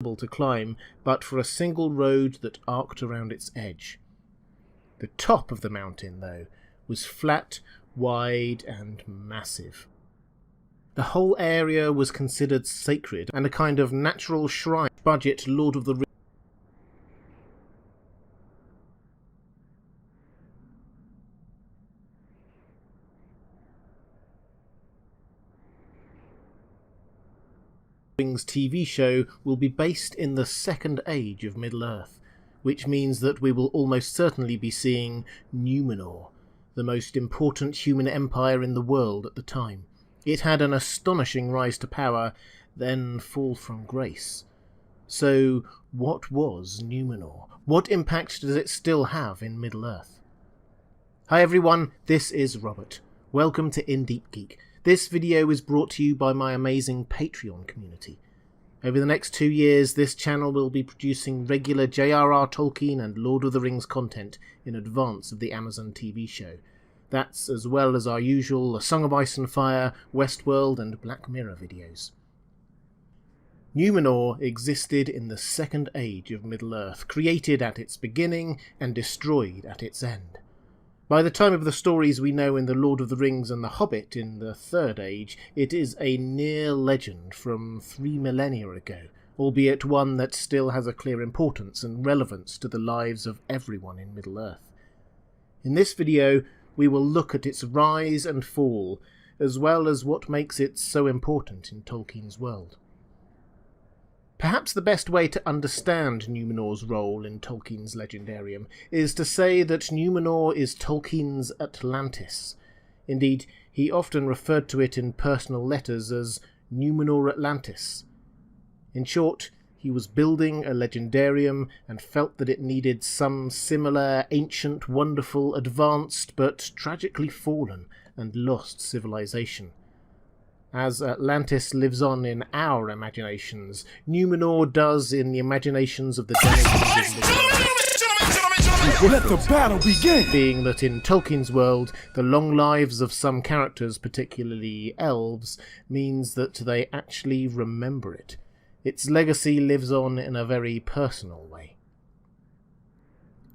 to climb but for a single road that arced around its edge. The top of the mountain, though, was flat, wide, and massive. The whole area was considered sacred and a kind of natural shrine. Budget Lord of the Rings TV show will be based in the Second Age of Middle-earth, which means that we will almost certainly be seeing Numenor, the most important human empire in the world at the time. It had an astonishing rise to power, then fall from grace. So, what was Numenor? What impact does it still have in Middle-earth? Hi everyone, this is Robert. Welcome to In Deep Geek. This video is brought to you by my amazing Patreon community. Over the next 2 years, this channel will be producing regular J.R.R. Tolkien and Lord of the Rings content in advance of the Amazon TV show. That's as well as our usual A Song of Ice and Fire, Westworld and Black Mirror videos. Numenor existed in the Second Age of Middle-earth, created at its beginning and destroyed at its end. By the time of the stories we know in The Lord of the Rings and The Hobbit in the Third Age, it is a near legend from 3 millennia ago, albeit one that still has a clear importance and relevance to the lives of everyone in Middle-earth. In this video, we will look at its rise and fall, as well as what makes it so important in Tolkien's world. Perhaps the best way to understand Numenor's role in Tolkien's legendarium is to say that Numenor is Tolkien's Atlantis. Indeed, he often referred to it in personal letters as Numenor Atlantis. In short, he was building a legendarium and felt that it needed some similar, ancient, wonderful, advanced, but tragically fallen and lost civilization. As Atlantis lives on in our imaginations, Numenor does in the imaginations of the denizens of Middle-earth. Let the battle begin! Being that in Tolkien's world, the long lives of some characters, particularly elves, means that they actually remember it. Its legacy lives on in a very personal way.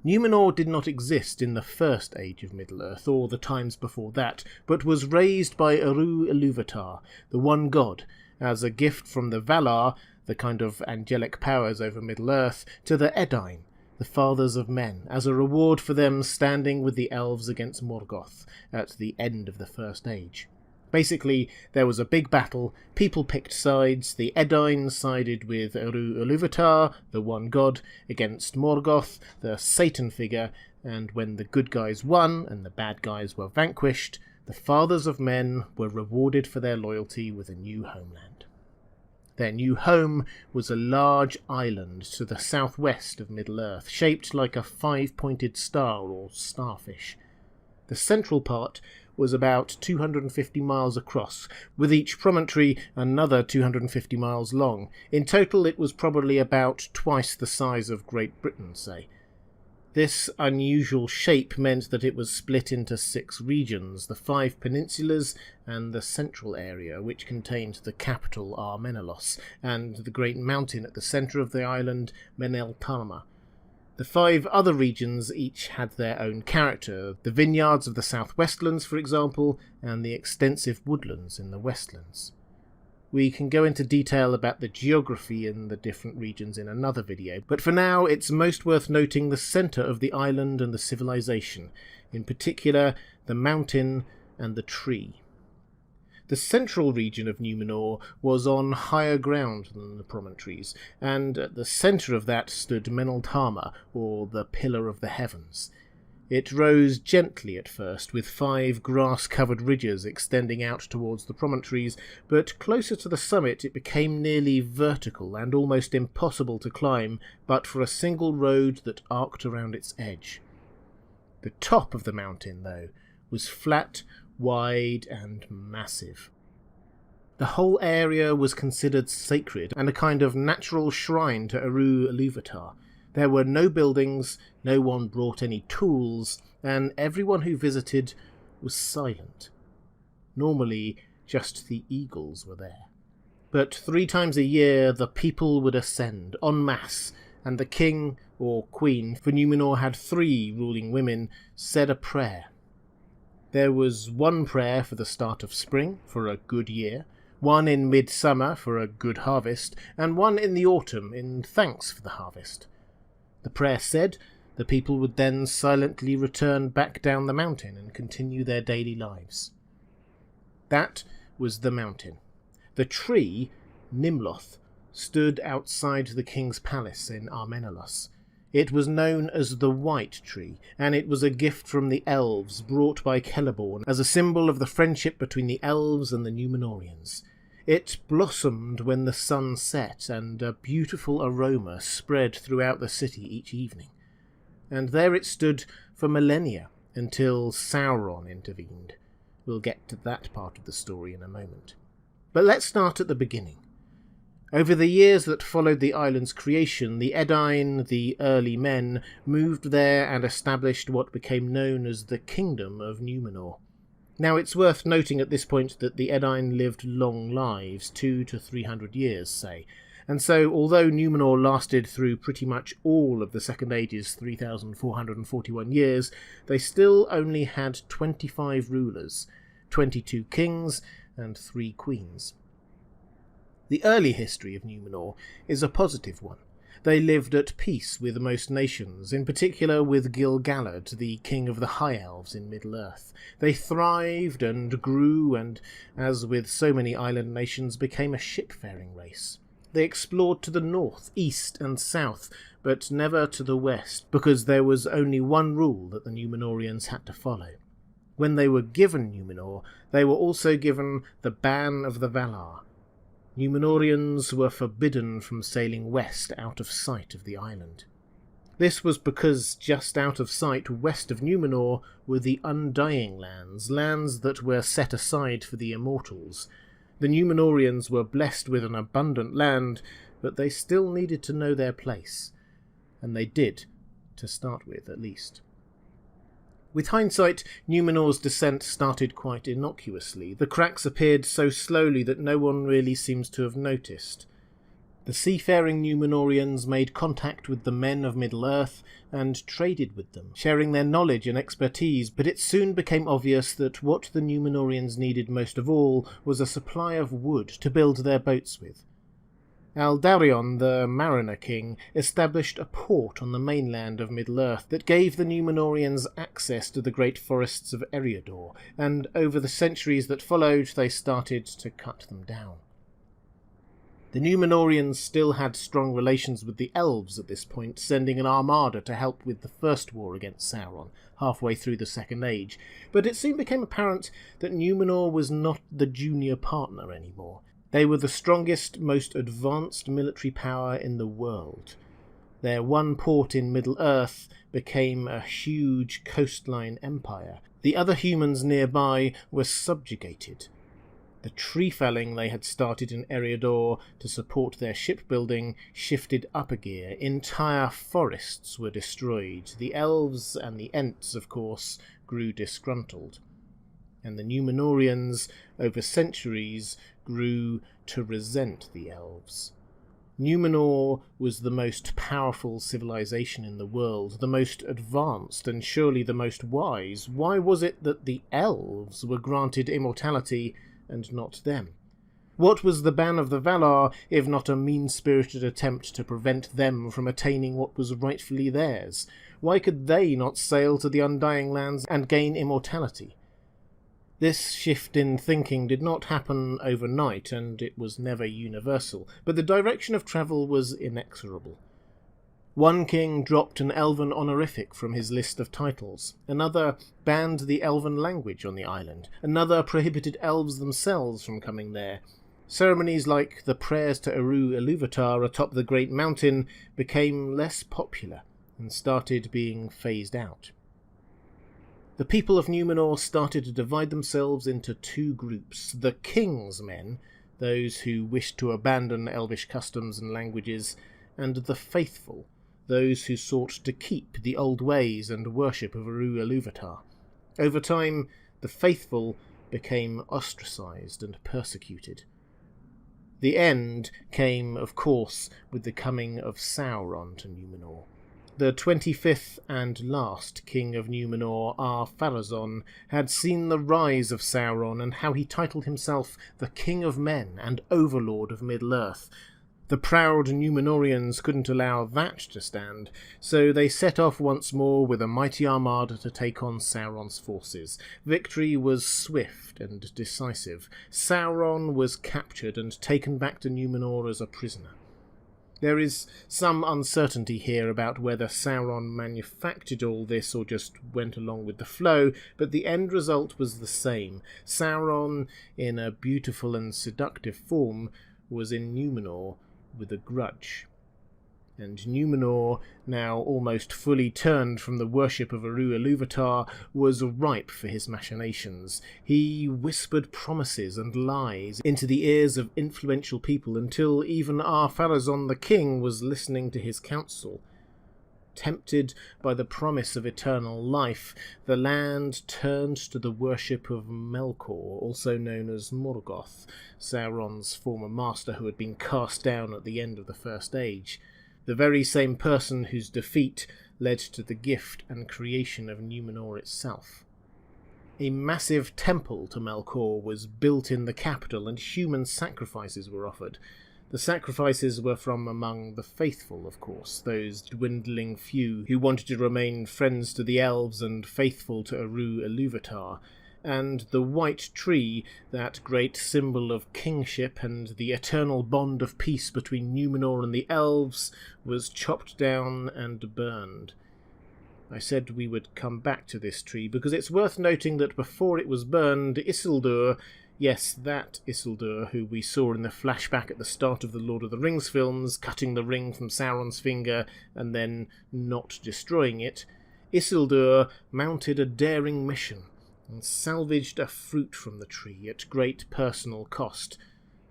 Numenor did not exist in the First Age of Middle-earth, or the times before that, but was raised by Eru Ilúvatar, the One God, as a gift from the Valar, the kind of angelic powers over Middle-earth, to the Edain, the Fathers of Men, as a reward for them standing with the elves against Morgoth at the end of the First Age. Basically, there was a big battle, people picked sides, the Edain sided with Eru Ilúvatar, the One God, against Morgoth, the Satan figure, and when the good guys won and the bad guys were vanquished, the Fathers of Men were rewarded for their loyalty with a new homeland. Their new home was a large island to the southwest of Middle-earth, shaped like a 5-pointed star or starfish. The central part was about 250 miles across, with each promontory another 250 miles long. In total, it was probably about twice the size of Great Britain, say. This unusual shape meant that it was split into 6 regions, the 5 peninsulas and the central area, which contained the capital Ar-Menelaos, and the great mountain at the centre of the island, Meneltarma. The 5 other regions each had their own character, the vineyards of the southwestlands, for example, and the extensive woodlands in the westlands. We can go into detail about the geography in the different regions in another video, but for now it's most worth noting the centre of the island and the civilization, in particular the mountain and the tree. The central region of Numenor was on higher ground than the promontories, and at the centre of that stood Meneltarma, or the Pillar of the Heavens. It rose gently at first, with 5 grass-covered ridges extending out towards the promontories, but closer to the summit it became nearly vertical and almost impossible to climb, but for a single road that arced around its edge. The top of the mountain, though, was flat, wide and massive. The whole area was considered sacred and a kind of natural shrine to Eru Ilúvatar. There were no buildings, no one brought any tools, and everyone who visited was silent. Normally, just the eagles were there. But 3 times a year the people would ascend en masse, and the king or queen, for Numenor had 3 ruling women, said a prayer. There was one prayer for the start of spring, for a good year, one in midsummer for a good harvest, and one in the autumn in thanks for the harvest. The prayer said, the people would then silently return back down the mountain and continue their daily lives. That was the mountain. The tree, Nimloth, stood outside the king's palace in Armenelos. It was known as the White Tree, and it was a gift from the elves brought by Celeborn as a symbol of the friendship between the elves and the Númenóreans. It blossomed when the sun set, and a beautiful aroma spread throughout the city each evening. And there it stood for millennia, until Sauron intervened. We'll get to that part of the story in a moment. But let's start at the beginning. Over the years that followed the island's creation, the Edain, the early men, moved there and established what became known as the Kingdom of Númenor. Now it's worth noting at this point that the Edain lived long lives, 200 to 300 years, say, and so although Númenor lasted through pretty much all of the Second Age's 3,441 years, they still only had 25 rulers, 22 kings and 3 queens. The early history of Númenor is a positive one. They lived at peace with most nations, in particular with Gil-galad, the king of the High Elves in Middle-earth. They thrived and grew and, as with so many island nations, became a ship-faring race. They explored to the north, east and south, but never to the west, because there was only one rule that the Númenóreans had to follow. When they were given Númenor, they were also given the Ban of the Valar. Númenóreans were forbidden from sailing west out of sight of the island. This was because just out of sight west of Númenor were the Undying Lands, lands that were set aside for the immortals. The Númenóreans were blessed with an abundant land, but they still needed to know their place. And they did, to start with at least. With hindsight, Númenor's descent started quite innocuously. The cracks appeared so slowly that no one really seems to have noticed. The seafaring Númenóreans made contact with the men of Middle-earth and traded with them, sharing their knowledge and expertise, but it soon became obvious that what the Númenóreans needed most of all was a supply of wood to build their boats with. Aldarion, the Mariner King, established a port on the mainland of Middle-earth that gave the Númenóreans access to the great forests of Eriador, and over the centuries that followed they started to cut them down. The Númenóreans still had strong relations with the elves at this point, sending an armada to help with the first war against Sauron, halfway through the Second Age, but it soon became apparent that Númenor was not the junior partner anymore. They were the strongest, most advanced military power in the world. Their one port in Middle-earth became a huge coastline empire. The other humans nearby were subjugated. The tree felling they had started in Eriador to support their shipbuilding shifted up a gear. Entire forests were destroyed. The elves and the Ents, of course, grew disgruntled. And the Númenóreans, over centuries, grew to resent the elves. Númenor was the most powerful civilization in the world, the most advanced and surely the most wise. Why was it that the elves were granted immortality and not them? What was the Ban of the Valar if not a mean-spirited attempt to prevent them from attaining what was rightfully theirs? Why could they not sail to the Undying Lands and gain immortality? This shift in thinking did not happen overnight, and it was never universal, but the direction of travel was inexorable. One king dropped an elven honorific from his list of titles, another banned the elven language on the island, another prohibited elves themselves from coming there. Ceremonies like the prayers to Eru Ilúvatar atop the great mountain became less popular and started being phased out. The people of Númenor started to divide themselves into 2 groups: the king's men, those who wished to abandon elvish customs and languages, and the faithful, those who sought to keep the old ways and worship of Eru Ilúvatar. Over time, the faithful became ostracized and persecuted. The end came, of course, with the coming of Sauron to Numenor. The 25th and last king of Numenor, Ar-Pharazôn, had seen the rise of Sauron and how he titled himself the King of Men and Overlord of Middle-earth. The proud Numenorians couldn't allow that to stand, so they set off once more with a mighty armada to take on Sauron's forces. Victory was swift and decisive. Sauron was captured and taken back to Numenor as a prisoner. There is some uncertainty here about whether Sauron manufactured all this or just went along with the flow, but the end result was the same. Sauron, in a beautiful and seductive form, was in Numenor with a grudge. And Numenor, now almost fully turned from the worship of Eru-Ilúvatar, was ripe for his machinations. He whispered promises and lies into the ears of influential people until even Ar-Pharazôn the king was listening to his counsel. Tempted by the promise of eternal life, the land turned to the worship of Melkor, also known as Morgoth, Sauron's former master who had been cast down at the end of the First Age. The very same person whose defeat led to the gift and creation of Numenor itself. A massive temple to Melkor was built in the capital, and human sacrifices were offered. The sacrifices were from among the faithful, of course, those dwindling few who wanted to remain friends to the elves and faithful to Eru-Ilúvatar. And the white tree, that great symbol of kingship and the eternal bond of peace between Numenor and the elves, was chopped down and burned. I said we would come back to this tree, because it's worth noting that before it was burned, Isildur, yes, that Isildur who we saw in the flashback at the start of the Lord of the Rings films, cutting the ring from Sauron's finger and then not destroying it, Isildur mounted a daring mission and salvaged a fruit from the tree at great personal cost.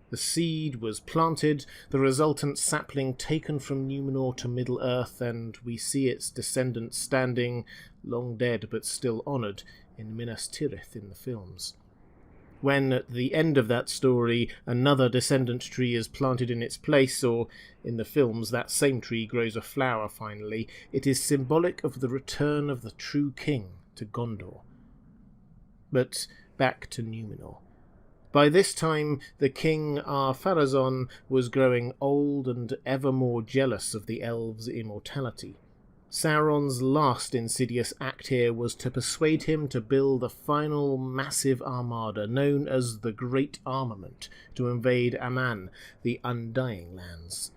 The seed was planted, the resultant sapling taken from Numenor to Middle-earth, and we see its descendants standing, long dead but still honoured, in Minas Tirith in the films. When, at the end of that story, another descendant tree is planted in its place, or, in the films, that same tree grows a flower finally, it is symbolic of the return of the true king to Gondor. But back to Numenor. By this time, the king Ar-Pharazôn was growing old and ever more jealous of the elves' immortality. Sauron's last insidious act here was to persuade him to build a final massive armada known as the Great Armament to invade Aman, the Undying Lands.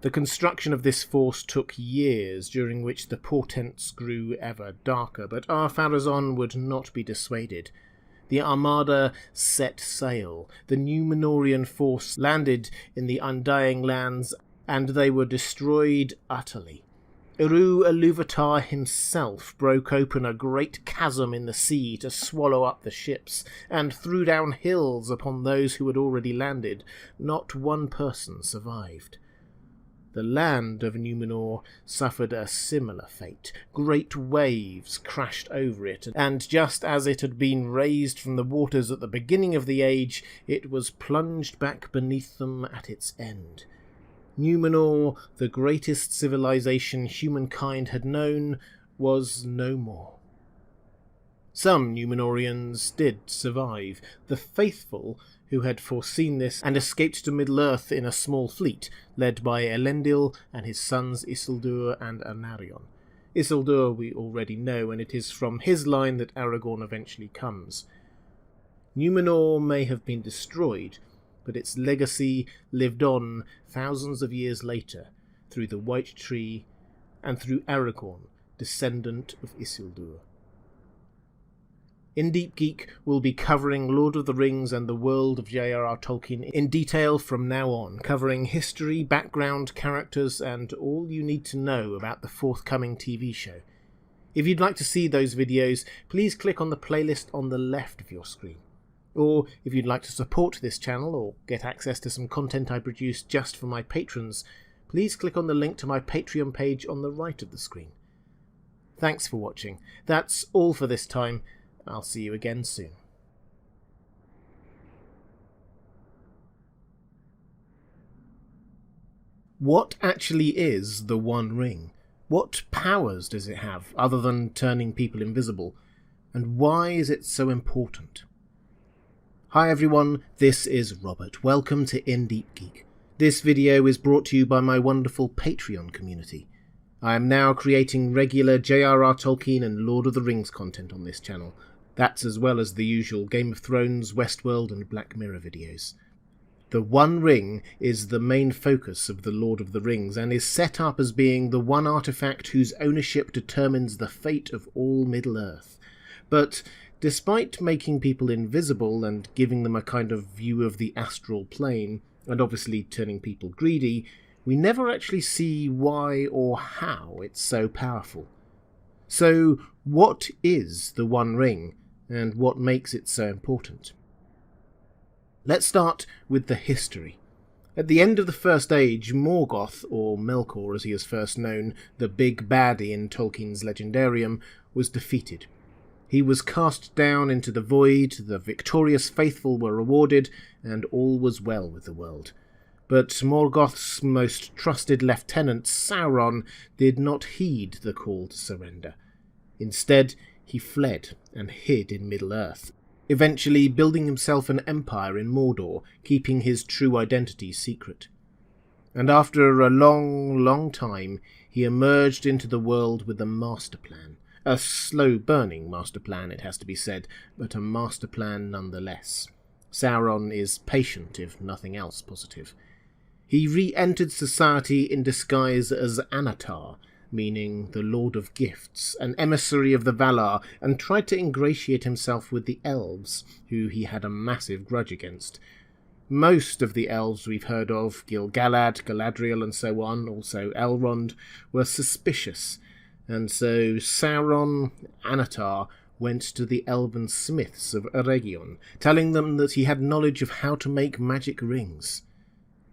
The construction of this force took years, during which the portents grew ever darker, but Ar-Pharazôn would not be dissuaded. The armada set sail, the Númenórean force landed in the Undying Lands, and they were destroyed utterly. Eru-Ilúvatar himself broke open a great chasm in the sea to swallow up the ships, and threw down hills upon those who had already landed. Not one person survived. The land of Numenor suffered a similar fate. Great waves crashed over it, and just as it had been raised from the waters at the beginning of the age, it was plunged back beneath them at its end. Numenor, the greatest civilization humankind had known, was no more. Some Númenóreans did survive. The faithful, who had foreseen this and escaped to Middle-earth in a small fleet, led by Elendil and his sons Isildur and Anarion. Isildur we already know, and it is from his line that Aragorn eventually comes. Numenor may have been destroyed, but its legacy lived on thousands of years later, through the White Tree and through Aragorn, descendant of Isildur. In Deep Geek, we'll be covering Lord of the Rings and the world of J.R.R. Tolkien in detail from now on, covering history, background, characters, and all you need to know about the forthcoming TV show. If you'd like to see those videos, please click on the playlist on the left of your screen. Or, if you'd like to support this channel or get access to some content I produce just for my patrons, please click on the link to my Patreon page on the right of the screen. Thanks for watching. That's all for this time. I'll see you again soon. What actually is the One Ring? What powers does it have, other than turning people invisible? And why is it so important? Hi everyone, this is Robert. Welcome to In Deep Geek. This video is brought to you by my wonderful Patreon community. I am now creating regular J.R.R. Tolkien and Lord of the Rings content on this channel. That's as well as the usual Game of Thrones, Westworld and Black Mirror videos. The One Ring is the main focus of the Lord of the Rings and is set up as being the one artifact whose ownership determines the fate of all Middle-earth. But despite making people invisible and giving them a kind of view of the astral plane, and obviously turning people greedy, we never actually see why or how it's so powerful. So what is the One Ring, and what makes it so important? Let's start with the history. At the end of the First Age, Morgoth, or Melkor as he is first known, the big baddie in Tolkien's Legendarium, was defeated. He was cast down into the void, the victorious faithful were rewarded, and all was well with the world. But Morgoth's most trusted lieutenant, Sauron, did not heed the call to surrender. Instead, he fled and hid in Middle-earth, eventually building himself an empire in Mordor, keeping his true identity secret. And after a long time, he emerged into the world with a master plan. A slow-burning master plan, it has to be said, but a master plan nonetheless. Sauron is patient, if nothing else positive. He re-entered society in disguise as Anatar, meaning the Lord of Gifts, an emissary of the Valar, and tried to ingratiate himself with the elves, who he had a massive grudge against. Most of the elves we've heard of, Gil-galad, Galadriel and so on, also Elrond, were suspicious, and so Sauron, Anatar, went to the elven smiths of Eregion, telling them that he had knowledge of how to make magic rings.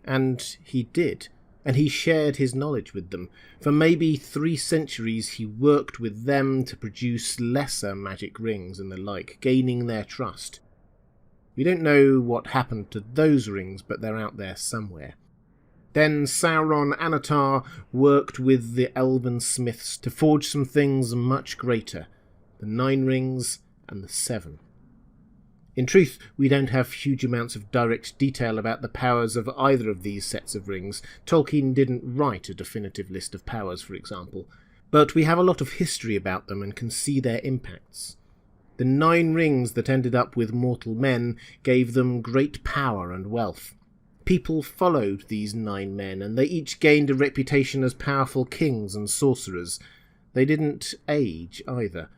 And he did. And he shared his knowledge with them. For maybe 3 centuries he worked with them to produce lesser magic rings and the like, gaining their trust. We don't know what happened to those rings, but they're out there somewhere. Then Sauron Anatar worked with the elven smiths to forge some things much greater, the 9 rings and the 7. In truth, we don't have huge amounts of direct detail about the powers of either of these sets of rings. Tolkien didn't write a definitive list of powers, for example, but we have a lot of history about them and can see their impacts. The 9 rings that ended up with mortal men gave them great power and wealth. People followed these 9 men, and they each gained a reputation as powerful kings and sorcerers. They didn't age either.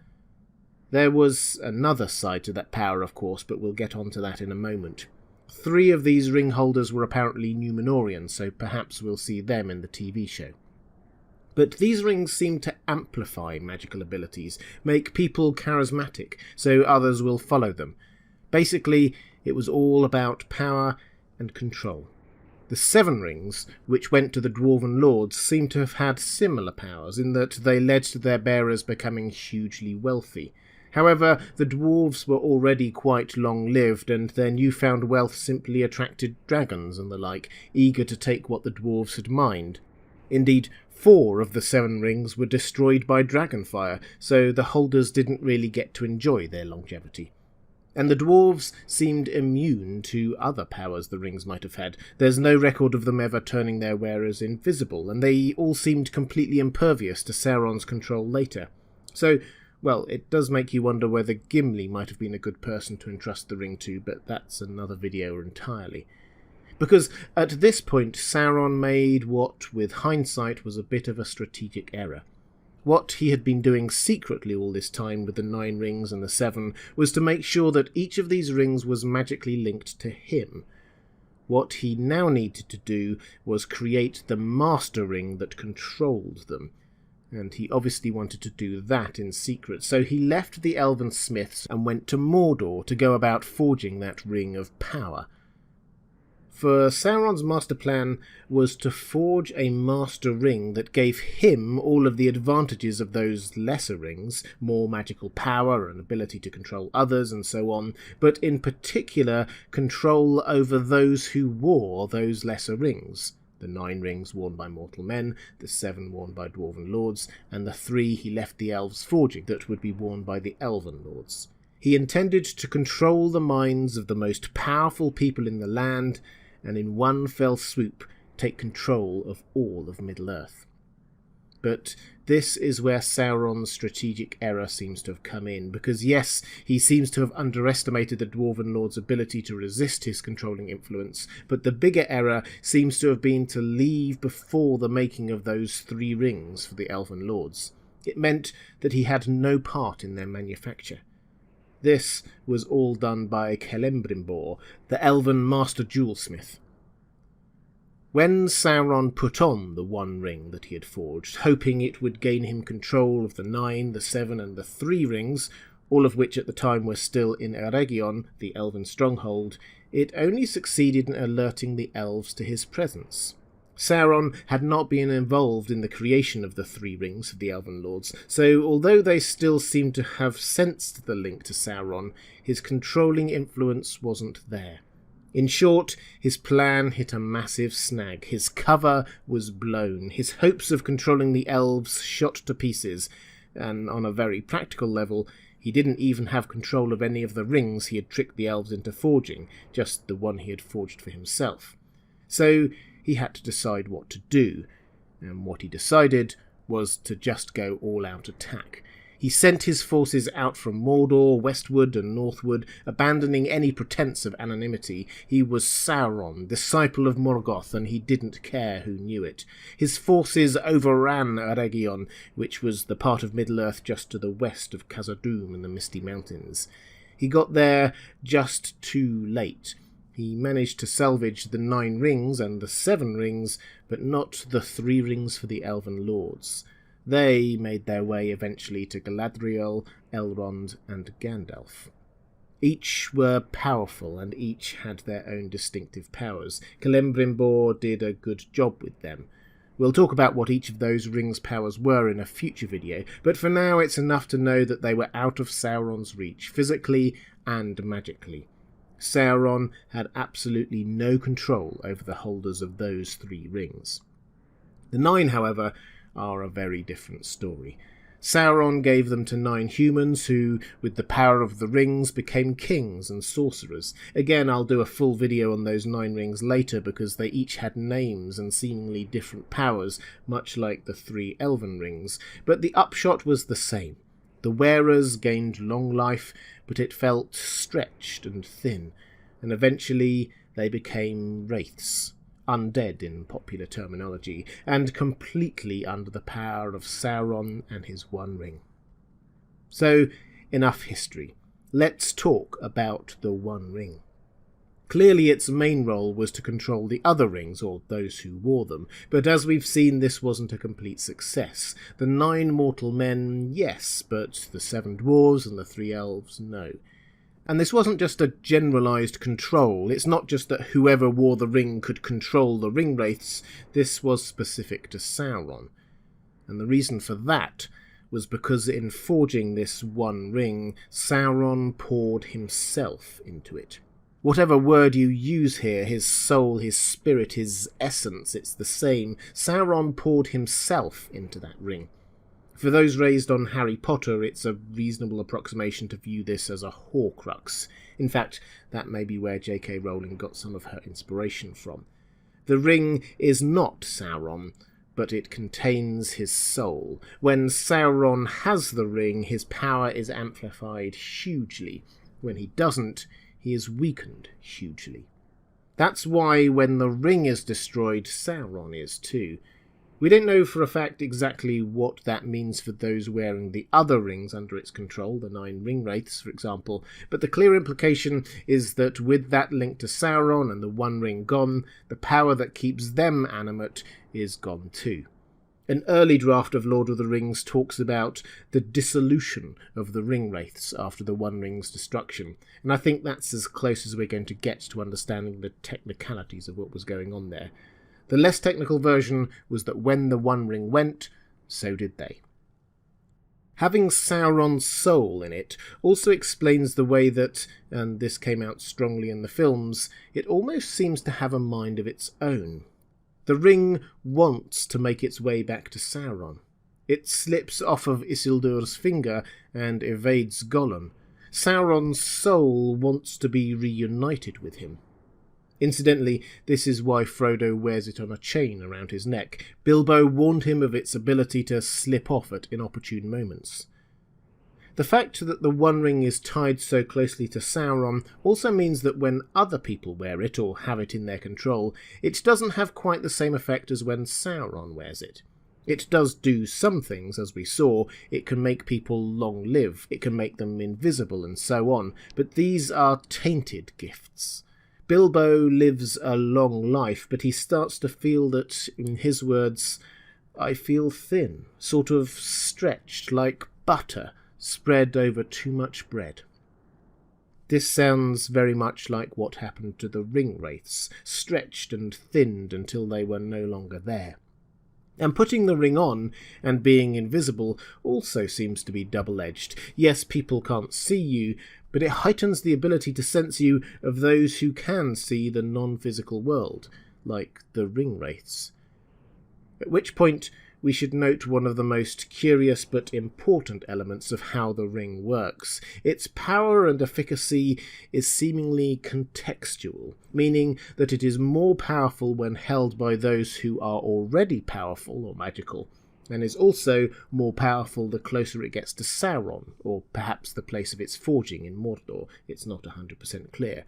There was another side to that power, of course, but we'll get onto that in a moment. 3 of these ring holders were apparently Númenórean, so perhaps we'll see them in the TV show. But these rings seem to amplify magical abilities, make people charismatic, so others will follow them. Basically, it was all about power and control. The 7 rings, which went to the Dwarven Lords, seem to have had similar powers, in that they led to their bearers becoming hugely wealthy. However, the dwarves were already quite long-lived, and their newfound wealth simply attracted dragons and the like, eager to take what the dwarves had mined. Indeed, 4 of the 7 rings were destroyed by dragonfire, so the holders didn't really get to enjoy their longevity. And the dwarves seemed immune to other powers the rings might have had. There's no record of them ever turning their wearers invisible, and they all seemed completely impervious to Sauron's control later. So, well, it does make you wonder whether Gimli might have been a good person to entrust the ring to, but that's another video entirely. Because at this point, Sauron made what, with hindsight, was a bit of a strategic error. What he had been doing secretly all this time with the 9 rings and the 7 was to make sure that each of these rings was magically linked to him. What he now needed to do was create the Master Ring that controlled them. And he obviously wanted to do that in secret, so he left the elven smiths and went to Mordor to go about forging that ring of power. For Sauron's master plan was to forge a master ring that gave him all of the advantages of those lesser rings, more magical power and ability to control others and so on, but in particular control over those who wore those lesser rings, the 9 rings worn by mortal men, the 7 worn by dwarven lords, and the 3 he left the elves forging that would be worn by the elven lords. He intended to control the minds of the most powerful people in the land, and in one fell swoop take control of all of Middle-earth. But this is where Sauron's strategic error seems to have come in, because yes, he seems to have underestimated the Dwarven Lord's ability to resist his controlling influence, but the bigger error seems to have been to leave before the making of those 3 rings for the Elven Lords. It meant that he had no part in their manufacture. This was all done by Celebrimbor, the Elven Master Jewelsmith. When Sauron put on the 1 ring that he had forged, hoping it would gain him control of the 9, the 7 and the 3 rings, all of which at the time were still in Eregion, the elven stronghold, it only succeeded in alerting the elves to his presence. Sauron had not been involved in the creation of the 3 rings of the Elven Lords, so although they still seemed to have sensed the link to Sauron, his controlling influence wasn't there. In short, his plan hit a massive snag. His cover was blown, his hopes of controlling the elves shot to pieces, and on a very practical level, he didn't even have control of any of the rings he had tricked the elves into forging, just the one he had forged for himself. So he had to decide what to do, and what he decided was to just go all-out attack. He sent his forces out from Mordor, westward and northward, abandoning any pretense of anonymity. He was Sauron, disciple of Morgoth, and he didn't care who knew it. His forces overran Eregion, which was the part of Middle-earth just to the west of Khazad-dûm and the Misty Mountains. He got there just too late. He managed to salvage the 9 rings and the 7 rings, but not the 3 rings for the Elven Lords. They made their way eventually to Galadriel, Elrond, and Gandalf. Each were powerful, and each had their own distinctive powers. Celebrimbor did a good job with them. We'll talk about what each of those rings' powers were in a future video, but for now it's enough to know that they were out of Sauron's reach, physically and magically. Sauron had absolutely no control over the holders of those 3 rings. The 9, however, are a very different story. Sauron gave them to 9 humans who, with the power of the rings, became kings and sorcerers. Again, I'll do a full video on those 9 rings later because they each had names and seemingly different powers, much like the 3 elven rings, but the upshot was the same. The wearers gained long life, but it felt stretched and thin, and eventually they became wraiths. Undead in popular terminology, and completely under the power of Sauron and his 1 ring. So, enough history. Let's talk about the 1 ring. Clearly its main role was to control the other rings, or those who wore them, but as we've seen, this wasn't a complete success. The 9 mortal men, yes, but the 7 dwarves and the 3 elves, no. And this wasn't just a generalised control. It's not just that whoever wore the ring could control the ring wraiths. This was specific to Sauron. And the reason for that was because in forging this 1 ring, Sauron poured himself into it. Whatever word you use here, his soul, his spirit, his essence, it's the same. Sauron poured himself into that ring. For those raised on Harry Potter, it's a reasonable approximation to view this as a Horcrux. In fact, that may be where J.K. Rowling got some of her inspiration from. The ring is not Sauron, but it contains his soul. When Sauron has the ring, his power is amplified hugely. When he doesn't, he is weakened hugely. That's why when the ring is destroyed, Sauron is too. We don't know for a fact exactly what that means for those wearing the other rings under its control, the 9 ring wraiths, for example, but the clear implication is that with that link to Sauron and the 1 ring gone, the power that keeps them animate is gone too. An early draft of Lord of the Rings talks about the dissolution of the ring wraiths after the 1 ring's destruction, and I think that's as close as we're going to get to understanding the technicalities of what was going on there. The less technical version was that when the 1 ring went, so did they. Having Sauron's soul in it also explains the way that, and this came out strongly in the films, it almost seems to have a mind of its own. The ring wants to make its way back to Sauron. It slips off of Isildur's finger and evades Gollum. Sauron's soul wants to be reunited with him. Incidentally, this is why Frodo wears it on a chain around his neck. Bilbo warned him of its ability to slip off at inopportune moments. The fact that the One Ring is tied so closely to Sauron also means that when other people wear it or have it in their control, it doesn't have quite the same effect as when Sauron wears it. It does do some things, as we saw. It can make people long live, it can make them invisible and so on, but these are tainted gifts. Bilbo lives a long life, but he starts to feel that, in his words, I feel thin, sort of stretched like butter spread over too much bread. This sounds very much like what happened to the ring wraiths, stretched and thinned until they were no longer there. And putting the ring on and being invisible also seems to be double-edged. Yes, people can't see you, but it heightens the ability to sense you of those who can see the non-physical world, like the ring wraiths. At which point we should note one of the most curious but important elements of how the ring works. Its power and efficacy is seemingly contextual, meaning that it is more powerful when held by those who are already powerful or magical, and is also more powerful the closer it gets to Sauron, or perhaps the place of its forging in Mordor. It's not 100% clear.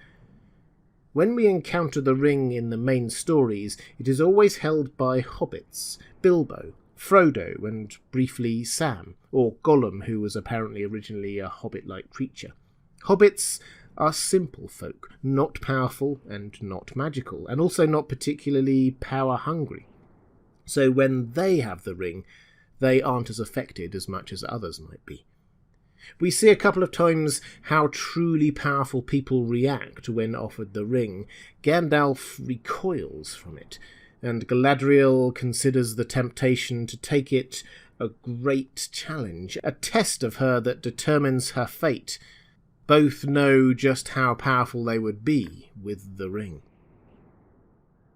When we encounter the ring in the main stories, it is always held by hobbits, Bilbo, Frodo, and briefly Sam, or Gollum, who was apparently originally a hobbit-like creature. Hobbits are simple folk, not powerful and not magical, and also not particularly power-hungry. So when they have the ring, they aren't as affected as much as others might be. We see a couple of times how truly powerful people react when offered the ring. Gandalf recoils from it, and Galadriel considers the temptation to take it a great challenge, a test of her that determines her fate. Both know just how powerful they would be with the ring.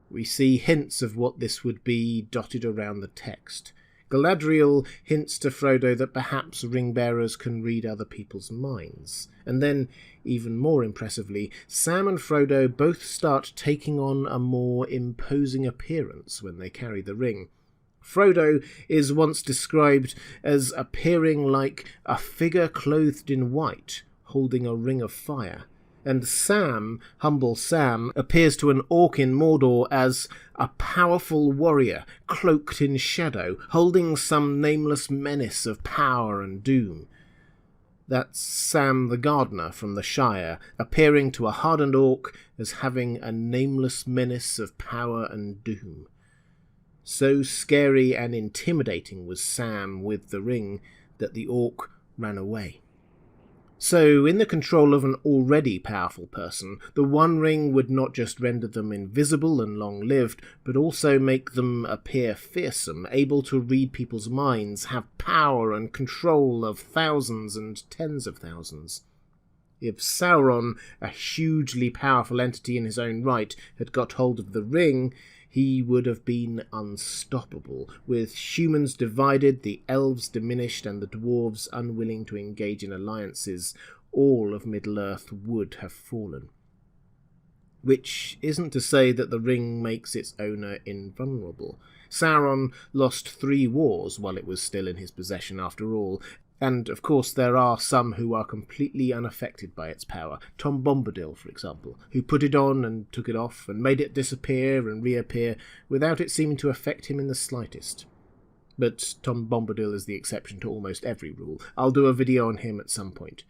We see hints of what this would be dotted around the text. Galadriel hints to Frodo that perhaps ring-bearers can read other people's minds. And then, even more impressively, Sam and Frodo both start taking on a more imposing appearance when they carry the ring. Frodo is once described as appearing like a figure clothed in white, holding a ring of fire. And Sam, humble Sam, appears to an orc in Mordor as a powerful warrior, cloaked in shadow, holding some nameless menace of power and doom. That's Sam the Gardener from the Shire, appearing to a hardened orc as having a nameless menace of power and doom. So scary and intimidating was Sam with the ring that the orc ran away. So, in the control of an already powerful person, the One Ring would not just render them invisible and long-lived, but also make them appear fearsome, able to read people's minds, have power and control of thousands and tens of thousands. If Sauron, a hugely powerful entity in his own right, had got hold of the ring, he would have been unstoppable. With humans divided, the elves diminished, and the dwarves unwilling to engage in alliances, all of Middle-earth would have fallen. Which isn't to say that the ring makes its owner invulnerable. Sauron lost 3 wars while it was still in his possession after all, and of course there are some who are completely unaffected by its power. Tom Bombadil, for example, who put it on and took it off and made it disappear and reappear without it seeming to affect him in the slightest. But Tom Bombadil is the exception to almost every rule. I'll do a video on him at some point.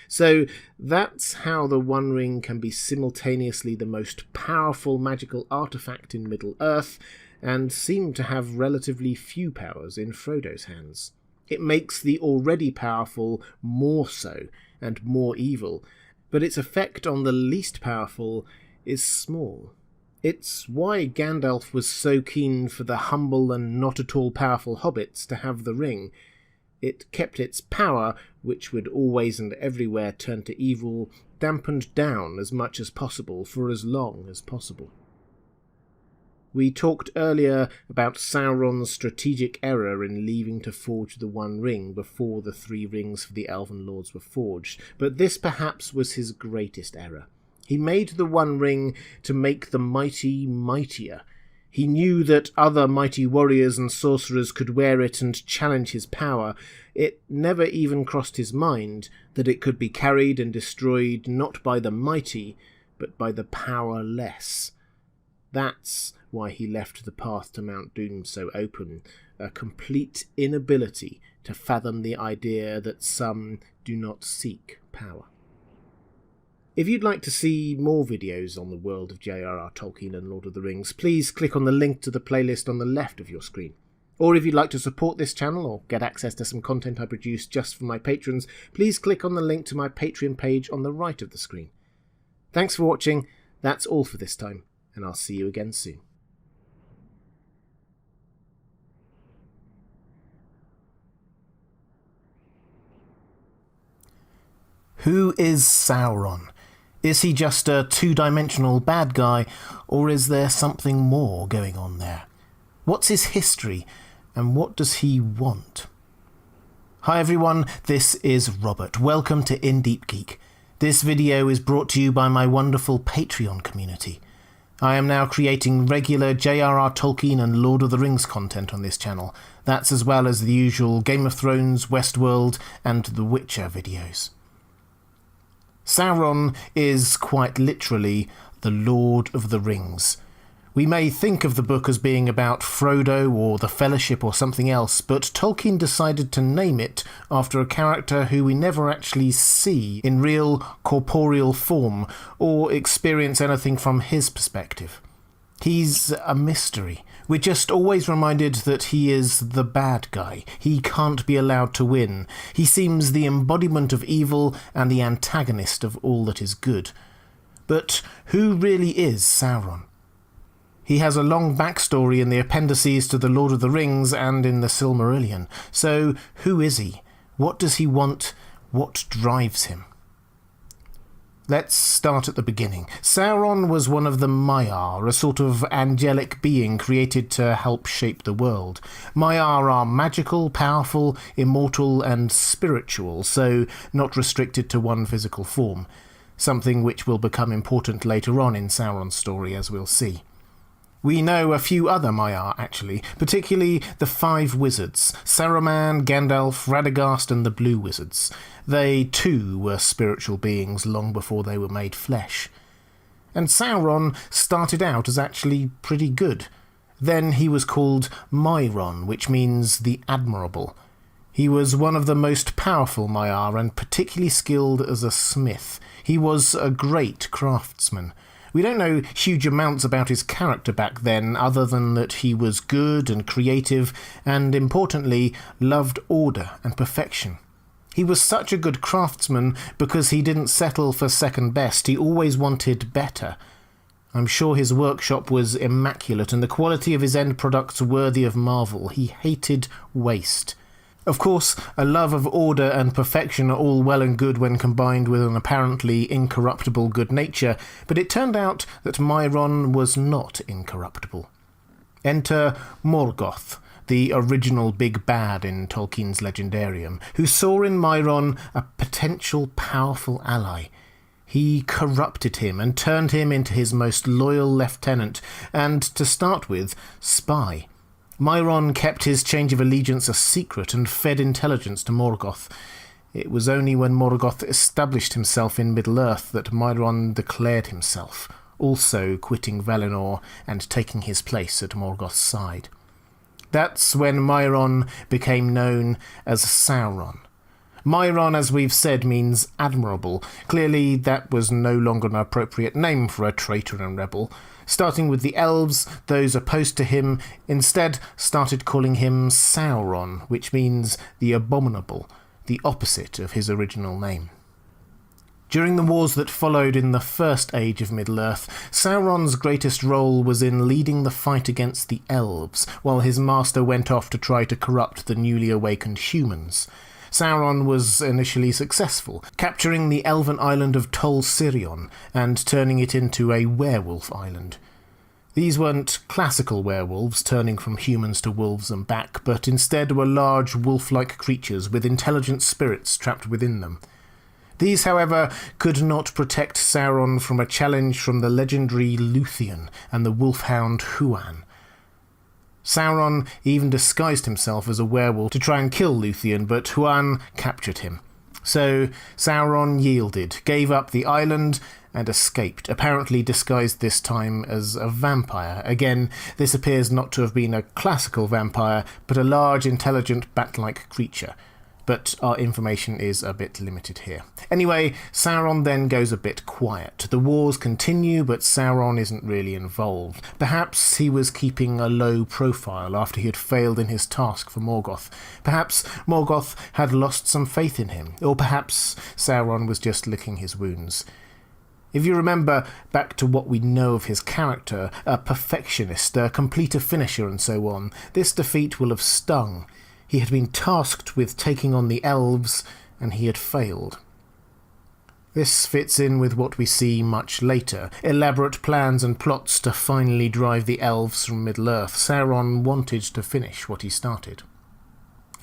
So that's how the One Ring can be simultaneously the most powerful magical artifact in Middle-earth and seem to have relatively few powers in Frodo's hands. It makes the already powerful more so and more evil, but its effect on the least powerful is small. It's why Gandalf was so keen for the humble and not at all powerful hobbits to have the ring. It kept its power, which would always and everywhere turn to evil, dampened down as much as possible for as long as possible. We talked earlier about Sauron's strategic error in leaving to forge the One Ring before the 3 rings for the Elven Lords were forged, but this perhaps was his greatest error. He made the One Ring to make the mighty mightier. He knew that other mighty warriors and sorcerers could wear it and challenge his power. It never even crossed his mind that it could be carried and destroyed not by the mighty, but by the powerless. That's why he left the path to Mount Doom so open, a complete inability to fathom the idea that some do not seek power. If you'd like to see more videos on the world of J.R.R. Tolkien and Lord of the Rings, please click on the link to the playlist on the left of your screen. Or if you'd like to support this channel or get access to some content I produce just for my patrons, please click on the link to my Patreon page on the right of the screen. Thanks for watching, that's all for this time, and I'll see you again soon. Who is Sauron? Is he just a two-dimensional bad guy, or is there something more going on there? What's his history, and what does he want? Hi everyone, this is Robert. Welcome to In Deep Geek. This video is brought to you by my wonderful Patreon community. I am now creating regular J.R.R. Tolkien and Lord of the Rings content on this channel. That's as well as the usual Game of Thrones, Westworld, and The Witcher videos. Sauron is quite literally the Lord of the Rings. We may think of the book as being about Frodo or the Fellowship or something else, but Tolkien decided to name it after a character who we never actually see in real corporeal form or experience anything from his perspective. He's a mystery. We're just always reminded that he is the bad guy. He can't be allowed to win. He seems the embodiment of evil and the antagonist of all that is good. But who really is Sauron? He has a long backstory in the appendices to The Lord of the Rings and in the Silmarillion. So who is he? What does he want? What drives him? Let's start at the beginning. Sauron was one of the Maiar, a sort of angelic being created to help shape the world. Maiar are magical, powerful, immortal, and spiritual, so not restricted to one physical form. Something which will become important later on in Sauron's story, as we'll see. We know a few other Maiar, actually, particularly the 5 wizards, Saruman, Gandalf, Radagast, and the Blue Wizards. They, too, were spiritual beings long before they were made flesh. And Sauron started out as actually pretty good. Then he was called Mairon, which means the Admirable. He was one of the most powerful Maiar and particularly skilled as a smith. He was a great craftsman. We don't know huge amounts about his character back then, other than that he was good and creative, and importantly, loved order and perfection. He was such a good craftsman because he didn't settle for second best, he always wanted better. I'm sure his workshop was immaculate, and the quality of his end products worthy of marvel. He hated waste. Of course, a love of order and perfection are all well and good when combined with an apparently incorruptible good nature, but it turned out that Mairon was not incorruptible. Enter Morgoth, the original big bad in Tolkien's Legendarium, who saw in Mairon a potential powerful ally. He corrupted him and turned him into his most loyal lieutenant and, to start with, spy. Mairon kept his change of allegiance a secret and fed intelligence to Morgoth. It was only when Morgoth established himself in Middle-earth that Mairon declared himself, also quitting Valinor and taking his place at Morgoth's side. That's when Mairon became known as Sauron. Mairon, as we've said, means admirable. Clearly that was no longer an appropriate name for a traitor and rebel. Starting with the elves, those opposed to him instead started calling him Sauron, which means the abominable, the opposite of his original name. During the wars that followed in the First Age of Middle-earth, Sauron's greatest role was in leading the fight against the elves, while his master went off to try to corrupt the newly awakened humans. Sauron was initially successful, capturing the elven island of Tol Sirion and turning it into a werewolf island. These weren't classical werewolves turning from humans to wolves and back, but instead were large wolf-like creatures with intelligent spirits trapped within them. These, however, could not protect Sauron from a challenge from the legendary Luthien and the wolfhound Huan. Sauron even disguised himself as a werewolf to try and kill Luthien, but Huan captured him. So Sauron yielded, gave up the island, and escaped, apparently disguised this time as a vampire. Again, this appears not to have been a classical vampire, but a large, intelligent, bat-like creature. But our information is a bit limited here. Anyway, Sauron then goes a bit quiet. The wars continue, but Sauron isn't really involved. Perhaps he was keeping a low profile after he had failed in his task for Morgoth. Perhaps Morgoth had lost some faith in him. Or perhaps Sauron was just licking his wounds. If you remember back to what we know of his character, a perfectionist, a completer finisher and so on, this defeat will have stung. He had been tasked with taking on the elves, and he had failed. This fits in with what we see much later, elaborate plans and plots to finally drive the elves from Middle-earth. Sauron wanted to finish what he started.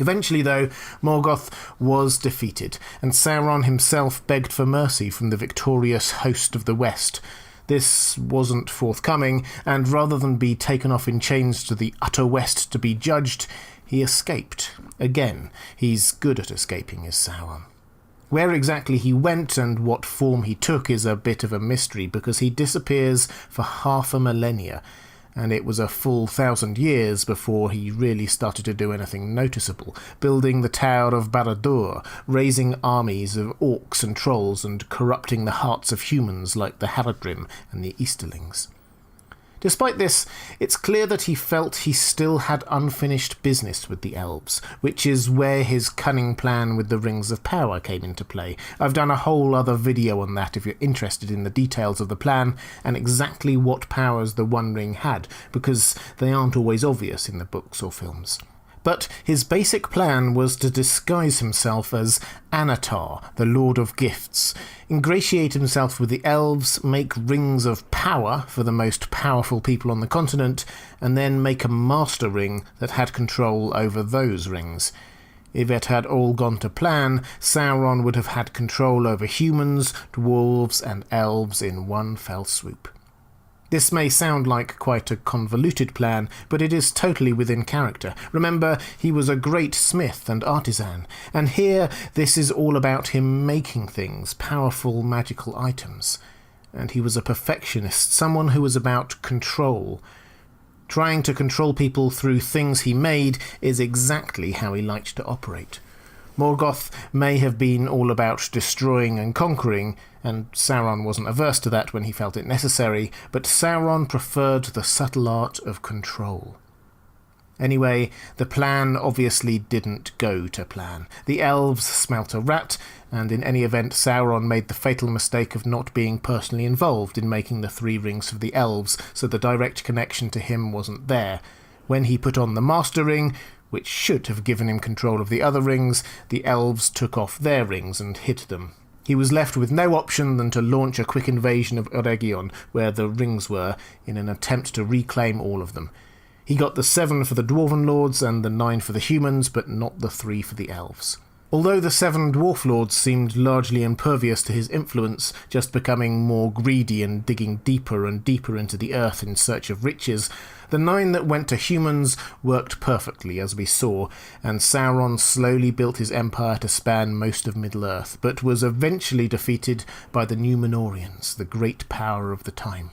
Eventually, though, Morgoth was defeated, and Sauron himself begged for mercy from the victorious host of the West. This wasn't forthcoming, and rather than be taken off in chains to the utter West to be judged, he escaped. Again, he's good at escaping, is Sauron. Where exactly he went and what form he took is a bit of a mystery, because he disappears for half a millennia, and it was a full 1,000 years before he really started to do anything noticeable, building the Tower of Barad-dûr, raising armies of orcs and trolls, and corrupting the hearts of humans like the Haradrim and the Easterlings. Despite this, it's clear that he felt he still had unfinished business with the elves, which is where his cunning plan with the Rings of Power came into play. I've done a whole other video on that if you're interested in the details of the plan and exactly what powers the One Ring had, because they aren't always obvious in the books or films. But his basic plan was to disguise himself as Anatar, the Lord of Gifts, ingratiate himself with the elves, make rings of power for the most powerful people on the continent, and then make a master ring that had control over those rings. If it had all gone to plan, Sauron would have had control over humans, dwarves, and elves in one fell swoop. This may sound like quite a convoluted plan, but it is totally within character. Remember, he was a great smith and artisan, and here this is all about him making things, powerful magical items. And he was a perfectionist, someone who was about control. Trying to control people through things he made is exactly how he liked to operate. Morgoth may have been all about destroying and conquering, and Sauron wasn't averse to that when he felt it necessary, but Sauron preferred the subtle art of control. Anyway, the plan obviously didn't go to plan. The elves smelt a rat, and in any event Sauron made the fatal mistake of not being personally involved in making the 3 rings for the elves, so the direct connection to him wasn't there. When he put on the Master Ring, which should have given him control of the other rings, the elves took off their rings and hid them. He was left with no option than to launch a quick invasion of Eregion, where the rings were, in an attempt to reclaim all of them. He got the 7 for the Dwarven Lords and the 9 for the humans, but not the 3 for the elves. Although the 7 Dwarf Lords seemed largely impervious to his influence, just becoming more greedy and digging deeper and deeper into the earth in search of riches, the 9 that went to humans worked perfectly, as we saw, and Sauron slowly built his empire to span most of Middle-earth, but was eventually defeated by the Númenóreans, the great power of the time.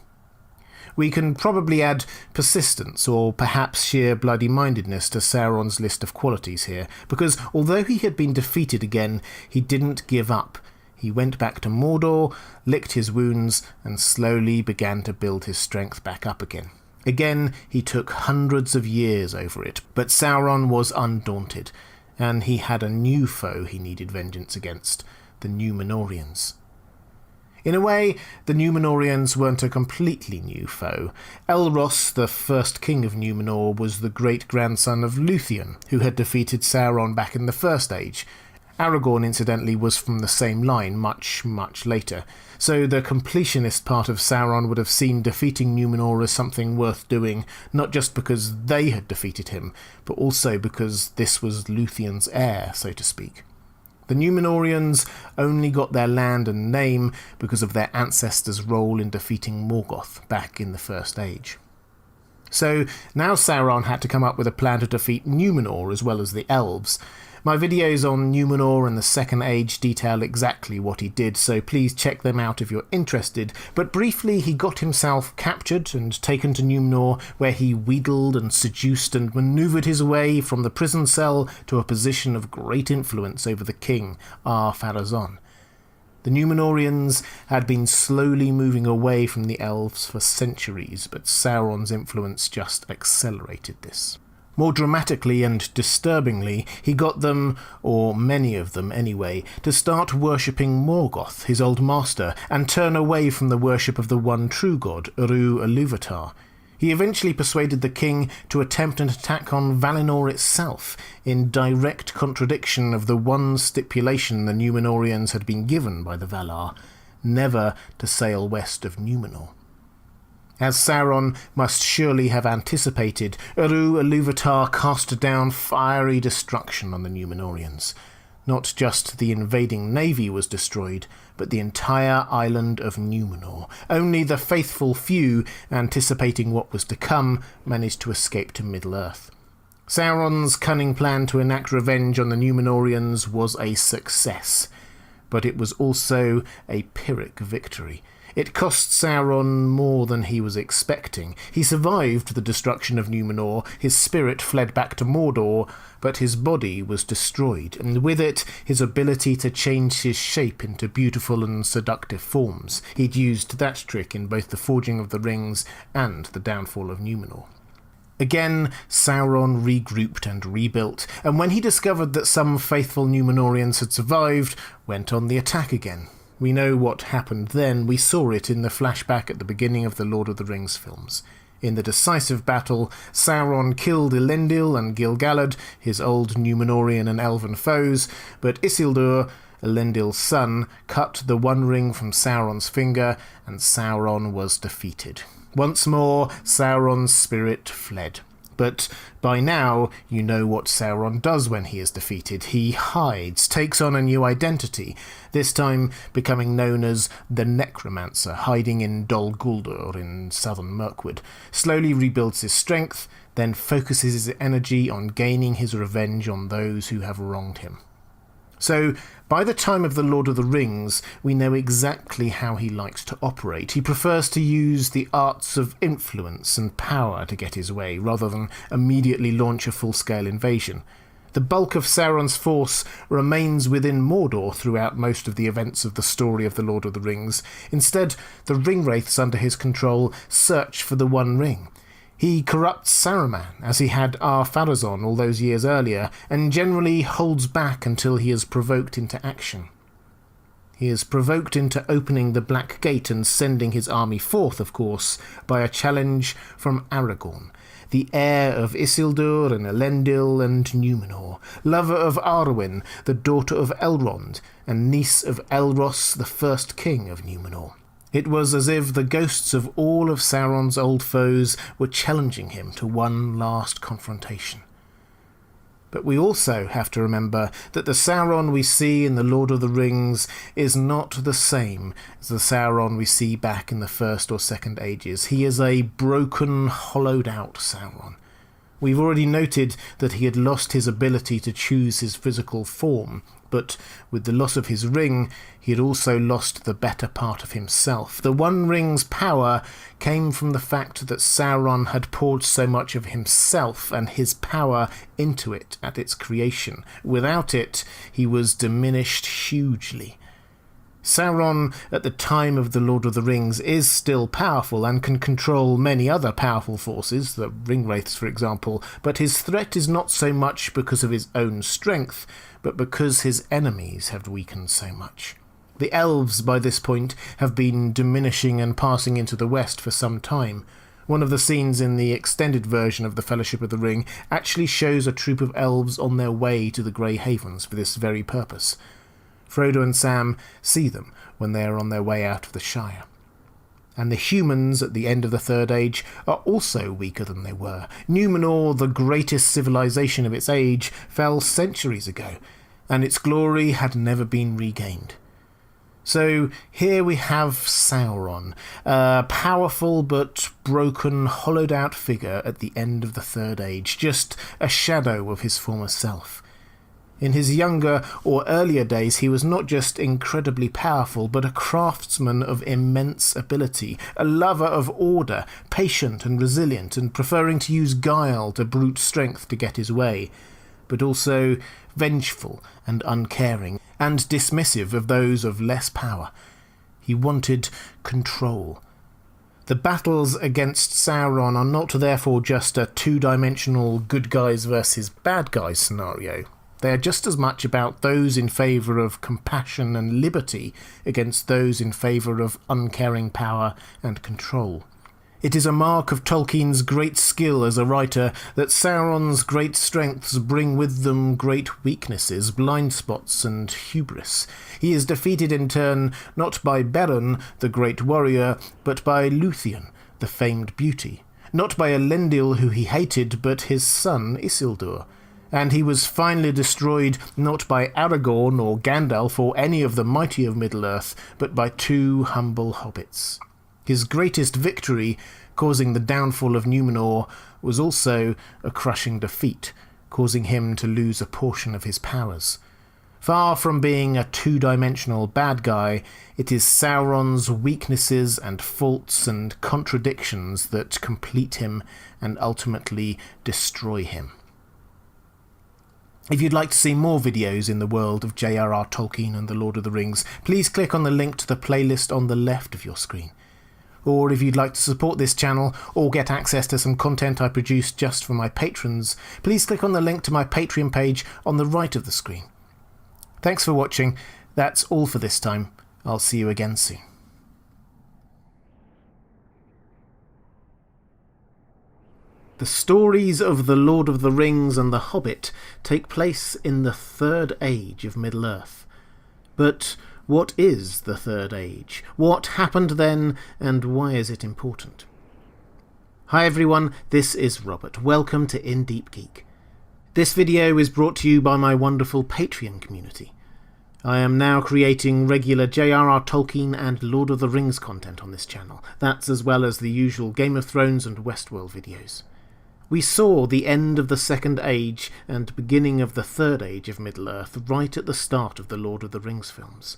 We can probably add persistence, or perhaps sheer bloody-mindedness, to Sauron's list of qualities here, because although he had been defeated again, he didn't give up. He went back to Mordor, licked his wounds, and slowly began to build his strength back up again. Again, he took hundreds of years over it, but Sauron was undaunted, and he had a new foe he needed vengeance against, the Númenóreans. In a way, the Númenóreans weren't a completely new foe. Elros, the first king of Númenor, was the great-grandson of Luthien, who had defeated Sauron back in the First Age. Aragorn, incidentally, was from the same line much, much later, so the completionist part of Sauron would have seen defeating Numenor as something worth doing, not just because they had defeated him, but also because this was Lúthien's heir, so to speak. The Númenóreans only got their land and name because of their ancestors' role in defeating Morgoth back in the First Age. So now Sauron had to come up with a plan to defeat Numenor as well as the elves. My videos on Numenor and the Second Age detail exactly what he did, so please check them out if you're interested. But briefly, he got himself captured and taken to Numenor, where he wheedled and seduced and manoeuvred his way from the prison cell to a position of great influence over the king, Ar-Pharazôn. The Númenóreans had been slowly moving away from the elves for centuries, but Sauron's influence just accelerated this. More dramatically and disturbingly, he got them, or many of them anyway, to start worshipping Morgoth, his old master, and turn away from the worship of the one true god, Eru Ilúvatar. He eventually persuaded the king to attempt an attack on Valinor itself, in direct contradiction of the one stipulation the Númenóreans had been given by the Valar, never to sail west of Númenor. As Sauron must surely have anticipated, Eru Ilúvatar cast down fiery destruction on the Númenóreans. Not just the invading navy was destroyed, but the entire island of Númenor. Only the faithful few, anticipating what was to come, managed to escape to Middle-earth. Sauron's cunning plan to enact revenge on the Númenóreans was a success, but it was also a Pyrrhic victory. It cost Sauron more than he was expecting. He survived the destruction of Númenor, his spirit fled back to Mordor, but his body was destroyed, and with it his ability to change his shape into beautiful and seductive forms. He'd used that trick in both the Forging of the Rings and the downfall of Númenor. Again, Sauron regrouped and rebuilt, and when he discovered that some faithful Númenóreans had survived, went on the attack again. We know what happened then. We saw it in the flashback at the beginning of the Lord of the Rings films. In the decisive battle, Sauron killed Elendil and Gil-galad, his old Númenórean and elven foes, but Isildur, Elendil's son, cut the One Ring from Sauron's finger, and Sauron was defeated. Once more, Sauron's spirit fled. But by now, you know what Sauron does when he is defeated. He hides, takes on a new identity, this time becoming known as the Necromancer, hiding in Dol Guldur in southern Mirkwood, slowly rebuilds his strength, then focuses his energy on gaining his revenge on those who have wronged him. So, by the time of the Lord of the Rings, we know exactly how he likes to operate. He prefers to use the arts of influence and power to get his way, rather than immediately launch a full-scale invasion. The bulk of Sauron's force remains within Mordor throughout most of the events of the story of the Lord of the Rings. Instead, the Ringwraiths under his control search for the One Ring. He corrupts Saruman, as he had Ar-Pharazôn all those years earlier, and generally holds back until he is provoked into action. He is provoked into opening the Black Gate and sending his army forth, of course, by a challenge from Aragorn, the heir of Isildur and Elendil and Númenor, lover of Arwen, the daughter of Elrond, and niece of Elros, the first king of Númenor. It was as if the ghosts of all of Sauron's old foes were challenging him to one last confrontation. But we also have to remember that the Sauron we see in The Lord of the Rings is not the same as the Sauron we see back in the First or Second Ages. He is a broken, hollowed-out Sauron. We've already noted that he had lost his ability to choose his physical form, but with the loss of his ring, he had also lost the better part of himself. The One Ring's power came from the fact that Sauron had poured so much of himself and his power into it at its creation. Without it, he was diminished hugely. Sauron, at the time of The Lord of the Rings, is still powerful and can control many other powerful forces, the Ringwraiths for example, but his threat is not so much because of his own strength, but because his enemies have weakened so much. The elves, by this point, have been diminishing and passing into the west for some time. One of the scenes in the extended version of the Fellowship of the Ring actually shows a troop of elves on their way to the Grey Havens for this very purpose. Frodo and Sam see them when they are on their way out of the Shire. And the humans at the end of the Third Age are also weaker than they were. Numenor, the greatest civilization of its age, fell centuries ago, and its glory had never been regained. So here we have Sauron, a powerful but broken, hollowed-out figure at the end of the Third Age, just a shadow of his former self. In his younger or earlier days, he was not just incredibly powerful, but a craftsman of immense ability, a lover of order, patient and resilient, and preferring to use guile to brute strength to get his way, but also vengeful and uncaring, and dismissive of those of less power. He wanted control. The battles against Sauron are not therefore just a two-dimensional good guys versus bad guys scenario. They are just as much about those in favour of compassion and liberty against those in favour of uncaring power and control. It is a mark of Tolkien's great skill as a writer that Sauron's great strengths bring with them great weaknesses, blind spots and hubris. He is defeated in turn not by Beren, the great warrior, but by Luthien, the famed beauty. Not by Elendil, who he hated, but his son Isildur. And he was finally destroyed not by Aragorn or Gandalf or any of the mighty of Middle-earth, but by two humble hobbits. His greatest victory, causing the downfall of Numenor, was also a crushing defeat, causing him to lose a portion of his powers. Far from being a two-dimensional bad guy, it is Sauron's weaknesses and faults and contradictions that complete him and ultimately destroy him. If you'd like to see more videos in the world of J.R.R. Tolkien and the Lord of the Rings, please click on the link to the playlist on the left of your screen. Or if you'd like to support this channel or get access to some content I produce just for my patrons, please click on the link to my Patreon page on the right of the screen. Thanks for watching. That's all for this time. I'll see you again soon. The stories of The Lord of the Rings and The Hobbit take place in the Third Age of Middle-earth. But what is the Third Age? What happened then, and why is it important? Hi everyone, this is Robert. Welcome to In Deep Geek. This video is brought to you by my wonderful Patreon community. I am now creating regular J.R.R. Tolkien and Lord of the Rings content on this channel. That's as well as the usual Game of Thrones and Westworld videos. We saw the end of the Second Age and beginning of the Third Age of Middle-earth right at the start of the Lord of the Rings films.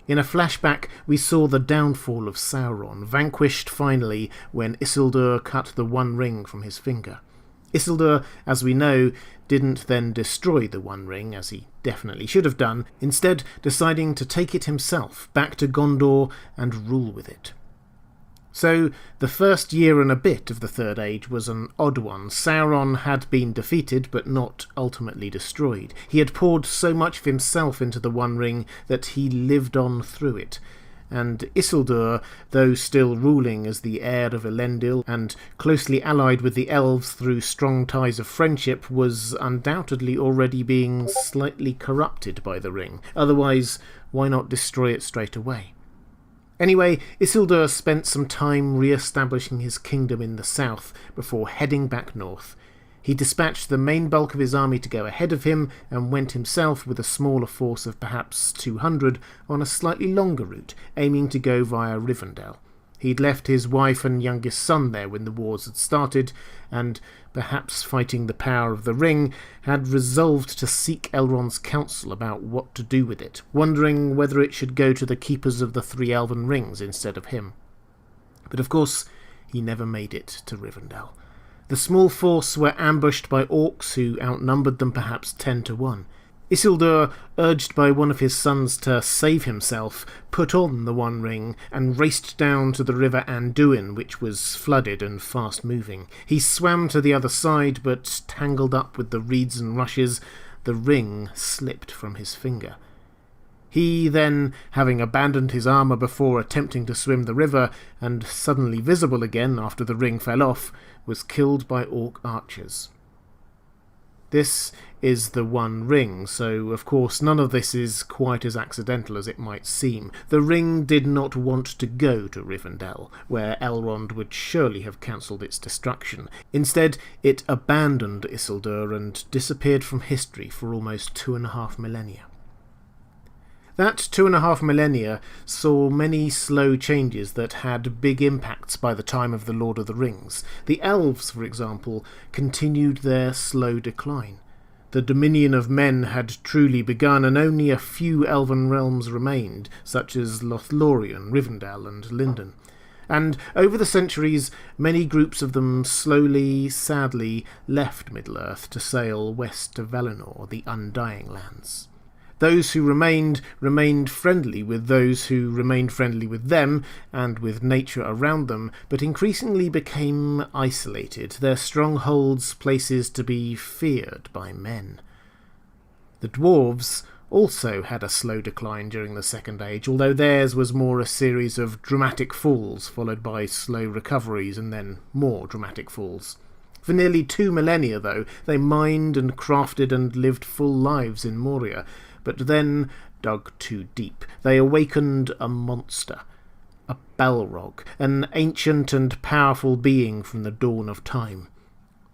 In a flashback, we saw the downfall of Sauron, vanquished finally when Isildur cut the One Ring from his finger. Isildur, as we know, didn't then destroy the One Ring, as he definitely should have done, instead deciding to take it himself back to Gondor and rule with it. So, the first year and a bit of the Third Age was an odd one. Sauron had been defeated, but not ultimately destroyed. He had poured so much of himself into the One Ring that he lived on through it. And Isildur, though still ruling as the heir of Elendil and closely allied with the elves through strong ties of friendship, was undoubtedly already being slightly corrupted by the ring. Otherwise, why not destroy it straight away? Anyway, Isildur spent some time re-establishing his kingdom in the south before heading back north. He dispatched the main bulk of his army to go ahead of him and went himself with a smaller force of perhaps 200 on a slightly longer route, aiming to go via Rivendell. He'd left his wife and youngest son there when the wars had started, and, perhaps fighting the power of the ring, had resolved to seek Elrond's counsel about what to do with it, wondering whether it should go to the keepers of the three elven rings instead of him. But of course, he never made it to Rivendell. The small force were ambushed by orcs who outnumbered them perhaps 10 to 1. Isildur, urged by one of his sons to save himself, put on the One Ring and raced down to the river Anduin, which was flooded and fast-moving. He swam to the other side, but tangled up with the reeds and rushes, the ring slipped from his finger. He then, having abandoned his armour before attempting to swim the river, and suddenly visible again after the ring fell off, was killed by orc archers. This is the One Ring, so of course none of this is quite as accidental as it might seem. The ring did not want to go to Rivendell, where Elrond would surely have cancelled its destruction. Instead, it abandoned Isildur and disappeared from history for almost 2.5 millennia. That 2.5 millennia saw many slow changes that had big impacts by the time of The Lord of the Rings. The elves, for example, continued their slow decline. The dominion of men had truly begun, and only a few elven realms remained, such as Lothlorien, Rivendell and Lindon. And over the centuries, many groups of them slowly, sadly, left Middle-earth to sail west to Valinor, the Undying Lands. Those who remained friendly with those who remained friendly with them and with nature around them, but increasingly became isolated, their strongholds places to be feared by men. The dwarves also had a slow decline during the Second Age, although theirs was more a series of dramatic falls followed by slow recoveries and then more dramatic falls. For nearly 2 millennia, though, they mined and crafted and lived full lives in Moria, but then dug too deep. They awakened a monster, a Balrog, an ancient and powerful being from the dawn of time.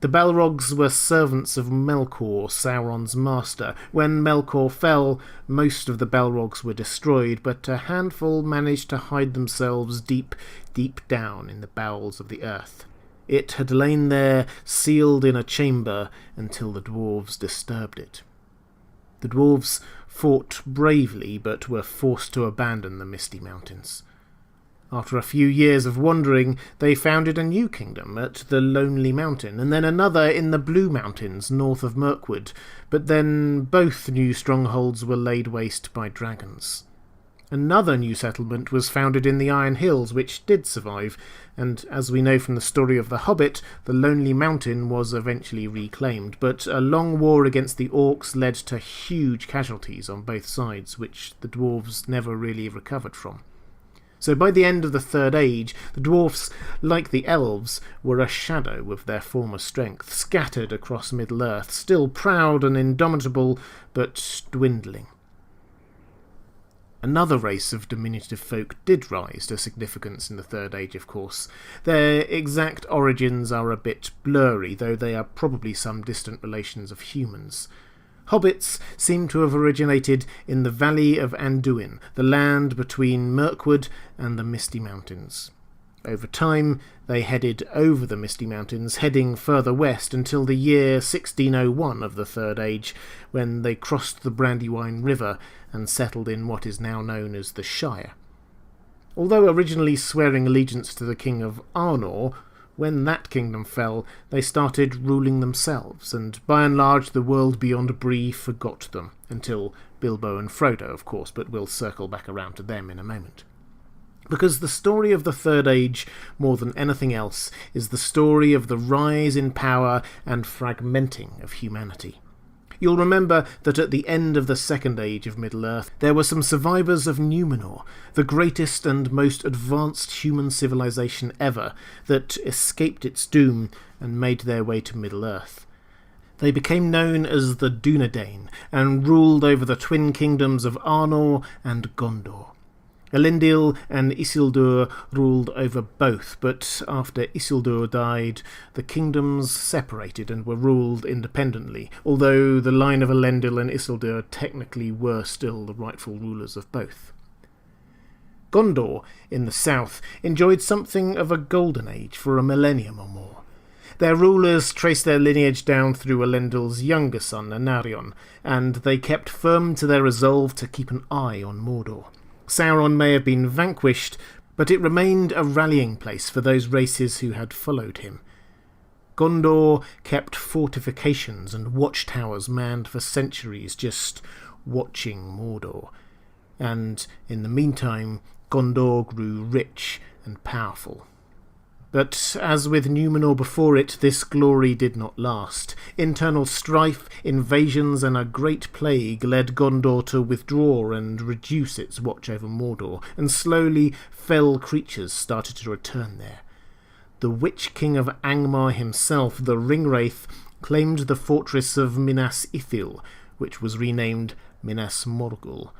The Balrogs were servants of Melkor, Sauron's master. When Melkor fell, most of the Balrogs were destroyed, but a handful managed to hide themselves deep, deep down in the bowels of the earth. It had lain there, sealed in a chamber, until the dwarves disturbed it. The dwarves fought bravely, but were forced to abandon the Misty Mountains. After a few years of wandering, they founded a new kingdom at the Lonely Mountain, and then another in the Blue Mountains north of Mirkwood, but then both new strongholds were laid waste by dragons. Another new settlement was founded in the Iron Hills, which did survive, and as we know from the story of The Hobbit, the Lonely Mountain was eventually reclaimed, but a long war against the orcs led to huge casualties on both sides, which the dwarves never really recovered from. So by the end of the Third Age, the dwarfs, like the elves, were a shadow of their former strength, scattered across Middle-earth, still proud and indomitable, but dwindling. Another race of diminutive folk did rise to significance in the Third Age, of course. Their exact origins are a bit blurry, though they are probably some distant relations of humans. Hobbits seem to have originated in the Valley of Anduin, the land between Mirkwood and the Misty Mountains. Over time, they headed over the Misty Mountains, heading further west until the year 1601 of the Third Age, when they crossed the Brandywine River and settled in what is now known as the Shire. Although originally swearing allegiance to the King of Arnor, when that kingdom fell, they started ruling themselves, and by and large the world beyond Bree forgot them, until Bilbo and Frodo, of course, but we'll circle back around to them in a moment. Because the story of the Third Age, more than anything else, is the story of the rise in power and fragmenting of humanity. You'll remember that at the end of the Second Age of Middle-earth, there were some survivors of Numenor, the greatest and most advanced human civilization ever, that escaped its doom and made their way to Middle-earth. They became known as the Dunedain, and ruled over the twin kingdoms of Arnor and Gondor. Elendil and Isildur ruled over both, but after Isildur died, the kingdoms separated and were ruled independently, although the line of Elendil and Isildur technically were still the rightful rulers of both. Gondor, in the south, enjoyed something of a golden age for a millennium or more. Their rulers traced their lineage down through Elendil's younger son, Anarion, and they kept firm to their resolve to keep an eye on Mordor. Sauron may have been vanquished, but it remained a rallying place for those races who had followed him. Gondor kept fortifications and watchtowers manned for centuries, just watching Mordor. And in the meantime, Gondor grew rich and powerful. But as with Numenor before it, this glory did not last. Internal strife, invasions, and a great plague led Gondor to withdraw and reduce its watch over Mordor, and slowly fell creatures started to return there. The Witch King of Angmar himself, the Ringwraith, claimed the fortress of Minas Ithil, which was renamed Minas Morgul.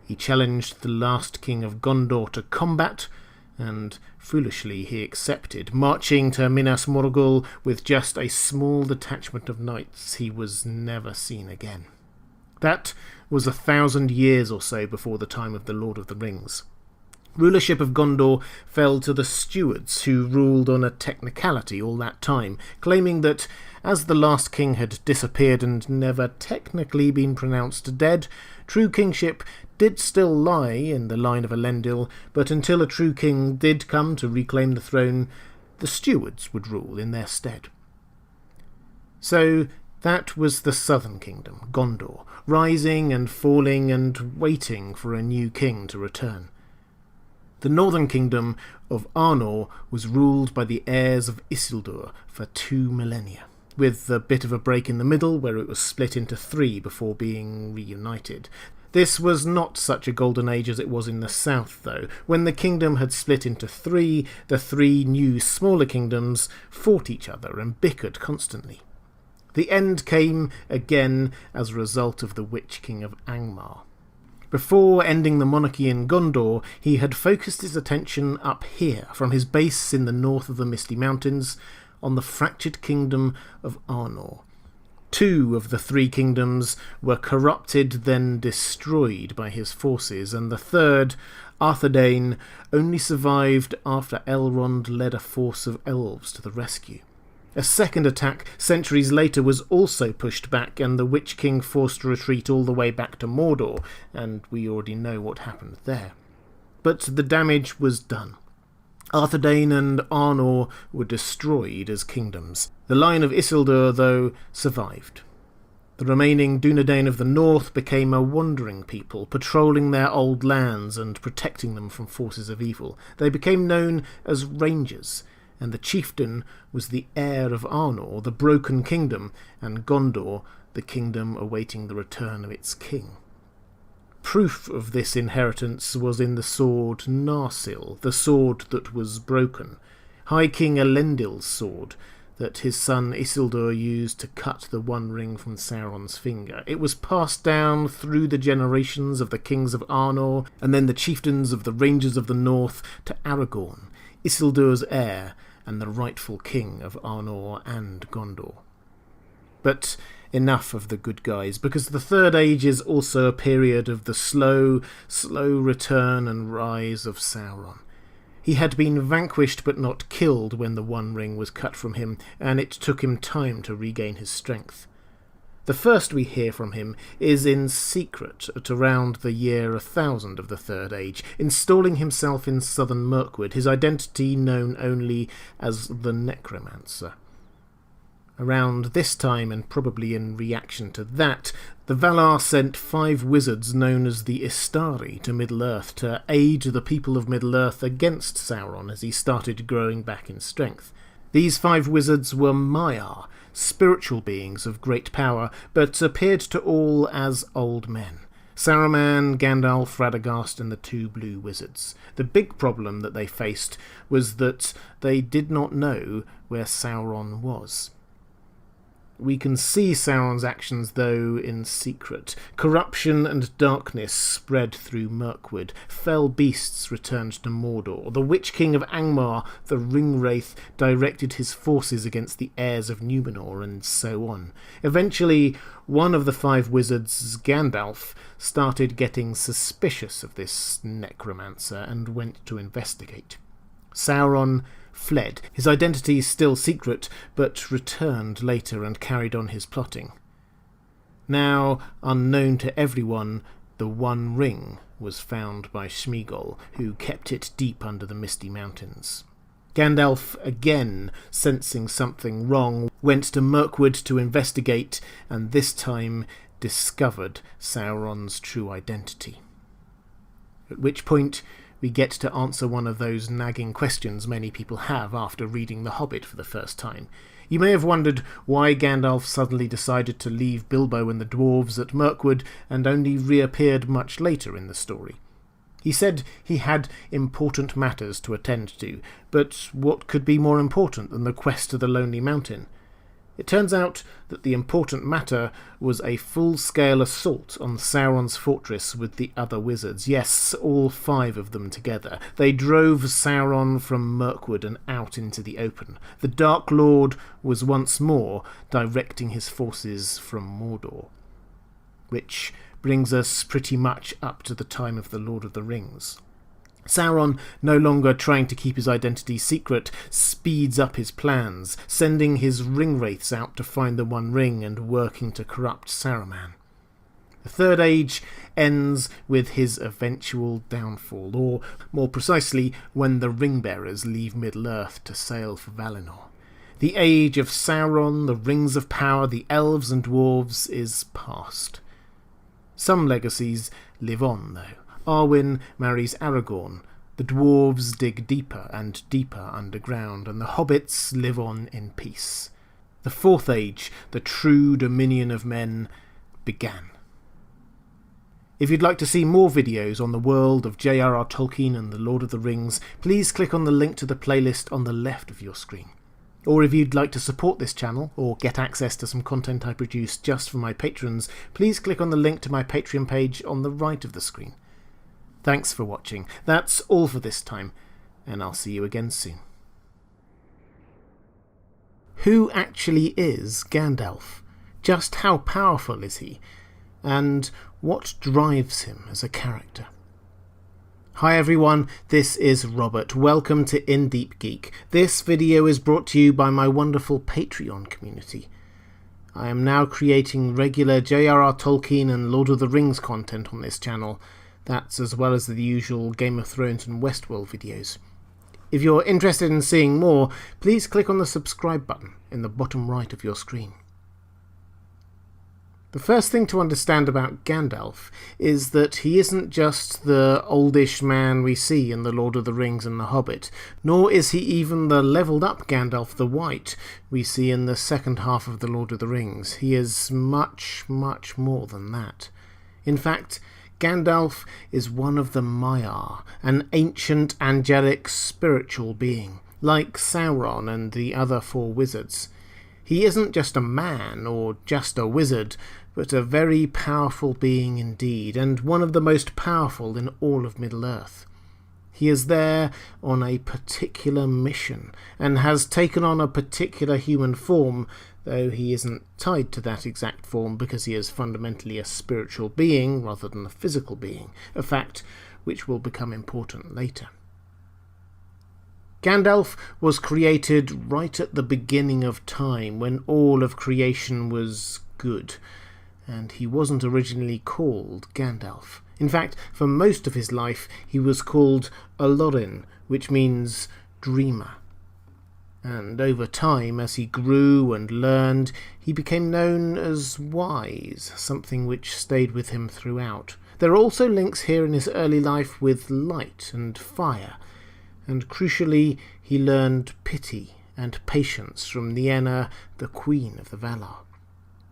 He challenged the last king of Gondor to combat, and foolishly he accepted, marching to Minas Morgul with just a small detachment of knights. He was never seen again. That was 1,000 years or so before the time of the Lord of the Rings. Rulership of Gondor fell to the stewards, who ruled on a technicality all that time, claiming that as the last king had disappeared and never technically been pronounced dead, true kingship did still lie in the line of Elendil, but until a true king did come to reclaim the throne, the stewards would rule in their stead. So that was the southern kingdom, Gondor, rising and falling and waiting for a new king to return. The northern kingdom of Arnor was ruled by the heirs of Isildur for 2 millennia, with a bit of a break in the middle where it was split into 3 before being reunited. This was not such a golden age as it was in the south, though. When the kingdom had split into 3, the 3 new smaller kingdoms fought each other and bickered constantly. The end came again as a result of the Witch King of Angmar. Before ending the monarchy in Gondor, he had focused his attention up here, from his base in the north of the Misty Mountains, on the fractured kingdom of Arnor. 2 of the 3 kingdoms were corrupted, then destroyed by his forces, and the third, Arthedain, only survived after Elrond led a force of elves to the rescue. A second attack centuries later was also pushed back, and the Witch King forced to retreat all the way back to Mordor, and we already know what happened there. But the damage was done. Arthedain and Arnor were destroyed as kingdoms. The line of Isildur, though, survived. The remaining Dunedain of the north became a wandering people, patrolling their old lands and protecting them from forces of evil. They became known as Rangers, and the chieftain was the heir of Arnor, the broken kingdom, and Gondor, the kingdom awaiting the return of its king. Proof of this inheritance was in the sword Narsil, the sword that was broken, High King Elendil's sword, that his son Isildur used to cut the One Ring from Sauron's finger. It was passed down through the generations of the kings of Arnor, and then the chieftains of the Rangers of the North, to Aragorn, Isildur's heir, and the rightful king of Arnor and Gondor. But enough of the good guys, because the Third Age is also a period of the slow return and rise of Sauron. He had been vanquished but not killed when the One Ring was cut from him, and it took him time to regain his strength. The first we hear from him is in secret at around the year 1000 of the Third Age, installing himself in southern Mirkwood, his identity known only as the Necromancer. Around this time, and probably in reaction to that, the Valar sent 5 wizards known as the Istari to Middle-earth to aid the people of Middle-earth against Sauron as he started growing back in strength. These 5 wizards were Maiar, spiritual beings of great power, but appeared to all as old men. Saruman, Gandalf, Radagast, and the 2 blue wizards. The big problem that they faced was that they did not know where Sauron was. We can see Sauron's actions, though, in secret. Corruption and darkness spread through Mirkwood. Fell beasts returned to Mordor. The Witch King of Angmar, the Ringwraith, directed his forces against the heirs of Numenor, and so on. Eventually, one of the 5 wizards, Gandalf, started getting suspicious of this necromancer and went to investigate. Sauron fled, his identity still secret, but returned later and carried on his plotting. Now, unknown to everyone, the One Ring was found by Sméagol, who kept it deep under the Misty Mountains. Gandalf, again sensing something wrong, went to Mirkwood to investigate, and this time discovered Sauron's true identity. At which point we get to answer one of those nagging questions many people have after reading The Hobbit for the first time. You may have wondered why Gandalf suddenly decided to leave Bilbo and the dwarves at Mirkwood and only reappeared much later in the story. He said he had important matters to attend to, but what could be more important than the quest to the Lonely Mountain? It turns out that the important matter was a full-scale assault on Sauron's fortress with the other wizards. Yes, all 5 of them together. They drove Sauron from Mirkwood and out into the open. The Dark Lord was once more directing his forces from Mordor. Which brings us pretty much up to the time of the Lord of the Rings. Sauron, no longer trying to keep his identity secret, speeds up his plans, sending his ringwraiths out to find the One Ring and working to corrupt Saruman. The Third Age ends with his eventual downfall, or more precisely, when the Ringbearers leave Middle-earth to sail for Valinor. The age of Sauron, the Rings of Power, the elves and dwarves is past. Some legacies live on, though. Arwen marries Aragorn, the dwarves dig deeper and deeper underground, and the hobbits live on in peace. The Fourth Age, the true dominion of men, began. If you'd like to see more videos on the world of J.R.R. Tolkien and the Lord of the Rings, please click on the link to the playlist on the left of your screen. Or if you'd like to support this channel, or get access to some content I produce just for my patrons, please click on the link to my Patreon page on the right of the screen. Thanks for watching. That's all for this time, and I'll see you again soon. Who actually is Gandalf? Just how powerful is he? And what drives him as a character? Hi everyone, this is Robert. Welcome to In Deep Geek. This video is brought to you by my wonderful Patreon community. I am now creating regular J.R.R. Tolkien and Lord of the Rings content on this channel. That's as well as the usual Game of Thrones and Westworld videos. If you're interested in seeing more, please click on the subscribe button in the bottom right of your screen. The first thing to understand about Gandalf is that he isn't just the oldish man we see in The Lord of the Rings and The Hobbit, nor is he even the levelled up Gandalf the White we see in the second half of The Lord of the Rings. He is much, much more than that. In fact, Gandalf is one of the Maiar, an ancient angelic spiritual being, like Sauron and the other 4 wizards. He isn't just a man or just a wizard, but a very powerful being indeed, and one of the most powerful in all of Middle-earth. He is there on a particular mission, and has taken on a particular human form, though he isn't tied to that exact form because he is fundamentally a spiritual being rather than a physical being, a fact which will become important later. Gandalf was created right at the beginning of time, when all of creation was good, and he wasn't originally called Gandalf. In fact, for most of his life he was called Olorin, which means dreamer. And over time, as he grew and learned, he became known as wise, something which stayed with him throughout. There are also links here in his early life with light and fire, and crucially, he learned pity and patience from Nienna, the Queen of the Valar.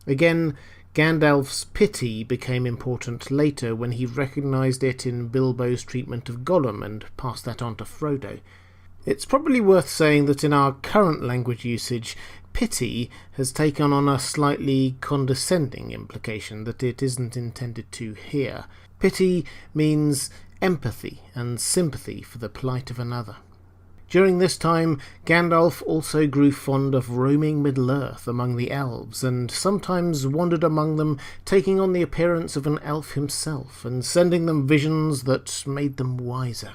Again, Gandalf's pity became important later when he recognised it in Bilbo's treatment of Gollum and passed that on to Frodo. It's probably worth saying that in our current language usage, pity has taken on a slightly condescending implication that it isn't intended to here. Pity means empathy and sympathy for the plight of another. During this time, Gandalf also grew fond of roaming Middle-earth among the elves, and sometimes wandered among them, taking on the appearance of an elf himself, and sending them visions that made them wiser.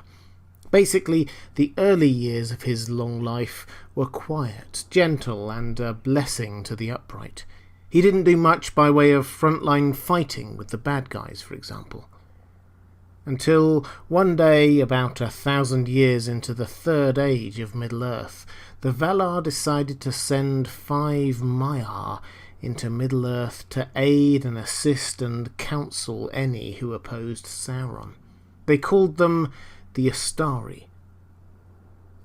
Basically, the early years of his long life were quiet, gentle, and a blessing to the upright. He didn't do much by way of frontline fighting with the bad guys, for example. Until one day, about 1,000 years into the Third Age of Middle-earth, the Valar decided to send 5 Maiar into Middle-earth to aid and assist and counsel any who opposed Sauron. They called them the Astari.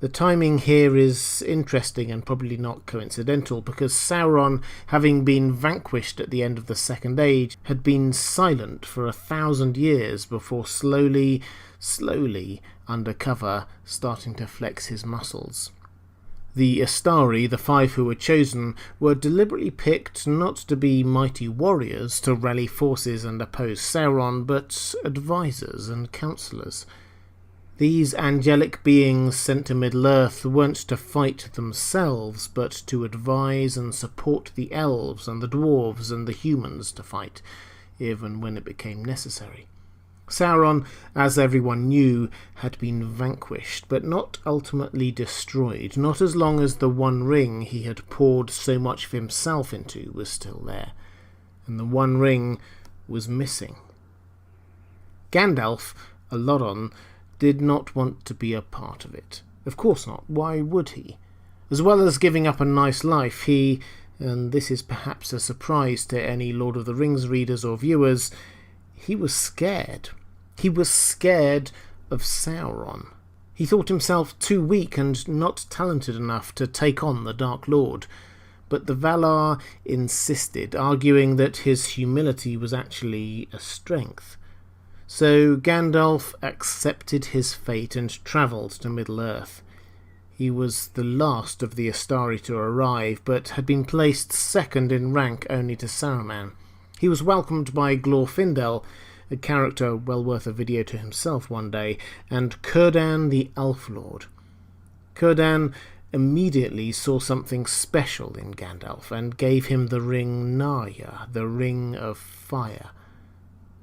The timing here is interesting and probably not coincidental, because Sauron, having been vanquished at the end of the Second Age, had been silent for 1,000 years before slowly, undercover, starting to flex his muscles. The Astari, the 5 who were chosen, were deliberately picked not to be mighty warriors to rally forces and oppose Sauron, but advisors and counsellors. These angelic beings sent to Middle-earth weren't to fight themselves, but to advise and support the elves and the dwarves and the humans to fight, even when it became necessary. Sauron, as everyone knew, had been vanquished, but not ultimately destroyed, not as long as the One Ring he had poured so much of himself into was still there. And the One Ring was missing. Gandalf, Elrond, did not want to be a part of it. Of course not. Why would he? As well as giving up a nice life, he, and this is perhaps a surprise to any Lord of the Rings readers or viewers, he was scared. He was scared of Sauron. He thought himself too weak and not talented enough to take on the Dark Lord. But the Valar insisted, arguing that his humility was actually a strength. So Gandalf accepted his fate and travelled to Middle-earth. He was the last of the Astari to arrive, but had been placed second in rank only to Saruman. He was welcomed by Glorfindel, a character well worth a video to himself one day, and Círdan the Elf Lord. Círdan immediately saw something special in Gandalf and gave him the ring Narya, the Ring of Fire.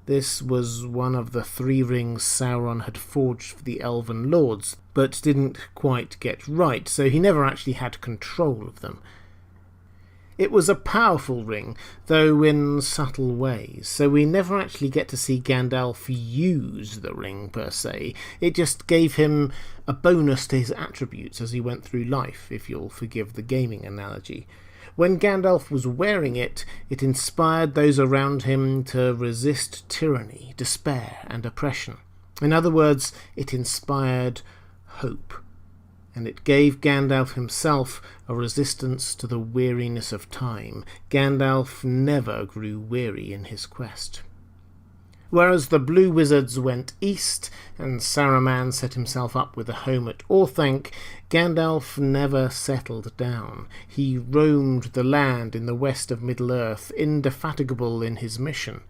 This was one of the 3 rings Sauron had forged for the Elven Lords, but didn't quite get right, so he never actually had control of them. It was a powerful ring, though in subtle ways, so we never actually get to see Gandalf use the ring per se. It just gave him a bonus to his attributes as he went through life, if you'll forgive the gaming analogy. When Gandalf was wearing it, it inspired those around him to resist tyranny, despair, and oppression. In other words, it inspired hope. And it gave Gandalf himself a resistance to the weariness of time. Gandalf never grew weary in his quest. Whereas the Blue Wizards went east, and Saruman set himself up with a home at Orthanc, Gandalf never settled down. He roamed the land in the west of Middle-earth, indefatigable in his mission.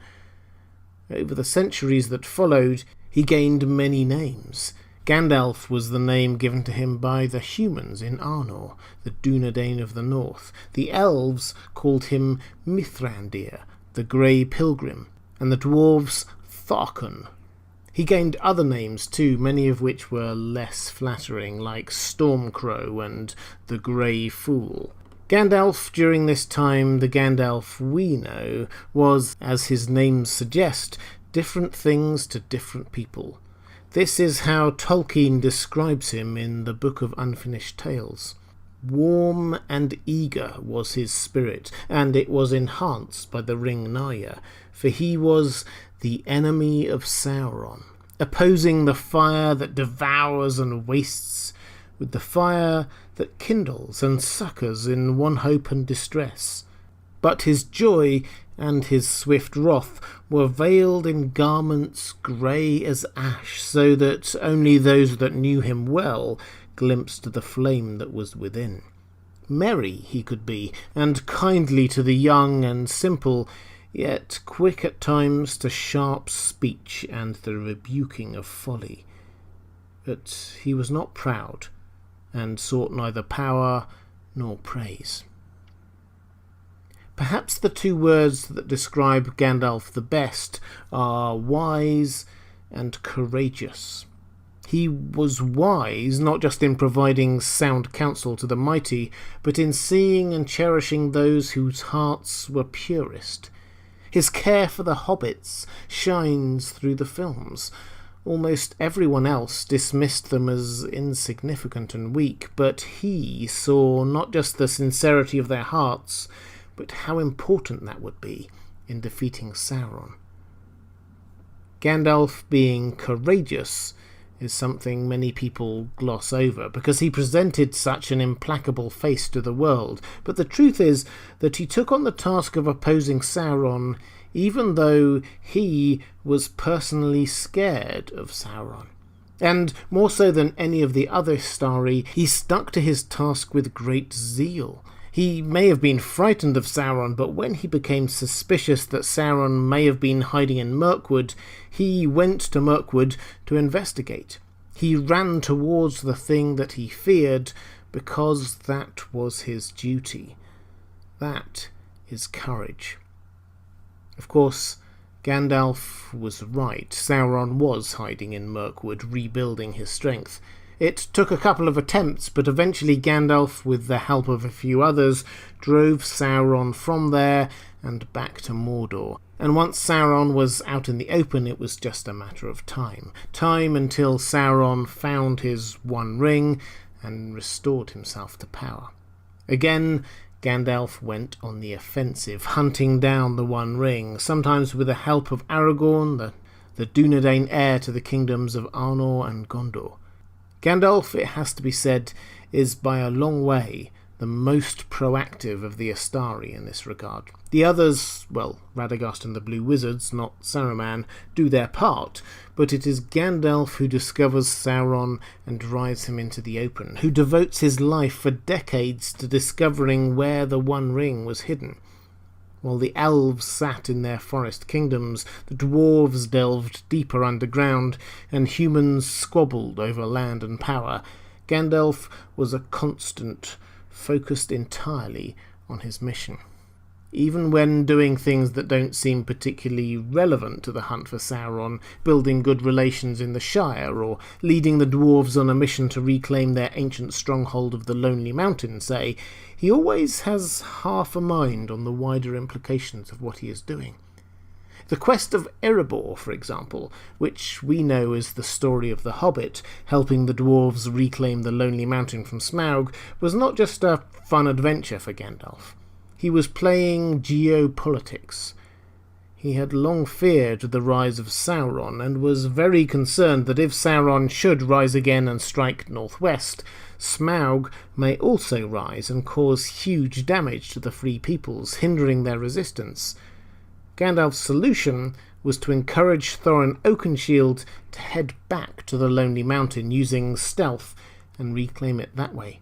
Over the centuries that followed, he gained many names. Gandalf was the name given to him by the humans in Arnor, the Dunedain of the North. The elves called him Mithrandir, the Grey Pilgrim, and the dwarves Tharkon. He gained other names too, many of which were less flattering, like Stormcrow and the Grey Fool. Gandalf, during this time, the Gandalf we know, was, as his name suggests, different things to different people. This is how Tolkien describes him in the Book of Unfinished Tales. Warm and eager was his spirit, and it was enhanced by the ring Narya, for he was the enemy of Sauron, opposing the fire that devours and wastes with the fire that kindles and succours in one hope and distress. But his joy and his swift wrath were veiled in garments grey as ash, so that only those that knew him well glimpsed the flame that was within. Merry he could be, and kindly to the young and simple, yet quick at times to sharp speech and the rebuking of folly. But he was not proud, and sought neither power nor praise. Perhaps the 2 words that describe Gandalf the best are wise and courageous. He was wise not just in providing sound counsel to the mighty, but in seeing and cherishing those whose hearts were purest. His care for the hobbits shines through the films. Almost everyone else dismissed them as insignificant and weak, but he saw not just the sincerity of their hearts, but how important that would be in defeating Sauron. Gandalf being courageous is something many people gloss over, because he presented such an implacable face to the world. But the truth is that he took on the task of opposing Sauron even though he was personally scared of Sauron. And more so than any of the other Istari, he stuck to his task with great zeal. He may have been frightened of Sauron, but when he became suspicious that Sauron may have been hiding in Mirkwood, he went to Mirkwood to investigate. He ran towards the thing that he feared because that was his duty. That is courage. Of course, Gandalf was right. Sauron was hiding in Mirkwood, rebuilding his strength. It took a couple of attempts, but eventually Gandalf, with the help of a few others, drove Sauron from there and back to Mordor. And once Sauron was out in the open, it was just a matter of time. Time until Sauron found his One Ring and restored himself to power. Again, Gandalf went on the offensive, hunting down the One Ring, sometimes with the help of Aragorn, the Dunedain heir to the kingdoms of Arnor and Gondor. Gandalf, it has to be said, is by a long way the most proactive of the Istari in this regard. The others, well, Radagast and the Blue Wizards, not Saruman, do their part, but it is Gandalf who discovers Sauron and drives him into the open, who devotes his life for decades to discovering where the One Ring was hidden. While the elves sat in their forest kingdoms, the dwarves delved deeper underground, and humans squabbled over land and power, Gandalf was a constant, focused entirely on his mission. Even when doing things that don't seem particularly relevant to the hunt for Sauron, building good relations in the Shire, or leading the dwarves on a mission to reclaim their ancient stronghold of the Lonely Mountain, say, he always has half a mind on the wider implications of what he is doing. The quest of Erebor, for example, which we know as the story of the Hobbit, helping the dwarves reclaim the Lonely Mountain from Smaug, was not just a fun adventure for Gandalf. He was playing geopolitics. He had long feared the rise of Sauron, and was very concerned that if Sauron should rise again and strike northwest, Smaug may also rise and cause huge damage to the Free Peoples, hindering their resistance. Gandalf's solution was to encourage Thorin Oakenshield to head back to the Lonely Mountain using stealth and reclaim it that way.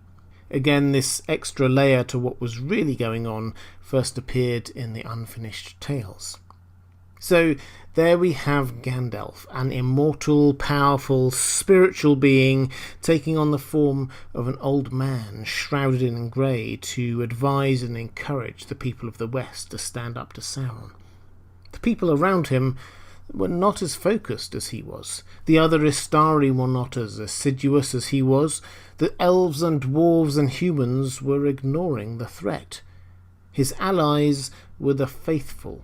Again, this extra layer to what was really going on first appeared in the Unfinished Tales. So there we have Gandalf, an immortal, powerful, spiritual being taking on the form of an old man shrouded in grey to advise and encourage the people of the West to stand up to Sauron. The people around him were not as focused as he was. The other Istari were not as assiduous as he was. The elves and dwarves and humans were ignoring the threat. His allies were the faithful,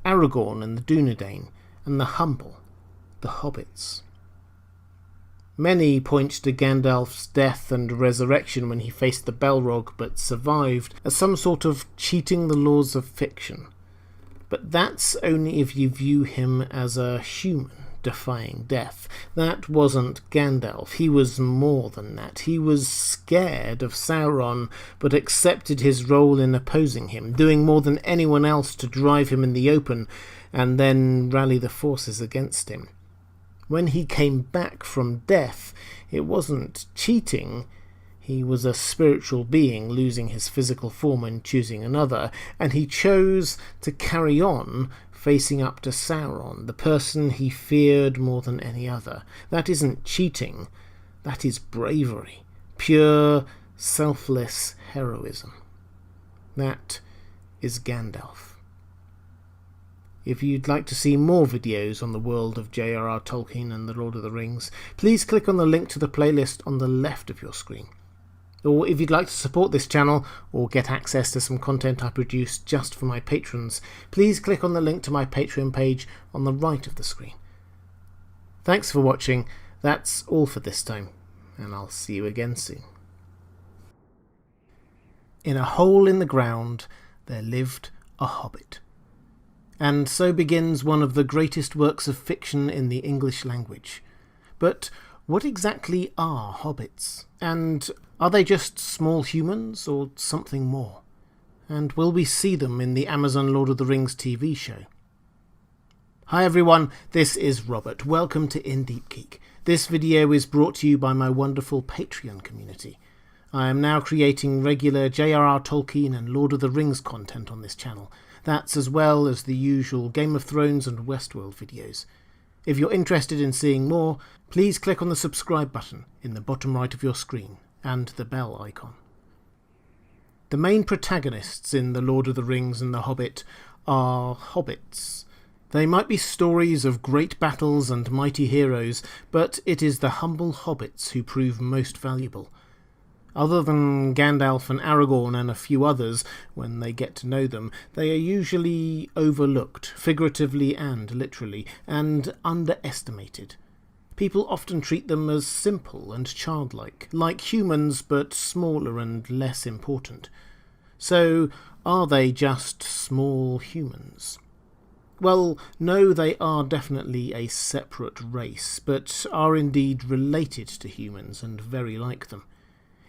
Aragorn and the Dunedain, and the humble, the hobbits. Many point to Gandalf's death and resurrection when he faced the Balrog but survived as some sort of cheating the laws of fiction. But that's only if you view him as a human defying death. That wasn't Gandalf. He was more than that. He was scared of Sauron, but accepted his role in opposing him, doing more than anyone else to drive him in the open, and then rally the forces against him. When he came back from death, it wasn't cheating. He was a spiritual being losing his physical form and choosing another, and he chose to carry on facing up to Sauron, the person he feared more than any other. That isn't cheating, that is bravery, pure, selfless heroism. That is Gandalf. If you'd like to see more videos on the world of J.R.R. Tolkien and the Lord of the Rings, please click on the link to the playlist on the left of your screen. Or if you'd like to support this channel or get access to some content I produce just for my patrons, please click on the link to my Patreon page on the right of the screen. Thanks for watching. That's all for this time, and I'll see you again soon. In a hole in the ground there lived a hobbit. And so begins one of the greatest works of fiction in the English language. But What exactly are hobbits? And are they just small humans or something more? And will we see them in the Amazon Lord of the Rings TV show? Hi everyone, this is Robert. Welcome to In Deep Geek. This video is brought to you by my wonderful Patreon community. I am now creating regular J.R.R. Tolkien and Lord of the Rings content on this channel. That's as well as the usual Game of Thrones and Westworld videos. If you're interested in seeing more, please click on the subscribe button in the bottom right of your screen and the bell icon. The main protagonists in The Lord of the Rings and The Hobbit are hobbits. They might be stories of great battles and mighty heroes, but it is the humble hobbits who prove most valuable. Other than Gandalf and Aragorn and a few others, when they get to know them, they are usually overlooked, figuratively and literally, and underestimated. People often treat them as simple and childlike, like humans but smaller and less important. So, are they just small humans? Well, no, they are definitely a separate race, but are indeed related to humans and very like them.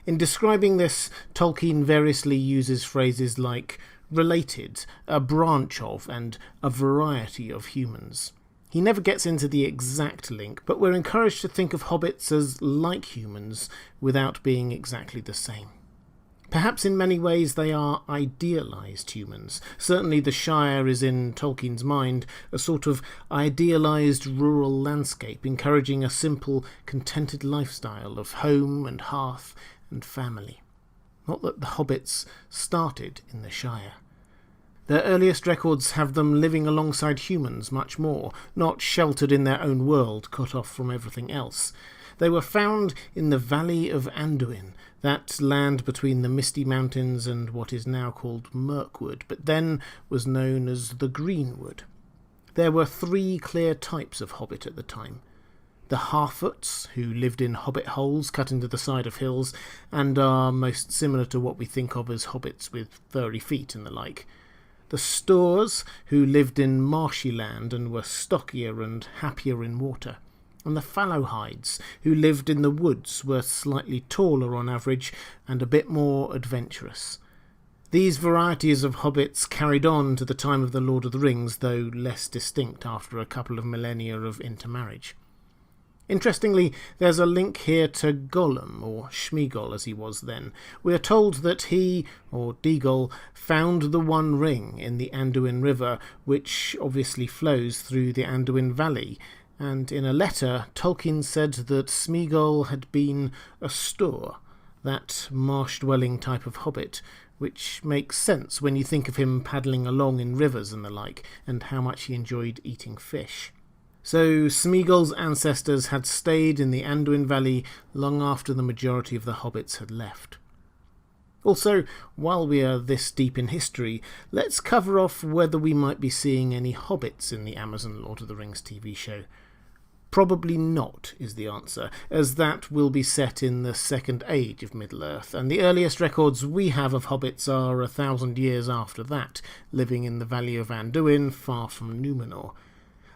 In describing this, Tolkien variously uses phrases like related, a branch of, and a variety of humans. He never gets into the exact link, but we're encouraged to think of hobbits as like humans without being exactly the same. Perhaps in many ways they are idealised humans. Certainly the Shire is, in Tolkien's mind, a sort of idealised rural landscape encouraging a simple, contented lifestyle of home and hearth and family. Not that the hobbits started in the Shire. Their earliest records have them living alongside humans much more, not sheltered in their own world, cut off from everything else. They were found in the Valley of Anduin, that land between the Misty Mountains and what is now called Mirkwood, but then was known as the Greenwood. There were three clear types of hobbit at the time. The Harfoots, who lived in hobbit holes cut into the side of hills, and are most similar to what we think of as hobbits with furry feet and the like. The Stoors, who lived in marshy land and were stockier and happier in water. And the Fallowhides, who lived in the woods, were slightly taller on average and a bit more adventurous. These varieties of hobbits carried on to the time of the Lord of the Rings, though less distinct after a couple of millennia of intermarriage. Interestingly, there's a link here to Gollum, or Sméagol as he was then. We are told that he, or Déagol, found the One Ring in the Anduin River, which obviously flows through the Anduin Valley, and in a letter Tolkien said that Sméagol had been a Stoor, that marsh-dwelling type of hobbit, which makes sense when you think of him paddling along in rivers and the like, and how much he enjoyed eating fish. So Sméagol's ancestors had stayed in the Anduin Valley long after the majority of the hobbits had left. Also, while we are this deep in history, let's cover off whether we might be seeing any hobbits in the Amazon Lord of the Rings TV show. Probably not, is the answer, as that will be set in the Second Age of Middle-earth, and the earliest records we have of hobbits are 1,000 years after that, living in the Valley of Anduin, far from Númenor.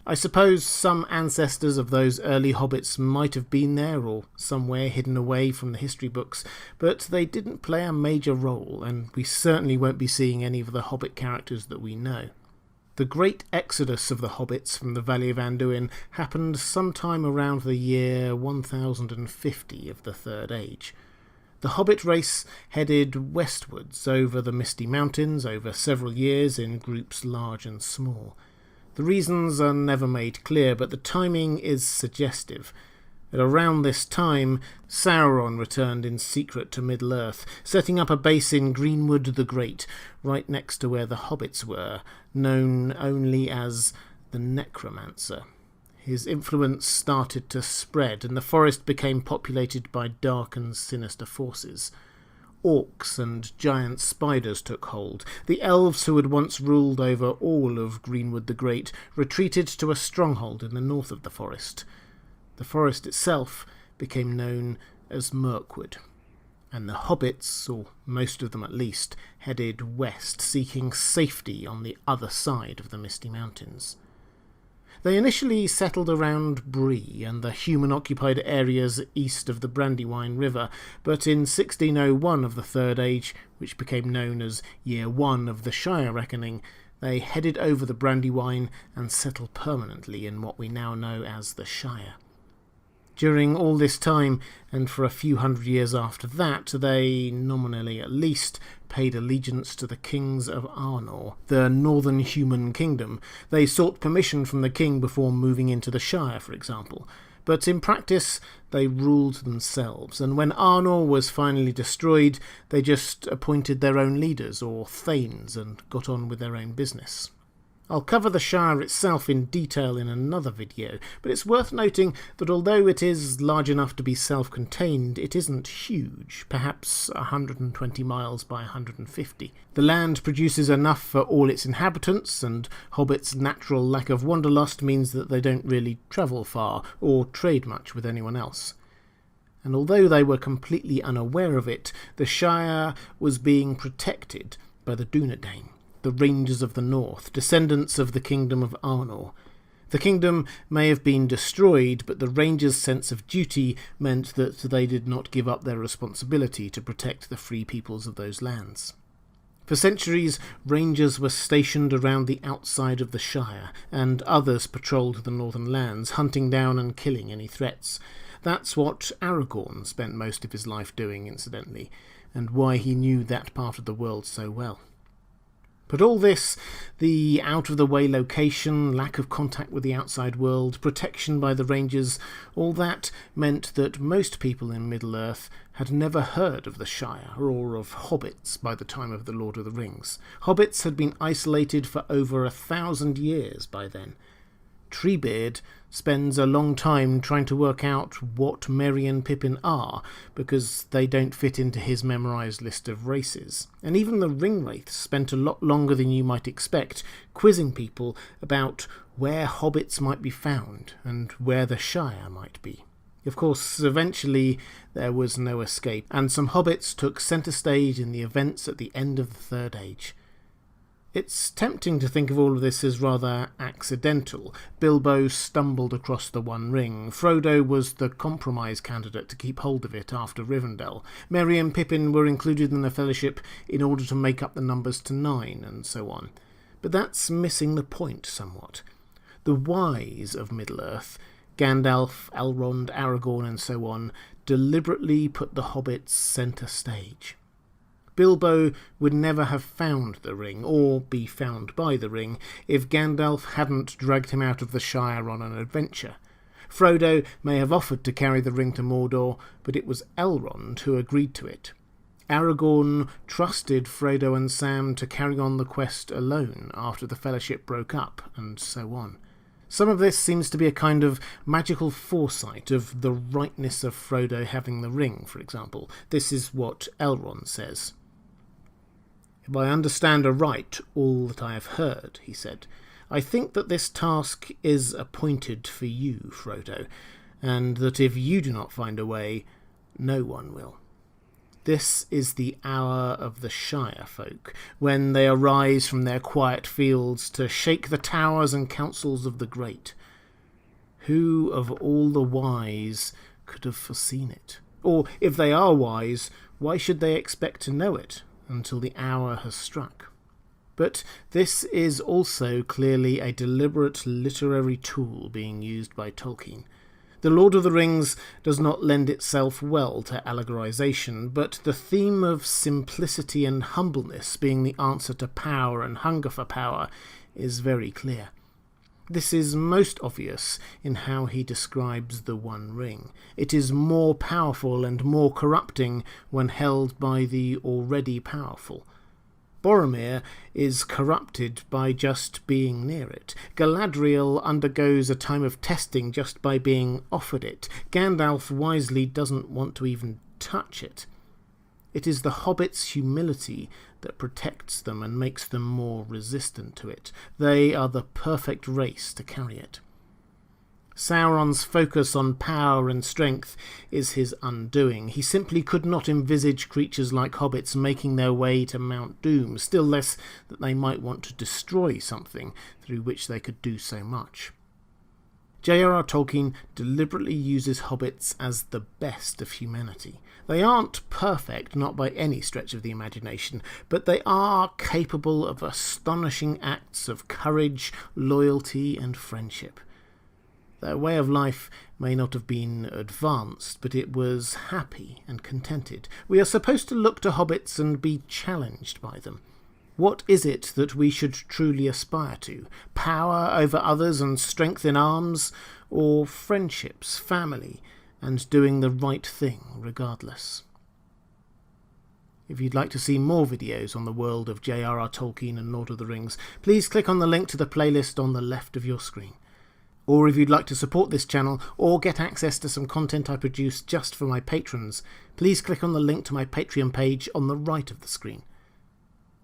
I suppose some ancestors of those early hobbits might have been there or somewhere hidden away from the history books, but they didn't play a major role, and we certainly won't be seeing any of the hobbit characters that we know. The great exodus of the hobbits from the Valley of Anduin happened sometime around the year 1050 of the Third Age. The hobbit race headed westwards over the Misty Mountains over several years in groups large and small. The reasons are never made clear, but the timing is suggestive. At around this time, Sauron returned in secret to Middle-earth, setting up a base in Greenwood the Great, right next to where the hobbits were, known only as the Necromancer. His influence started to spread, and the forest became populated by dark and sinister forces. Orcs and giant spiders took hold. The elves who had once ruled over all of Greenwood the Great retreated to a stronghold in the north of the forest. The forest itself became known as Mirkwood, and the hobbits, or most of them at least, headed west, seeking safety on the other side of the Misty Mountains. They initially settled around Bree and the human-occupied areas east of the Brandywine River, but in 1601 of the Third Age, which became known as Year 1 of the Shire Reckoning, they headed over the Brandywine and settled permanently in what we now know as the Shire. During all this time, and for a few hundred years after that, they, nominally at least, paid allegiance to the kings of Arnor, the northern human kingdom. They sought permission from the king before moving into the Shire, for example. But in practice, they ruled themselves, and when Arnor was finally destroyed, they just appointed their own leaders, or thanes, and got on with their own business. I'll cover the Shire itself in detail in another video, but it's worth noting that although it is large enough to be self-contained, it isn't huge, perhaps 120 miles by 150. The land produces enough for all its inhabitants, and Hobbits' natural lack of wanderlust means that they don't really travel far, or trade much with anyone else. And although they were completely unaware of it, the Shire was being protected by the Dunedain, the Rangers of the North, descendants of the Kingdom of Arnor. The kingdom may have been destroyed, but the Rangers' sense of duty meant that they did not give up their responsibility to protect the free peoples of those lands. For centuries, Rangers were stationed around the outside of the Shire, and others patrolled the northern lands, hunting down and killing any threats. That's what Aragorn spent most of his life doing, incidentally, and why he knew that part of the world so well. But all this, the out-of-the-way location, lack of contact with the outside world, protection by the Rangers, all that meant that most people in Middle-earth had never heard of the Shire or of hobbits by the time of the Lord of the Rings. Hobbits had been isolated for over 1,000 years by then. Treebeard spends a long time trying to work out what Merry and Pippin are, because they don't fit into his memorised list of races. And even the Ringwraiths spent a lot longer than you might expect, quizzing people about where hobbits might be found and where the Shire might be. Of course, eventually there was no escape, and some hobbits took centre stage in the events at the end of the Third Age. It's tempting to think of all of this as rather accidental. Bilbo stumbled across the One Ring. Frodo was the compromise candidate to keep hold of it after Rivendell. Merry and Pippin were included in the Fellowship in order to make up the numbers to 9, and so on. But that's missing the point somewhat. The wise of Middle-earth, Gandalf, Elrond, Aragorn, and so on, deliberately put the hobbits centre stage. Bilbo would never have found the ring, or be found by the ring, if Gandalf hadn't dragged him out of the Shire on an adventure. Frodo may have offered to carry the ring to Mordor, but it was Elrond who agreed to it. Aragorn trusted Frodo and Sam to carry on the quest alone after the Fellowship broke up, and so on. Some of this seems to be a kind of magical foresight of the rightness of Frodo having the ring, for example. This is what Elrond says. "If I understand aright all that I have heard," he said, "I think that this task is appointed for you, Frodo, and that if you do not find a way, no one will. This is the hour of the Shire folk, when they arise from their quiet fields to shake the towers and councils of the great. Who of all the wise could have foreseen it? Or, if they are wise, why should they expect to know it until the hour has struck?" But this is also clearly a deliberate literary tool being used by Tolkien. The Lord of the Rings does not lend itself well to allegorization, but the theme of simplicity and humbleness being the answer to power and hunger for power is very clear. This is most obvious in how he describes the One Ring. It is more powerful and more corrupting when held by the already powerful. Boromir is corrupted by just being near it. Galadriel undergoes a time of testing just by being offered it. Gandalf wisely doesn't want to even touch it. It is the hobbits' humility that protects them and makes them more resistant to it. They are the perfect race to carry it. Sauron's focus on power and strength is his undoing. He simply could not envisage creatures like hobbits making their way to Mount Doom, still less that they might want to destroy something through which they could do so much. J.R.R. Tolkien deliberately uses hobbits as the best of humanity. They aren't perfect, not by any stretch of the imagination, but they are capable of astonishing acts of courage, loyalty, and friendship. Their way of life may not have been advanced, but it was happy and contented. We are supposed to look to hobbits and be challenged by them. What is it that we should truly aspire to? Power over others and strength in arms? Or friendships, family, and doing the right thing regardless? If you'd like to see more videos on the world of J.R.R. Tolkien and Lord of the Rings, please click on the link to the playlist on the left of your screen. Or if you'd like to support this channel or get access to some content I produce just for my patrons, please click on the link to my Patreon page on the right of the screen.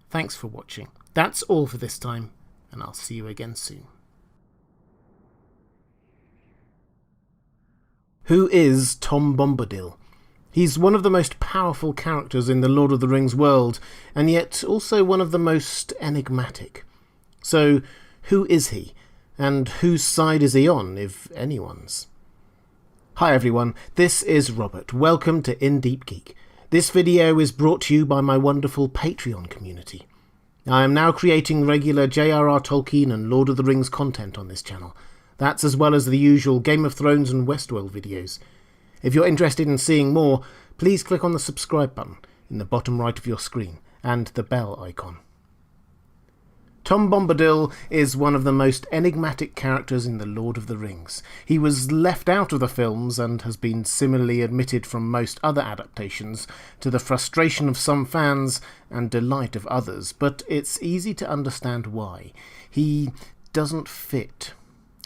Thanks for watching. That's all for this time, and I'll see you again soon. Who is Tom Bombadil? He's one of the most powerful characters in the Lord of the Rings world, and yet also one of the most enigmatic. So, who is he? And whose side is he on, if anyone's? Hi everyone, this is Robert. Welcome to In Deep Geek. This video is brought to you by my wonderful Patreon community. I am now creating regular J.R.R. Tolkien and Lord of the Rings content on this channel. That's as well as the usual Game of Thrones and Westworld videos. If you're interested in seeing more, please click on the subscribe button in the bottom right of your screen and the bell icon. Tom Bombadil is one of the most enigmatic characters in the Lord of the Rings. He was left out of the films and has been similarly omitted from most other adaptations, to the frustration of some fans and delight of others, but it's easy to understand why. He doesn't fit.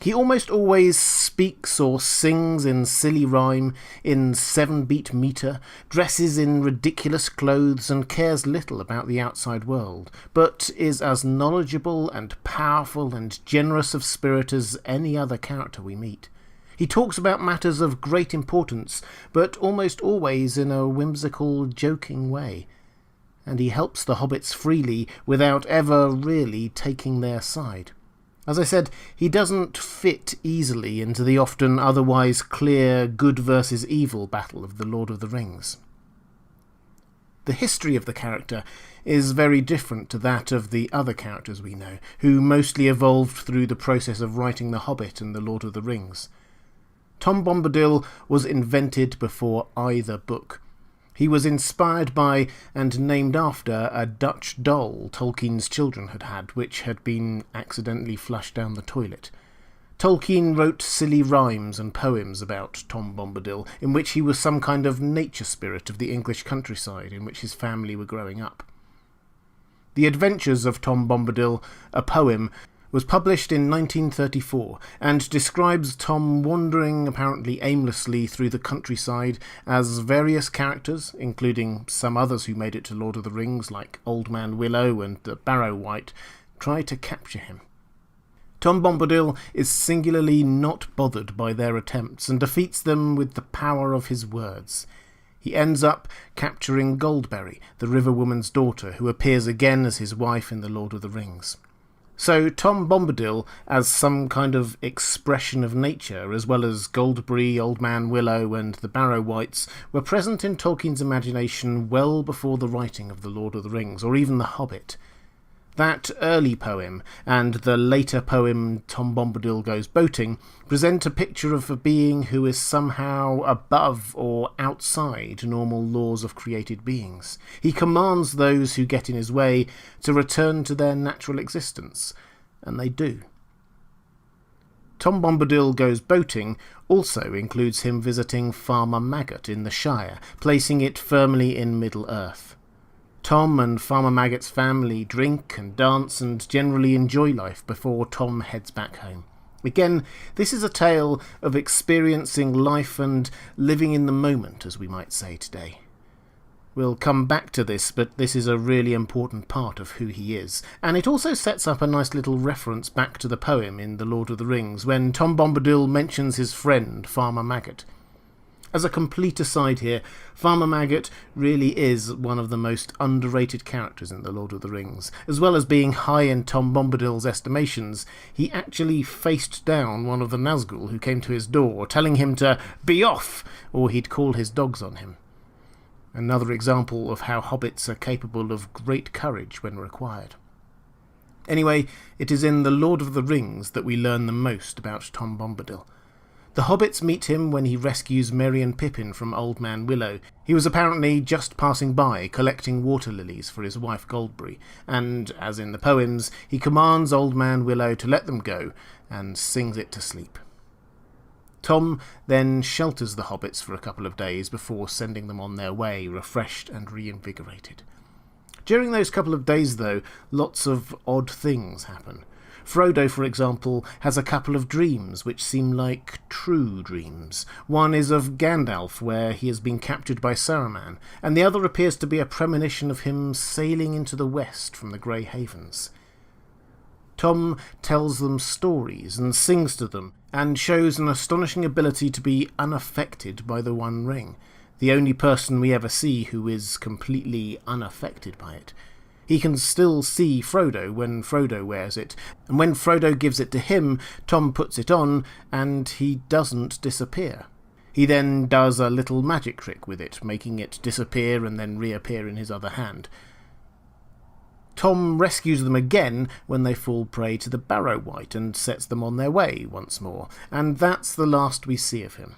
He almost always speaks or sings in silly rhyme, in 7-beat meter, dresses in ridiculous clothes and cares little about the outside world, but is as knowledgeable and powerful and generous of spirit as any other character we meet. He talks about matters of great importance, but almost always in a whimsical, joking way. And he helps the hobbits freely without ever really taking their side. As I said, he doesn't fit easily into the often otherwise clear good versus evil battle of the Lord of the Rings. The history of the character is very different to that of the other characters we know, who mostly evolved through the process of writing The Hobbit and The Lord of the Rings. Tom Bombadil was invented before either book. He was inspired by and named after a Dutch doll Tolkien's children had had, which had been accidentally flushed down the toilet. Tolkien wrote silly rhymes and poems about Tom Bombadil, in which he was some kind of nature spirit of the English countryside in which his family were growing up. The Adventures of Tom Bombadil, a poem, was published in 1934 and describes Tom wandering apparently aimlessly through the countryside as various characters, including some others who made it to Lord of the Rings like Old Man Willow and the Barrow Wight, try to capture him. Tom Bombadil is singularly not bothered by their attempts and defeats them with the power of his words. He ends up capturing Goldberry, the River Woman's daughter, who appears again as his wife in The Lord of the Rings. So Tom Bombadil, as some kind of expression of nature, as well as Goldberry, Old Man Willow and the Barrow Wights, were present in Tolkien's imagination well before the writing of The Lord of the Rings, or even The Hobbit. That early poem, and the later poem Tom Bombadil Goes Boating, present a picture of a being who is somehow above or outside normal laws of created beings. He commands those who get in his way to return to their natural existence, and they do. Tom Bombadil Goes Boating also includes him visiting Farmer Maggot in the Shire, placing it firmly in Middle-earth. Tom and Farmer Maggot's family drink and dance and generally enjoy life before Tom heads back home. Again, this is a tale of experiencing life and living in the moment, as we might say today. We'll come back to this, but this is a really important part of who he is, and it also sets up a nice little reference back to the poem in The Lord of the Rings, when Tom Bombadil mentions his friend, Farmer Maggot. As a complete aside here, Farmer Maggot really is one of the most underrated characters in The Lord of the Rings. As well as being high in Tom Bombadil's estimations, he actually faced down one of the Nazgul who came to his door, telling him to be off, or he'd call his dogs on him. Another example of how hobbits are capable of great courage when required. Anyway, it is in The Lord of the Rings that we learn the most about Tom Bombadil. The hobbits meet him when he rescues Merry and Pippin from Old Man Willow. He was apparently just passing by, collecting water lilies for his wife Goldberry, and, as in the poems, he commands Old Man Willow to let them go, and sings it to sleep. Tom then shelters the hobbits for a couple of days before sending them on their way, refreshed and reinvigorated. During those couple of days, though, lots of odd things happen. Frodo, for example, has a couple of dreams which seem like true dreams. One is of Gandalf, where he has been captured by Saruman, and the other appears to be a premonition of him sailing into the west from the Grey Havens. Tom tells them stories and sings to them, and shows an astonishing ability to be unaffected by the One Ring, the only person we ever see who is completely unaffected by it. He can still see Frodo when Frodo wears it, and when Frodo gives it to him, Tom puts it on, and he doesn't disappear. He then does a little magic trick with it, making it disappear and then reappear in his other hand. Tom rescues them again when they fall prey to the Barrow-wight and sets them on their way once more, and that's the last we see of him.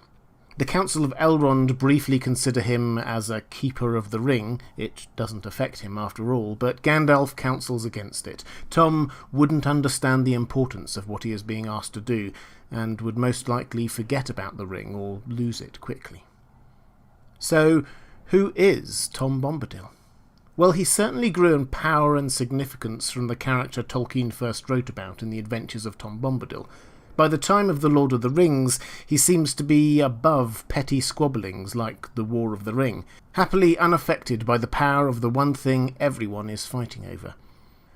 The Council of Elrond briefly consider him as a keeper of the ring. It doesn't affect him after all, but Gandalf counsels against it. Tom wouldn't understand the importance of what he is being asked to do, and would most likely forget about the ring or lose it quickly. So, who is Tom Bombadil? Well, he certainly grew in power and significance from the character Tolkien first wrote about in The Adventures of Tom Bombadil. By the time of The Lord of the Rings, he seems to be above petty squabblings like the War of the Ring, happily unaffected by the power of the one thing everyone is fighting over.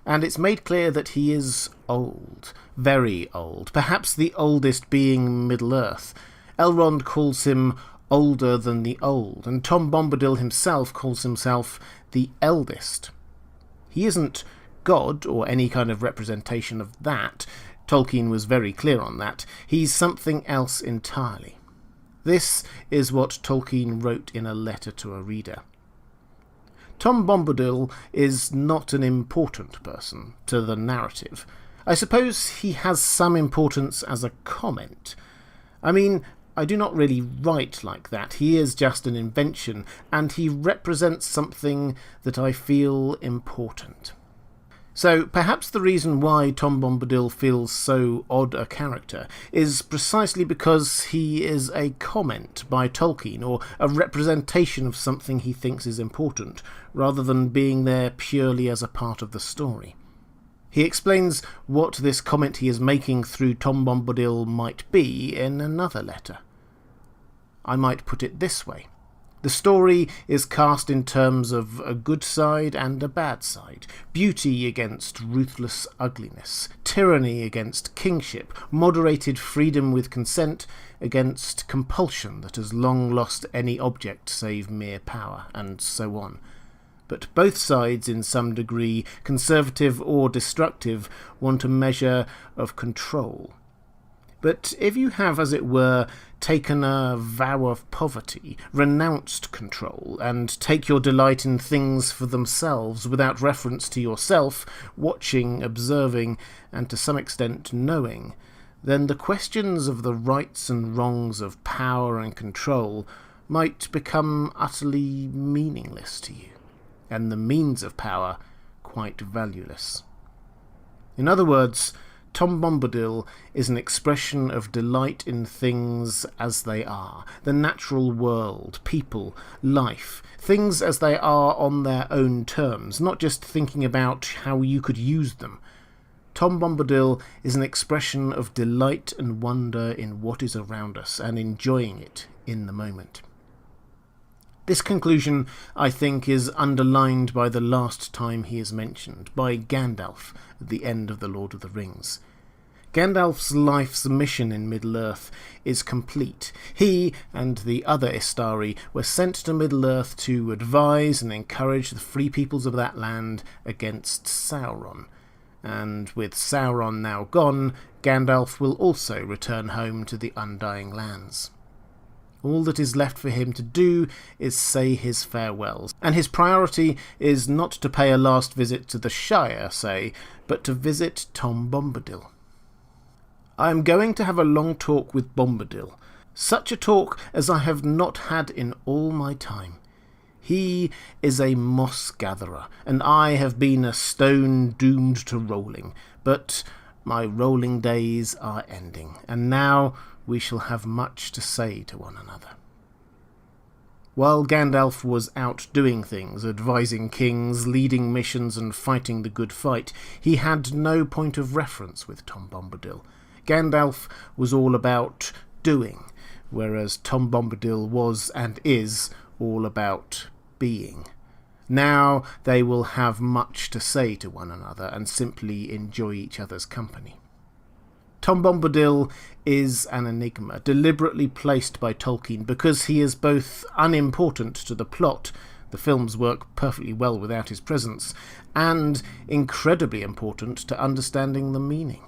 And it's made clear that he is old, very old, perhaps the oldest being Middle-earth. Elrond calls him older than the old, and Tom Bombadil himself calls himself the eldest. He isn't God, or any kind of representation of that. Tolkien was very clear on that. He's something else entirely. This is what Tolkien wrote in a letter to a reader. Tom Bombadil is not an important person to the narrative. I suppose he has some importance as a comment. I mean, I do not really write like that. He is just an invention, and he represents something that I feel important. So perhaps the reason why Tom Bombadil feels so odd a character is precisely because he is a comment by Tolkien, or a representation of something he thinks is important, rather than being there purely as a part of the story. He explains what this comment he is making through Tom Bombadil might be in another letter. I might put it this way. The story is cast in terms of a good side and a bad side, beauty against ruthless ugliness, tyranny against kingship, moderated freedom with consent against compulsion that has long lost any object save mere power, and so on. But both sides, in some degree, conservative or destructive, want a measure of control. But if you have, as it were, taken a vow of poverty, renounced control, and take your delight in things for themselves without reference to yourself, watching, observing, and to some extent knowing, then the questions of the rights and wrongs of power and control might become utterly meaningless to you, and the means of power quite valueless. In other words, Tom Bombadil is an expression of delight in things as they are, the natural world, people, life, things as they are on their own terms, not just thinking about how you could use them. Tom Bombadil is an expression of delight and wonder in what is around us, and enjoying it in the moment. This conclusion, I think, is underlined by the last time he is mentioned, by Gandalf at the end of The Lord of the Rings. Gandalf's life's mission in Middle-earth is complete. He and the other Istari were sent to Middle-earth to advise and encourage the free peoples of that land against Sauron. And with Sauron now gone, Gandalf will also return home to the Undying Lands. All that is left for him to do is say his farewells, and his priority is not to pay a last visit to the Shire, say, but to visit Tom Bombadil. I am going to have a long talk with Bombadil, such a talk as I have not had in all my time. He is a moss gatherer, and I have been a stone doomed to rolling, but my rolling days are ending, and now we shall have much to say to one another. While Gandalf was out doing things, advising kings, leading missions and fighting the good fight, he had no point of reference with Tom Bombadil. Gandalf was all about doing, whereas Tom Bombadil was and is all about being. Now they will have much to say to one another and simply enjoy each other's company. Tom Bombadil is an enigma, deliberately placed by Tolkien because he is both unimportant to the plot — the films work perfectly well without his presence — and incredibly important to understanding the meaning.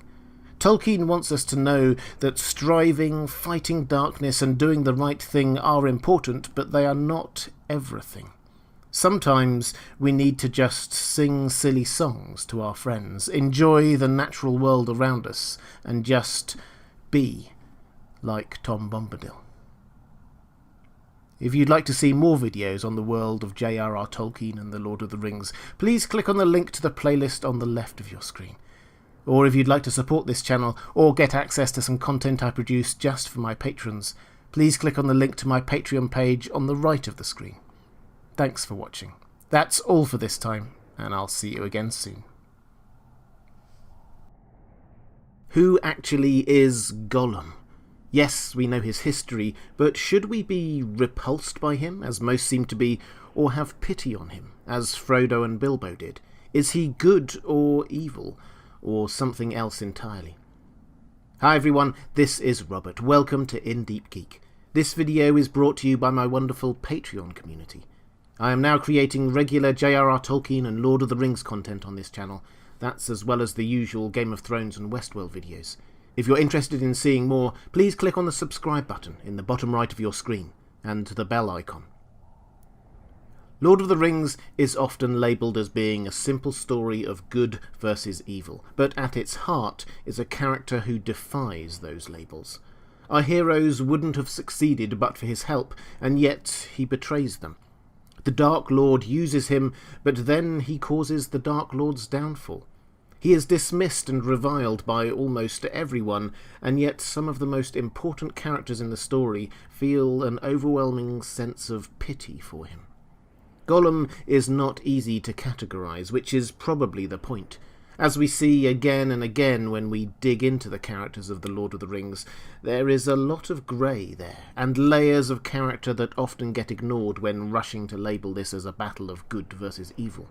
Tolkien wants us to know that striving, fighting darkness and doing the right thing are important, but they are not everything. Sometimes we need to just sing silly songs to our friends, enjoy the natural world around us, and just be like Tom Bombadil. If you'd like to see more videos on the world of J.R.R. Tolkien and the Lord of the Rings, please click on the link to the playlist on the left of your screen. Or if you'd like to support this channel or get access to some content I produce just for my patrons, please click on the link to my Patreon page on the right of the screen. Thanks for watching. That's all for this time, and I'll see you again soon. Who actually is Gollum? Yes, we know his history, but should we be repulsed by him, as most seem to be, or have pity on him, as Frodo and Bilbo did? Is he good or evil, or something else entirely? Hi everyone, this is Robert. Welcome to In Deep Geek. This video is brought to you by my wonderful Patreon community. I am now creating regular J.R.R. Tolkien and Lord of the Rings content on this channel. That's as well as the usual Game of Thrones and Westworld videos. If you're interested in seeing more, please click on the subscribe button in the bottom right of your screen, and the bell icon. Lord of the Rings is often labelled as being a simple story of good versus evil, but at its heart is a character who defies those labels. Our heroes wouldn't have succeeded but for his help, and yet he betrays them. The Dark Lord uses him, but then he causes the Dark Lord's downfall. He is dismissed and reviled by almost everyone, and yet some of the most important characters in the story feel an overwhelming sense of pity for him. Gollum is not easy to categorise, which is probably the point. As we see again and again when we dig into the characters of the Lord of the Rings, there is a lot of grey there, and layers of character that often get ignored when rushing to label this as a battle of good versus evil.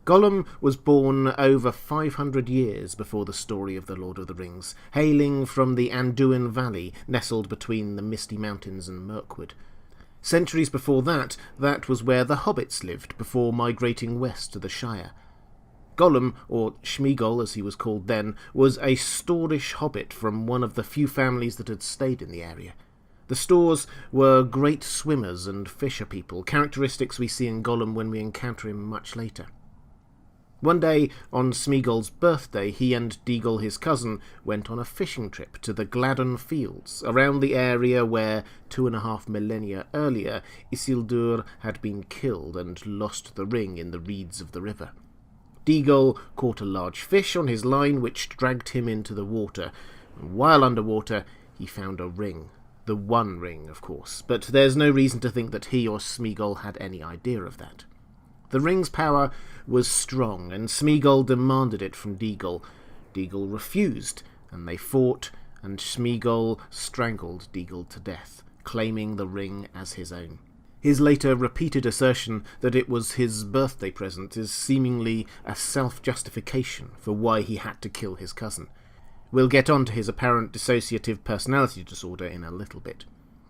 Gollum was born over 500 years before the story of the Lord of the Rings, hailing from the Anduin Valley, nestled between the Misty Mountains and Mirkwood. Centuries before that, that was where the hobbits lived before migrating west to the Shire. Gollum, or Smeagol as he was called then, was a Storish hobbit from one of the few families that had stayed in the area. The Stors were great swimmers and fisher people, characteristics we see in Gollum when we encounter him much later. One day, on Smeagol's birthday, he and Deagol, his cousin, went on a fishing trip to the Gladden Fields, around the area where, 2.5 millennia earlier, Isildur had been killed and lost the ring in the reeds of the river. Deagol caught a large fish on his line which dragged him into the water, and while underwater he found a ring. The One Ring, of course, but there's no reason to think that he or Smeagol had any idea of that. The ring's power was strong, and Smeagol demanded it from Deagol. Deagol refused, and they fought, and Smeagol strangled Deagol to death, claiming the ring as his own. His later repeated assertion that it was his birthday present is seemingly a self-justification for why he had to kill his cousin. We'll get on to his apparent dissociative personality disorder in a little bit.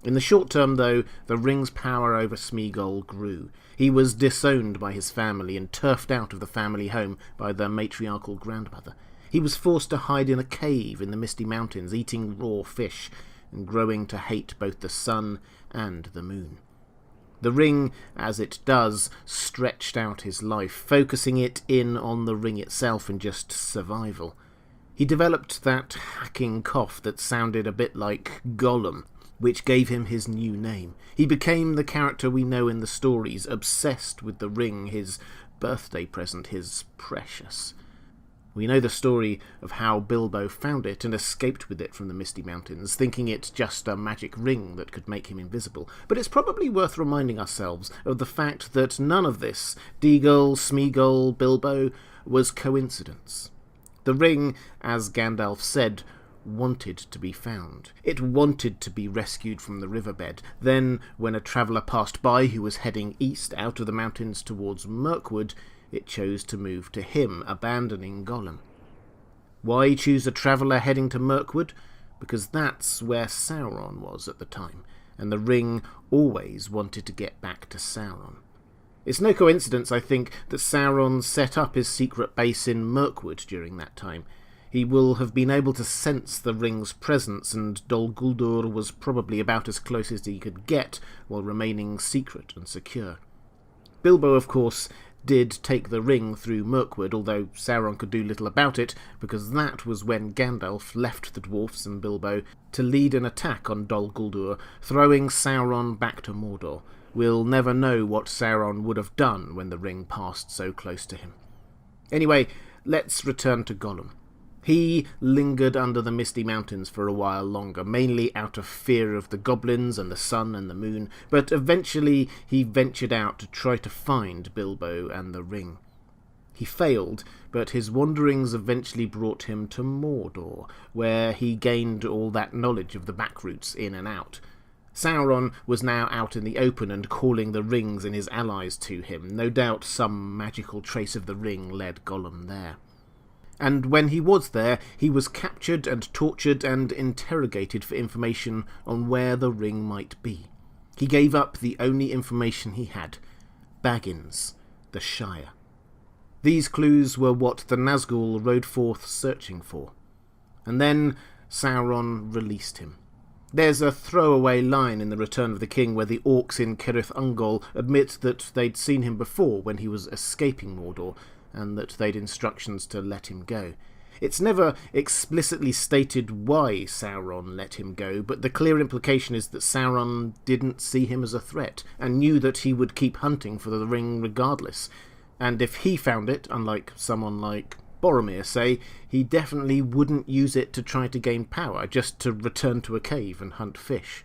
In the short term, though, the ring's power over Smeagol grew. He was disowned by his family and turfed out of the family home by the matriarchal grandmother. He was forced to hide in a cave in the Misty Mountains, eating raw fish, and growing to hate both the sun and the moon. The ring, as it does, stretched out his life, focusing it in on the ring itself and just survival. He developed that hacking cough that sounded a bit like Gollum, which gave him his new name. He became the character we know in the stories, obsessed with the ring, his birthday present, his precious. We know the story of how Bilbo found it and escaped with it from the Misty Mountains, thinking it just a magic ring that could make him invisible. But it's probably worth reminding ourselves of the fact that none of this, Deagol, Smeagol, Bilbo, was coincidence. The ring, as Gandalf said, wanted to be found. It wanted to be rescued from the riverbed. Then, when a traveller passed by who was heading east out of the mountains towards Mirkwood, it chose to move to him, abandoning Gollum. Why choose a traveller heading to Mirkwood? Because that's where Sauron was at the time, and the ring always wanted to get back to Sauron. It's no coincidence, I think, that Sauron set up his secret base in Mirkwood during that time. He will have been able to sense the ring's presence, and Dol Guldur was probably about as close as he could get while remaining secret and secure. Bilbo, of course, did take the ring through Mirkwood, although Sauron could do little about it, because that was when Gandalf left the dwarfs and Bilbo to lead an attack on Dol Guldur, throwing Sauron back to Mordor. We'll never know what Sauron would have done when the ring passed so close to him. Anyway, let's return to Gollum. He lingered under the Misty Mountains for a while longer, mainly out of fear of the goblins and the sun and the moon, but eventually he ventured out to try to find Bilbo and the ring. He failed, but his wanderings eventually brought him to Mordor, where he gained all that knowledge of the backroutes in and out. Sauron was now out in the open and calling the rings and his allies to him. No doubt some magical trace of the ring led Gollum there. And when he was there, he was captured and tortured and interrogated for information on where the ring might be. He gave up the only information he had: Baggins, the Shire. These clues were what the Nazgul rode forth searching for. And then Sauron released him. There's a throwaway line in The Return of the King where the orcs in Cirith Ungol admit that they'd seen him before when he was escaping Mordor, and that they'd instructions to let him go. It's never explicitly stated why Sauron let him go, but the clear implication is that Sauron didn't see him as a threat, and knew that he would keep hunting for the ring regardless. And if he found it, unlike someone like Boromir, say, he definitely wouldn't use it to try to gain power, just to return to a cave and hunt fish.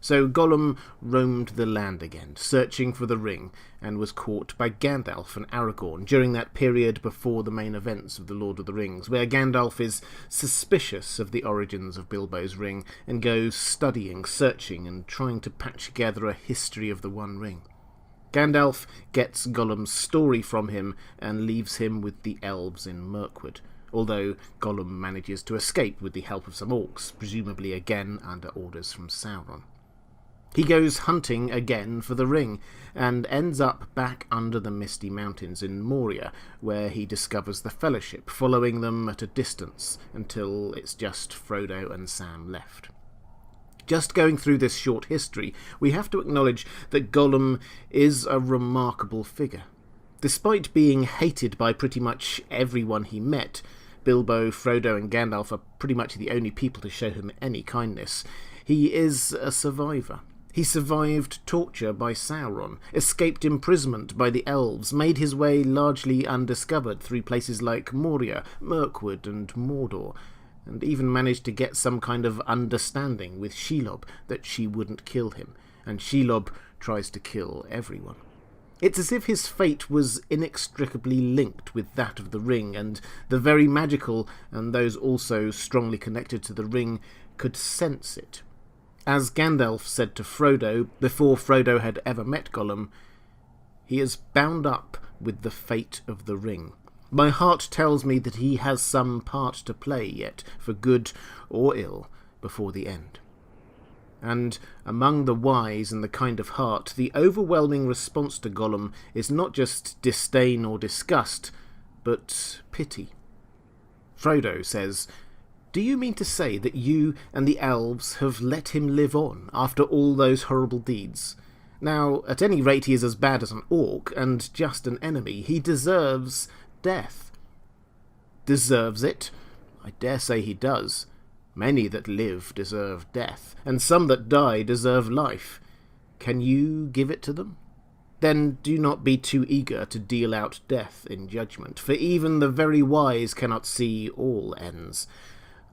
So Gollum roamed the land again, searching for the ring, and was caught by Gandalf and Aragorn during that period before the main events of The Lord of the Rings, where Gandalf is suspicious of the origins of Bilbo's ring, and goes studying, searching, and trying to patch together a history of the One Ring. Gandalf gets Gollum's story from him, and leaves him with the elves in Mirkwood, although Gollum manages to escape with the help of some orcs, presumably again under orders from Sauron. He goes hunting again for the ring, and ends up back under the Misty Mountains in Moria, where he discovers the Fellowship, following them at a distance until it's just Frodo and Sam left. Just going through this short history, we have to acknowledge that Gollum is a remarkable figure. Despite being hated by pretty much everyone he met, Bilbo, Frodo and Gandalf are pretty much the only people to show him any kindness. He is a survivor. He survived torture by Sauron, escaped imprisonment by the elves, made his way largely undiscovered through places like Moria, Mirkwood and Mordor, and even managed to get some kind of understanding with Shelob that she wouldn't kill him, and Shelob tries to kill everyone. It's as if his fate was inextricably linked with that of the ring, and the very magical, and those also strongly connected to the ring, could sense it. As Gandalf said to Frodo, before Frodo had ever met Gollum, he is bound up with the fate of the ring. My heart tells me that he has some part to play yet, for good or ill, before the end. And among the wise and the kind of heart, the overwhelming response to Gollum is not just disdain or disgust, but pity. Frodo says, "Do you mean to say that you and the elves have let him live on after all those horrible deeds? Now, at any rate, he is as bad as an orc, and just an enemy. He deserves death." Deserves it? I dare say he does. Many that live deserve death, and some that die deserve life. Can you give it to them? Then do not be too eager to deal out death in judgment, for even the very wise cannot see all ends.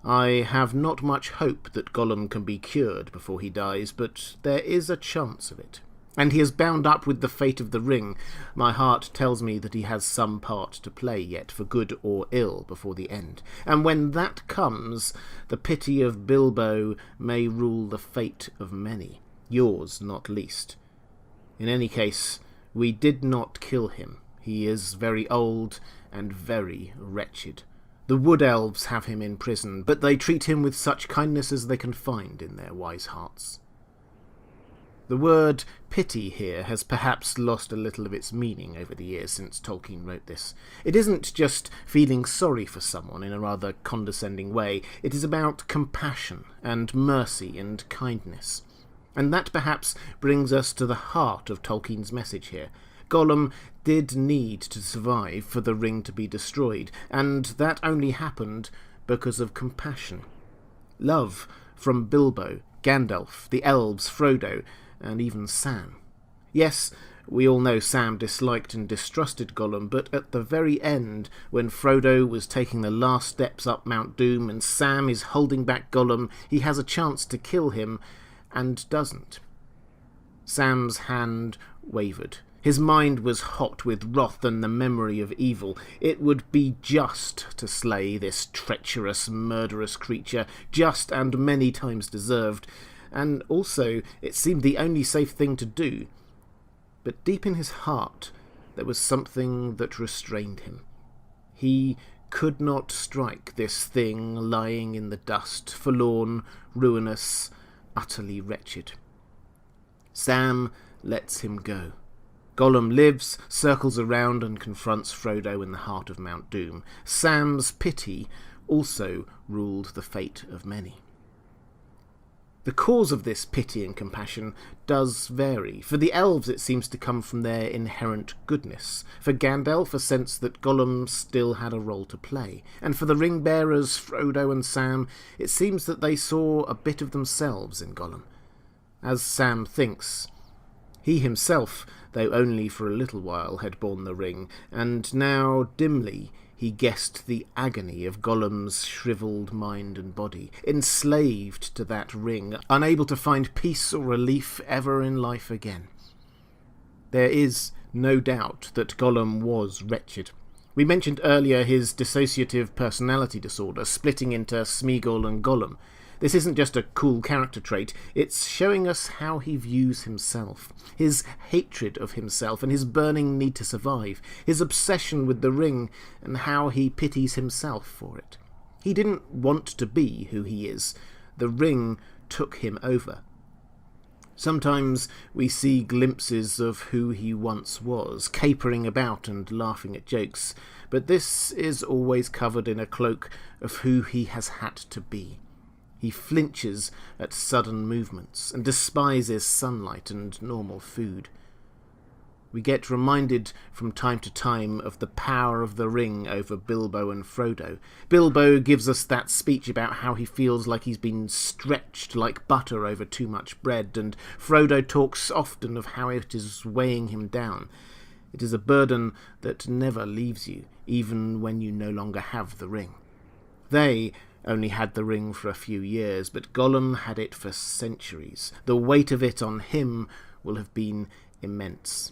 I have not much hope that Gollum can be cured before he dies, but there is a chance of it. And he is bound up with the fate of the ring. My heart tells me that he has some part to play yet, for good or ill, before the end. And when that comes, the pity of Bilbo may rule the fate of many, yours not least. In any case, we did not kill him. He is very old and very wretched. The wood elves have him in prison, but they treat him with such kindness as they can find in their wise hearts. The word pity here has perhaps lost a little of its meaning over the years since Tolkien wrote this. It isn't just feeling sorry for someone in a rather condescending way. It is about compassion and mercy and kindness. And that perhaps brings us to the heart of Tolkien's message here. Gollum did need to survive for the ring to be destroyed, and that only happened because of compassion. Love from Bilbo, Gandalf, the elves, Frodo, and even Sam. Yes, we all know Sam disliked and distrusted Gollum, but at the very end, when Frodo was taking the last steps up Mount Doom and Sam is holding back Gollum, he has a chance to kill him, and doesn't. Sam's hand wavered. His mind was hot with wrath and the memory of evil. It would be just to slay this treacherous, murderous creature, just and many times deserved, and also it seemed the only safe thing to do. But deep in his heart there was something that restrained him. He could not strike this thing lying in the dust, forlorn, ruinous, utterly wretched. Sam lets him go. Gollum lives, circles around and confronts Frodo in the heart of Mount Doom. Sam's pity also ruled the fate of many. The cause of this pity and compassion does vary. For the elves it seems to come from their inherent goodness. For Gandalf, a sense that Gollum still had a role to play. And for the ring-bearers, Frodo and Sam, it seems that they saw a bit of themselves in Gollum. As Sam thinks, he himself, though only for a little while, had borne the ring, and now dimly he guessed the agony of Gollum's shrivelled mind and body, enslaved to that ring, unable to find peace or relief ever in life again. There is no doubt that Gollum was wretched. We mentioned earlier his dissociative personality disorder, splitting into Smeagol and Gollum. This isn't just a cool character trait, it's showing us how he views himself, his hatred of himself and his burning need to survive, his obsession with the ring and how he pities himself for it. He didn't want to be who he is. The ring took him over. Sometimes we see glimpses of who he once was, capering about and laughing at jokes, but this is always covered in a cloak of who he has had to be. He flinches at sudden movements and despises sunlight and normal food. We get reminded from time to time of the power of the ring over Bilbo and Frodo. Bilbo gives us that speech about how he feels like he's been stretched like butter over too much bread, and Frodo talks often of how it is weighing him down. It is a burden that never leaves you, even when you no longer have the ring. They only had the ring for a few years, but Gollum had it for centuries. The weight of it on him will have been immense.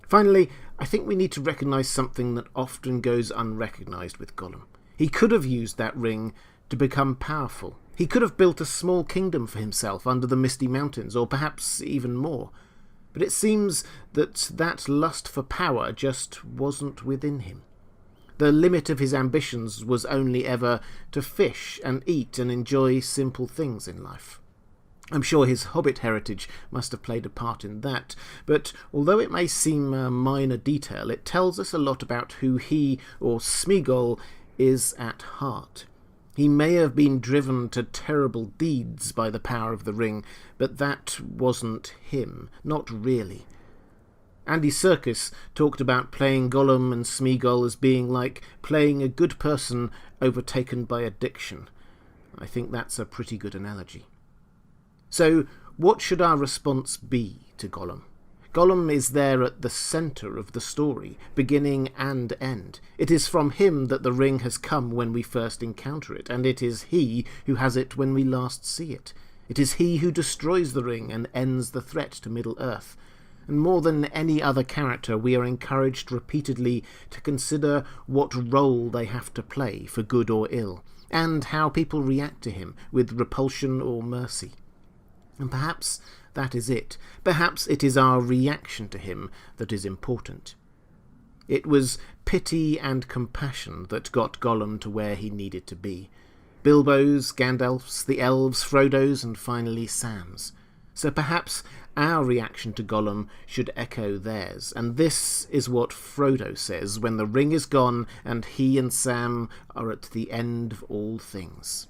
Finally, I think we need to recognise something that often goes unrecognised with Gollum. He could have used that ring to become powerful. He could have built a small kingdom for himself under the Misty Mountains, or perhaps even more. But it seems that lust for power just wasn't within him. The limit of his ambitions was only ever to fish and eat and enjoy simple things in life. I'm sure his hobbit heritage must have played a part in that, but although it may seem a minor detail, it tells us a lot about who he, or Smeagol, is at heart. He may have been driven to terrible deeds by the power of the ring, but that wasn't him, not really. Andy Serkis talked about playing Gollum and Smeagol as being like playing a good person overtaken by addiction. I think that's a pretty good analogy. So, what should our response be to Gollum? Gollum is there at the centre of the story, beginning and end. It is from him that the ring has come when we first encounter it, and it is he who has it when we last see it. It is he who destroys the ring and ends the threat to Middle-earth. And more than any other character, we are encouraged repeatedly to consider what role they have to play, for good or ill, and how people react to him, with repulsion or mercy. And perhaps that is it. Perhaps it is our reaction to him that is important. It was pity and compassion that got Gollum to where he needed to be. Bilbo's, Gandalf's, the elves, Frodo's, and finally Sam's. So perhaps our reaction to Gollum should echo theirs, and this is what Frodo says when the ring is gone and he and Sam are at the end of all things.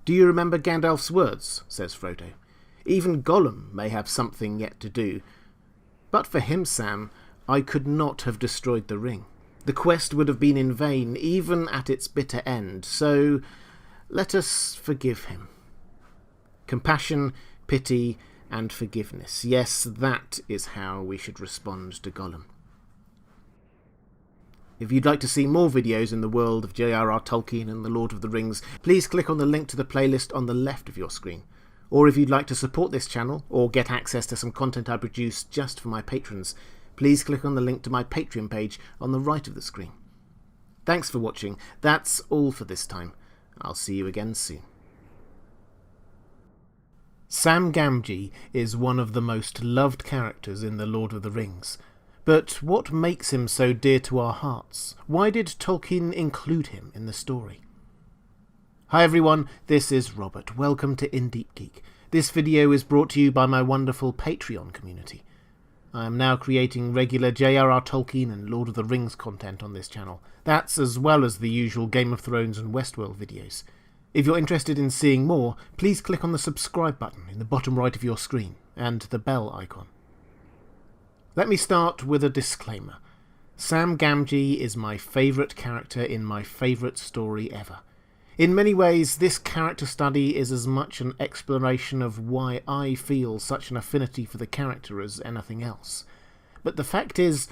"Do you remember Gandalf's words?" says Frodo. "Even Gollum may have something yet to do. But for him, Sam, I could not have destroyed the ring. The quest would have been in vain, even at its bitter end, so let us forgive him." Compassion, pity, and forgiveness. Yes, that is how we should respond to Gollum. If you'd like to see more videos in the world of J.R.R. Tolkien and the Lord of the Rings, please click on the link to the playlist on the left of your screen. Or if you'd like to support this channel, or get access to some content I produce just for my patrons, please click on the link to my Patreon page on the right of the screen. Thanks for watching. That's all for this time. I'll see you again soon. Sam Gamgee is one of the most loved characters in The Lord of the Rings. But what makes him so dear to our hearts? Why did Tolkien include him in the story? Hi everyone, this is Robert. Welcome to In Deep Geek. This video is brought to you by my wonderful Patreon community. I am now creating regular J.R.R. Tolkien and Lord of the Rings content on this channel. That's as well as the usual Game of Thrones and Westworld videos. If you're interested in seeing more, please click on the subscribe button in the bottom right of your screen, and the bell icon. Let me start with a disclaimer. Sam Gamgee is my favourite character in my favourite story ever. In many ways, this character study is as much an exploration of why I feel such an affinity for the character as anything else. But the fact is,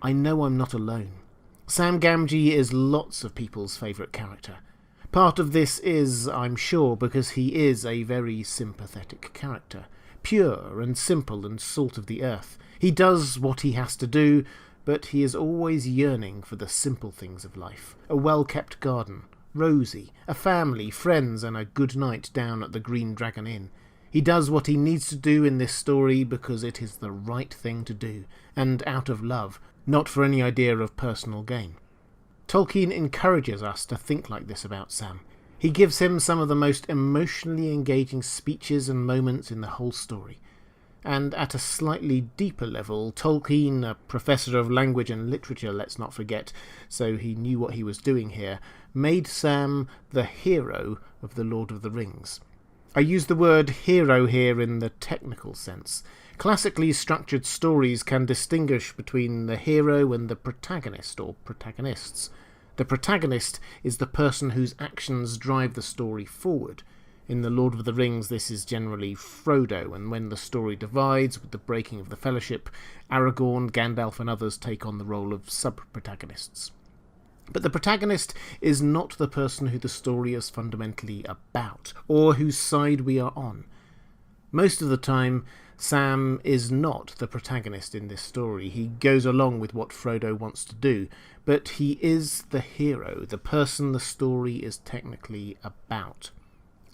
I know I'm not alone. Sam Gamgee is lots of people's favourite character. Part of this is, I'm sure, because he is a very sympathetic character. Pure and simple and salt of the earth. He does what he has to do, but he is always yearning for the simple things of life. A well-kept garden, Rosie, a family, friends, and a good night down at the Green Dragon Inn. He does what he needs to do in this story because it is the right thing to do, and out of love, not for any idea of personal gain. Tolkien encourages us to think like this about Sam. He gives him some of the most emotionally engaging speeches and moments in the whole story. And at a slightly deeper level, Tolkien, a professor of language and literature, let's not forget, so he knew what he was doing here, made Sam the hero of The Lord of the Rings. I use the word hero here in the technical sense. Classically structured stories can distinguish between the hero and the protagonist or protagonists. The protagonist is the person whose actions drive the story forward. In The Lord of the Rings, this is generally Frodo, and when the story divides with the breaking of the Fellowship, Aragorn, Gandalf and others take on the role of sub-protagonists. But the protagonist is not the person who the story is fundamentally about, or whose side we are on. Most of the time, Sam is not the protagonist in this story. He goes along with what Frodo wants to do, but he is the hero, the person the story is technically about.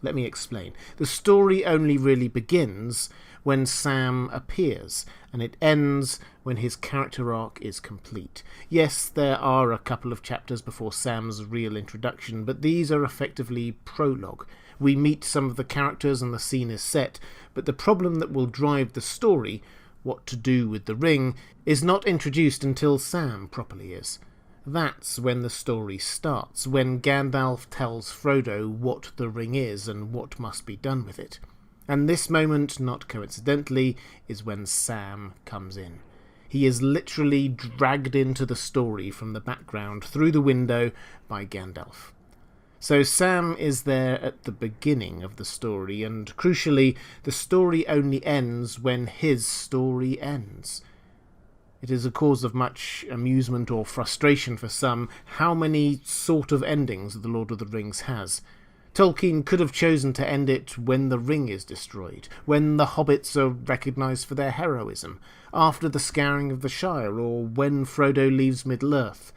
Let me explain. The story only really begins when Sam appears, and it ends when his character arc is complete. Yes, there are a couple of chapters before Sam's real introduction, but these are effectively prologue. We meet some of the characters and the scene is set, but the problem that will drive the story, what to do with the ring, is not introduced until Sam properly is. That's when the story starts, when Gandalf tells Frodo what the ring is and what must be done with it. And this moment, not coincidentally, is when Sam comes in. He is literally dragged into the story from the background through the window by Gandalf. So Sam is there at the beginning of the story, and crucially, the story only ends when his story ends. It is a cause of much amusement or frustration for some how many sort of endings The Lord of the Rings has. Tolkien could have chosen to end it when the ring is destroyed, when the hobbits are recognised for their heroism, after the scouring of the Shire, or when Frodo leaves Middle-earth.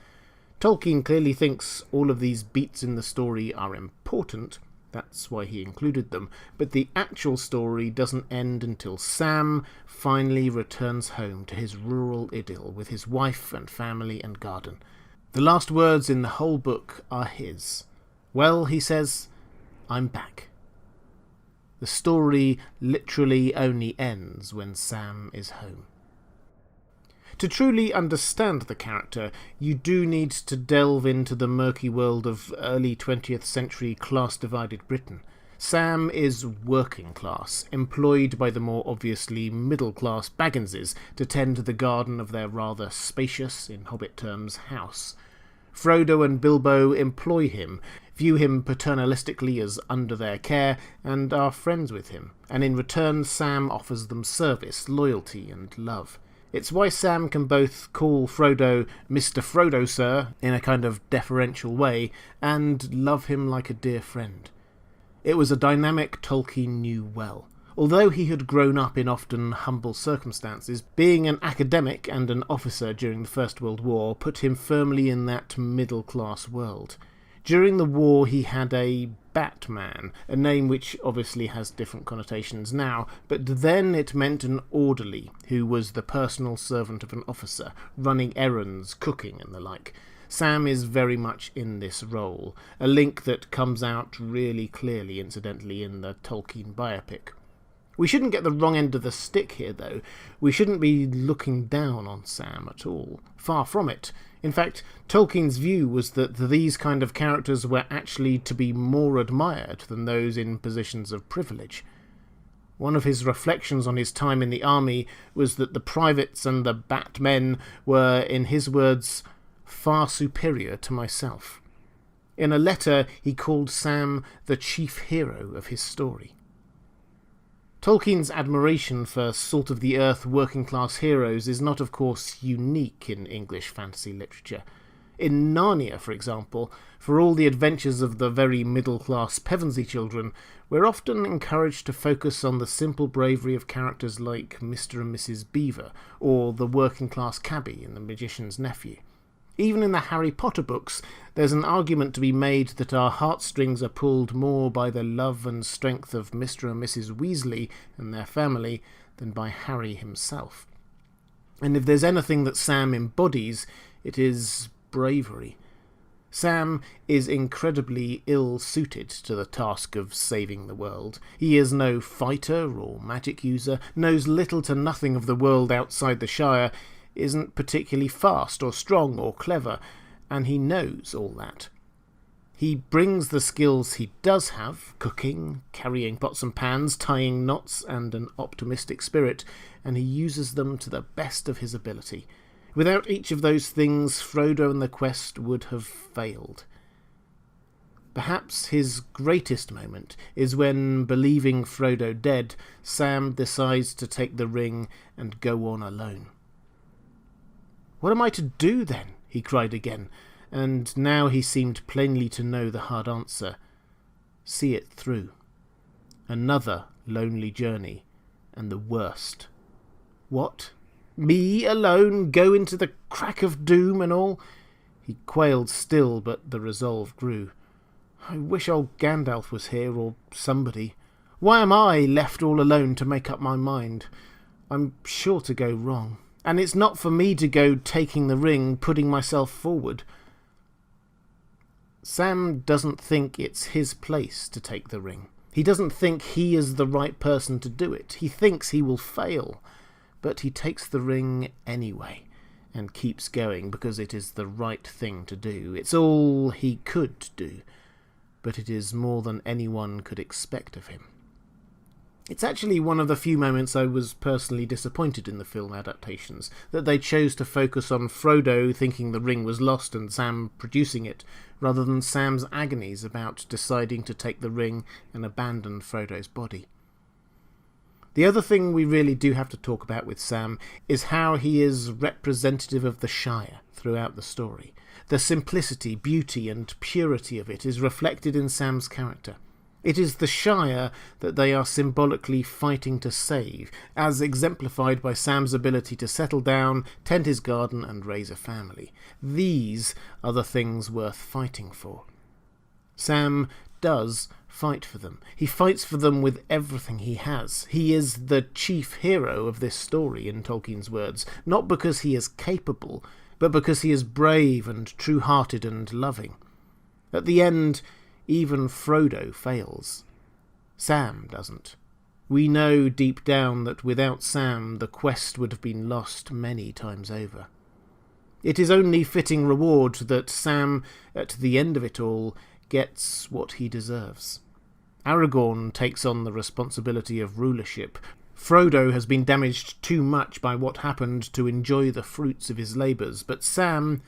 Tolkien clearly thinks all of these beats in the story are important, that's why he included them, but the actual story doesn't end until Sam finally returns home to his rural idyll with his wife and family and garden. The last words in the whole book are his. Well, he says, I'm back. The story literally only ends when Sam is home. To truly understand the character, you do need to delve into the murky world of early 20th century class-divided Britain. Sam is working class, employed by the more obviously middle-class Bagginses to tend to the garden of their rather spacious, in Hobbit terms, house. Frodo and Bilbo employ him, view him paternalistically as under their care, and are friends with him, and in return Sam offers them service, loyalty, and love. It's why Sam can both call Frodo Mr. Frodo, sir, in a kind of deferential way, and love him like a dear friend. It was a dynamic Tolkien knew well. Although he had grown up in often humble circumstances, being an academic and an officer during the First World War put him firmly in that middle-class world. During the war he had a Batman, a name which obviously has different connotations now, but then it meant an orderly who was the personal servant of an officer, running errands, cooking and the like. Sam is very much in this role, a link that comes out really clearly, incidentally, in the Tolkien biopic. We shouldn't get the wrong end of the stick here, though. We shouldn't be looking down on Sam at all. Far from it. In fact, Tolkien's view was that these kind of characters were actually to be more admired than those in positions of privilege. One of his reflections on his time in the army was that the privates and the batmen were, in his words, far superior to myself. In a letter, he called Sam the chief hero of his story. Tolkien's admiration for salt-of-the-earth working-class heroes is not, of course, unique in English fantasy literature. In Narnia, for example, for all the adventures of the very middle-class Pevensey children, we're often encouraged to focus on the simple bravery of characters like Mr. and Mrs. Beaver, or the working-class cabbie in The Magician's Nephew. Even in the Harry Potter books, there's an argument to be made that our heartstrings are pulled more by the love and strength of Mr. and Mrs. Weasley and their family than by Harry himself. And if there's anything that Sam embodies, it is bravery. Sam is incredibly ill-suited to the task of saving the world. He is no fighter or magic user, knows little to nothing of the world outside the Shire, isn't particularly fast or strong or clever, and he knows all that. He brings the skills he does have, cooking, carrying pots and pans, tying knots, and an optimistic spirit, and he uses them to the best of his ability. Without each of those things, Frodo and the quest would have failed. Perhaps his greatest moment is when, believing Frodo dead, Sam decides to take the ring and go on alone. "What am I to do, then?" he cried again, and now he seemed plainly to know the hard answer. See it through. Another lonely journey, and the worst. What? Me alone go into the crack of doom and all? He quailed still, but the resolve grew. I wish old Gandalf was here, or somebody. Why am I left all alone to make up my mind? I'm sure to go wrong, and it's not for me to go taking the ring, putting myself forward. Sam doesn't think it's his place to take the ring. He doesn't think he is the right person to do it. He thinks he will fail, but he takes the ring anyway and keeps going because it is the right thing to do. It's all he could do, but it is more than anyone could expect of him. It's actually one of the few moments I was personally disappointed in the film adaptations, that they chose to focus on Frodo thinking the ring was lost and Sam producing it, rather than Sam's agonies about deciding to take the ring and abandon Frodo's body. The other thing we really do have to talk about with Sam is how he is representative of the Shire throughout the story. The simplicity, beauty and purity of it is reflected in Sam's character. It is the Shire that they are symbolically fighting to save, as exemplified by Sam's ability to settle down, tend his garden and raise a family. These are the things worth fighting for. Sam does fight for them. He fights for them with everything he has. He is the chief hero of this story, in Tolkien's words, not because he is capable, but because he is brave and true-hearted and loving. At the end, even Frodo fails. Sam doesn't. We know deep down that without Sam the quest would have been lost many times over. It is only fitting reward that Sam, at the end of it all, gets what he deserves. Aragorn takes on the responsibility of rulership. Frodo has been damaged too much by what happened to enjoy the fruits of his labours, but Sam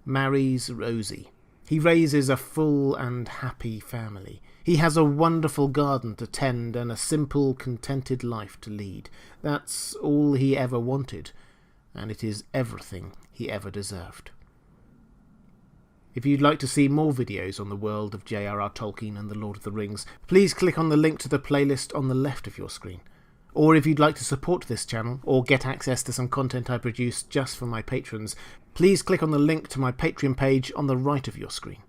marries Rosie. He raises a full and happy family. He has a wonderful garden to tend and a simple, contented life to lead. That's all he ever wanted, and it is everything he ever deserved. If you'd like to see more videos on the world of J.R.R. Tolkien and the Lord of the Rings, please click on the link to the playlist on the left of your screen. Or if you'd like to support this channel, or get access to some content I produce just for my patrons, please click on the link to my Patreon page on the right of your screen.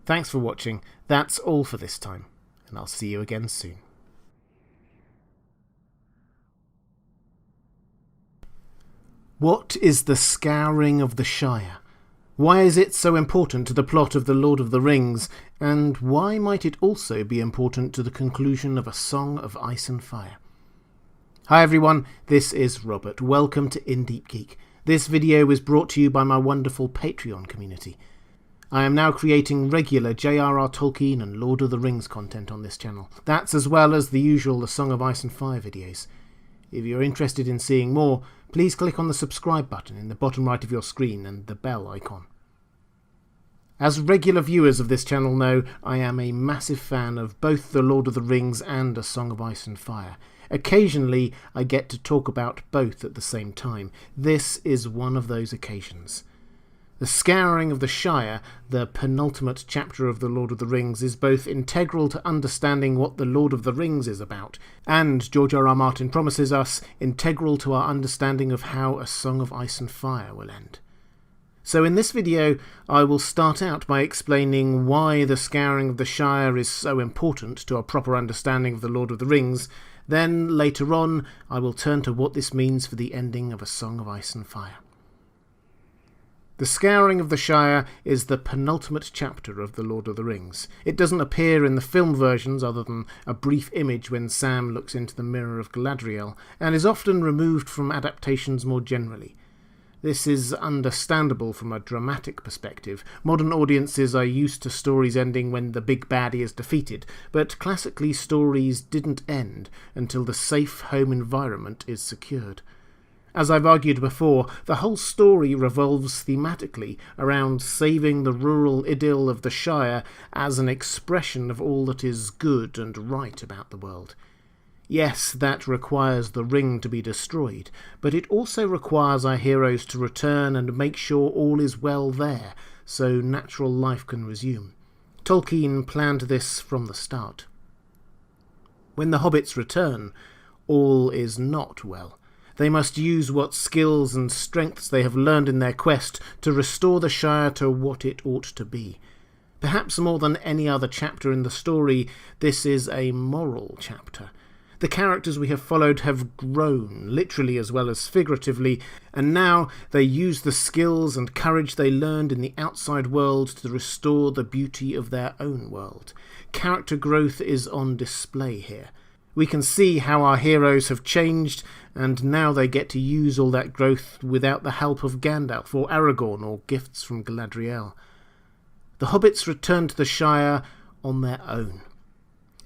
Thanks for watching, that's all for this time, and I'll see you again soon. What is the Scouring of the Shire? Why is it so important to the plot of The Lord of the Rings, and why might it also be important to the conclusion of A Song of Ice and Fire? Hi everyone, this is Robert. Welcome to In Deep Geek. This video is brought to you by my wonderful Patreon community. I am now creating regular J.R.R. Tolkien and Lord of the Rings content on this channel. That's as well as the usual The Song of Ice and Fire videos. If you're interested in seeing more, please click on the subscribe button in the bottom right of your screen and the bell icon. As regular viewers of this channel know, I am a massive fan of both The Lord of the Rings and A Song of Ice and Fire. Occasionally, I get to talk about both at the same time. This is one of those occasions. The Scouring of the Shire, the penultimate chapter of The Lord of the Rings, is both integral to understanding what The Lord of the Rings is about, and, George R.R. Martin promises us, integral to our understanding of how A Song of Ice and Fire will end. So in this video, I will start out by explaining why the Scouring of the Shire is so important to a proper understanding of The Lord of the Rings. Then, later on, I will turn to what this means for the ending of A Song of Ice and Fire. The Scouring of the Shire is the penultimate chapter of The Lord of the Rings. It doesn't appear in the film versions other than a brief image when Sam looks into the Mirror of Galadriel, and is often removed from adaptations more generally. This is understandable from a dramatic perspective. Modern audiences are used to stories ending when the big baddie is defeated, but classically stories didn't end until the safe home environment is secured. As I've argued before, the whole story revolves thematically around saving the rural idyll of the Shire as an expression of all that is good and right about the world. Yes, that requires the ring to be destroyed, but it also requires our heroes to return and make sure all is well there, so natural life can resume. Tolkien planned this from the start. When the hobbits return, all is not well. They must use what skills and strengths they have learned in their quest to restore the Shire to what it ought to be. Perhaps more than any other chapter in the story, this is a moral chapter. The characters we have followed have grown, literally as well as figuratively, and now they use the skills and courage they learned in the outside world to restore the beauty of their own world. Character growth is on display here. We can see how our heroes have changed, and now they get to use all that growth without the help of Gandalf or Aragorn or gifts from Galadriel. The hobbits return to the Shire on their own,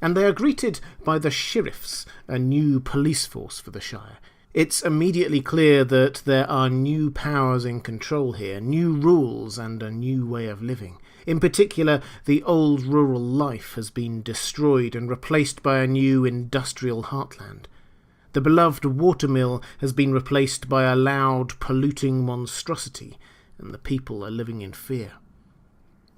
and they are greeted by the sheriffs, a new police force for the Shire. It's immediately clear that there are new powers in control here, new rules and a new way of living. In particular, the old rural life has been destroyed and replaced by a new industrial heartland. The beloved watermill has been replaced by a loud, polluting monstrosity, and the people are living in fear.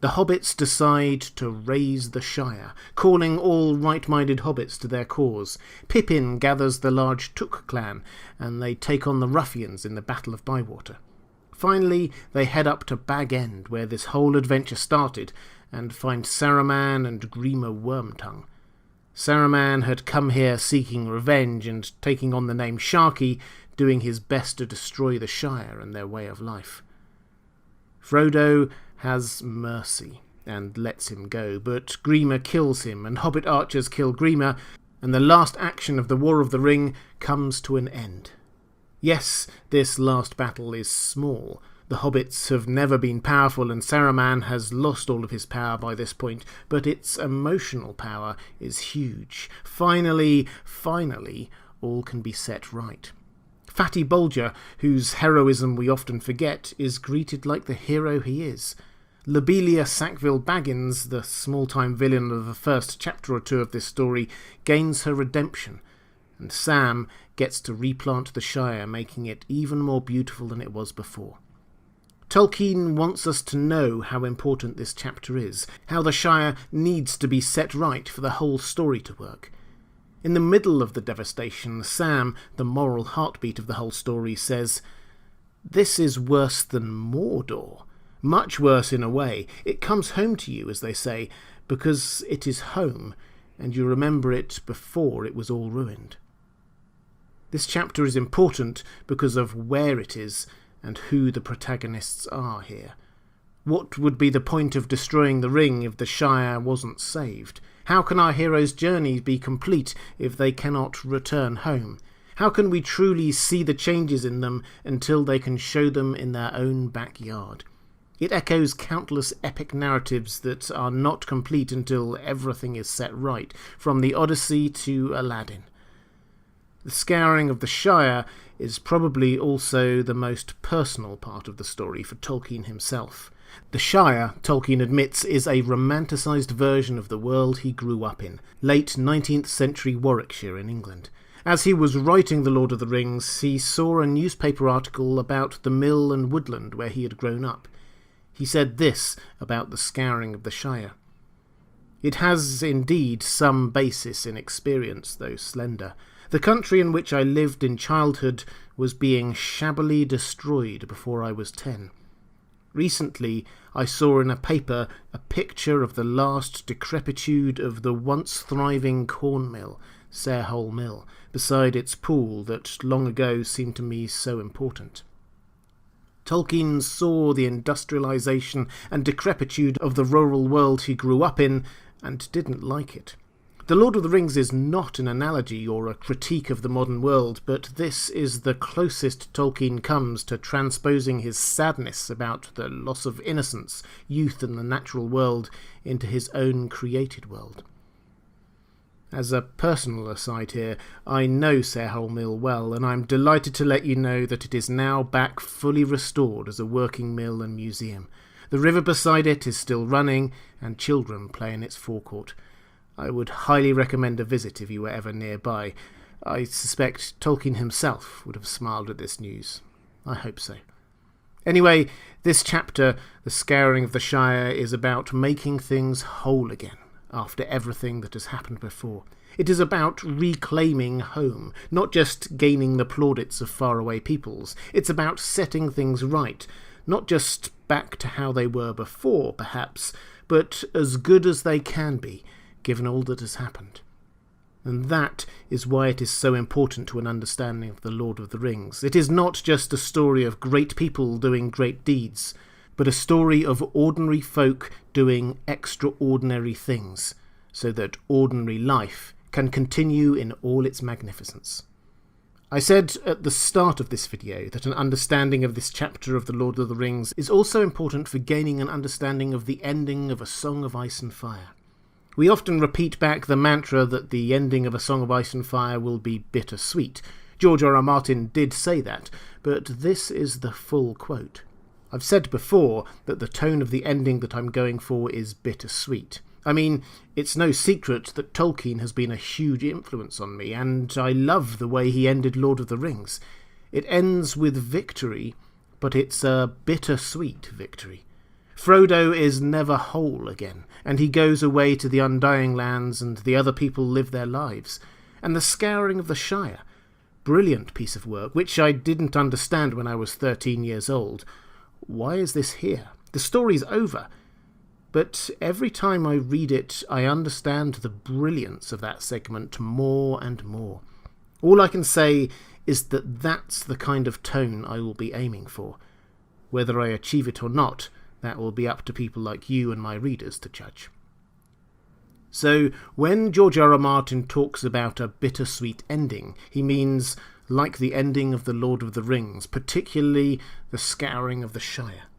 The hobbits decide to raise the Shire, calling all right-minded hobbits to their cause. Pippin gathers the large Took clan, and they take on the ruffians in the Battle of Bywater. Finally, they head up to Bag End, where this whole adventure started, and find Saruman and Grima Wormtongue. Saruman had come here seeking revenge and taking on the name Sharky, doing his best to destroy the Shire and their way of life. Frodo has mercy and lets him go, but Grima kills him, and hobbit archers kill Grima, and the last action of the War of the Ring comes to an end. Yes, this last battle is small. The hobbits have never been powerful, and Saruman has lost all of his power by this point, but its emotional power is huge. Finally, all can be set right. Fatty Bolger, whose heroism we often forget, is greeted like the hero he is. Lobelia Sackville Baggins, the small-time villain of the first chapter or two of this story, gains her redemption, and Sam gets to replant the Shire, making it even more beautiful than it was before. Tolkien wants us to know how important this chapter is, how the Shire needs to be set right for the whole story to work. In the middle of the devastation, Sam, the moral heartbeat of the whole story, says, "This is worse than Mordor. Much worse in a way. It comes home to you, as they say, because it is home, and you remember it before it was all ruined." This chapter is important because of where it is and who the protagonists are here. What would be the point of destroying the ring if the Shire wasn't saved? How can our heroes' journey be complete if they cannot return home? How can we truly see the changes in them until they can show them in their own backyard? It echoes countless epic narratives that are not complete until everything is set right, from the Odyssey to Aladdin. The scouring of the Shire is probably also the most personal part of the story for Tolkien himself. The Shire, Tolkien admits, is a romanticised version of the world he grew up in, late 19th century Warwickshire in England. As he was writing The Lord of the Rings, he saw a newspaper article about the mill and woodland where he had grown up. He said this about the scouring of the Shire: "It has indeed some basis in experience, though slender. The country in which I lived in childhood was being shabbily destroyed before I was 10. Recently, I saw in a paper a picture of the last decrepitude of the once thriving corn mill, Sarehole Mill, beside its pool that long ago seemed to me so important." Tolkien saw the industrialisation and decrepitude of the rural world he grew up in and didn't like it. The Lord of the Rings is not an analogy or a critique of the modern world, but this is the closest Tolkien comes to transposing his sadness about the loss of innocence, youth and the natural world into his own created world. As a personal aside here, I know Sarehole Mill well, and I'm delighted to let you know that it is now back fully restored as a working mill and museum. The river beside it is still running, and children play in its forecourt. I would highly recommend a visit if you were ever nearby. I suspect Tolkien himself would have smiled at this news. I hope so. Anyway, this chapter, The Scouring of the Shire, is about making things whole again after everything that has happened before. It is about reclaiming home, not just gaining the plaudits of faraway peoples. It's about setting things right, not just back to how they were before, perhaps, but as good as they can be, given all that has happened. And that is why it is so important to an understanding of The Lord of the Rings. It is not just a story of great people doing great deeds, but a story of ordinary folk doing extraordinary things, so that ordinary life can continue in all its magnificence. I said at the start of this video that an understanding of this chapter of The Lord of the Rings is also important for gaining an understanding of the ending of A Song of Ice and Fire. We often repeat back the mantra that the ending of A Song of Ice and Fire will be bittersweet. George R.R. Martin did say that, but this is the full quote. I've said before that the tone of the ending that I'm going for is bittersweet. I mean, it's no secret that Tolkien has been a huge influence on me, and I love the way he ended Lord of the Rings. It ends with victory, but it's a bittersweet victory. Frodo is never whole again, and he goes away to the Undying Lands and the other people live their lives. And the Scouring of the Shire, brilliant piece of work, which I didn't understand when I was 13 years old. Why is this here? The story's over. But every time I read it, I understand the brilliance of that segment more and more. All I can say is that that's the kind of tone I will be aiming for. Whether I achieve it or not, that will be up to people like you and my readers to judge. So, when George R.R. Martin talks about a bittersweet ending, he means like the ending of The Lord of the Rings, particularly the Scouring of the Shire.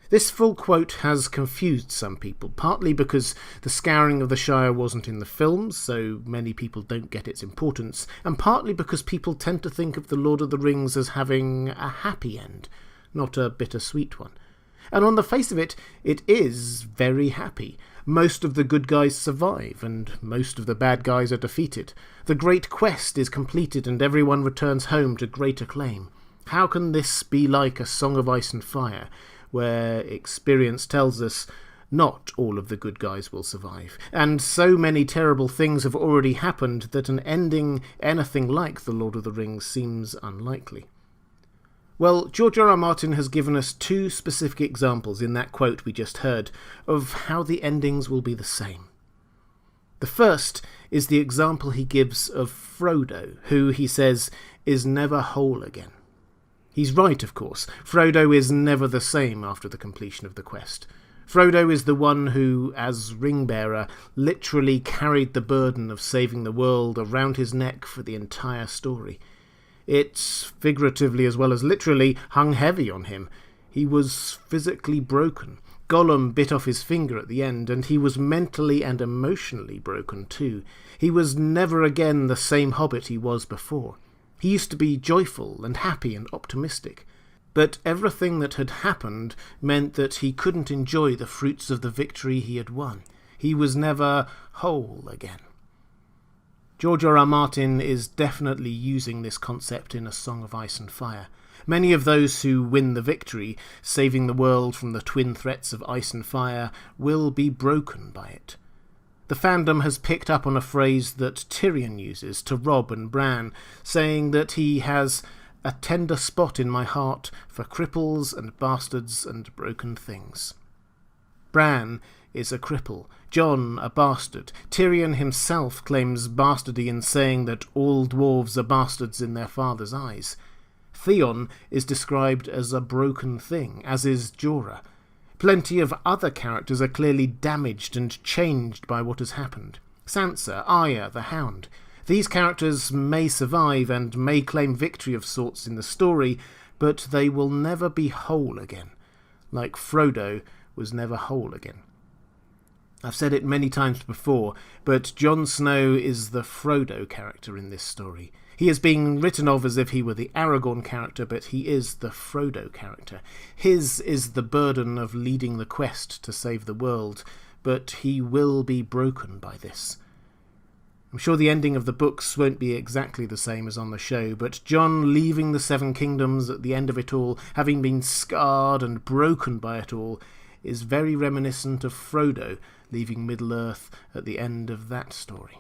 This full quote has confused some people, partly because the Scouring of the Shire wasn't in the films, so many people don't get its importance, and partly because people tend to think of The Lord of the Rings as having a happy end, not a bittersweet one. And on the face of it, it is very happy. Most of the good guys survive, and most of the bad guys are defeated. The great quest is completed, and everyone returns home to great acclaim. How can this be like A Song of Ice and Fire, where experience tells us not all of the good guys will survive, and so many terrible things have already happened that an ending anything like The Lord of the Rings seems unlikely? Well, George R.R. Martin has given us two specific examples in that quote we just heard of how the endings will be the same. The first is the example he gives of Frodo, who, he says, is never whole again. He's right, of course. Frodo is never the same after the completion of the quest. Frodo is the one who, as ring-bearer, literally carried the burden of saving the world around his neck for the entire story. It, figuratively as well as literally, hung heavy on him. He was physically broken. Gollum bit off his finger at the end, and he was mentally and emotionally broken too. He was never again the same hobbit he was before. He used to be joyful and happy and optimistic. But everything that had happened meant that he couldn't enjoy the fruits of the victory he had won. He was never whole again. George R.R. Martin is definitely using this concept in A Song of Ice and Fire. Many of those who win the victory, saving the world from the twin threats of ice and fire, will be broken by it. The fandom has picked up on a phrase that Tyrion uses to Robb and Bran, saying that he has a tender spot in my heart for cripples and bastards and broken things. Bran is a cripple, Jon a bastard. Tyrion himself claims bastardy in saying that all dwarves are bastards in their father's eyes. Theon is described as a broken thing, as is Jorah. Plenty of other characters are clearly damaged and changed by what has happened. Sansa, Arya, the Hound. These characters may survive and may claim victory of sorts in the story, but they will never be whole again, like Frodo was never whole again. I've said it many times before, but Jon Snow is the Frodo character in this story. He is being written of as if he were the Aragorn character, but he is the Frodo character. His is the burden of leading the quest to save the world, but he will be broken by this. I'm sure the ending of the books won't be exactly the same as on the show, but Jon leaving the Seven Kingdoms at the end of it all, having been scarred and broken by it all, is very reminiscent of Frodo leaving Middle-earth at the end of that story.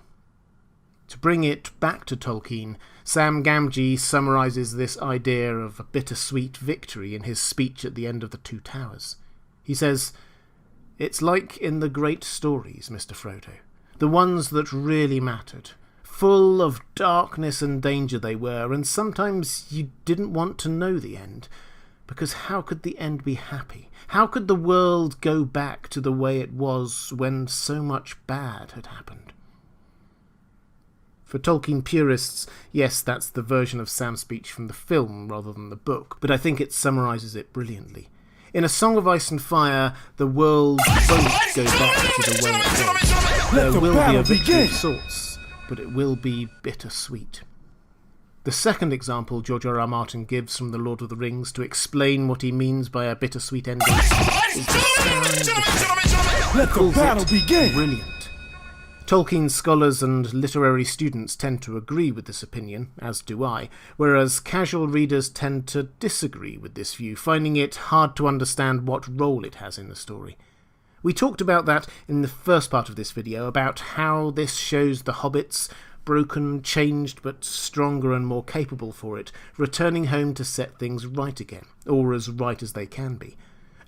To bring it back to Tolkien, Sam Gamgee summarises this idea of a bittersweet victory in his speech at the end of The Two Towers. He says, It's like in the great stories, Mr. Frodo. The ones that really mattered. Full of darkness and danger they were, and sometimes you didn't want to know the end. Because how could the end be happy? How could the world go back to the way it was when so much bad had happened? For Tolkien purists, yes, that's the version of Sam's speech from the film rather than the book, but I think it summarises it brilliantly. In A Song of Ice and Fire, the world won't go back to the way it was. There will be a victory of sorts, but it will be bittersweet. The second example George R.R. Martin gives from The Lord of the Rings to explain what he means by a bittersweet ending is the Scouring of the Shadow. Let the battle begin! Brilliant. Tolkien scholars and literary students tend to agree with this opinion, as do I, whereas casual readers tend to disagree with this view, finding it hard to understand what role it has in the story. We talked about that in the first part of this video, about how this shows the hobbits, broken, changed, but stronger and more capable for it, returning home to set things right again, or as right as they can be.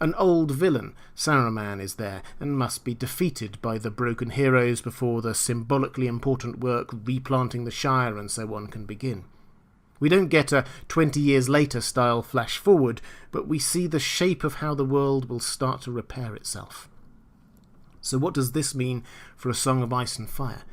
An old villain, Saruman, is there, and must be defeated by the broken heroes before the symbolically important work replanting the Shire and so on can begin. We don't get a 20 years later style flash forward, but we see the shape of how the world will start to repair itself. So what does this mean for A Song of Ice and Fire?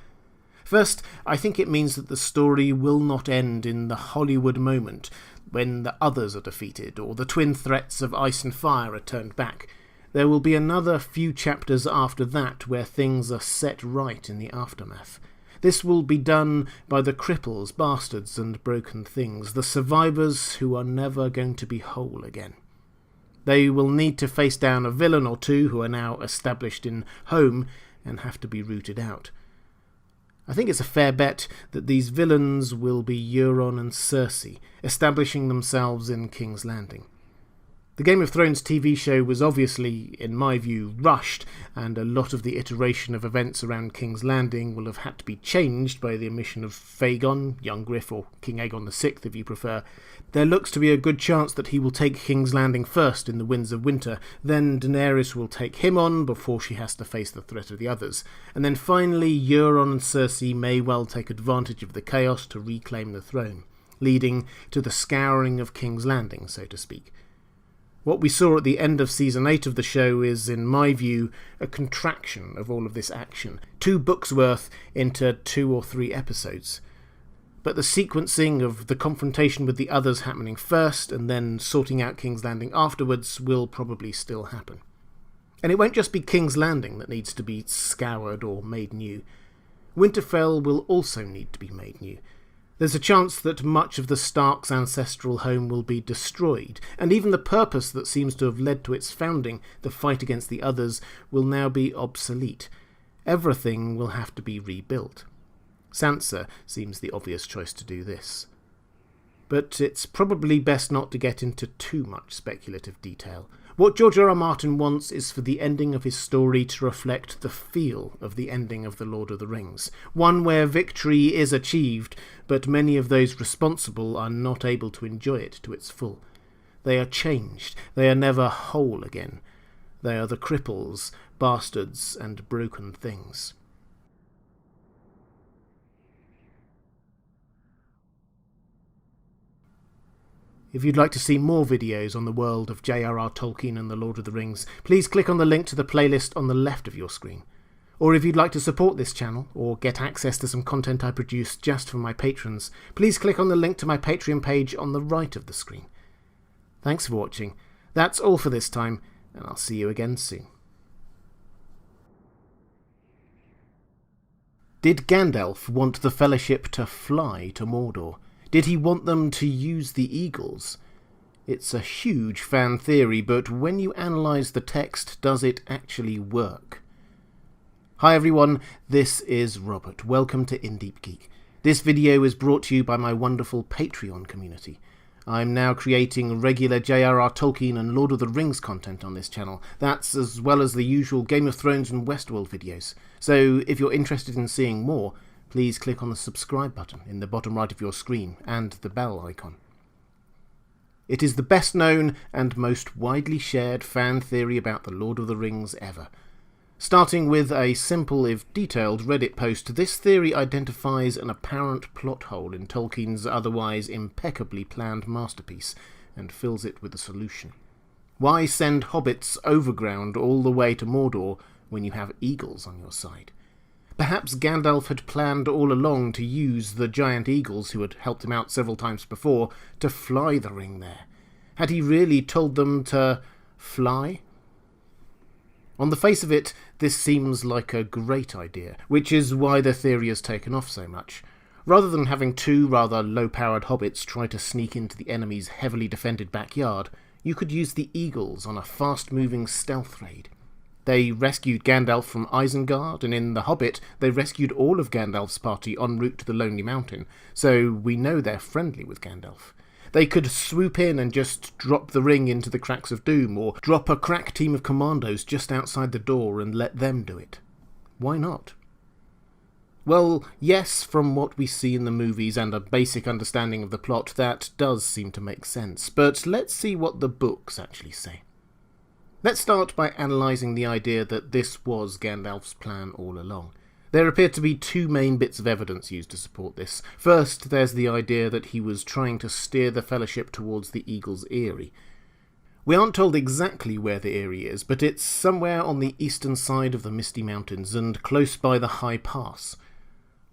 First, I think it means that the story will not end in the Hollywood moment, when the others are defeated, or the twin threats of ice and fire are turned back. There will be another few chapters after that where things are set right in the aftermath. This will be done by the cripples, bastards, and broken things, the survivors who are never going to be whole again. They will need to face down a villain or two who are now established in home and have to be rooted out. I think it's a fair bet that these villains will be Euron and Cersei, establishing themselves in King's Landing. The Game of Thrones TV show was obviously, in my view, rushed, and a lot of the iteration of events around King's Landing will have had to be changed by the omission of Fagon, young Griff, or King Aegon VI if you prefer. There looks to be a good chance that he will take King's Landing first in the Winds of Winter, then Daenerys will take him on before she has to face the threat of the others, and then finally Euron and Cersei may well take advantage of the chaos to reclaim the throne, leading to the scouring of King's Landing, so to speak. What we saw at the end of Season 8 of the show is, in my view, a contraction of all of this action, 2 books worth into 2 or 3 episodes. But the sequencing of the confrontation with the others happening first and then sorting out King's Landing afterwards will probably still happen. And it won't just be King's Landing that needs to be scoured or made new. Winterfell will also need to be made new. There's a chance that much of the Stark's ancestral home will be destroyed, and even the purpose that seems to have led to its founding, the fight against the others, will now be obsolete. Everything will have to be rebuilt. Sansa seems the obvious choice to do this. But it's probably best not to get into too much speculative detail. What George R.R. Martin wants is for the ending of his story to reflect the feel of the ending of The Lord of the Rings, one where victory is achieved, but many of those responsible are not able to enjoy it to its full. They are changed, they are never whole again. They are the cripples, bastards, and broken things. If you'd like to see more videos on the world of J.R.R. Tolkien and The Lord of the Rings, please click on the link to the playlist on the left of your screen. Or if you'd like to support this channel, or get access to some content I produce just for my patrons, please click on the link to my Patreon page on the right of the screen. Thanks for watching. That's all for this time, and I'll see you again soon. Did Gandalf want the Fellowship to fly to Mordor? Did he want them to use the eagles? It's a huge fan theory, but when you analyse the text, does it actually work? Hi everyone, this is Robert. Welcome to In Deep Geek. This video is brought to you by my wonderful Patreon community. I'm now creating regular J.R.R. Tolkien and Lord of the Rings content on this channel. That's as well as the usual Game of Thrones and Westworld videos. So if you're interested in seeing more, please click on the subscribe button in the bottom right of your screen and the bell icon. It is the best known and most widely shared fan theory about The Lord of the Rings ever. Starting with a simple if detailed Reddit post, this theory identifies an apparent plot hole in Tolkien's otherwise impeccably planned masterpiece and fills it with a solution. Why send hobbits overground all the way to Mordor when you have eagles on your side? Perhaps Gandalf had planned all along to use the giant eagles who had helped him out several times before to fly the ring there. Had he really told them to fly? On the face of it, this seems like a great idea, which is why the theory has taken off so much. Rather than having two rather low-powered hobbits try to sneak into the enemy's heavily defended backyard, you could use the eagles on a fast-moving stealth raid. They rescued Gandalf from Isengard, and in The Hobbit they rescued all of Gandalf's party en route to the Lonely Mountain, so we know they're friendly with Gandalf. They could swoop in and just drop the ring into the cracks of Doom, or drop a crack team of commandos just outside the door and let them do it. Why not? Well, yes, from what we see in the movies and a basic understanding of the plot, that does seem to make sense, but let's see what the books actually say. Let's start by analysing the idea that this was Gandalf's plan all along. There appear to be two main bits of evidence used to support this. First, there's the idea that he was trying to steer the Fellowship towards the Eagle's Eyrie. We aren't told exactly where the Eyrie is, but it's somewhere on the eastern side of the Misty Mountains and close by the High Pass.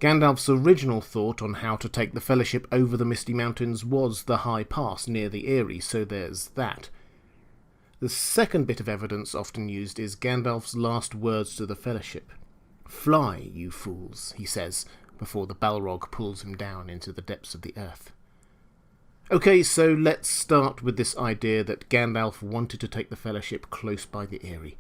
Gandalf's original thought on how to take the Fellowship over the Misty Mountains was the High Pass near the Eyrie, so there's that. The second bit of evidence often used is Gandalf's last words to the Fellowship. "Fly, you fools," he says, before the Balrog pulls him down into the depths of the earth. Okay, so let's start with this idea that Gandalf wanted to take the Fellowship close by the Eyrie.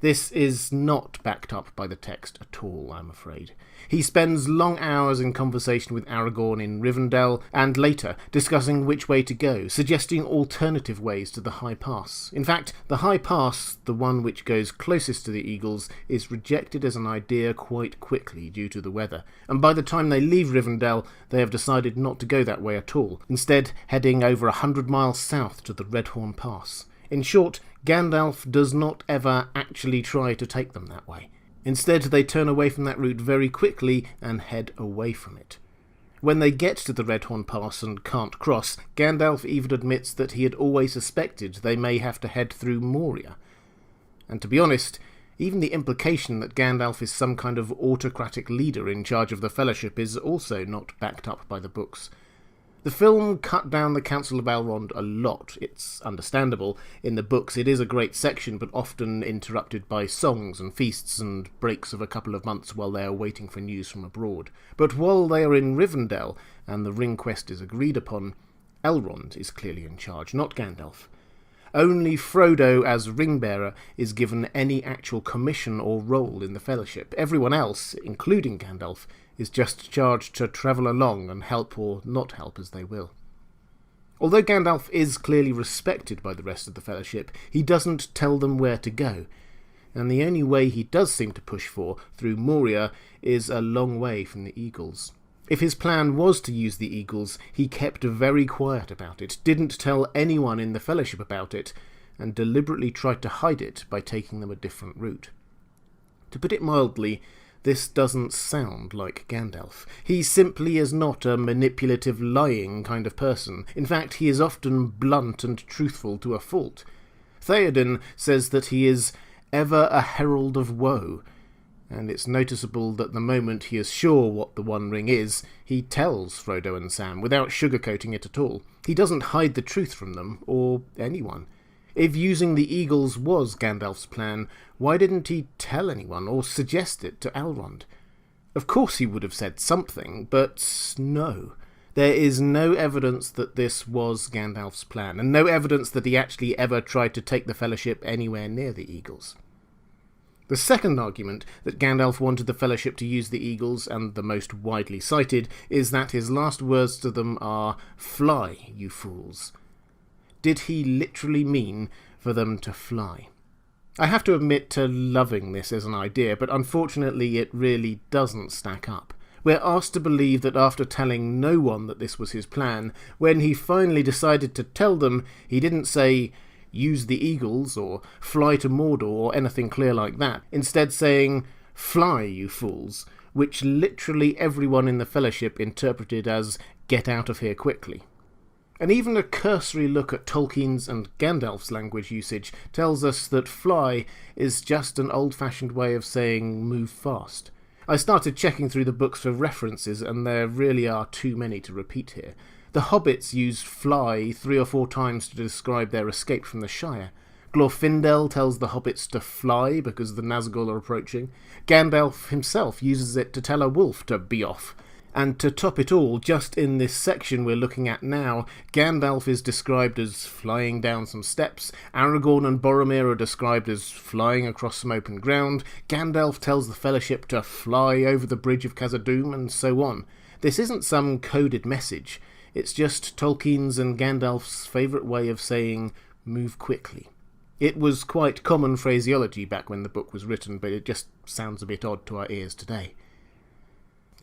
This is not backed up by the text at all, I'm afraid. He spends long hours in conversation with Aragorn in Rivendell, and later discussing which way to go, suggesting alternative ways to the High Pass. In fact, the High Pass, the one which goes closest to the Eagles, is rejected as an idea quite quickly due to the weather, and by the time they leave Rivendell, they have decided not to go that way at all, instead heading over 100 miles south to the Redhorn Pass. In short, Gandalf does not ever actually try to take them that way. Instead, they turn away from that route very quickly and head away from it. When they get to the Redhorn Pass and can't cross, Gandalf even admits that he had always suspected they may have to head through Moria. And to be honest, even the implication that Gandalf is some kind of autocratic leader in charge of the Fellowship is also not backed up by the books. The film cut down the Council of Elrond a lot. It's understandable. In the books it is a great section, but often interrupted by songs and feasts and breaks of a couple of months while they are waiting for news from abroad. But while they are in Rivendell, and the ring quest is agreed upon, Elrond is clearly in charge, not Gandalf. Only Frodo, as ring-bearer, is given any actual commission or role in the Fellowship. Everyone else, including Gandalf, is just charged to travel along and help or not help as they will. Although Gandalf is clearly respected by the rest of the Fellowship, he doesn't tell them where to go, and the only way he does seem to push for, through Moria, is a long way from the Eagles. If his plan was to use the Eagles, he kept very quiet about it, didn't tell anyone in the Fellowship about it, and deliberately tried to hide it by taking them a different route. To put it mildly, this doesn't sound like Gandalf. He simply is not a manipulative, lying kind of person. In fact, he is often blunt and truthful to a fault. Theoden says that he is ever a herald of woe, and it's noticeable that the moment he is sure what the One Ring is, he tells Frodo and Sam without sugarcoating it at all. He doesn't hide the truth from them, or anyone. If using the Eagles was Gandalf's plan, why didn't he tell anyone or suggest it to Elrond? Of course he would have said something, but no. There is no evidence that this was Gandalf's plan, and no evidence that he actually ever tried to take the Fellowship anywhere near the Eagles. The second argument that Gandalf wanted the Fellowship to use the Eagles, and the most widely cited, is that his last words to them are, "Fly, you fools." Did he literally mean for them to fly? I have to admit to loving this as an idea, but unfortunately it really doesn't stack up. We're asked to believe that after telling no one that this was his plan, when he finally decided to tell them, he didn't say, use the eagles or fly to Mordor or anything clear like that, instead saying, "Fly, you fools," which literally everyone in the Fellowship interpreted as "get out of here quickly." And even a cursory look at Tolkien's and Gandalf's language usage tells us that fly is just an old-fashioned way of saying move fast. I started checking through the books for references, and there really are too many to repeat here. The hobbits used fly 3 or 4 times to describe their escape from the Shire. Glorfindel tells the hobbits to fly because the Nazgul are approaching. Gandalf himself uses it to tell a wolf to be off. And to top it all, just in this section we're looking at now, Gandalf is described as flying down some steps, Aragorn and Boromir are described as flying across some open ground, Gandalf tells the Fellowship to fly over the bridge of Khazad-dûm, and so on. This isn't some coded message, it's just Tolkien's and Gandalf's favourite way of saying, move quickly. It was quite common phraseology back when the book was written, but it just sounds a bit odd to our ears today.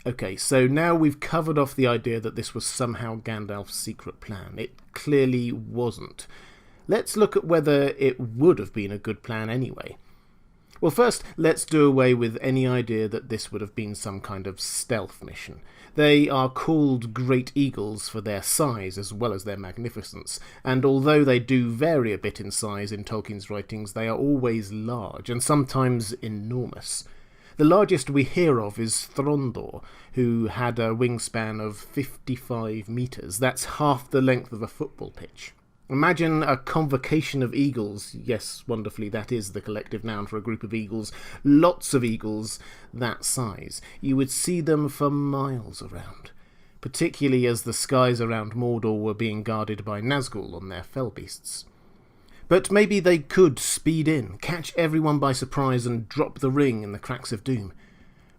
Okay, so now we've covered off the idea that this was somehow Gandalf's secret plan. It clearly wasn't. Let's look at whether it would have been a good plan anyway. Well, first, let's do away with any idea that this would have been some kind of stealth mission. They are called Great Eagles for their size as well as their magnificence, and although they do vary a bit in size in Tolkien's writings, they are always large, and sometimes enormous. The largest we hear of is Throndor, who had a wingspan of 55 metres. That's half the length of a football pitch. Imagine a convocation of eagles, yes, wonderfully, that is the collective noun for a group of eagles, lots of eagles that size. You would see them for miles around, particularly as the skies around Mordor were being guarded by Nazgul on their fell beasts. But maybe they could speed in, catch everyone by surprise and drop the ring in the cracks of doom.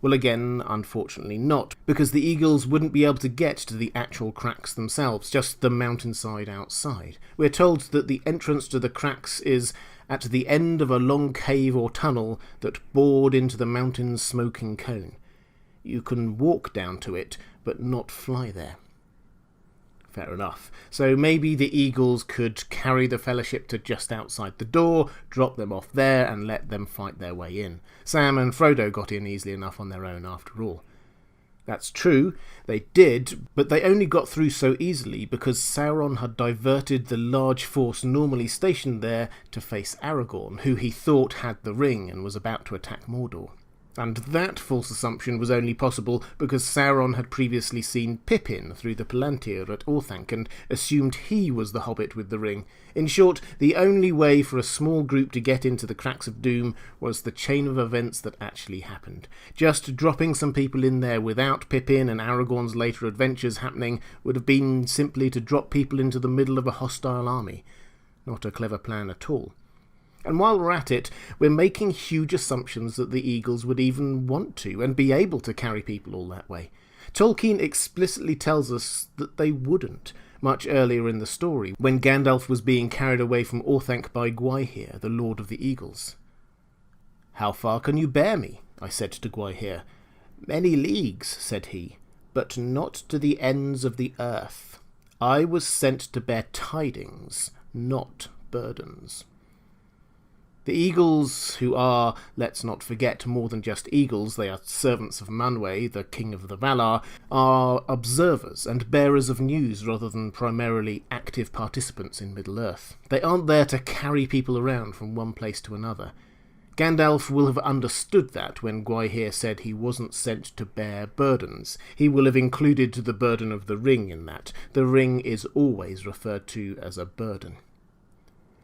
Well, again, unfortunately not, because the eagles wouldn't be able to get to the actual cracks themselves, just the mountainside outside. We're told that the entrance to the cracks is at the end of a long cave or tunnel that bored into the mountain's smoking cone. You can walk down to it, but not fly there. Fair enough. So maybe the eagles could carry the Fellowship to just outside the door, drop them off there, and let them fight their way in. Sam and Frodo got in easily enough on their own after all. That's true, they did, but they only got through so easily because Sauron had diverted the large force normally stationed there to face Aragorn, who he thought had the ring and was about to attack Mordor. And that false assumption was only possible because Sauron had previously seen Pippin through the Palantir at Orthanc and assumed he was the hobbit with the ring. In short, the only way for a small group to get into the cracks of doom was the chain of events that actually happened. Just dropping some people in there without Pippin and Aragorn's later adventures happening would have been simply to drop people into the middle of a hostile army. Not a clever plan at all. And while we're at it, we're making huge assumptions that the eagles would even want to and be able to carry people all that way. Tolkien explicitly tells us that they wouldn't, much earlier in the story, when Gandalf was being carried away from Orthanc by Gwaihir, the Lord of the Eagles. "How far can you bear me?" I said to Gwaihir. "Many leagues," said he, "but not to the ends of the earth. I was sent to bear tidings, not burdens." The eagles, who are, let's not forget, more than just eagles, they are servants of Manwë, the king of the Valar, are observers and bearers of news rather than primarily active participants in Middle-earth. They aren't there to carry people around from one place to another. Gandalf will have understood that when Gwaihir said he wasn't sent to bear burdens. He will have included the burden of the ring in that. The ring is always referred to as a burden.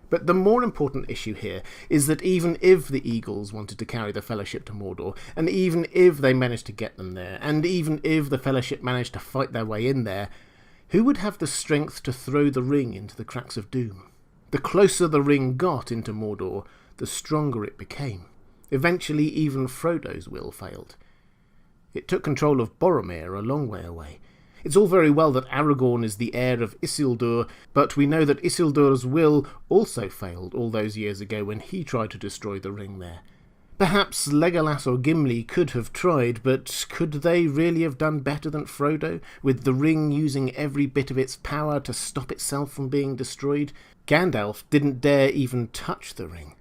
But the more important issue here is that even if the eagles wanted to carry the Fellowship to Mordor, and even if they managed to get them there, and even if the Fellowship managed to fight their way in there, who would have the strength to throw the ring into the cracks of doom? The closer the ring got into Mordor, the stronger it became. Eventually even Frodo's will failed. It took control of Boromir a long way away. It's all very well that Aragorn is the heir of Isildur, but we know that Isildur's will also failed all those years ago when he tried to destroy the ring there. Perhaps Legolas or Gimli could have tried, but could they really have done better than Frodo, with the ring using every bit of its power to stop itself from being destroyed? Gandalf didn't dare even touch the ring.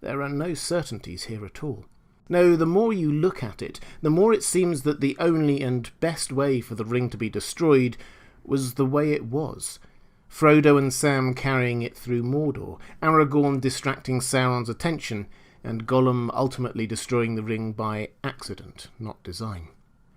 There are no certainties here at all. No, the more you look at it, the more it seems that the only and best way for the ring to be destroyed was the way it was. Frodo and Sam carrying it through Mordor, Aragorn distracting Sauron's attention, and Gollum ultimately destroying the ring by accident, not design.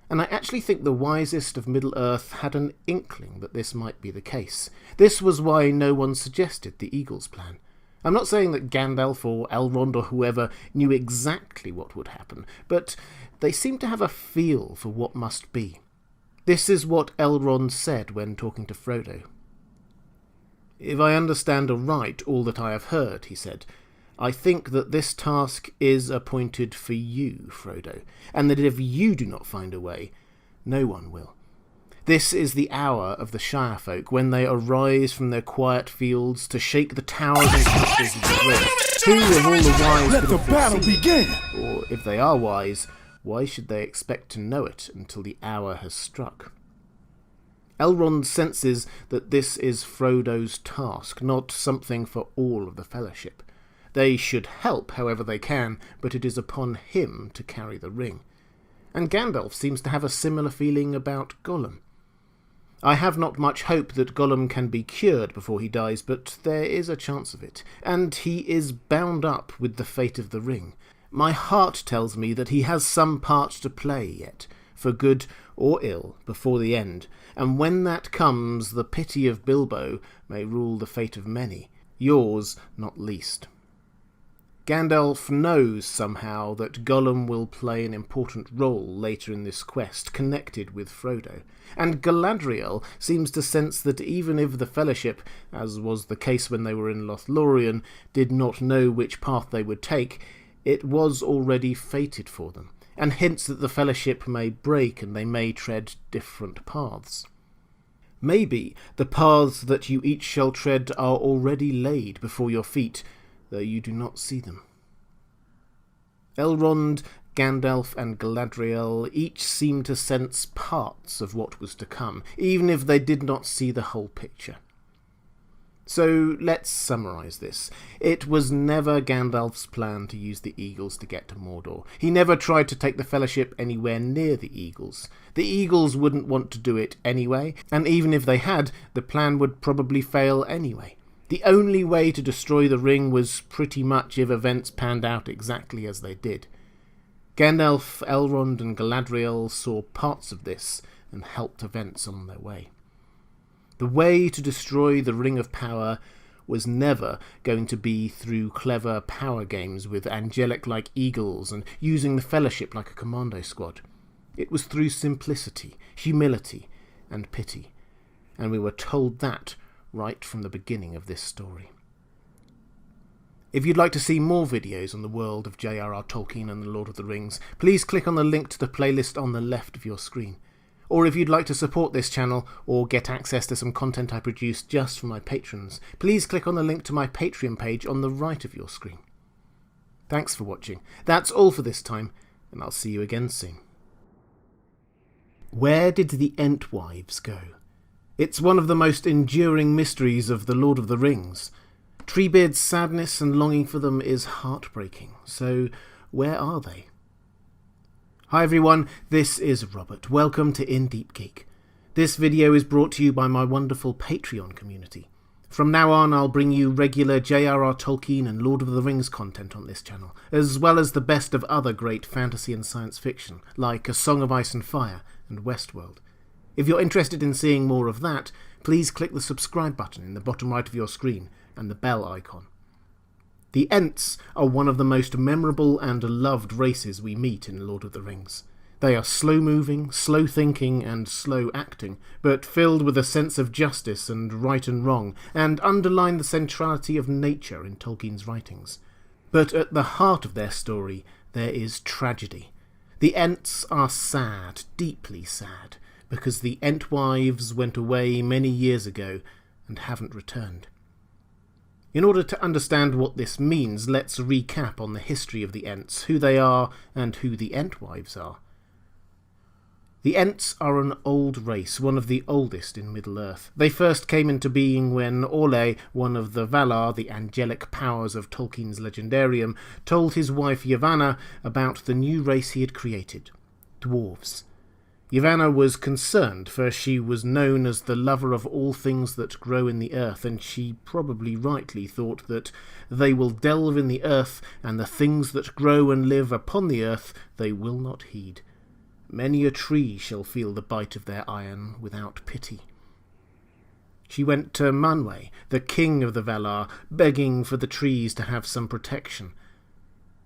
And I actually think the wisest of Middle-earth had an inkling that this might be the case. This was why no one suggested the Eagles plan. I'm not saying that Gandalf or Elrond or whoever knew exactly what would happen, but they seemed to have a feel for what must be. This is what Elrond said when talking to Frodo. "If I understand aright all that I have heard," he said, "I think that this task is appointed for you, Frodo, and that if you do not find a way, no one will. This is the hour of the Shire folk, when they arise from their quiet fields to shake the towers and castles of the dread. Who of all the wise let the battle begin? Or if they are wise, why should they expect to know it until the hour has struck?" Elrond senses that this is Frodo's task, not something for all of the Fellowship. They should help however they can, but it is upon him to carry the ring. And Gandalf seems to have a similar feeling about Gollum. I have not much hope that Gollum can be cured before he dies, but there is a chance of it, and he is bound up with the fate of the ring. My heart tells me that he has some part to play yet, for good or ill, before the end, and when that comes, the pity of Bilbo may rule the fate of many, yours not least. Gandalf knows somehow that Gollum will play an important role later in this quest, connected with Frodo, and Galadriel seems to sense that even if the Fellowship, as was the case when they were in Lothlorien, did not know which path they would take, it was already fated for them, and hints that the Fellowship may break and they may tread different paths. Maybe the paths that you each shall tread are already laid before your feet, though you do not see them. Elrond, Gandalf and Galadriel each seem to sense parts of what was to come, even if they did not see the whole picture. So let's summarise this. It was never Gandalf's plan to use the Eagles to get to Mordor. He never tried to take the Fellowship anywhere near the Eagles. The Eagles wouldn't want to do it anyway, and even if they had, the plan would probably fail anyway. The only way to destroy the ring was pretty much if events panned out exactly as they did. Gandalf, Elrond and Galadriel saw parts of this and helped events on their way. The way to destroy the Ring of Power was never going to be through clever power games with angelic-like eagles and using the Fellowship like a commando squad. It was through simplicity, humility and pity, and we were told that right from the beginning of this story. If you'd like to see more videos on the world of J.R.R. Tolkien and the Lord of the Rings, please click on the link to the playlist on the left of your screen. Or if you'd like to support this channel or get access to some content I produce just for my patrons, please click on the link to my Patreon page on the right of your screen. Thanks for watching. That's all for this time, and I'll see you again soon. Where did the Entwives go? It's one of the most enduring mysteries of the Lord of the Rings. Treebeard's sadness and longing for them is heartbreaking, so where are they? Hi everyone, this is Robert. Welcome to In Deep Geek. This video is brought to you by my wonderful Patreon community. From now on, I'll bring you regular J.R.R. Tolkien and Lord of the Rings content on this channel, as well as the best of other great fantasy and science fiction, like A Song of Ice and Fire and Westworld. If you're interested in seeing more of that, please click the subscribe button in the bottom right of your screen and the bell icon. The Ents are one of the most memorable and loved races we meet in Lord of the Rings. They are slow-moving, slow-thinking and slow-acting, but filled with a sense of justice and right and wrong, and underline the centrality of nature in Tolkien's writings. But at the heart of their story, there is tragedy. The Ents are sad, deeply sad, because the Entwives went away many years ago and haven't returned. In order to understand what this means, let's recap on the history of the Ents, who they are, and who the Entwives are. The Ents are an old race, one of the oldest in Middle-earth. They first came into being when Orlais, one of the Valar, the angelic powers of Tolkien's Legendarium, told his wife Yavanna about the new race he had created, dwarves. Yavanna was concerned, for she was known as the lover of all things that grow in the earth, and she probably rightly thought that they will delve in the earth, and the things that grow and live upon the earth they will not heed. Many a tree shall feel the bite of their iron without pity. She went to Manwë, the king of the Valar, begging for the trees to have some protection.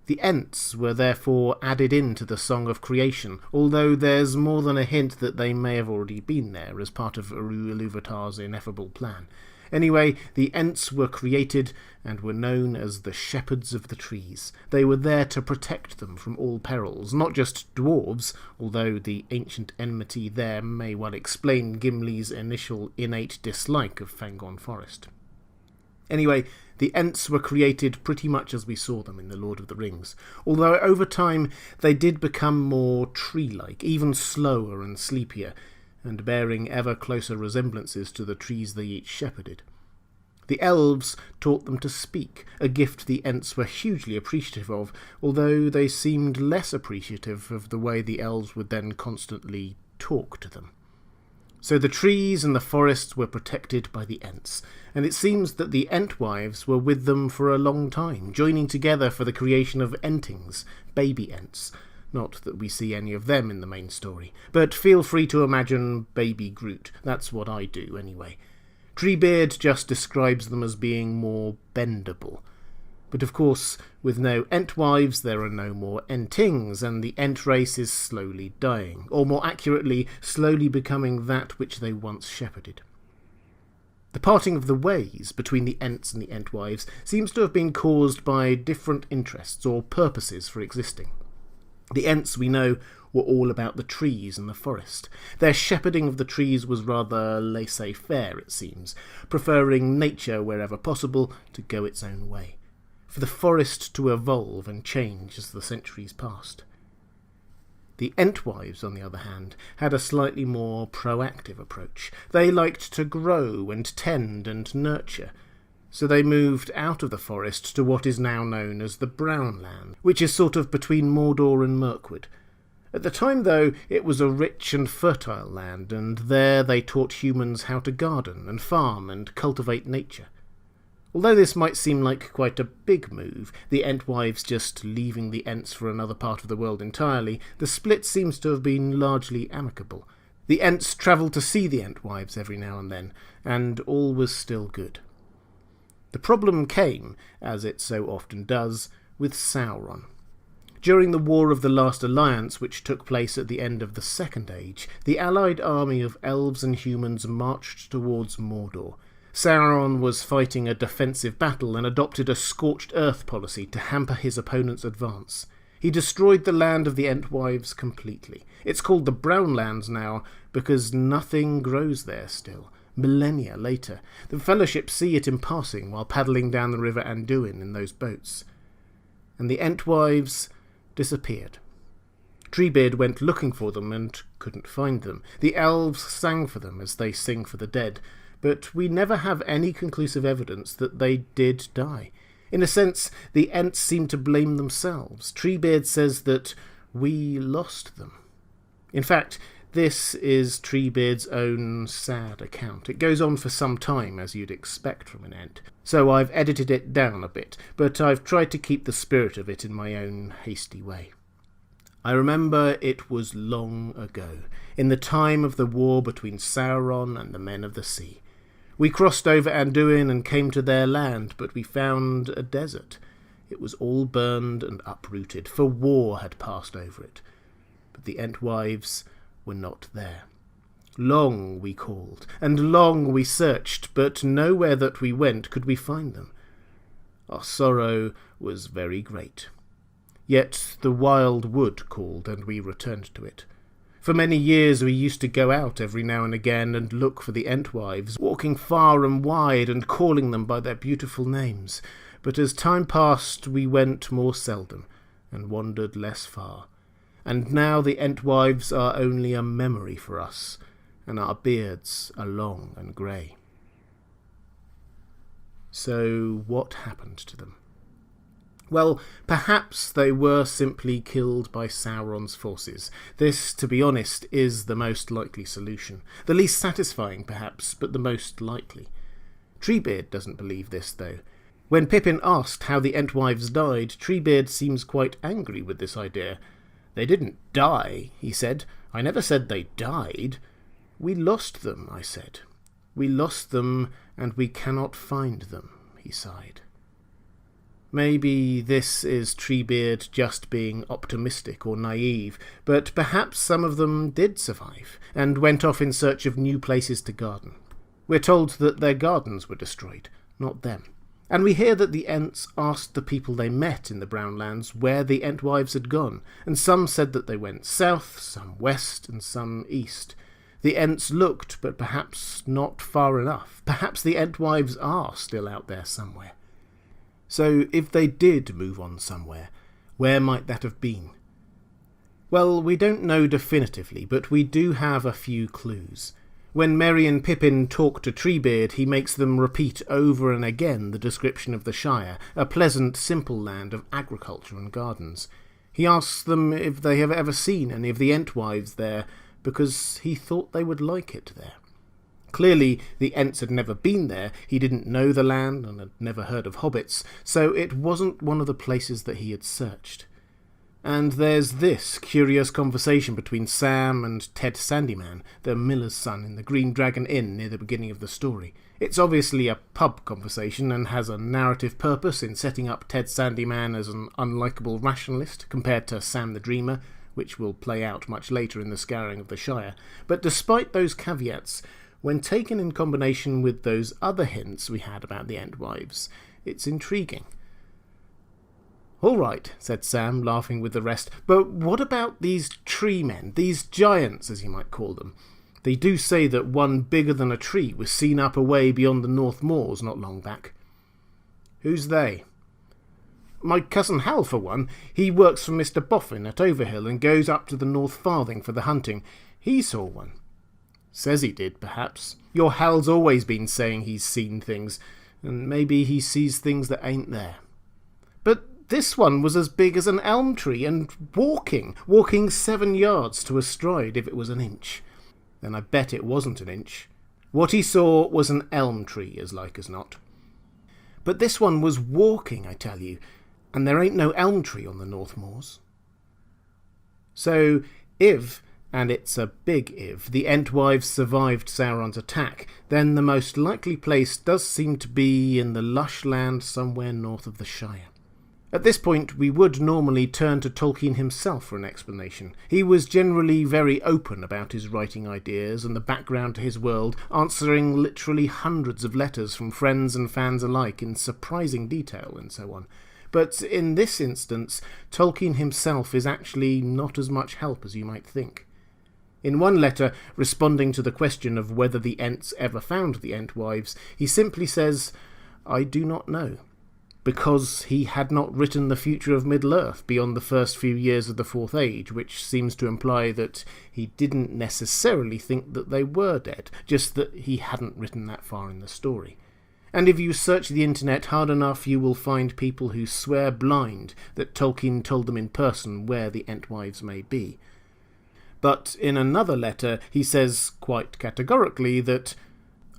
The Ents were therefore added into the Song of Creation, although there's more than a hint that they may have already been there as part of Eru Ilúvatar's ineffable plan. Anyway, the Ents were created and were known as the Shepherds of the Trees. They were there to protect them from all perils, not just dwarves, although the ancient enmity there may well explain Gimli's initial innate dislike of Fangorn Forest. Anyway, the Ents were created pretty much as we saw them in The Lord of the Rings, although over time they did become more tree-like, even slower and sleepier, and bearing ever closer resemblances to the trees they each shepherded. The elves taught them to speak, a gift the Ents were hugely appreciative of, although they seemed less appreciative of the way the elves would then constantly talk to them. So the trees and the forests were protected by the Ents, and it seems that the Entwives were with them for a long time, joining together for the creation of Entings, baby Ents. Not that we see any of them in the main story, but feel free to imagine baby Groot. That's what I do, anyway. Treebeard just describes them as being more bendable. But of course, with no Entwives, there are no more Entings, and the Ent race is slowly dying, or more accurately, slowly becoming that which they once shepherded. The parting of the ways between the Ents and the Entwives seems to have been caused by different interests or purposes for existing. The Ents, we know, were all about the trees and the forest. Their shepherding of the trees was rather laissez-faire, it seems, preferring nature wherever possible to go its own way, for the forest to evolve and change as the centuries passed. The Entwives, on the other hand, had a slightly more proactive approach. They liked to grow and tend and nurture, so they moved out of the forest to what is now known as the Brown Land, which is sort of between Mordor and Mirkwood. At the time, though, it was a rich and fertile land, and there they taught humans how to garden and farm and cultivate nature. Although this might seem like quite a big move, the Entwives just leaving the Ents for another part of the world entirely, the split seems to have been largely amicable. The Ents travelled to see the Entwives every now and then, and all was still good. The problem came, as it so often does, with Sauron. During the War of the Last Alliance, which took place at the end of the Second Age, the allied army of elves and humans marched towards Mordor. Sauron was fighting a defensive battle and adopted a scorched earth policy to hamper his opponent's advance. He destroyed the land of the Entwives completely. It's called the Brown Lands now because nothing grows there still. Millennia later, the Fellowship see it in passing while paddling down the river Anduin in those boats. And the Entwives disappeared. Treebeard went looking for them and couldn't find them. The elves sang for them as they sing for the dead, but we never have any conclusive evidence that they did die. In a sense, the Ents seem to blame themselves. Treebeard says that we lost them. In fact, this is Treebeard's own sad account. It goes on for some time, as you'd expect from an Ent, so I've edited it down a bit, but I've tried to keep the spirit of it in my own hasty way. I remember it was long ago, in the time of the war between Sauron and the Men of the Sea. We crossed over Anduin and came to their land, but we found a desert. It was all burned and uprooted, for war had passed over it. But the Entwives were not there. Long we called, and long we searched, but nowhere that we went could we find them. Our sorrow was very great. Yet the wild wood called, and we returned to it. For many years we used to go out every now and again and look for the Entwives, walking far and wide and calling them by their beautiful names. But as time passed we went more seldom and wandered less far. And now the Entwives are only a memory for us, and our beards are long and grey. So what happened to them? Well, perhaps they were simply killed by Sauron's forces. This, to be honest, is the most likely solution. The least satisfying, perhaps, but the most likely. Treebeard doesn't believe this, though. When Pippin asked how the Entwives died, Treebeard seems quite angry with this idea. "They didn't die," he said. "I never said they died." "We lost them," I said. "We lost them, and we cannot find them," he sighed. Maybe this is Treebeard just being optimistic or naive, but perhaps some of them did survive, and went off in search of new places to garden. We're told that their gardens were destroyed, not them. And we hear that the Ents asked the people they met in the Brownlands where the Entwives had gone, and some said that they went south, some west, and some east. The Ents looked, but perhaps not far enough. Perhaps the Entwives are still out there somewhere. So if they did move on somewhere, where might that have been? Well, we don't know definitively, but we do have a few clues. When Merry and Pippin talk to Treebeard, he makes them repeat over and again the description of the Shire, a pleasant, simple land of agriculture and gardens. He asks them if they have ever seen any of the Entwives there, because he thought they would like it there. Clearly, the Ents had never been there, he didn't know the land, and had never heard of hobbits, so it wasn't one of the places that he had searched. And there's this curious conversation between Sam and Ted Sandyman, the miller's son in the Green Dragon Inn near the beginning of the story. It's obviously a pub conversation and has a narrative purpose in setting up Ted Sandyman as an unlikable rationalist compared to Sam the Dreamer, which will play out much later in the Scouring of the Shire. But despite those caveats, when taken in combination with those other hints we had about the Entwives, it's intriguing. "All right," said Sam, laughing with the rest, "but what about these tree men, these giants, as you might call them? They do say that one bigger than a tree was seen up away beyond the North Moors not long back." "Who's they?" "My cousin Hal, for one. He works for Mr. Boffin at Overhill and goes up to the North Farthing for the hunting. He saw one." "Says he did, perhaps. Your Hal's always been saying he's seen things, and maybe he sees things that ain't there." "But this one was as big as an elm tree, and walking 7 yards to a stride if it was an inch." "Then I bet it wasn't an inch. What he saw was an elm tree, as like as not." "But this one was walking, I tell you, and there ain't no elm tree on the North Moors." So, if, and it's a big if, the Entwives survived Sauron's attack, then the most likely place does seem to be in the lush land somewhere north of the Shire. At this point, we would normally turn to Tolkien himself for an explanation. He was generally very open about his writing ideas and the background to his world, answering literally hundreds of letters from friends and fans alike in surprising detail and so on. But in this instance, Tolkien himself is actually not as much help as you might think. In one letter, responding to the question of whether the Ents ever found the Entwives, he simply says, "I do not know," because he had not written the future of Middle-earth beyond the first few years of the Fourth Age, which seems to imply that he didn't necessarily think that they were dead, just that he hadn't written that far in the story. And if you search the internet hard enough, you will find people who swear blind that Tolkien told them in person where the Entwives may be. But in another letter, he says quite categorically that,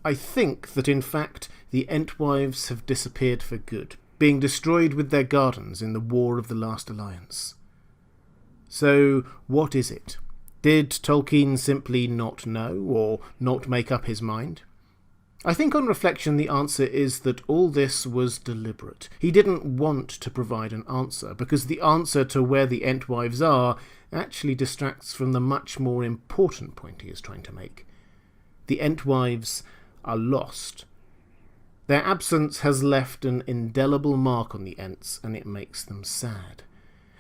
"I think that in fact the Entwives have disappeared for good, being destroyed with their gardens in the War of the Last Alliance." So, what is it? Did Tolkien simply not know, or not make up his mind? I think on reflection the answer is that all this was deliberate. He didn't want to provide an answer, because the answer to where the Entwives are actually distracts from the much more important point he is trying to make. The Entwives are lost. Their absence has left an indelible mark on the Ents, and it makes them sad.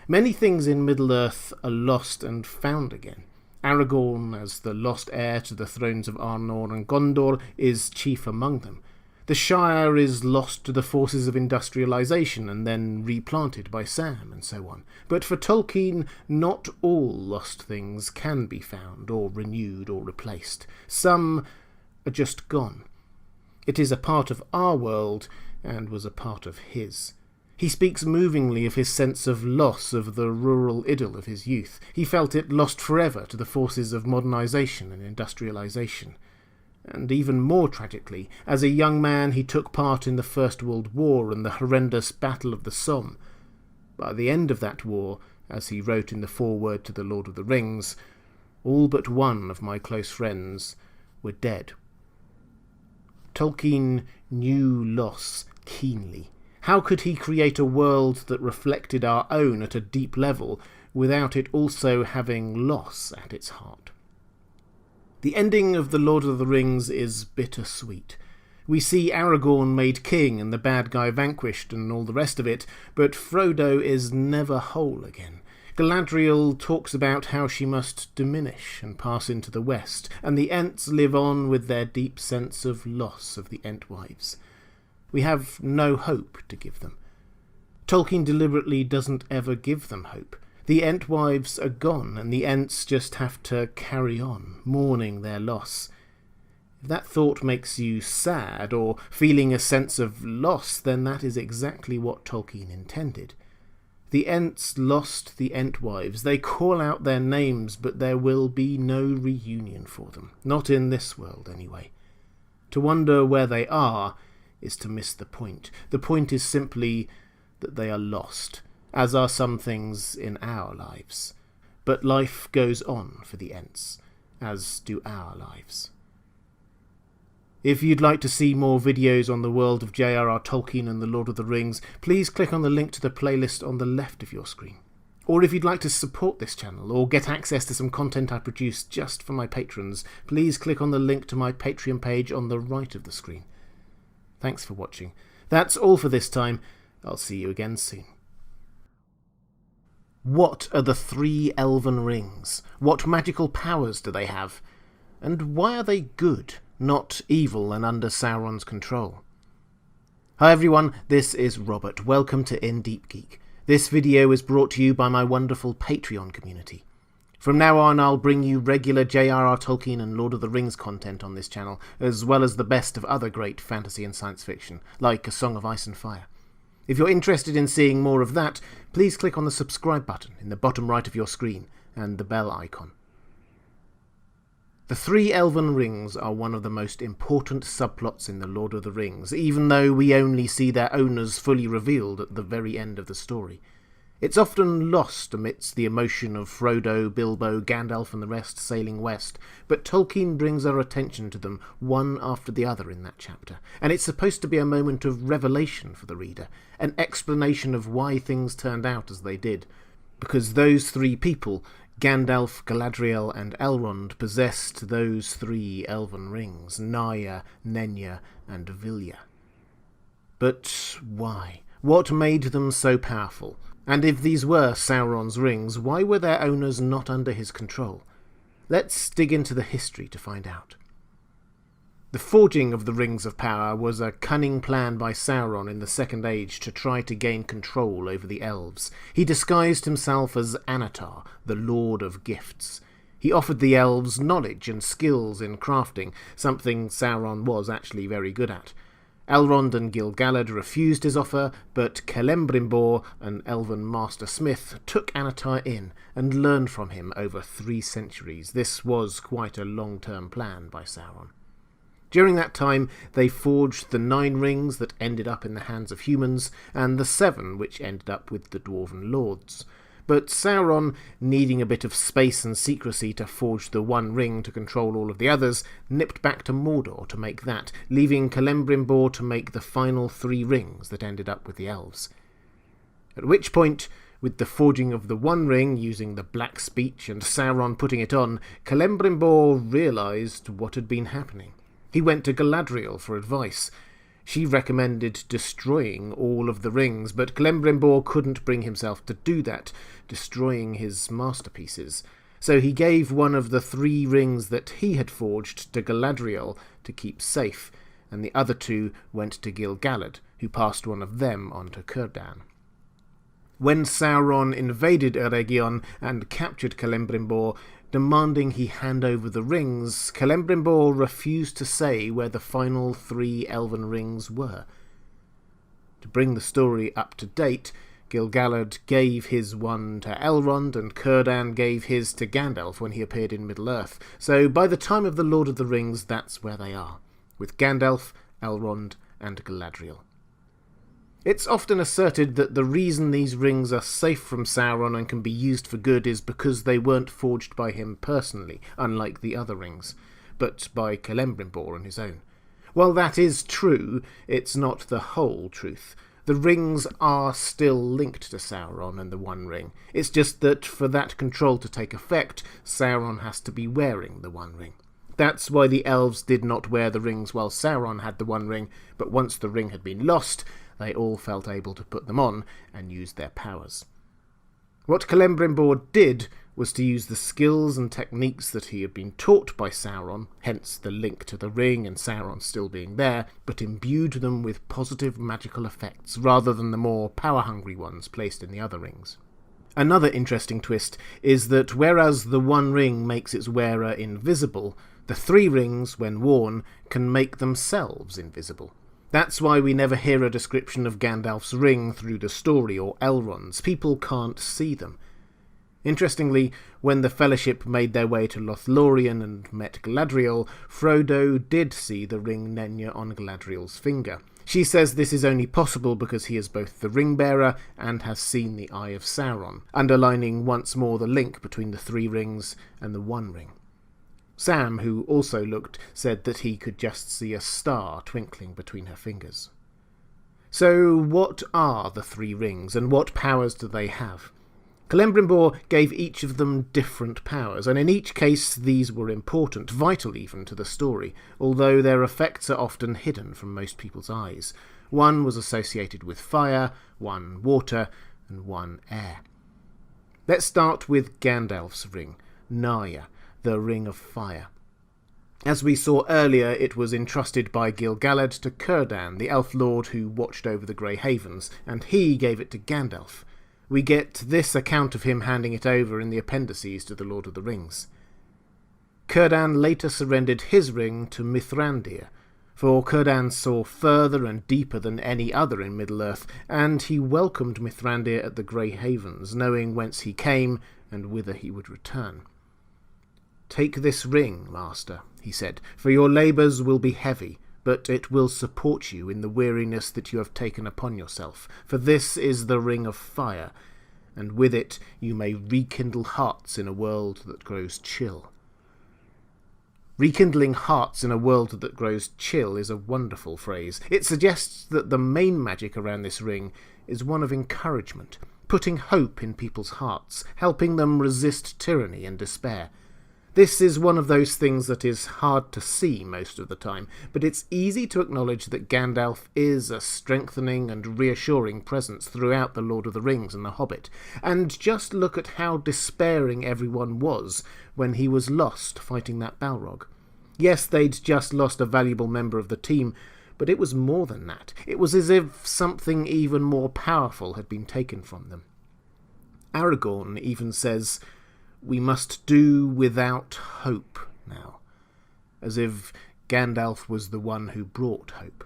Many things in Middle-earth are lost and found again. Aragorn, as the lost heir to the thrones of Arnor and Gondor, is chief among them. The Shire is lost to the forces of industrialization and then replanted by Sam, and so on. But for Tolkien, not all lost things can be found, or renewed, or replaced. Some are just gone. It is a part of our world, and was a part of his. He speaks movingly of his sense of loss of the rural idyll of his youth. He felt it lost forever to the forces of modernization and industrialization. And even more tragically, as a young man he took part in the First World War and the horrendous Battle of the Somme. By the end of that war, as he wrote in the foreword to The Lord of the Rings, all but one of my close friends were dead. Tolkien knew loss keenly. How could he create a world that reflected our own at a deep level without it also having loss at its heart? The ending of The Lord of the Rings is bittersweet. We see Aragorn made king and the bad guy vanquished and all the rest of it, but Frodo is never whole again. Galadriel talks about how she must diminish and pass into the west, and the Ents live on with their deep sense of loss of the Entwives. We have no hope to give them. Tolkien deliberately doesn't ever give them hope. The Entwives are gone, and the Ents just have to carry on, mourning their loss. If that thought makes you sad, or feeling a sense of loss, then that is exactly what Tolkien intended. The Ents lost the Entwives. They call out their names, but there will be no reunion for them. Not in this world, anyway. To wonder where they are is to miss the point. The point is simply that they are lost, as are some things in our lives. But life goes on for the Ents, as do our lives. If you'd like to see more videos on the world of J.R.R. Tolkien and The Lord of the Rings, please click on the link to the playlist on the left of your screen. Or if you'd like to support this channel or get access to some content I produce just for my patrons, please click on the link to my Patreon page on the right of the screen. Thanks for watching. That's all for this time. I'll see you again soon. What are the 3 elven rings? What magical powers do they have? And why are they good, not evil and under Sauron's control? Hi everyone, this is Robert. Welcome to In Deep Geek. This video is brought to you by my wonderful Patreon community. From now on, I'll bring you regular J.R.R. Tolkien and Lord of the Rings content on this channel, as well as the best of other great fantasy and science fiction, like A Song of Ice and Fire. If you're interested in seeing more of that, please click on the subscribe button in the bottom right of your screen, and the bell icon. The 3 elven rings are one of the most important subplots in The Lord of the Rings, even though we only see their owners fully revealed at the very end of the story. It's often lost amidst the emotion of Frodo, Bilbo, Gandalf and the rest sailing west, but Tolkien brings our attention to them one after the other in that chapter, and it's supposed to be a moment of revelation for the reader, an explanation of why things turned out as they did, because those 3 people, Gandalf, Galadriel and Elrond, possessed those 3 elven rings, Narya, Nenya and Vilya. But why? What made them so powerful? And if these were Sauron's rings, why were their owners not under his control? Let's dig into the history to find out. The forging of the Rings of Power was a cunning plan by Sauron in the Second Age to try to gain control over the elves. He disguised himself as Anatar, the Lord of Gifts. He offered the elves knowledge and skills in crafting, something Sauron was actually very good at. Elrond and Gil-galad refused his offer, but Celebrimbor, an elven master smith, took Anatar in and learned from him over 3 centuries. This was quite a long-term plan by Sauron. During that time, they forged the 9 rings that ended up in the hands of humans, and the 7 which ended up with the Dwarven Lords. But Sauron, needing a bit of space and secrecy to forge the 1 ring to control all of the others, nipped back to Mordor to make that, leaving Celebrimbor to make the final 3 rings that ended up with the elves. At which point, with the forging of the 1 ring using the Black Speech and Sauron putting it on, Celebrimbor realised what had been happening. He went to Galadriel for advice. She recommended destroying all of the rings, but Celebrimbor couldn't bring himself to do that, destroying his masterpieces. So he gave one of the 3 rings that he had forged to Galadriel to keep safe, and the other 2 went to Gil-galad, who passed one of them on to Círdan. When Sauron invaded Eregion and captured Celebrimbor, demanding he hand over the rings, Celebrimbor refused to say where the final 3 elven rings were. To bring the story up to date, Gil-galad gave his one to Elrond, and Círdan gave his to Gandalf when he appeared in Middle-earth. So by the time of The Lord of the Rings, that's where they are, with Gandalf, Elrond, and Galadriel. It's often asserted that the reason these rings are safe from Sauron and can be used for good is because they weren't forged by him personally, unlike the other rings, but by Celebrimbor on his own. While that is true, it's not the whole truth. The rings are still linked to Sauron and the One Ring. It's just that for that control to take effect, Sauron has to be wearing the One Ring. That's why the elves did not wear the rings while Sauron had the One Ring, but once the ring had been lost, they all felt able to put them on and use their powers. What Celebrimbor did was to use the skills and techniques that he had been taught by Sauron, hence the link to the ring and Sauron still being there, but imbued them with positive magical effects rather than the more power-hungry ones placed in the other rings. Another interesting twist is that whereas the One Ring makes its wearer invisible, the 3 rings, when worn, can make themselves invisible. That's why we never hear a description of Gandalf's ring through the story or Elrond's. People can't see them. Interestingly, when the Fellowship made their way to Lothlorien and met Galadriel, Frodo did see the ring Nenya on Galadriel's finger. She says this is only possible because he is both the ring-bearer and has seen the Eye of Sauron, underlining once more the link between the 3 rings and the One Ring. Sam, who also looked, said that he could just see a star twinkling between her fingers. So what are the 3 rings, and what powers do they have? Celebrimbor gave each of them different powers, and in each case these were important, vital even to the story, although their effects are often hidden from most people's eyes. One was associated with fire, one water, and one air. Let's start with Gandalf's ring, Narya, the Ring of Fire. As we saw earlier, it was entrusted by Gil-galad to Círdan, the elf lord who watched over the Grey Havens, and he gave it to Gandalf. We get this account of him handing it over in the appendices to The Lord of the Rings. Círdan later surrendered his ring to Mithrandir, for Círdan saw further and deeper than any other in Middle-earth, and he welcomed Mithrandir at the Grey Havens, knowing whence he came and whither he would return. "Take this ring, master," he said, "for your labours will be heavy, but it will support you in the weariness that you have taken upon yourself, for this is the Ring of Fire, and with it you may rekindle hearts in a world that grows chill." Rekindling hearts in a world that grows chill is a wonderful phrase. It suggests that the main magic around this ring is one of encouragement, putting hope in people's hearts, helping them resist tyranny and despair. This is one of those things that is hard to see most of the time, but it's easy to acknowledge that Gandalf is a strengthening and reassuring presence throughout The Lord of the Rings and The Hobbit. And just look at how despairing everyone was when he was lost fighting that Balrog. Yes, they'd just lost a valuable member of the team, but it was more than that. It was as if something even more powerful had been taken from them. Aragorn even says, "We must do without hope now," as if Gandalf was the one who brought hope.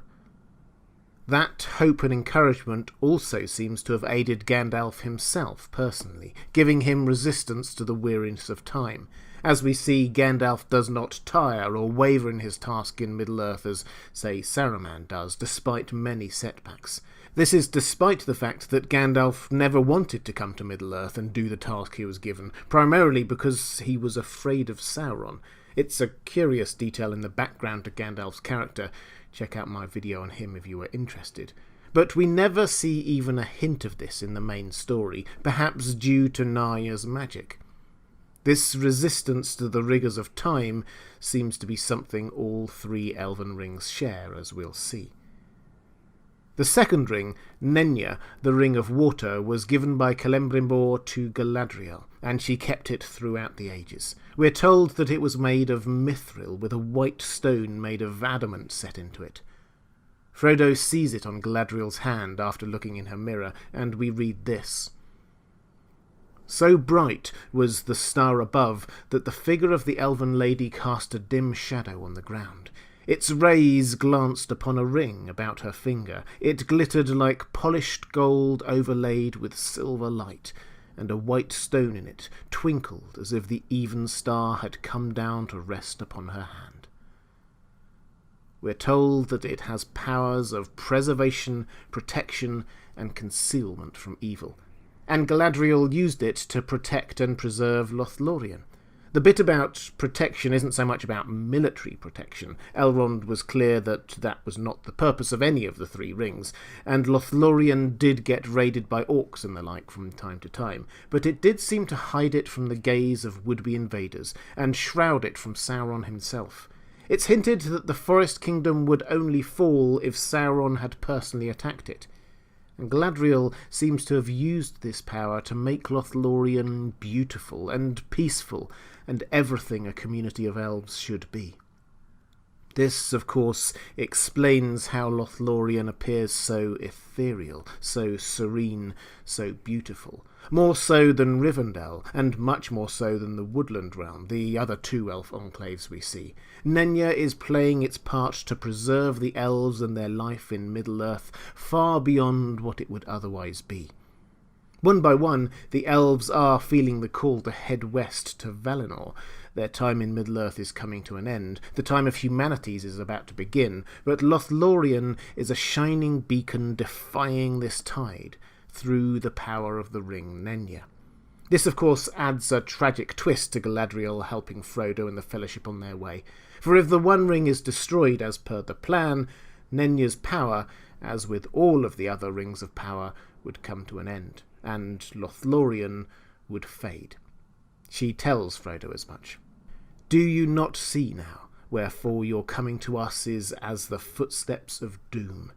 That hope and encouragement also seems to have aided Gandalf himself personally, giving him resistance to the weariness of time. As we see, Gandalf does not tire or waver in his task in Middle-earth as, say, Saruman does, despite many setbacks. This is despite the fact that Gandalf never wanted to come to Middle-earth and do the task he was given, primarily because he was afraid of Sauron. It's a curious detail in the background to Gandalf's character. Check out my video on him if you are interested. But we never see even a hint of this in the main story, perhaps due to Narya's magic. This resistance to the rigours of time seems to be something all 3 elven rings share, as we'll see. The second ring, Nenya, the Ring of Water, was given by Celebrimbor to Galadriel, and she kept it throughout the ages. We're told that it was made of mithril, with a white stone made of adamant set into it. Frodo sees it on Galadriel's hand after looking in her mirror, and we read this. So bright was the star above that the figure of the elven lady cast a dim shadow on the ground. Its rays glanced upon a ring about her finger. It glittered like polished gold overlaid with silver light, and a white stone in it twinkled as if the even star had come down to rest upon her hand. We're told that it has powers of preservation, protection, and concealment from evil, and Galadriel used it to protect and preserve Lothlorien. The bit about protection isn't so much about military protection. Elrond was clear that that was not the purpose of any of the three rings, and Lothlorien did get raided by orcs and the like from time to time, but it did seem to hide it from the gaze of would-be invaders, and shroud it from Sauron himself. It's hinted that the Forest Kingdom would only fall if Sauron had personally attacked it, and Galadriel seems to have used this power to make Lothlorien beautiful and peaceful, and everything a community of elves should be. This, of course, explains how Lothlorien appears so ethereal, so serene, so beautiful. More so than Rivendell, and much more so than the Woodland Realm, the other two elf enclaves we see. Nenya is playing its part to preserve the elves and their life in Middle-earth far beyond what it would otherwise be. One by one, the elves are feeling the call to head west to Valinor. Their time in Middle-earth is coming to an end. The time of humanities is about to begin, but Lothlorien is a shining beacon defying this tide through the power of the ring Nenya. This, of course, adds a tragic twist to Galadriel helping Frodo and the Fellowship on their way. For if the One Ring is destroyed as per the plan, Nenya's power, as with all of the other rings of power, would come to an end, and Lothlorien would fade. She tells Frodo as much. Do you not see now, wherefore your coming to us is as the footsteps of doom?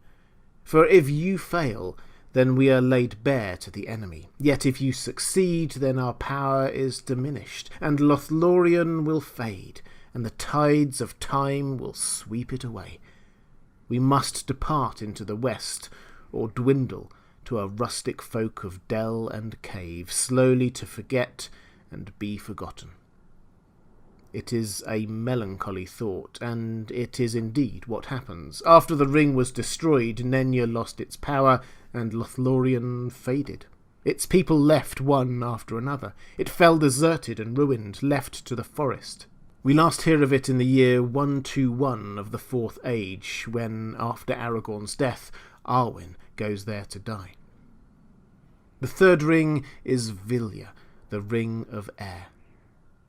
For if you fail, then we are laid bare to the enemy. Yet if you succeed, then our power is diminished, and Lothlorien will fade, and the tides of time will sweep it away. We must depart into the west, or dwindle to a rustic folk of dell and cave, slowly to forget and be forgotten. It is a melancholy thought, and it is indeed what happens. After the ring was destroyed, Nenya lost its power, and Lothlorien faded. Its people left one after another. It fell deserted and ruined, left to the forest. We last hear of it in the year 121 of the Fourth Age, when, after Aragorn's death, Arwen goes there to die. The third ring is Vilya, the Ring of Air.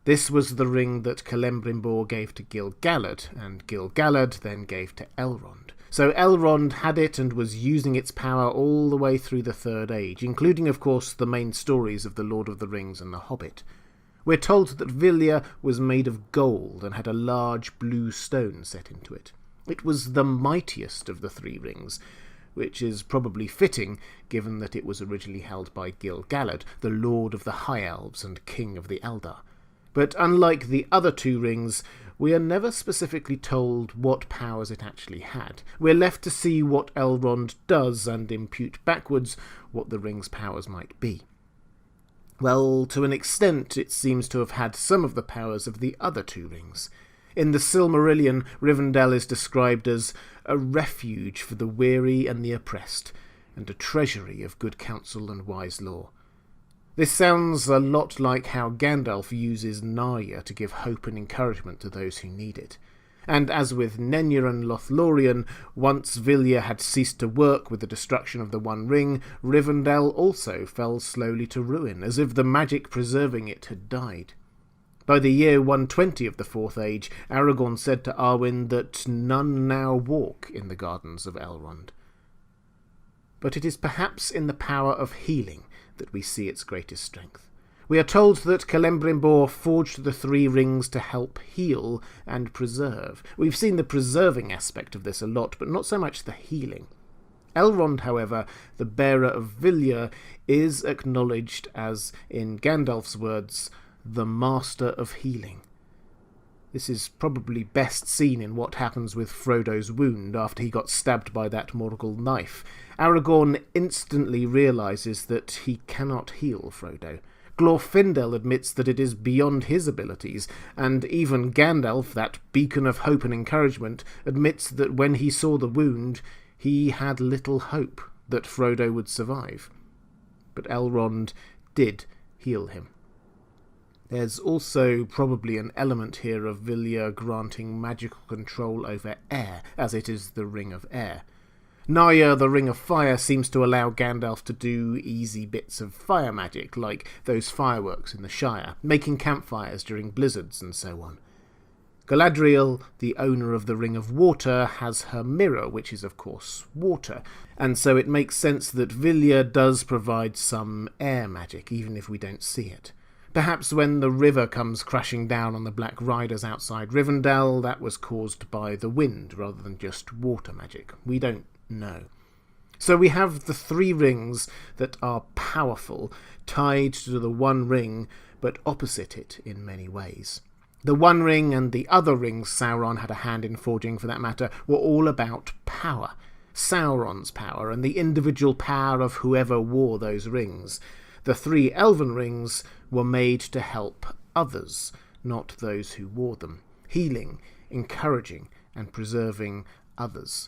This was the ring that Celebrimbor gave to Gil-galad, and Gil-galad then gave to Elrond. So Elrond had it and was using its power all the way through the Third Age, including, of course, the main stories of The Lord of the Rings and The Hobbit. We're told that Vilya was made of gold and had a large blue stone set into it. It was the mightiest of the three rings, which is probably fitting, given that it was originally held by Gil-galad, the Lord of the High Elves and King of the Eldar. But unlike the other two rings, we are never specifically told what powers it actually had. We're left to see what Elrond does and impute backwards what the ring's powers might be. Well, to an extent, it seems to have had some of the powers of the other two rings. In the Silmarillion, Rivendell is described as a refuge for the weary and the oppressed, and a treasury of good counsel and wise law. This sounds a lot like how Gandalf uses Narya to give hope and encouragement to those who need it. And as with Nenya and Lothlorien, once Vilya had ceased to work with the destruction of the One Ring, Rivendell also fell slowly to ruin, as if the magic preserving it had died. By the year 120 of the Fourth Age, Aragorn said to Arwen that none now walk in the gardens of Elrond. But it is perhaps in the power of healing that we see its greatest strength. We are told that Celebrimbor forged the three rings to help heal and preserve. We've seen the preserving aspect of this a lot, but not so much the healing. Elrond, however, the bearer of Vilya, is acknowledged as, in Gandalf's words, the master of healing. This is probably best seen in what happens with Frodo's wound after he got stabbed by that Morgul knife. Aragorn instantly realises that he cannot heal Frodo. Glorfindel admits that it is beyond his abilities, and even Gandalf, that beacon of hope and encouragement, admits that when he saw the wound, he had little hope that Frodo would survive. But Elrond did heal him. There's also probably an element here of Vilya granting magical control over air, as it is the Ring of Air. Naya, the Ring of Fire, seems to allow Gandalf to do easy bits of fire magic, like those fireworks in the Shire, making campfires during blizzards and so on. Galadriel, the owner of the Ring of Water, has her mirror, which is of course water, and so it makes sense that Vilya does provide some air magic, even if we don't see it. Perhaps when the river comes crashing down on the Black Riders outside Rivendell, that was caused by the wind rather than just water magic. We don't know. So we have the three rings that are powerful, tied to the one ring, but opposite it in many ways. The One Ring and the other rings Sauron had a hand in forging, for that matter, were all about power. Sauron's power and the individual power of whoever wore those rings. The three elven rings were made to help others, not those who wore them, healing, encouraging, and preserving others.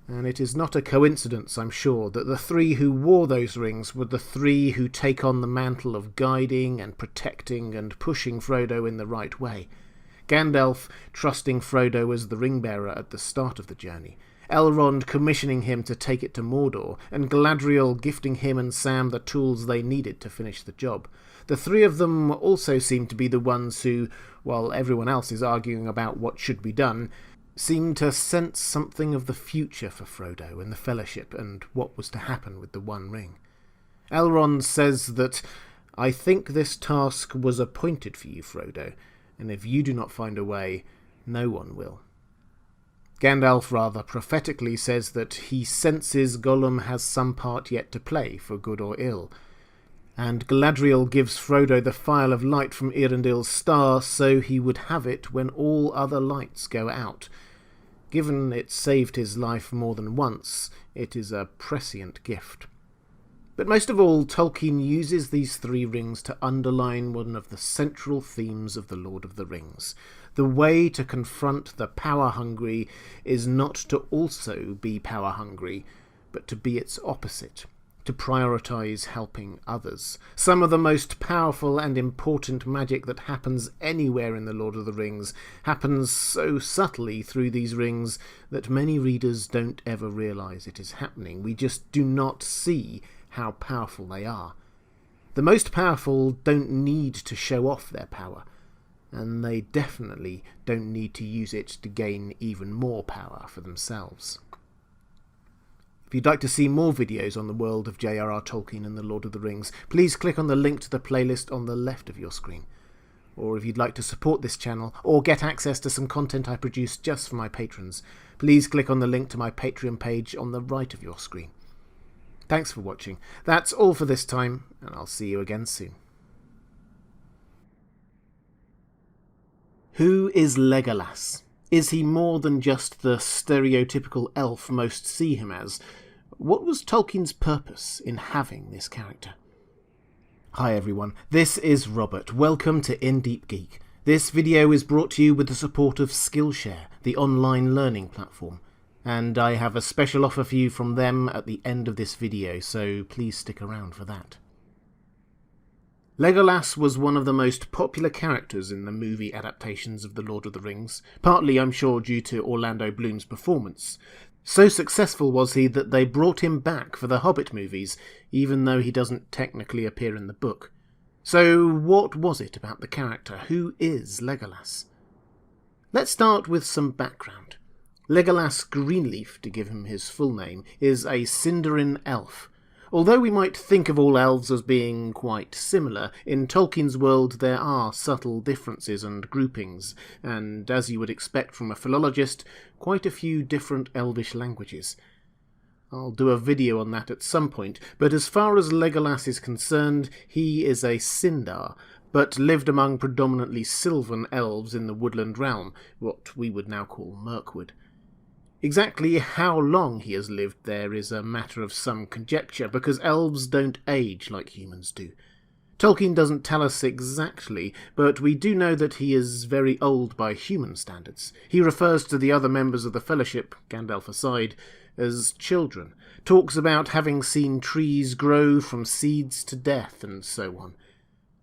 And it is not a coincidence, I'm sure, that the three who wore those rings were the three who take on the mantle of guiding and protecting and pushing Frodo in the right way. Gandalf trusting Frodo as the ring-bearer at the start of the journey, Elrond commissioning him to take it to Mordor, and Galadriel gifting him and Sam the tools they needed to finish the job. The three of them also seem to be the ones who, while everyone else is arguing about what should be done, seem to sense something of the future for Frodo and the Fellowship and what was to happen with the One Ring. Elrond says that, "I think this task was appointed for you, Frodo, and if you do not find a way, no one will." Gandalf rather prophetically says that he senses Gollum has some part yet to play, for good or ill, and Galadriel gives Frodo the phial of light from Eärendil's star so he would have it when all other lights go out. Given it saved his life more than once, it is a prescient gift. But most of all, Tolkien uses these three rings to underline one of the central themes of The Lord of the Rings. The way to confront the power-hungry is not to also be power-hungry, but to be its opposite, to prioritise helping others. Some of the most powerful and important magic that happens anywhere in The Lord of the Rings happens so subtly through these rings that many readers don't ever realise it is happening. We just do not see how powerful they are. The most powerful don't need to show off their power, and they definitely don't need to use it to gain even more power for themselves. If you'd like to see more videos on the world of J.R.R. Tolkien and The Lord of the Rings, please click on the link to the playlist on the left of your screen. Or if you'd like to support this channel, or get access to some content I produce just for my patrons, please click on the link to my Patreon page on the right of your screen. Thanks for watching. That's all for this time, and I'll see you again soon. Who is Legolas? Is he more than just the stereotypical elf most see him as? What was Tolkien's purpose in having this character? Hi everyone, this is Robert. Welcome to In Deep Geek. This video is brought to you with the support of Skillshare, the online learning platform. And I have a special offer for you from them at the end of this video, so please stick around for that. Legolas was one of the most popular characters in the movie adaptations of The Lord of the Rings, partly I'm sure due to Orlando Bloom's performance. So successful was he that they brought him back for the Hobbit movies, even though he doesn't technically appear in the book. So what was it about the character? Who is Legolas? Let's start with some background. Legolas Greenleaf, to give him his full name, is a Sindarin elf. Although we might think of all elves as being quite similar, in Tolkien's world there are subtle differences and groupings, and, as you would expect from a philologist, quite a few different elvish languages. I'll do a video on that at some point, but as far as Legolas is concerned, he is a Sindar, but lived among predominantly sylvan elves in the woodland realm, what we would now call Mirkwood. Exactly how long he has lived there is a matter of some conjecture, because elves don't age like humans do. Tolkien doesn't tell us exactly, but we do know that he is very old by human standards. He refers to the other members of the Fellowship, Gandalf aside, as children, talks about having seen trees grow from seeds to death, and so on.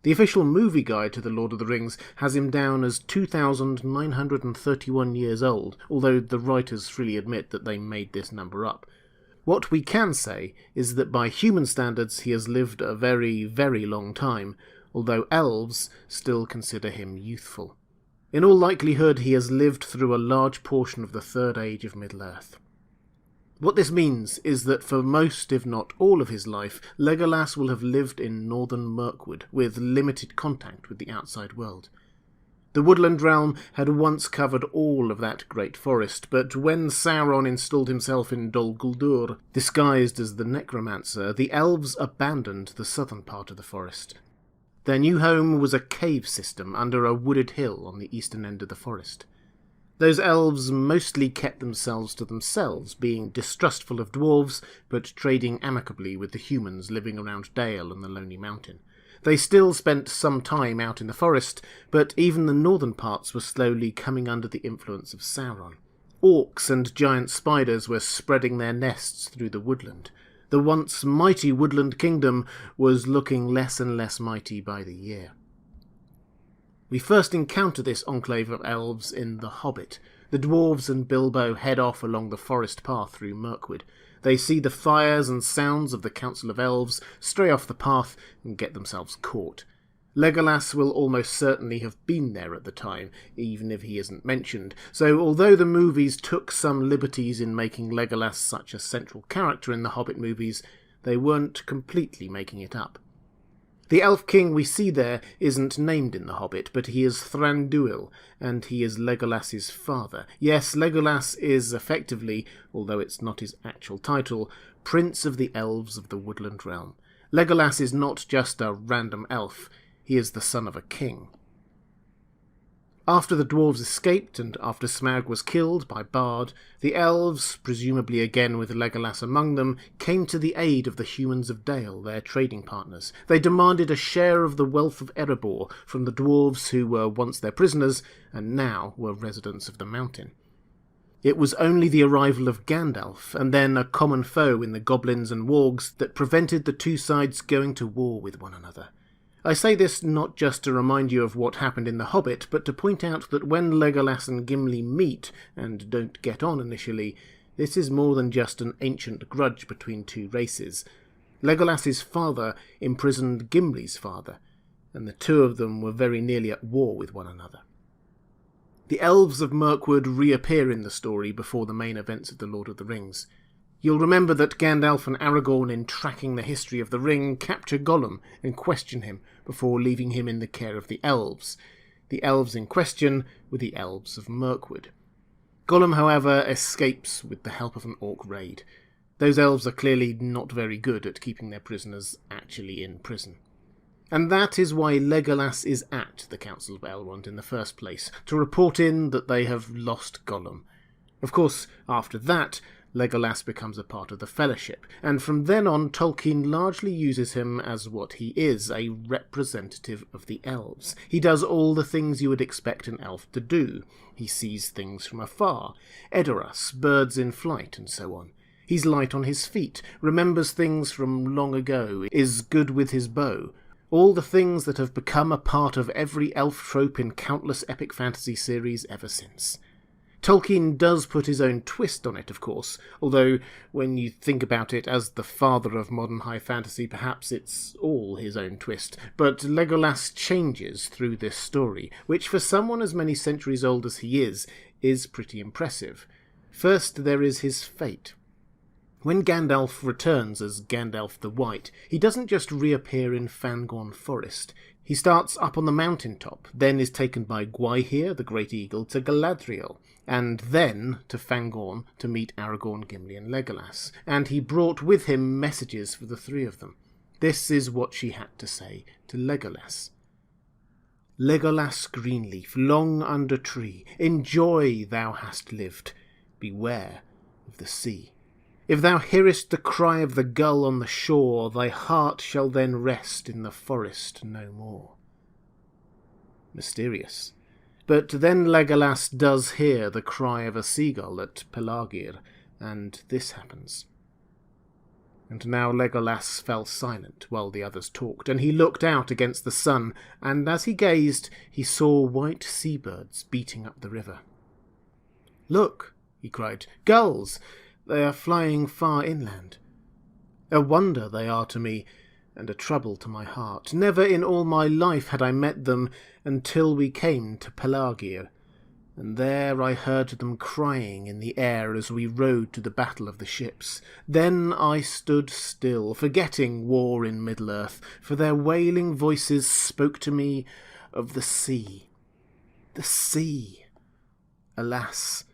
The official movie guide to The Lord of the Rings has him down as 2,931 years old, although the writers freely admit that they made this number up. What we can say is that by human standards he has lived a very, very long time, although elves still consider him youthful. In all likelihood he has lived through a large portion of the Third Age of Middle-earth. What this means is that for most, if not all of his life, Legolas will have lived in northern Mirkwood, with limited contact with the outside world. The woodland realm had once covered all of that great forest, but when Sauron installed himself in Dol Guldur, disguised as the Necromancer, the elves abandoned the southern part of the forest. Their new home was a cave system under a wooded hill on the eastern end of the forest. Those elves mostly kept themselves to themselves, being distrustful of dwarves, but trading amicably with the humans living around Dale and the Lonely Mountain. They still spent some time out in the forest, but even the northern parts were slowly coming under the influence of Sauron. Orcs and giant spiders were spreading their nests through the woodland. The once mighty woodland kingdom was looking less and less mighty by the year. We first encounter this enclave of elves in The Hobbit. The dwarves and Bilbo head off along the forest path through Mirkwood. They see the fires and sounds of the Council of Elves, stray off the path, and get themselves caught. Legolas will almost certainly have been there at the time, even if he isn't mentioned, so although the movies took some liberties in making Legolas such a central character in the Hobbit movies, they weren't completely making it up. The Elf King we see there isn't named in The Hobbit, but he is Thranduil, and he is Legolas's father. Yes, Legolas is effectively, although it's not his actual title, Prince of the Elves of the Woodland Realm. Legolas is not just a random elf, he is the son of a king. After the dwarves escaped, and after Smaug was killed by Bard, the elves, presumably again with Legolas among them, came to the aid of the humans of Dale, their trading partners. They demanded a share of the wealth of Erebor from the dwarves who were once their prisoners, and now were residents of the mountain. It was only the arrival of Gandalf, and then a common foe in the goblins and wargs, that prevented the two sides going to war with one another. I say this not just to remind you of what happened in The Hobbit, but to point out that when Legolas and Gimli meet, and don't get on initially, this is more than just an ancient grudge between two races. Legolas's father imprisoned Gimli's father, and the two of them were very nearly at war with one another. The elves of Mirkwood reappear in the story before the main events of The Lord of the Rings. You'll remember that Gandalf and Aragorn, in tracking the history of the ring, capture Gollum and question him before leaving him in the care of the elves. The elves in question were the elves of Mirkwood. Gollum, however, escapes with the help of an orc raid. Those elves are clearly not very good at keeping their prisoners actually in prison. And that is why Legolas is at the Council of Elrond in the first place, to report in that they have lost Gollum. Of course, after that, Legolas becomes a part of the Fellowship, and from then on Tolkien largely uses him as what he is, a representative of the elves. He does all the things you would expect an elf to do. He sees things from afar, Edoras, birds in flight, and so on. He's light on his feet, remembers things from long ago, is good with his bow. All the things that have become a part of every elf trope in countless epic fantasy series ever since. Tolkien does put his own twist on it, of course, although when you think about it as the father of modern high fantasy, perhaps it's all his own twist. But Legolas changes through this story, which for someone as many centuries old as he is pretty impressive. First, there is his fate. When Gandalf returns as Gandalf the White, he doesn't just reappear in Fangorn Forest. He starts up on the mountaintop, then is taken by Gwaihir, the Great Eagle, to Galadriel, and then to Fangorn to meet Aragorn, Gimli and Legolas, and he brought with him messages for the three of them. This is what she had to say to Legolas. Legolas Greenleaf, long under tree, in joy thou hast lived, beware of the sea. If thou hearest the cry of the gull on the shore, thy heart shall then rest in the forest no more. Mysterious. But then Legolas does hear the cry of a seagull at Pelagir, and this happens. And now Legolas fell silent while the others talked, and he looked out against the sun, and as he gazed, he saw white seabirds beating up the river. "Look," he cried, "gulls! They are flying far inland. A wonder they are to me, and a trouble to my heart. Never in all my life had I met them until we came to Pelagir, and there I heard them crying in the air as we rode to the battle of the ships. Then I stood still, forgetting war in Middle-earth, for their wailing voices spoke to me of the sea. The sea! Alas,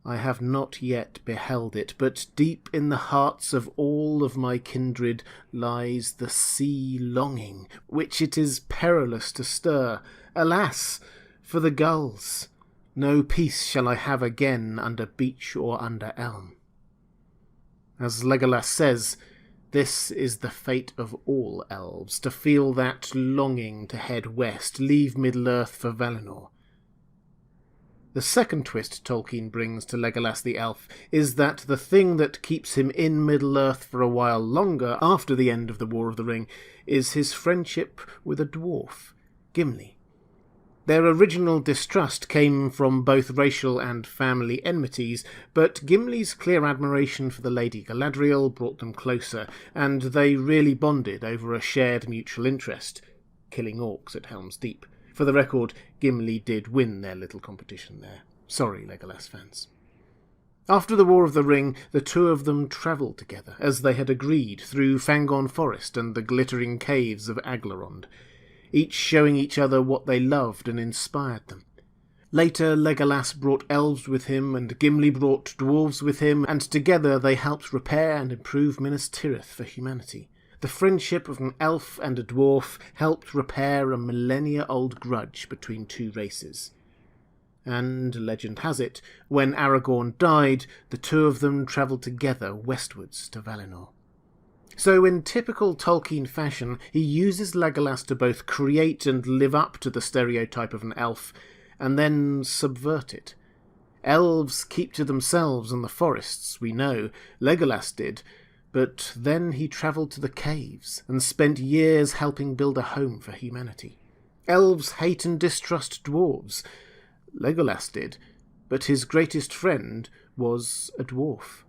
I have not yet beheld it, but deep in the hearts of all of my kindred lies the sea longing, which it is perilous to stir. Alas, for the gulls! No peace shall I have again under beech or under elm." As Legolas says, this is the fate of all elves, to feel that longing to head west, leave Middle-earth for Valinor. The second twist Tolkien brings to Legolas the elf is that the thing that keeps him in Middle-earth for a while longer after the end of the War of the Ring is his friendship with a dwarf, Gimli. Their original distrust came from both racial and family enmities, but Gimli's clear admiration for the Lady Galadriel brought them closer, and they really bonded over a shared mutual interest, killing orcs at Helm's Deep. For the record, Gimli did win their little competition there. Sorry, Legolas fans. After the War of the Ring, the two of them travelled together, as they had agreed, through Fangorn Forest and the glittering caves of Aglarond, each showing each other what they loved and inspired them. Later, Legolas brought elves with him, and Gimli brought dwarves with him, and together they helped repair and improve Minas Tirith for humanity. The friendship of an elf and a dwarf helped repair a millennia-old grudge between two races. And, legend has it, when Aragorn died, the two of them travelled together westwards to Valinor. So in typical Tolkien fashion, he uses Legolas to both create and live up to the stereotype of an elf, and then subvert it. Elves keep to themselves in the forests, we know. Legolas did. But then he travelled to the caves and spent years helping build a home for humanity. Elves hate and distrust dwarves. Legolas did, but his greatest friend was a dwarf.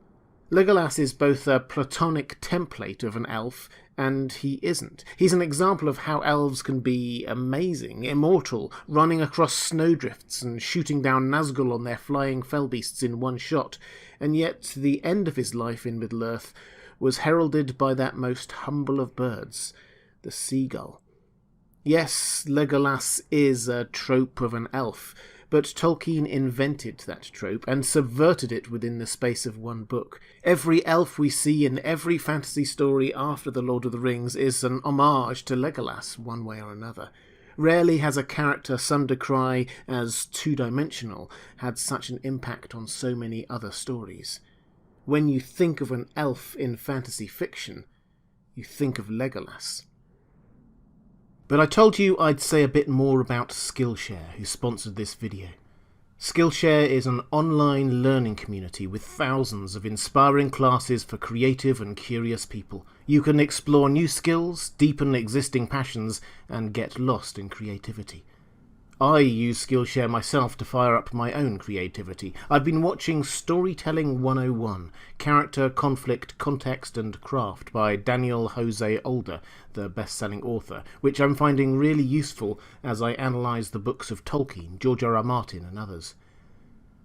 Legolas is both a platonic template of an elf, and he isn't. He's an example of how elves can be amazing, immortal, running across snowdrifts and shooting down Nazgul on their flying fellbeasts in one shot, and yet the end of his life in Middle-earth was heralded by that most humble of birds, the seagull. Yes, Legolas is a trope of an elf, but Tolkien invented that trope and subverted it within the space of one book. Every elf we see in every fantasy story after The Lord of the Rings is an homage to Legolas, one way or another. Rarely has a character some decry as two-dimensional had such an impact on so many other stories. When you think of an elf in fantasy fiction, you think of Legolas. But I told you I'd say a bit more about Skillshare, who sponsored this video. Skillshare is an online learning community with thousands of inspiring classes for creative and curious people. You can explore new skills, deepen existing passions, and get lost in creativity. I use Skillshare myself to fire up my own creativity. I've been watching Storytelling 101, Character, Conflict, Context and Craft by Daniel Jose Older, the best-selling author, which I'm finding really useful as I analyse the books of Tolkien, George R. R. Martin and others.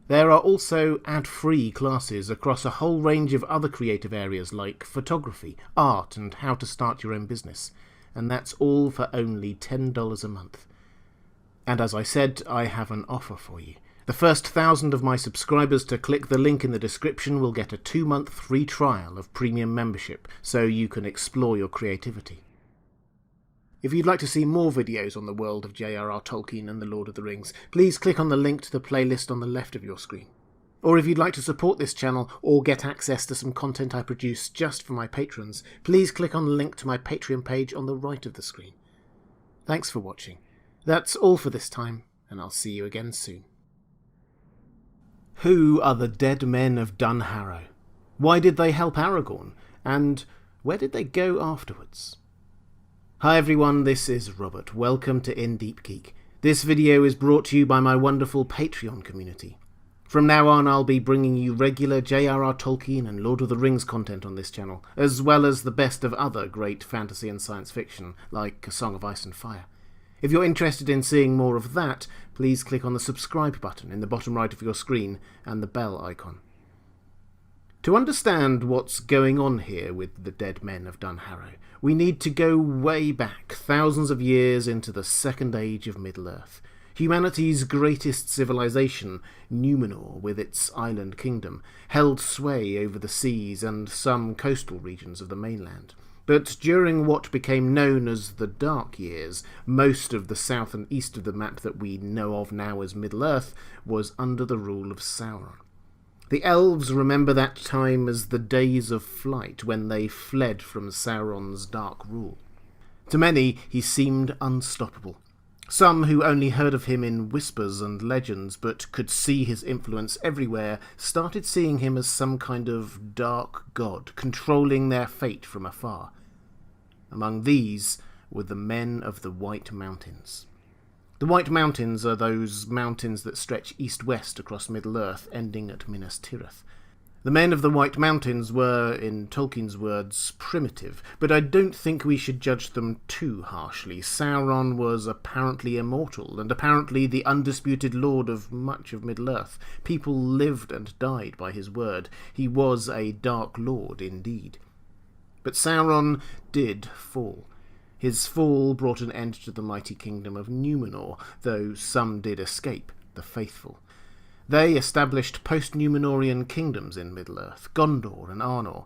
There are also ad-free classes across a whole range of other creative areas like photography, art, and how to start your own business. And that's all for only $10 a month. And as I said, I have an offer for you. The first 1,000 of my subscribers to click the link in the description will get a 2-month free trial of premium membership, so you can explore your creativity. If you'd like to see more videos on the world of J.R.R. Tolkien and the Lord of the Rings, please click on the link to the playlist on the left of your screen. Or if you'd like to support this channel or get access to some content I produce just for my patrons, please click on the link to my Patreon page on the right of the screen. Thanks for watching. That's all for this time, and I'll see you again soon. Who are the dead men of Dunharrow? Why did they help Aragorn? And where did they go afterwards? Hi everyone, this is Robert. Welcome to In Deep Geek. This video is brought to you by my wonderful Patreon community. From now on, I'll be bringing you regular J.R.R. Tolkien and Lord of the Rings content on this channel, as well as the best of other great fantasy and science fiction, like A Song of Ice and Fire. If you're interested in seeing more of that, please click on the subscribe button in the bottom right of your screen and the bell icon. To understand what's going on here with the dead men of Dunharrow, we need to go way back, thousands of years into the Second Age of Middle-earth. Humanity's greatest civilization, Numenor, with its island kingdom, held sway over the seas and some coastal regions of the mainland. But during what became known as the Dark Years, most of the south and east of the map that we know of now as Middle-earth was under the rule of Sauron. The elves remember that time as the Days of Flight, when they fled from Sauron's dark rule. To many, he seemed unstoppable. Some who only heard of him in whispers and legends, but could see his influence everywhere, started seeing him as some kind of dark god, controlling their fate from afar. Among these were the men of the White Mountains. The White Mountains are those mountains that stretch east-west across Middle-earth, ending at Minas Tirith. The men of the White Mountains were, in Tolkien's words, primitive, but I don't think we should judge them too harshly. Sauron was apparently immortal, and apparently the undisputed lord of much of Middle-earth. People lived and died by his word. He was a dark lord indeed. But Sauron did fall. His fall brought an end to the mighty kingdom of Numenor, though some did escape, the faithful. They established post-Numenorian kingdoms in Middle-earth, Gondor and Arnor.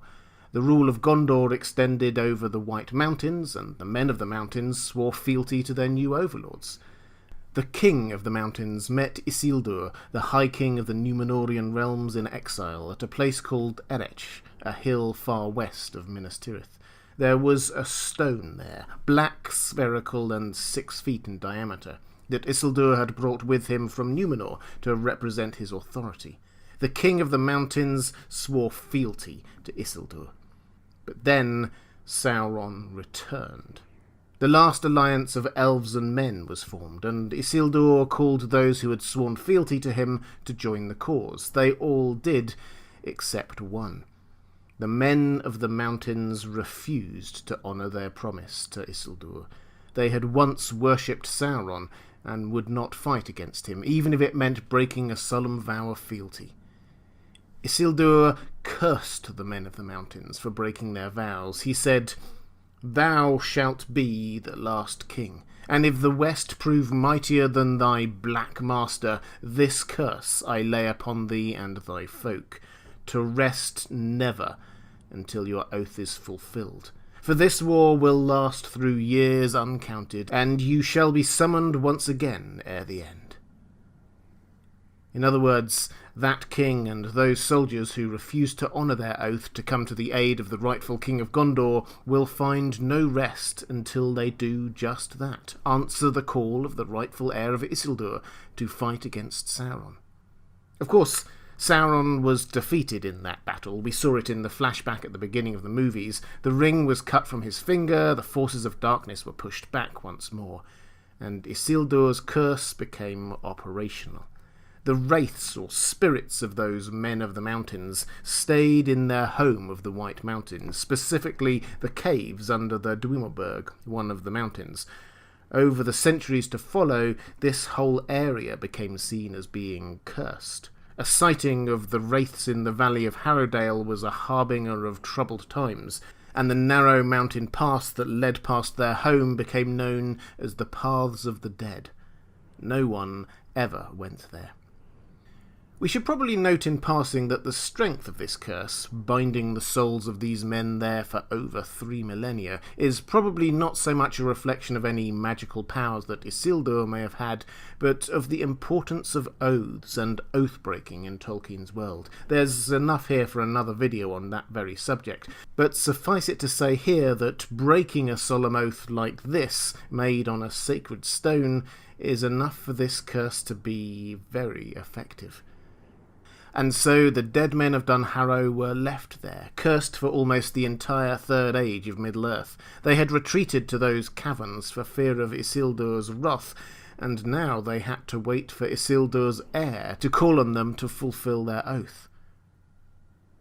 The rule of Gondor extended over the White Mountains, and the men of the mountains swore fealty to their new overlords. The king of the mountains met Isildur, the high king of the Numenorian realms, in exile at a place called Erech, a hill far west of Minas Tirith. There was a stone there, black, spherical, and 6 feet in diameter, that Isildur had brought with him from Numenor to represent his authority. The king of the mountains swore fealty to Isildur. But then Sauron returned. The last alliance of elves and men was formed, and Isildur called those who had sworn fealty to him to join the cause. They all did, except one. The men of the mountains refused to honour their promise to Isildur. They had once worshipped Sauron, and would not fight against him, even if it meant breaking a solemn vow of fealty. Isildur cursed the men of the mountains for breaking their vows. He said, "Thou shalt be the last king, and if the West prove mightier than thy black master, this curse I lay upon thee and thy folk, to rest never until your oath is fulfilled. For this war will last through years uncounted, and you shall be summoned once again ere the end." In other words, that king and those soldiers who refuse to honour their oath to come to the aid of the rightful king of Gondor will find no rest until they do just that, answer the call of the rightful heir of Isildur to fight against Sauron. Of course, Sauron was defeated in that battle. We saw it in the flashback at the beginning of the movies. The ring was cut from his finger, the forces of darkness were pushed back once more, and Isildur's curse became operational. The wraiths or spirits of those men of the mountains stayed in their home of the White Mountains, specifically the caves under the Dwimmerberg, one of the mountains. Over the centuries to follow, this whole area became seen as being cursed. A sighting of the wraiths in the valley of Harrowdale was a harbinger of troubled times, and the narrow mountain pass that led past their home became known as the Paths of the Dead. No one ever went there. We should probably note in passing that the strength of this curse, binding the souls of these men there for over 3 millennia, is probably not so much a reflection of any magical powers that Isildur may have had, but of the importance of oaths and oath-breaking in Tolkien's world. There's enough here for another video on that very subject, but suffice it to say here that breaking a solemn oath like this, made on a sacred stone, is enough for this curse to be very effective. And so the dead men of Dunharrow were left there, cursed for almost the entire Third Age of Middle-earth. They had retreated to those caverns for fear of Isildur's wrath, and now they had to wait for Isildur's heir to call on them to fulfill their oath.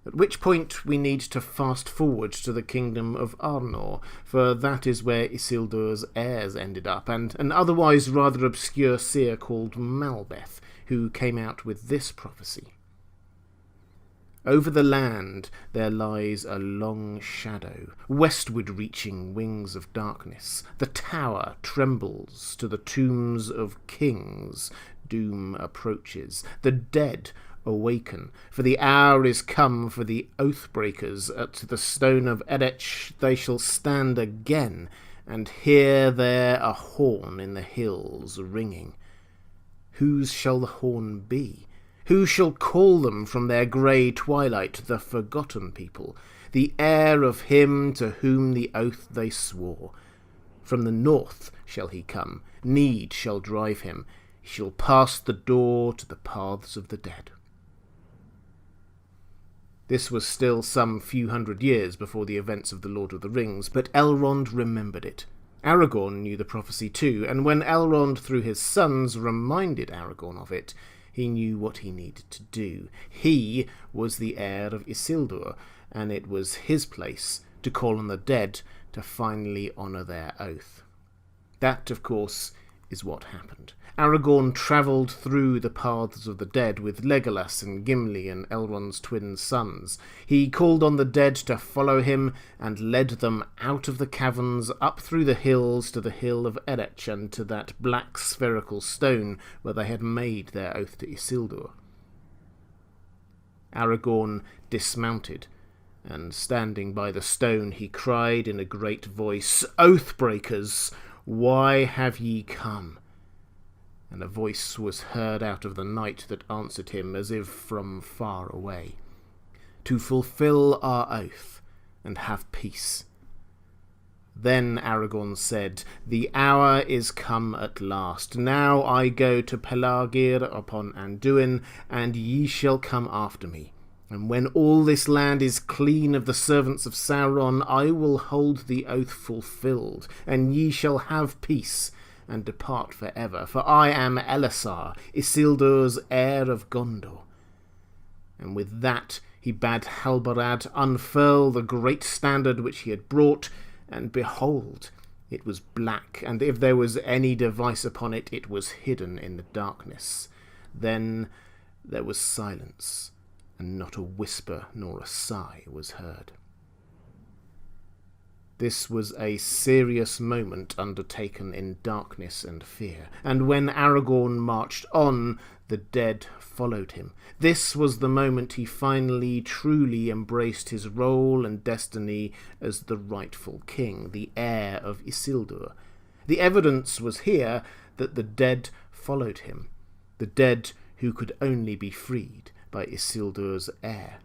At which point we need to fast forward to the kingdom of Arnor, for that is where Isildur's heirs ended up, and an otherwise rather obscure seer called Malbeth, who came out with this prophecy. Over the land there lies a long shadow, westward reaching wings of darkness. The tower trembles to the tombs of kings. Doom approaches. The dead awaken, for the hour is come for the oath-breakers. At the stone of Erech they shall stand again, and hear there a horn in the hills ringing. Whose shall the horn be? Who shall call them from their grey twilight, the forgotten people, the heir of him to whom the oath they swore? From the north shall he come, need shall drive him, he shall pass the door to the paths of the dead. This was still some few hundred years before the events of The Lord of the Rings, but Elrond remembered it. Aragorn knew the prophecy too, and when Elrond through his sons reminded Aragorn of it, he knew what he needed to do. He was the heir of Isildur, and it was his place to call on the dead to finally honour their oath. That, of course, is what happened. Aragorn travelled through the paths of the dead with Legolas and Gimli and Elrond's twin sons. He called on the dead to follow him and led them out of the caverns, up through the hills to the hill of Erech and to that black spherical stone where they had made their oath to Isildur. Aragorn dismounted, and standing by the stone he cried in a great voice, "Oath-breakers, why have ye come?" And a voice was heard out of the night that answered him as if from far away. "To fulfil our oath and have peace." Then Aragorn said, "The hour is come at last. Now I go to Pelargir upon Anduin, and ye shall come after me. And when all this land is clean of the servants of Sauron, I will hold the oath fulfilled, and ye shall have peace, and depart for ever. For I am Elessar, Isildur's heir of Gondor." And with that he bade Halbarad unfurl the great standard which he had brought, and behold, it was black, and if there was any device upon it, it was hidden in the darkness. Then there was silence, and not a whisper nor a sigh was heard. This was a serious moment undertaken in darkness and fear, and when Aragorn marched on, the dead followed him. This was the moment he finally truly embraced his role and destiny as the rightful king, the heir of Isildur. The evidence was here that the dead followed him, the dead who could only be freed by Isildur's heir.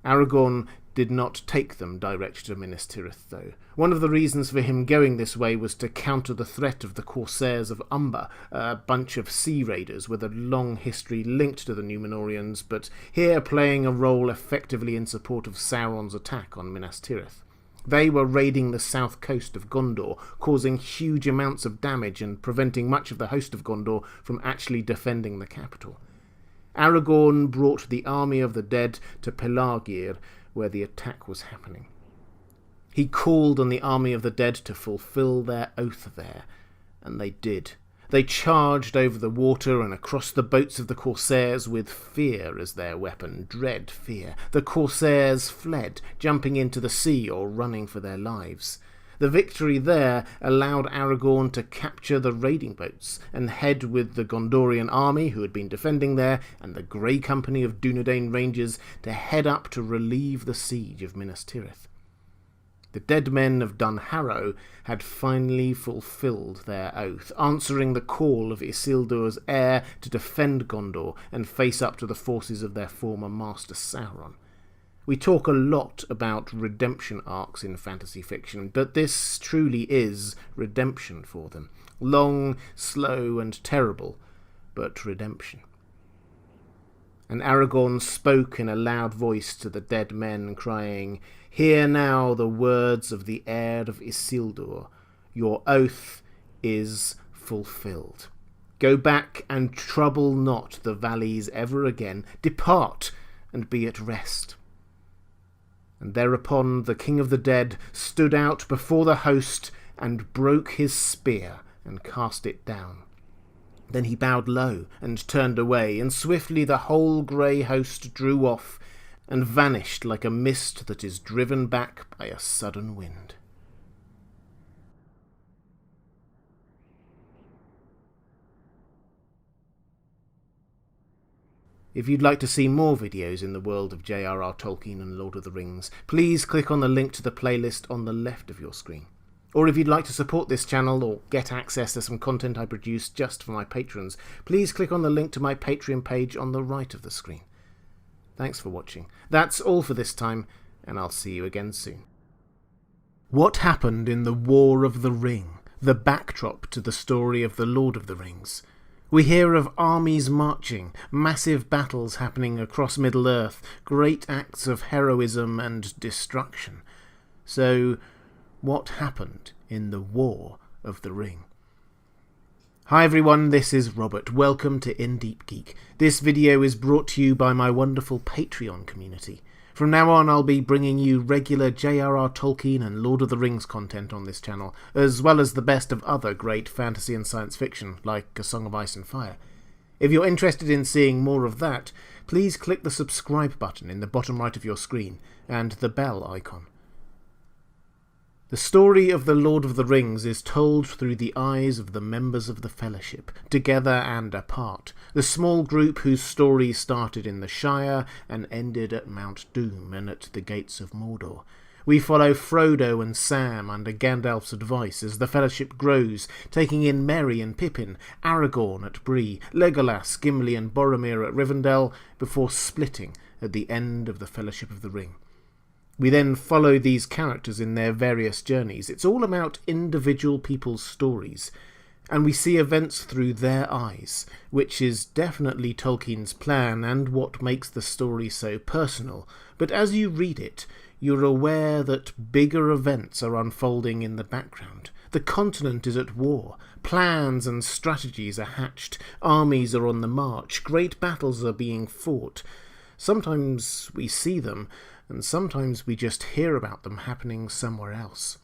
Aragorn did not take them direct to Minas Tirith, though. One of the reasons for him going this way was to counter the threat of the Corsairs of Umber, a bunch of sea raiders with a long history linked to the Númenóreans, but here playing a role effectively in support of Sauron's attack on Minas Tirith. They were raiding the south coast of Gondor, causing huge amounts of damage and preventing much of the host of Gondor from actually defending the capital. Aragorn brought the army of the dead to Pelargir, where the attack was happening. He called on the army of the dead to fulfill their oath there, and they did. They charged over the water and across the boats of the Corsairs with fear as their weapon, dread fear. The Corsairs fled, jumping into the sea or running for their lives. The victory there allowed Aragorn to capture the raiding boats and head with the Gondorian army who had been defending there and the Grey Company of Dunedain Rangers to head up to relieve the siege of Minas Tirith. The dead men of Dunharrow had finally fulfilled their oath, answering the call of Isildur's heir to defend Gondor and face up to the forces of their former master Sauron. We talk a lot about redemption arcs in fantasy fiction, but this truly is redemption for them. Long, slow, and terrible, but redemption. And Aragorn spoke in a loud voice to the dead men, crying, "Hear now the words of the heir of Isildur. Your oath is fulfilled. Go back and trouble not the valleys ever again. Depart and be at rest." And thereupon the king of the dead stood out before the host and broke his spear and cast it down. Then he bowed low and turned away, and swiftly the whole grey host drew off and vanished like a mist that is driven back by a sudden wind. If you'd like to see more videos in the world of J.R.R. Tolkien and Lord of the Rings, please click on the link to the playlist on the left of your screen. Or if you'd like to support this channel or get access to some content I produce just for my patrons, please click on the link to my Patreon page on the right of the screen. Thanks for watching. That's all for this time, and I'll see you again soon. What happened in the War of the Ring, the backdrop to the story of the Lord of the Rings? We hear of armies marching, massive battles happening across Middle-earth, great acts of heroism and destruction. So, what happened in the War of the Ring? Hi everyone, this is Robert. Welcome to In Deep Geek. This video is brought to you by my wonderful Patreon community. From now on, I'll be bringing you regular J.R.R. Tolkien and Lord of the Rings content on this channel, as well as the best of other great fantasy and science fiction, like A Song of Ice and Fire. If you're interested in seeing more of that, please click the subscribe button in the bottom right of your screen, and the bell icon. The story of the Lord of the Rings is told through the eyes of the members of the Fellowship, together and apart, the small group whose story started in the Shire and ended at Mount Doom and at the gates of Mordor. We follow Frodo and Sam under Gandalf's advice as the Fellowship grows, taking in Merry and Pippin, Aragorn at Bree, Legolas, Gimli and Boromir at Rivendell, before splitting at the end of the Fellowship of the Ring. We then follow these characters in their various journeys. It's all about individual people's stories, and we see events through their eyes, which is definitely Tolkien's plan and what makes the story so personal. But as you read it, you're aware that bigger events are unfolding in the background. The continent is at war, plans and strategies are hatched, armies are on the march, great battles are being fought. Sometimes we see them, and sometimes we just hear about them happening somewhere else.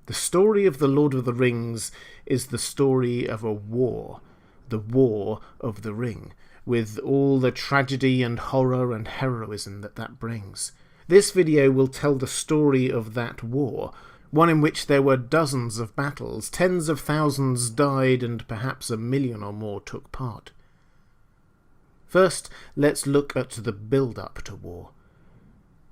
The story of the Lord of the Rings is the story of a war, the War of the Ring, with all the tragedy and horror and heroism that brings. This video will tell the story of that war, one in which there were dozens of battles, tens of thousands died, and perhaps 1 million or more took part. First, let's look at the build-up to war.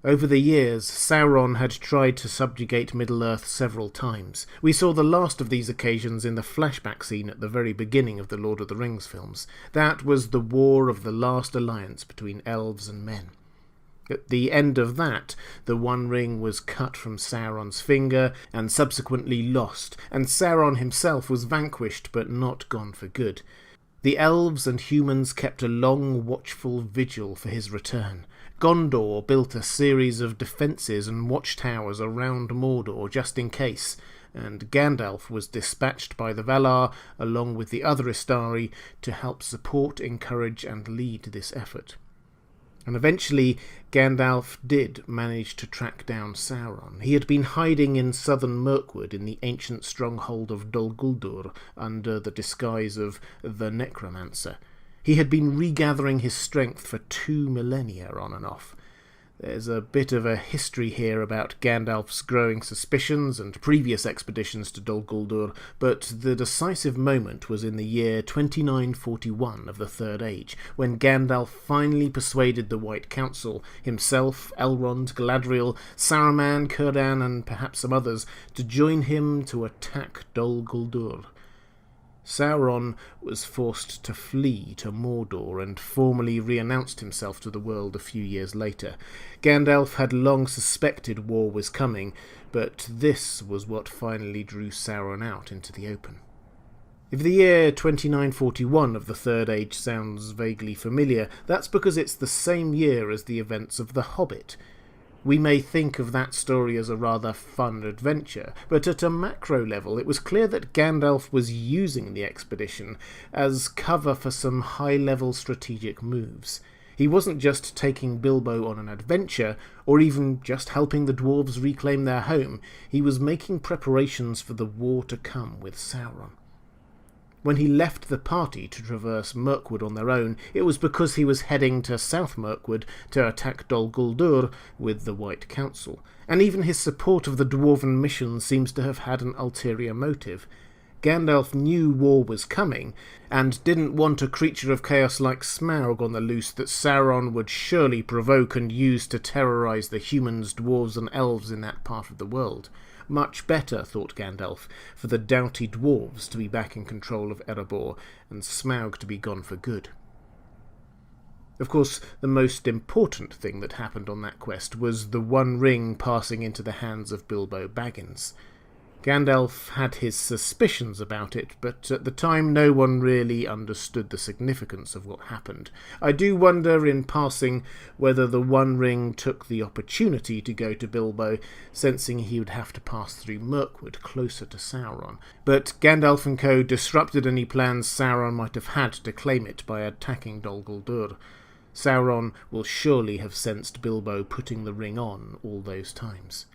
Over the years, Sauron had tried to subjugate Middle-earth several times. We saw the last of these occasions in the flashback scene at the very beginning of the Lord of the Rings films. That was the War of the Last Alliance between elves and men. At the end of that, the One Ring was cut from Sauron's finger and subsequently lost, and Sauron himself was vanquished but not gone for good. The elves and humans kept a long, watchful vigil for his return. Gondor built a series of defences and watchtowers around Mordor just in case, and Gandalf was dispatched by the Valar, along with the other Istari, to help support, encourage and lead this effort. And eventually Gandalf did manage to track down Sauron. He had been hiding in southern Mirkwood in the ancient stronghold of Dol Guldur under the disguise of the Necromancer. He had been regathering his strength for 2 millennia on and off. There's a bit of a history here about Gandalf's growing suspicions and previous expeditions to Dol Guldur, but the decisive moment was in the year 2941 of the Third Age, when Gandalf finally persuaded the White Council, himself, Elrond, Galadriel, Saruman, Círdan, and perhaps some others, to join him to attack Dol Guldur. Sauron was forced to flee to Mordor and formally re-announced himself to the world a few years later. Gandalf had long suspected war was coming, but this was what finally drew Sauron out into the open. If the year 2941 of the Third Age sounds vaguely familiar, that's because it's the same year as the events of The Hobbit. We may think of that story as a rather fun adventure, but at a macro level it was clear that Gandalf was using the expedition as cover for some high-level strategic moves. He wasn't just taking Bilbo on an adventure, or even just helping the dwarves reclaim their home. He was making preparations for the war to come with Sauron. When he left the party to traverse Mirkwood on their own, it was because he was heading to South Mirkwood to attack Dol Guldur with the White Council, and even his support of the dwarven mission seems to have had an ulterior motive. Gandalf knew war was coming, and didn't want a creature of chaos like Smaug on the loose that Sauron would surely provoke and use to terrorise the humans, dwarves and elves in that part of the world. Much better, thought Gandalf, for the doughty dwarves to be back in control of Erebor, and Smaug to be gone for good. Of course, the most important thing that happened on that quest was the One Ring passing into the hands of Bilbo Baggins. Gandalf had his suspicions about it, but at the time no one really understood the significance of what happened. I do wonder, in passing, whether the One Ring took the opportunity to go to Bilbo, sensing he would have to pass through Mirkwood, closer to Sauron. But Gandalf and co. disrupted any plans Sauron might have had to claim it by attacking Dol Guldur. Sauron will surely have sensed Bilbo putting the ring on all those times.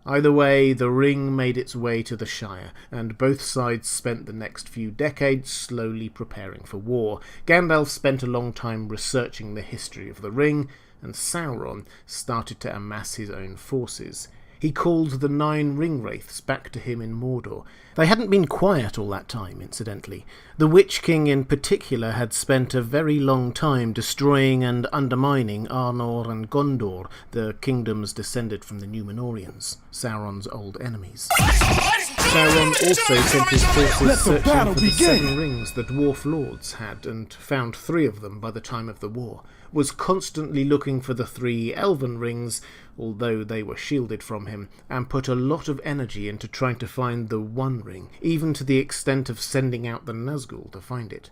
Either way, the ring made its way to the Shire, and both sides spent the next few decades slowly preparing for war. Gandalf spent a long time researching the history of the ring, and Sauron started to amass his own forces. He called the 9 ring-wraiths back to him in Mordor. They hadn't been quiet all that time, incidentally. The Witch King in particular had spent a very long time destroying and undermining Arnor and Gondor, the kingdoms descended from the Númenóreans, Sauron's old enemies. Sauron also sent his forces searching for the 7 rings the dwarf lords had, and found 3 of them by the time of the war, was constantly looking for the 3 elven rings, although they were shielded from him, and put a lot of energy into trying to find the One Ring, even to the extent of sending out the Nazgûl to find it.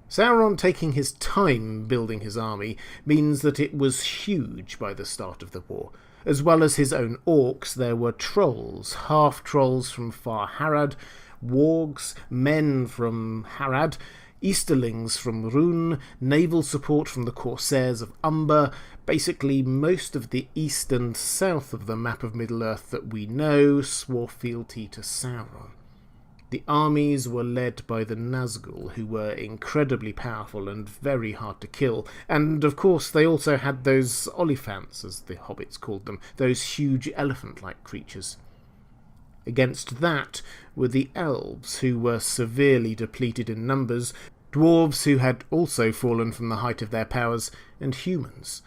Sauron taking his time building his army means that it was huge by the start of the war. As well as his own orcs, there were trolls, half-trolls from Far Harad, wargs, men from Harad, Easterlings from Rhûn, naval support from the Corsairs of Umber, basically most of the east and south of the map of Middle-earth that we know swore fealty to Sauron. The armies were led by the Nazgûl, who were incredibly powerful and very hard to kill, and of course they also had those Oliphants, as the hobbits called them, those huge elephant-like creatures. Against that were the elves, who were severely depleted in numbers, dwarves who had also fallen from the height of their powers, and humans.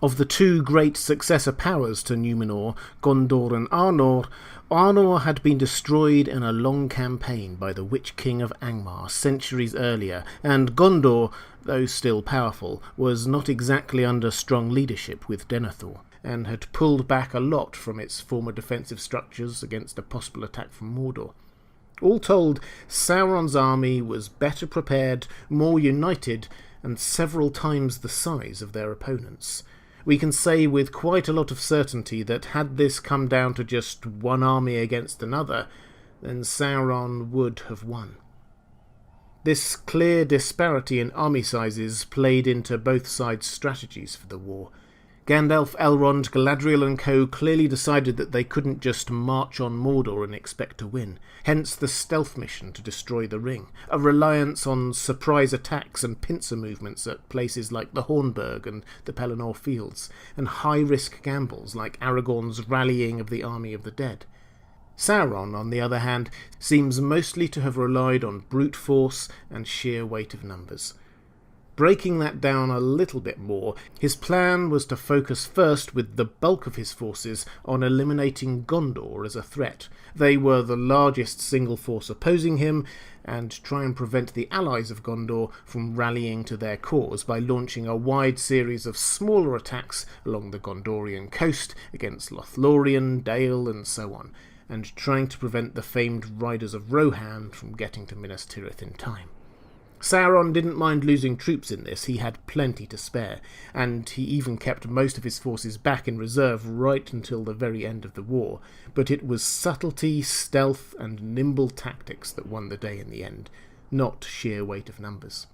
Of the 2 great successor powers to Númenor, Gondor and Arnor, Arnor had been destroyed in a long campaign by the Witch King of Angmar centuries earlier, and Gondor, though still powerful, was not exactly under strong leadership with Denethor, and had pulled back a lot from its former defensive structures against a possible attack from Mordor. All told, Sauron's army was better prepared, more united, and several times the size of their opponents. We can say with quite a lot of certainty that had this come down to just one army against another, then Sauron would have won. This clear disparity in army sizes played into both sides' strategies for the war. Gandalf, Elrond, Galadriel and co. clearly decided that they couldn't just march on Mordor and expect to win, hence the stealth mission to destroy the ring, a reliance on surprise attacks and pincer movements at places like the Hornburg and the Pelennor Fields, and high-risk gambles like Aragorn's rallying of the army of the dead. Sauron, on the other hand, seems mostly to have relied on brute force and sheer weight of numbers. Breaking that down a little bit more, his plan was to focus first with the bulk of his forces on eliminating Gondor as a threat. They were the largest single force opposing him, and try and prevent the allies of Gondor from rallying to their cause by launching a wide series of smaller attacks along the Gondorian coast against Lothlorien, Dale and so on, and trying to prevent the famed Riders of Rohan from getting to Minas Tirith in time. Sauron didn't mind losing troops in this, he had plenty to spare, and he even kept most of his forces back in reserve right until the very end of the war, but it was subtlety, stealth, and nimble tactics that won the day in the end, not sheer weight of numbers.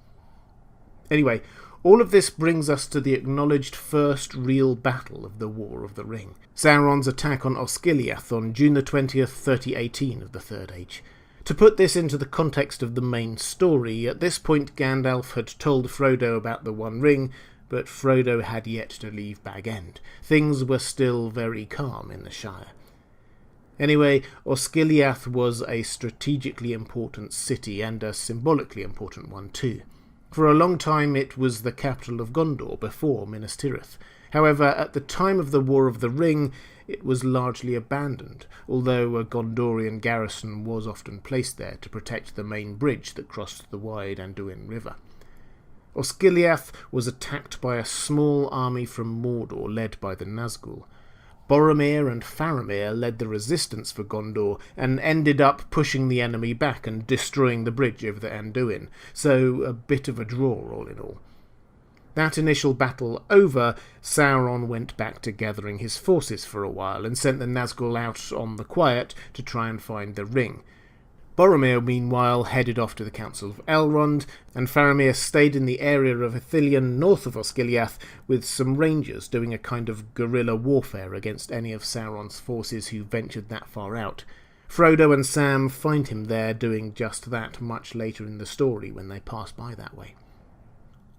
Anyway, all of this brings us to the acknowledged first real battle of the War of the Ring, Sauron's attack on Osgiliath on June the 20th, 3018 of the Third Age. To put this into the context of the main story, at this point Gandalf had told Frodo about the One Ring, but Frodo had yet to leave Bag End. Things were still very calm in the Shire. Anyway, Osgiliath was a strategically important city, and a symbolically important one too. For a long time it was the capital of Gondor before Minas Tirith. However, at the time of the War of the Ring, it was largely abandoned, although a Gondorian garrison was often placed there to protect the main bridge that crossed the wide Anduin River. Osgiliath was attacked by a small army from Mordor led by the Nazgûl. Boromir and Faramir led the resistance for Gondor and ended up pushing the enemy back and destroying the bridge over the Anduin, so a bit of a draw all in all. That initial battle over, Sauron went back to gathering his forces for a while and sent the Nazgûl out on the quiet to try and find the ring. Boromir, meanwhile, headed off to the Council of Elrond, and Faramir stayed in the area of Ithilien north of Osgiliath with some rangers doing a kind of guerrilla warfare against any of Sauron's forces who ventured that far out. Frodo and Sam find him there doing just that much later in the story when they pass by that way.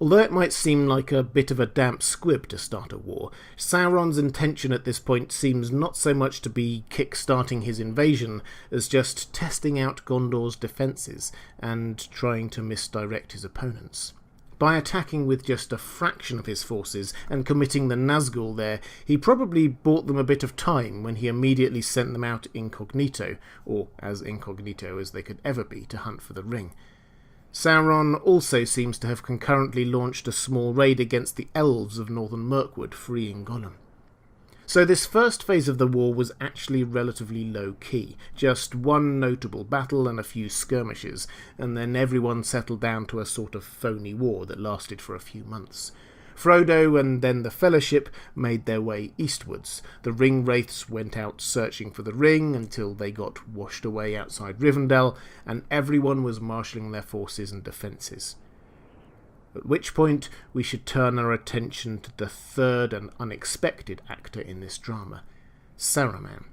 Although it might seem like a bit of a damp squib to start a war, Sauron's intention at this point seems not so much to be kick-starting his invasion as just testing out Gondor's defences and trying to misdirect his opponents. By attacking with just a fraction of his forces and committing the Nazgûl there, he probably bought them a bit of time when he immediately sent them out incognito, or as incognito as they could ever be, to hunt for the ring. Sauron also seems to have concurrently launched a small raid against the elves of northern Mirkwood, freeing Gollum. So this first phase of the war was actually relatively low-key, just one notable battle and a few skirmishes, and then everyone settled down to a sort of phony war that lasted for a few months. Frodo and then the Fellowship made their way eastwards. The Ring-Wraiths went out searching for the ring until they got washed away outside Rivendell, and everyone was marshalling their forces and defences. At which point we should turn our attention to the third and unexpected actor in this drama, Saruman.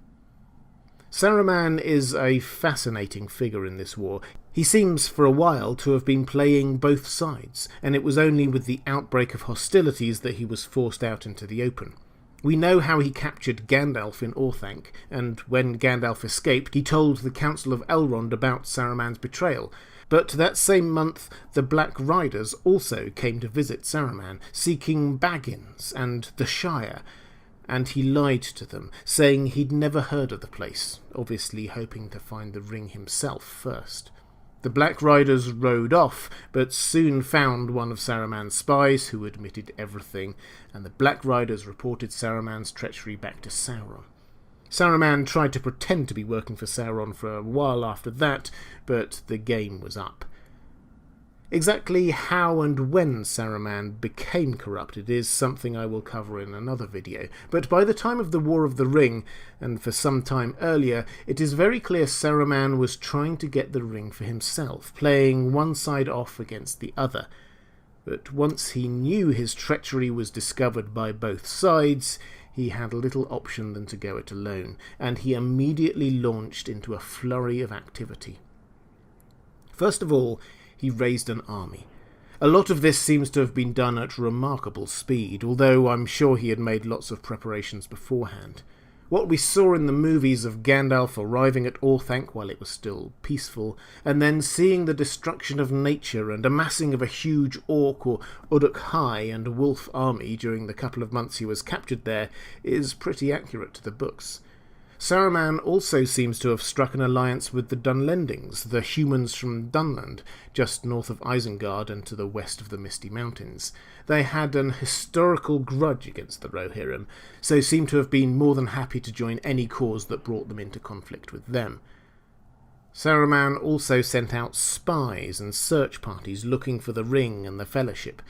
Saruman is a fascinating figure in this war. He seems for a while to have been playing both sides, and it was only with the outbreak of hostilities that he was forced out into the open. We know how he captured Gandalf in Orthanc, and when Gandalf escaped, he told the Council of Elrond about Saruman's betrayal. But that same month, the Black Riders also came to visit Saruman, seeking Baggins and the Shire, and he lied to them, saying he'd never heard of the place, obviously hoping to find the ring himself first. The Black Riders rode off, but soon found one of Saruman's spies who admitted everything, and the Black Riders reported Saruman's treachery back to Sauron. Saruman tried to pretend to be working for Sauron for a while after that, but the game was up. Exactly how and when Saruman became corrupted is something I will cover in another video, but by the time of the War of the Ring, and for some time earlier, it is very clear Saruman was trying to get the ring for himself, playing one side off against the other. But once he knew his treachery was discovered by both sides, he had little option than to go it alone, and he immediately launched into a flurry of activity. First of all, he raised an army. A lot of this seems to have been done at remarkable speed, although I'm sure he had made lots of preparations beforehand. What we saw in the movies of Gandalf arriving at Orthanc while it was still peaceful, and then seeing the destruction of nature and amassing of a huge orc or Uruk-hai and wolf army during the couple of months he was captured there, is pretty accurate to the books. Saruman also seems to have struck an alliance with the Dunlendings, the humans from Dunland, just north of Isengard and to the west of the Misty Mountains. They had an historical grudge against the Rohirrim, so seem to have been more than happy to join any cause that brought them into conflict with them. Saruman also sent out spies and search parties looking for the Ring and the Fellowship.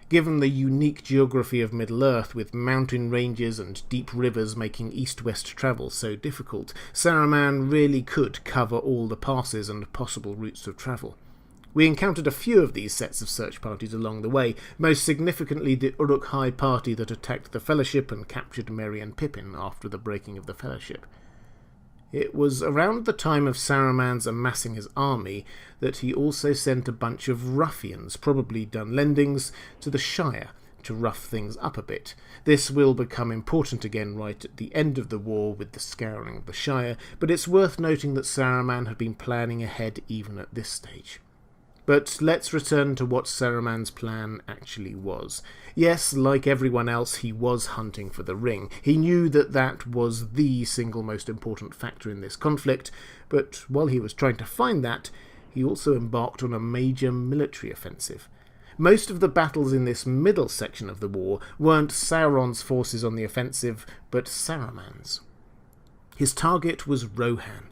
Given the unique geography of Middle-earth, with mountain ranges and deep rivers making east-west travel so difficult, Saruman really could cover all the passes and possible routes of travel. We encountered a few of these sets of search parties along the way, most significantly the Uruk-hai party that attacked the Fellowship and captured Merry and Pippin after the breaking of the Fellowship. It was around the time of Saruman's amassing his army that he also sent a bunch of ruffians, probably Dunlendings, to the Shire to rough things up a bit. This will become important again right at the end of the war with the scouring of the Shire, but it's worth noting that Saruman had been planning ahead even at this stage. But let's return to what Saruman's plan actually was. Yes, like everyone else, he was hunting for the ring. He knew that that was the single most important factor in this conflict, but while he was trying to find that, he also embarked on a major military offensive. Most of the battles in this middle section of the war weren't Sauron's forces on the offensive, but Saruman's. His target was Rohan,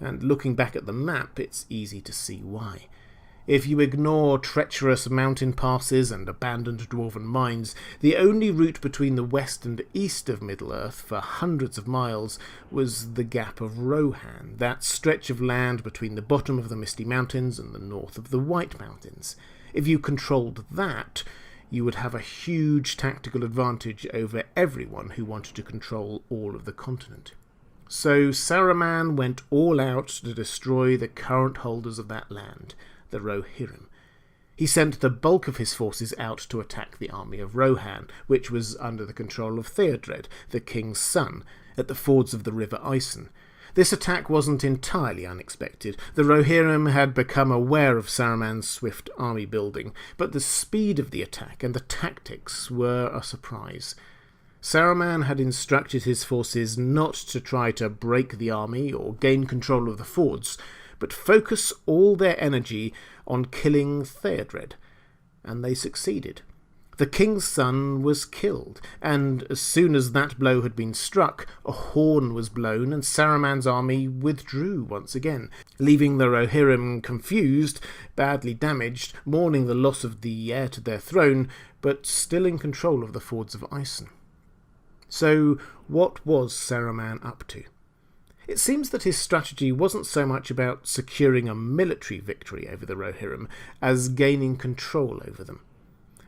and looking back at the map, it's easy to see why. If you ignore treacherous mountain passes and abandoned dwarven mines, the only route between the west and east of Middle-earth for hundreds of miles was the Gap of Rohan, that stretch of land between the bottom of the Misty Mountains and the north of the White Mountains. If you controlled that, you would have a huge tactical advantage over everyone who wanted to control all of the continent. So Saruman went all out to destroy the current holders of that land, the Rohirrim. He sent the bulk of his forces out to attack the army of Rohan, which was under the control of Theodred, the king's son, at the fords of the river Isen. This attack wasn't entirely unexpected. The Rohirrim had become aware of Saruman's swift army building, but the speed of the attack and the tactics were a surprise. Saruman had instructed his forces not to try to break the army or gain control of the fords, but focus all their energy on killing Theodred, and they succeeded. The king's son was killed, and as soon as that blow had been struck, a horn was blown and Saruman's army withdrew once again, leaving the Rohirrim confused, badly damaged, mourning the loss of the heir to their throne, but still in control of the fords of Isen. So what was Saruman up to? It seems that his strategy wasn't so much about securing a military victory over the Rohirrim as gaining control over them.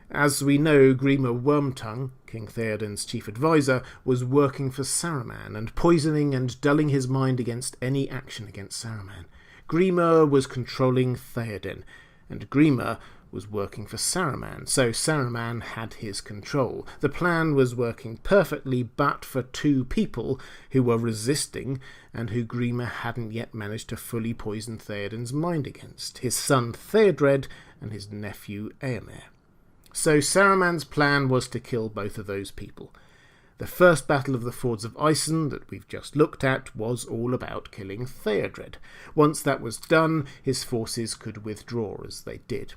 As we know, Grima Wormtongue, King Theoden's chief advisor, was working for Saruman and poisoning and dulling his mind against any action against Saruman. Grima was controlling Theoden, and Grima was working for Saruman, so Saruman had his control. The plan was working perfectly, but for two people who were resisting and who Grima hadn't yet managed to fully poison Theoden's mind against, his son Theodred and his nephew Eomer. So Saruman's plan was to kill both of those people. The first battle of the Fords of Isen that we've just looked at was all about killing Theodred. Once that was done, his forces could withdraw, as they did.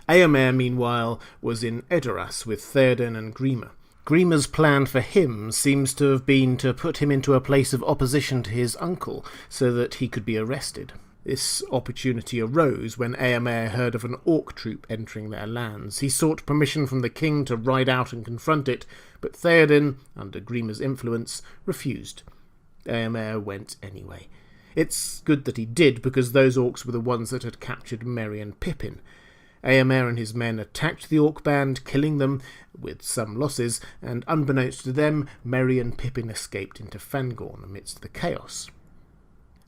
Eomer, meanwhile, was in Edoras with Theoden and Grima. Grima's plan for him seems to have been to put him into a place of opposition to his uncle, so that he could be arrested. This opportunity arose when Eomer heard of an orc troop entering their lands. He sought permission from the king to ride out and confront it, but Theoden, under Grima's influence, refused. Eomer went anyway. It's good that he did, because those orcs were the ones that had captured Merry and Pippin. Eomer and his men attacked the orc band, killing them, with some losses, and unbeknownst to them, Merry and Pippin escaped into Fangorn amidst the chaos.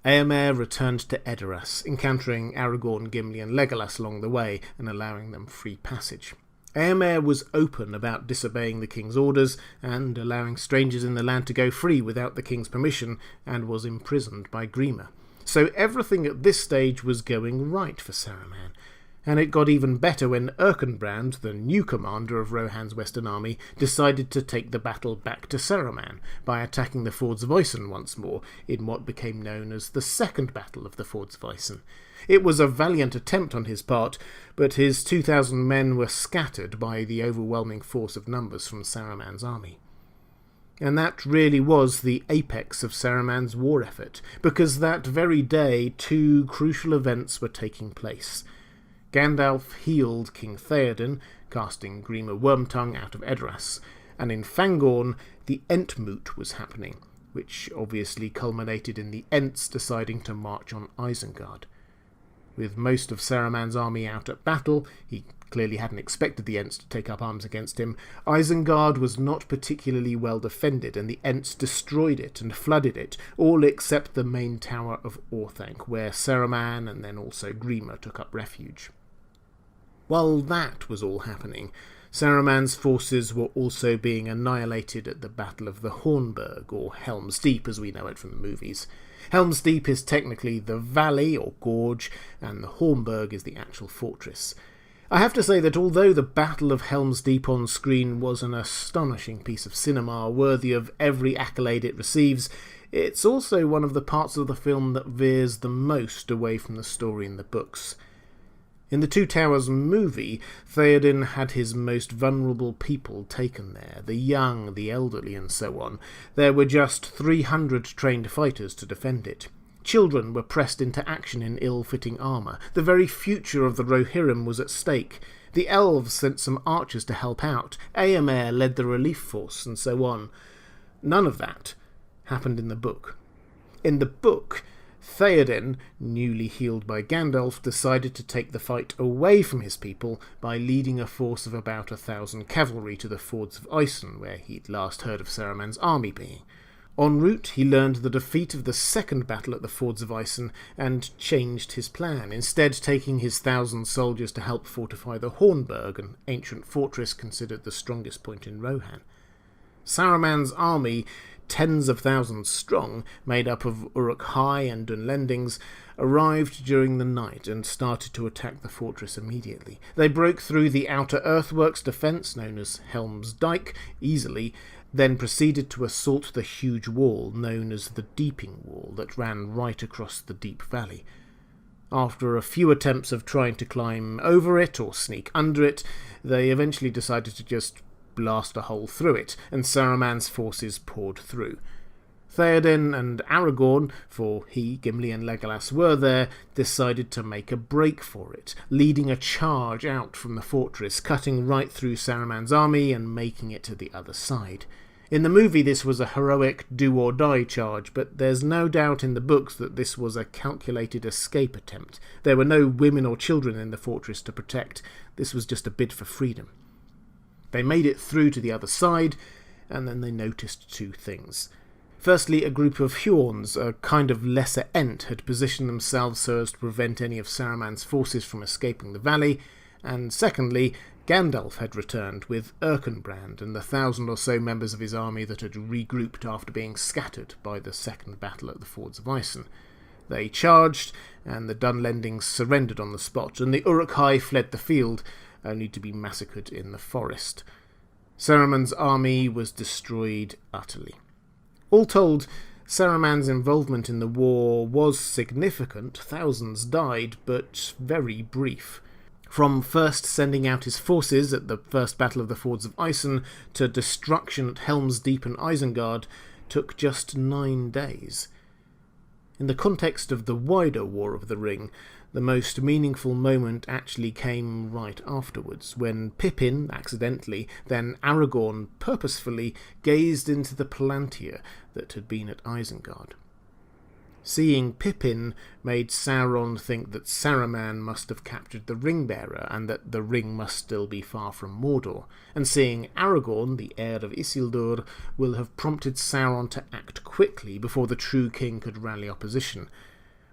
Eomer returned to Edoras, encountering Aragorn, Gimli and Legolas along the way, and allowing them free passage. Eomer was open about disobeying the king's orders, and allowing strangers in the land to go free without the king's permission, and was imprisoned by Grima. So everything at this stage was going right for Saruman. And it got even better when Erkenbrand, the new commander of Rohan's Western Army, decided to take the battle back to Saruman by attacking the Fords of Isen once more in what became known as the Second Battle of the Fords of Isen. It was a valiant attempt on his part, but his 2,000 men were scattered by the overwhelming force of numbers from Saruman's army. And that really was the apex of Saruman's war effort, because that very day 2 crucial events were taking place. Gandalf healed King Theoden, casting Grima Wormtongue out of Edoras, and in Fangorn the Entmoot was happening, which obviously culminated in the Ents deciding to march on Isengard. With most of Saruman's army out at battle, he clearly hadn't expected the Ents to take up arms against him. Isengard was not particularly well defended, and the Ents destroyed it and flooded it, all except the main tower of Orthanc, where Saruman and then also Grima took up refuge. While that was all happening, Saruman's forces were also being annihilated at the Battle of the Hornburg, or Helm's Deep as we know it from the movies. Helm's Deep is technically the valley or gorge, and the Hornburg is the actual fortress. I have to say that although the Battle of Helm's Deep on screen was an astonishing piece of cinema worthy of every accolade it receives, it's also one of the parts of the film that veers the most away from the story in the books. In the Two Towers movie, Theoden had his most vulnerable people taken there, the young, the elderly, and so on. There were just 300 trained fighters to defend it. Children were pressed into action in ill-fitting armour. The very future of the Rohirrim was at stake. The elves sent some archers to help out. Eomer led the relief force, and so on. None of that happened in the book. In the book, Theoden, newly healed by Gandalf, decided to take the fight away from his people by leading a force of about 1,000 cavalry to the Fords of Isen, where he'd last heard of Saruman's army being. En route, he learned the defeat of the second battle at the Fords of Isen and changed his plan, instead taking his 1,000 soldiers to help fortify the Hornburg, an ancient fortress considered the strongest point in Rohan. Saruman's army, tens of thousands strong, made up of Uruk-hai and Dunlendings, arrived during the night and started to attack the fortress immediately. They broke through the outer earthworks defence, known as Helm's Dyke, easily, then proceeded to assault the huge wall, known as the Deeping Wall, that ran right across the deep valley. After a few attempts of trying to climb over it or sneak under it, they eventually decided to just blast a hole through it, and Saruman's forces poured through. Theoden and Aragorn, for he, Gimli and Legolas were there, decided to make a break for it, leading a charge out from the fortress, cutting right through Saruman's army and making it to the other side. In the movie this was a heroic do-or-die charge, but there's no doubt in the books that this was a calculated escape attempt. There were no women or children in the fortress to protect. This was just a bid for freedom. They made it through to the other side, and then they noticed 2 things. Firstly, a group of Huorns, a kind of lesser Ent, had positioned themselves so as to prevent any of Saruman's forces from escaping the valley, and secondly, Gandalf had returned with Erkenbrand and the 1,000 or so members of his army that had regrouped after being scattered by the second battle at the Fords of Isen. They charged, and the Dunlendings surrendered on the spot, and the Uruk-hai fled the field, only to be massacred in the forest. Saruman's army was destroyed utterly. All told, Saruman's involvement in the war was significant. Thousands died, but very brief. From first sending out his forces at the first battle of the Fords of Isen to destruction at Helm's Deep and Isengard took just 9 days. In the context of the wider War of the Ring, the most meaningful moment actually came right afterwards, when Pippin, accidentally, then Aragorn purposefully, gazed into the Palantir that had been at Isengard. Seeing Pippin made Sauron think that Saruman must have captured the Ring-bearer and that the ring must still be far from Mordor, and seeing Aragorn, the heir of Isildur, will have prompted Sauron to act quickly before the true king could rally opposition.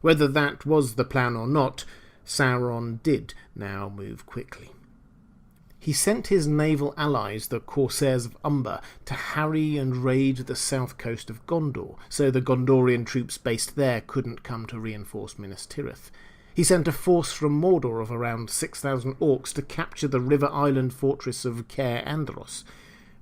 Whether that was the plan or not, Sauron did now move quickly. He sent his naval allies, the Corsairs of Umber, to harry and raid the south coast of Gondor, so the Gondorian troops based there couldn't come to reinforce Minas Tirith. He sent a force from Mordor of around 6,000 orcs to capture the river island fortress of Caer Andros.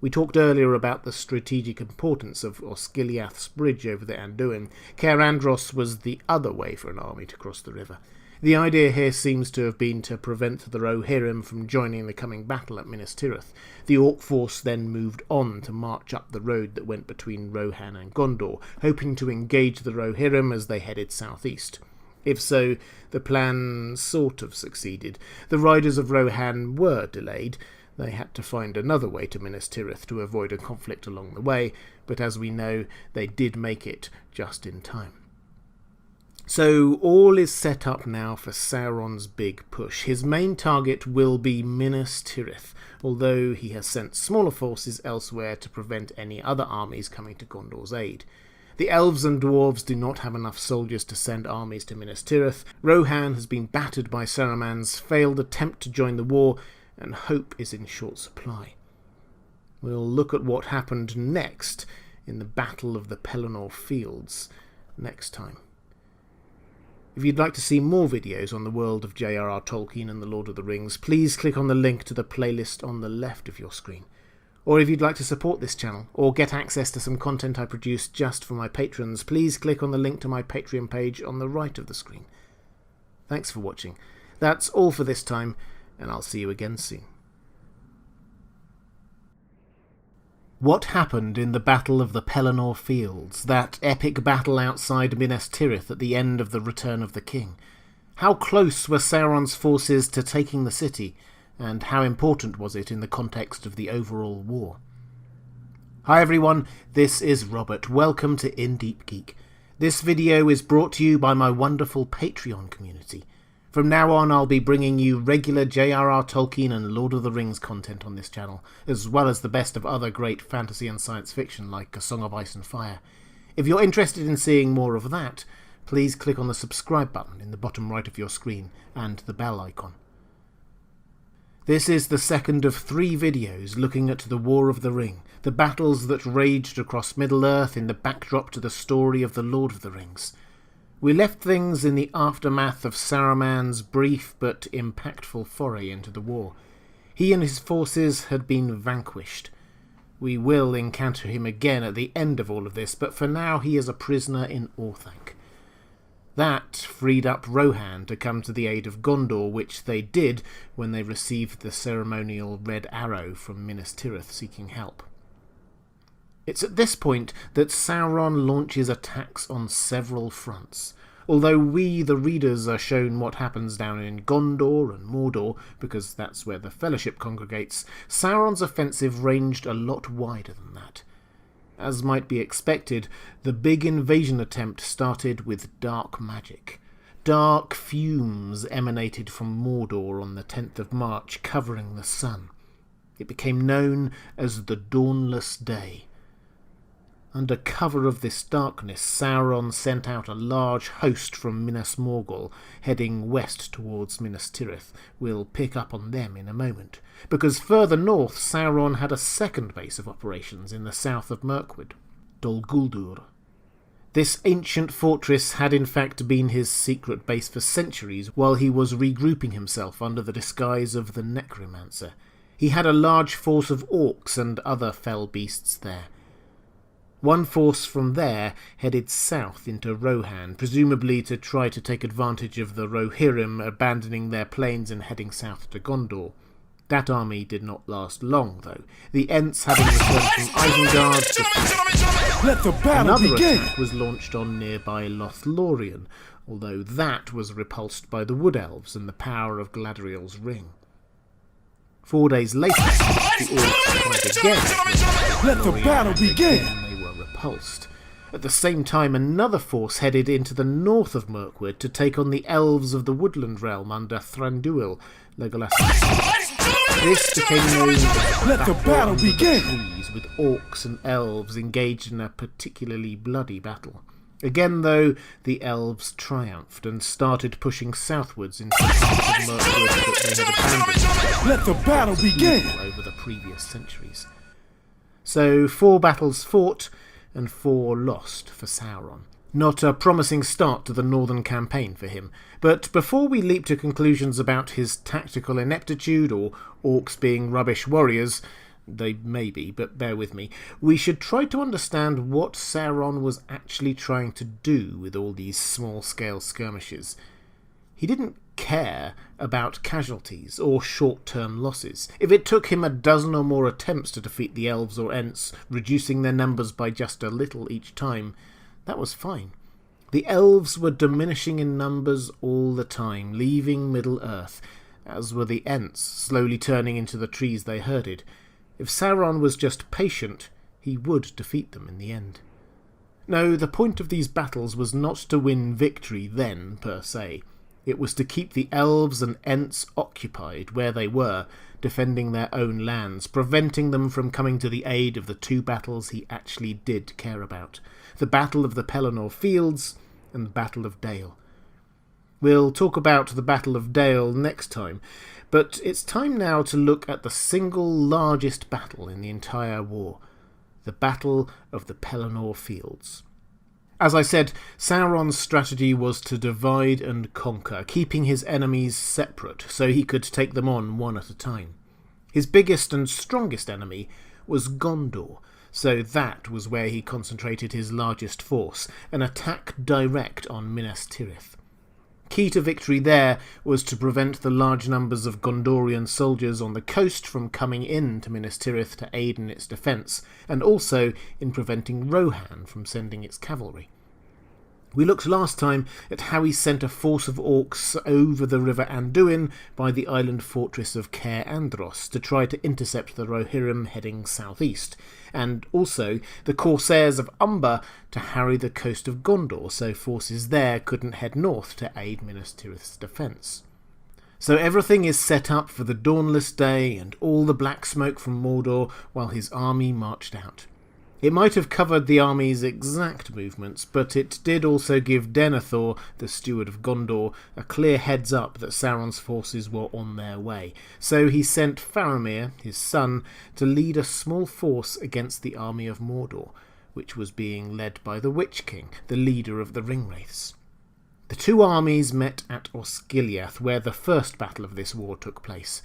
We talked earlier about the strategic importance of Osgiliath's bridge over the Anduin. Caer Andros was the other way for an army to cross the river. The idea here seems to have been to prevent the Rohirrim from joining the coming battle at Minas Tirith. The Orc force then moved on to march up the road that went between Rohan and Gondor, hoping to engage the Rohirrim as they headed southeast. If so, the plan sort of succeeded. The riders of Rohan were delayed. They had to find another way to Minas Tirith to avoid a conflict along the way, but as we know, they did make it just in time. So all is set up now for Sauron's big push. His main target will be Minas Tirith, although he has sent smaller forces elsewhere to prevent any other armies coming to Gondor's aid. The elves and dwarves do not have enough soldiers to send armies to Minas Tirith. Rohan has been battered by Saruman's failed attempt to join the war, and hope is in short supply. We'll look at what happened next in the Battle of the Pelennor Fields next time. If you'd like to see more videos on the world of J.R.R. Tolkien and the Lord of the Rings, please click on the link to the playlist on the left of your screen. Or if you'd like to support this channel, or get access to some content I produce just for my patrons, please click on the link to my Patreon page on the right of the screen. Thanks for watching. That's all for this time, and I'll see you again soon. What happened in the Battle of the Pelennor Fields, that epic battle outside Minas Tirith at the end of the Return of the King? How close were Sauron's forces to taking the city, and how important was it in the context of the overall war? Hi everyone, this is Robert. Welcome to In Deep Geek. This video is brought to you by my wonderful Patreon community. From now on, I'll be bringing you regular J.R.R. Tolkien and Lord of the Rings content on this channel, as well as the best of other great fantasy and science fiction like A Song of Ice and Fire. If you're interested in seeing more of that, please click on the subscribe button in the bottom right of your screen and the bell icon. This is the second of 3 videos looking at the War of the Ring, the battles that raged across Middle-earth in the backdrop to the story of the Lord of the Rings. We left things in the aftermath of Saruman's brief but impactful foray into the war. He and his forces had been vanquished. We will encounter him again at the end of all of this, but for now he is a prisoner in Orthanc. That freed up Rohan to come to the aid of Gondor, which they did when they received the ceremonial red arrow from Minas Tirith seeking help. It's at this point that Sauron launches attacks on several fronts. Although we, the readers, are shown what happens down in Gondor and Mordor, because that's where the Fellowship congregates, Sauron's offensive ranged a lot wider than that. As might be expected, the big invasion attempt started with dark magic. Dark fumes emanated from Mordor on the 10th of March, covering the sun. It became known as the Dawnless Day. Under cover of this darkness, Sauron sent out a large host from Minas Morgul, heading west towards Minas Tirith. We'll pick up on them in a moment, because further north Sauron had a second base of operations in the south of Mirkwood, Dol Guldur. This ancient fortress had in fact been his secret base for centuries while he was regrouping himself under the disguise of the Necromancer. He had a large force of orcs and other fell beasts there. One force from there headed south into Rohan, presumably to try to take advantage of the Rohirrim abandoning their plains and heading south to Gondor. That army did not last long, though. The Ents, having returned from Isengard, let the battle another begin! attack was launched on nearby Lothlorien, although that was repulsed by the Wood Elves and the power of Galadriel's ring. 4 days later, the Orcs tried again. Let the battle begin! Again they were repulsed. At the same time, another force headed into the north of Mirkwood to take on the Elves of the Woodland Realm under Thranduil, Legolas. This became known as Let the battle begin! Trees, with orcs and elves engaged in a particularly bloody battle. Again, though, the elves triumphed and started pushing southwards into the parts of Mirkwood that they had abandoned. Let the battle begin! Over the previous centuries. So 4 battles fought and 4 lost for Sauron. Not a promising start to the northern campaign for him. But before we leap to conclusions about his tactical ineptitude or orcs being rubbish warriors, they may be, but bear with me, we should try to understand what Sauron was actually trying to do with all these small-scale skirmishes. He didn't care about casualties or short-term losses. If it took him a dozen or more attempts to defeat the elves or Ents, reducing their numbers by just a little each time, that was fine. The elves were diminishing in numbers all the time, leaving Middle-earth, as were the Ents, slowly turning into the trees they herded. If Sauron was just patient, he would defeat them in the end. No, the point of these battles was not to win victory then, per se. It was to keep the elves and Ents occupied where they were, defending their own lands, preventing them from coming to the aid of the 2 battles he actually did care about. The Battle of the Pelennor Fields and the Battle of Dale. We'll talk about the Battle of Dale next time, but it's time now to look at the single largest battle in the entire war, the Battle of the Pelennor Fields. As I said, Sauron's strategy was to divide and conquer, keeping his enemies separate so he could take them on one at a time. His biggest and strongest enemy was Gondor, so that was where he concentrated his largest force, an attack direct on Minas Tirith. Key to victory there was to prevent the large numbers of Gondorian soldiers on the coast from coming in to Minas Tirith to aid in its defence, and also in preventing Rohan from sending its cavalry. We looked last time at how he sent a force of orcs over the river Anduin by the island fortress of Caer Andros to try to intercept the Rohirrim heading southeast, and also the Corsairs of Umber to harry the coast of Gondor so forces there couldn't head north to aid Minas Tirith's defence. So everything is set up for the dawnless day and all the black smoke from Mordor while his army marched out. It might have covered the army's exact movements, but it did also give Denethor, the steward of Gondor, a clear heads-up that Sauron's forces were on their way. So he sent Faramir, his son, to lead a small force against the army of Mordor, which was being led by the Witch King, the leader of the Ringwraiths. The 2 armies met at Osgiliath, where the first battle of this war took place.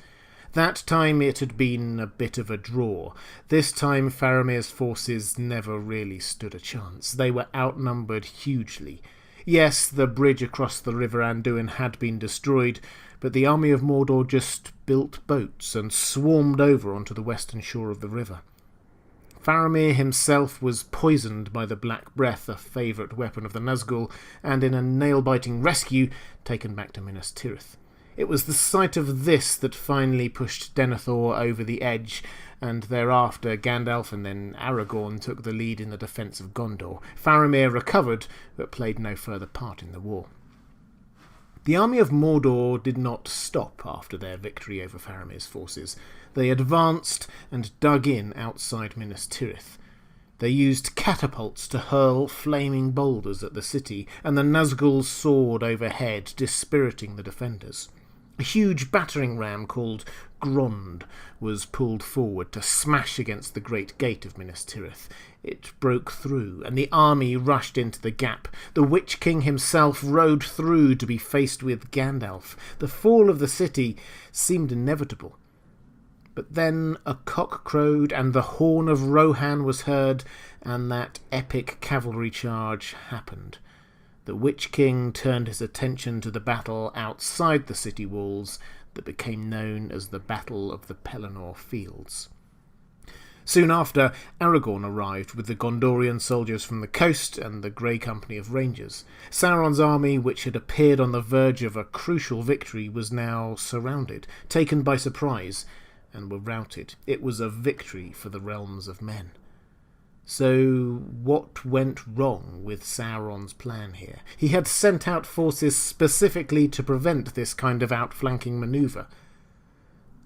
That time it had been a bit of a draw. This time Faramir's forces never really stood a chance. They were outnumbered hugely. Yes, the bridge across the river Anduin had been destroyed, but the army of Mordor just built boats and swarmed over onto the western shore of the river. Faramir himself was poisoned by the Black Breath, a favourite weapon of the Nazgul, and in a nail-biting rescue taken back to Minas Tirith. It was the sight of this that finally pushed Denethor over the edge, and thereafter Gandalf and then Aragorn took the lead in the defence of Gondor. Faramir recovered, but played no further part in the war. The army of Mordor did not stop after their victory over Faramir's forces. They advanced and dug in outside Minas Tirith. They used catapults to hurl flaming boulders at the city, and the Nazgul soared overhead, dispiriting the defenders. A huge battering ram called Grond was pulled forward to smash against the great gate of Minas Tirith. It broke through, and the army rushed into the gap. The Witch King himself rode through to be faced with Gandalf. The fall of the city seemed inevitable. But then a cock crowed, and the horn of Rohan was heard, and that epic cavalry charge happened. The Witch King turned his attention to the battle outside the city walls. that became known as the Battle of the Pelennor Fields. Soon after, Aragorn arrived with the Gondorian soldiers from the coast and the Grey Company of Rangers. Sauron's army, which had appeared on the verge of a crucial victory, was now surrounded, taken by surprise, and were routed. It was a victory for the realms of men. So what went wrong with Sauron's plan here? He had sent out forces specifically to prevent this kind of outflanking manoeuvre.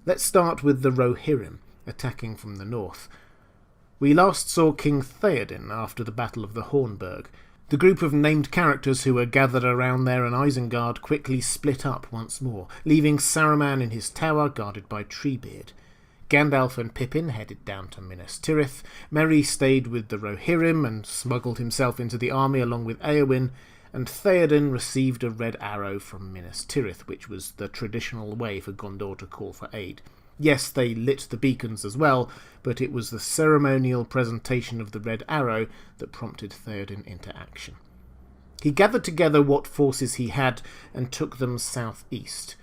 Let's start with the Rohirrim, attacking from the north. We last saw King Theoden after the Battle of the Hornburg. The group of named characters who were gathered around there in Isengard quickly split up once more, leaving Saruman in his tower guarded by Treebeard. Gandalf and Pippin headed down to Minas Tirith. Merry stayed with the Rohirrim and smuggled himself into the army along with Éowyn, and Theoden received a red arrow from Minas Tirith, which was the traditional way for Gondor to call for aid. Yes, they lit the beacons as well, but it was the ceremonial presentation of the red arrow that prompted Theoden into action. He gathered together what forces he had and took them southeast.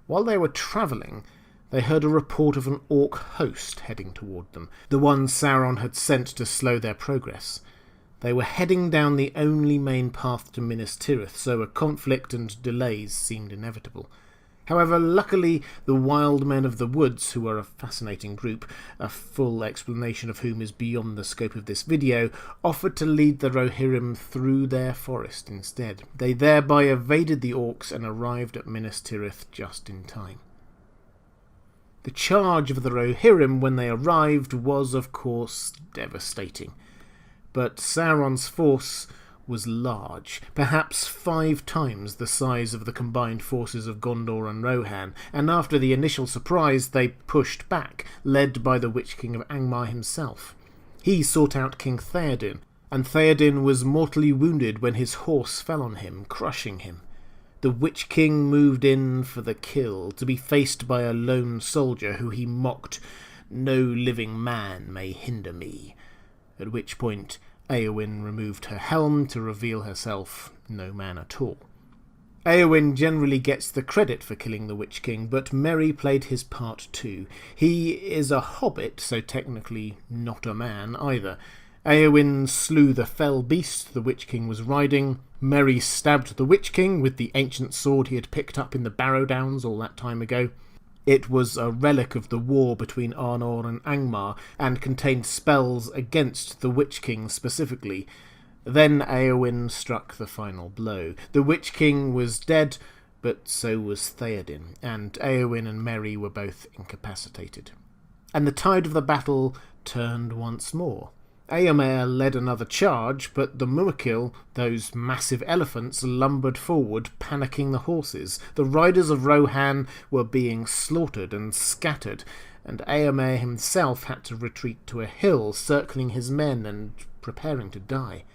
While they were travelling, they heard a report of an orc host heading toward them, the one Sauron had sent to slow their progress. They were heading down the only main path to Minas Tirith, so a conflict and delays seemed inevitable. However, luckily, the wild men of the woods, who are a fascinating group, a full explanation of whom is beyond the scope of this video, offered to lead the Rohirrim through their forest instead. They thereby evaded the orcs and arrived at Minas Tirith just in time. The charge of the Rohirrim when they arrived was, of course, devastating. But Sauron's force was large, perhaps 5 times the size of the combined forces of Gondor and Rohan, and after the initial surprise they pushed back, led by the Witch King of Angmar himself. He sought out King Theoden, and Theoden was mortally wounded when his horse fell on him, crushing him. The Witch King moved in for the kill, to be faced by a lone soldier who he mocked, "No living man may hinder me," at which point Éowyn removed her helm to reveal herself no man at all. Éowyn generally gets the credit for killing the Witch King, but Merry played his part too. He is a hobbit, so technically not a man either. Éowyn slew the fell beast the Witch King was riding. Merry stabbed the Witch King with the ancient sword he had picked up in the Barrow Downs all that time ago. It was a relic of the war between Arnor and Angmar, and contained spells against the Witch King specifically. Then Éowyn struck the final blow. The Witch King was dead, but so was Theoden, and Éowyn and Merry were both incapacitated. And the tide of the battle turned once more. Éomer led another charge, but the Muakil, those massive elephants, lumbered forward, panicking the horses. The riders of Rohan were being slaughtered and scattered, and Éomer himself had to retreat to a hill, circling his men and preparing to die.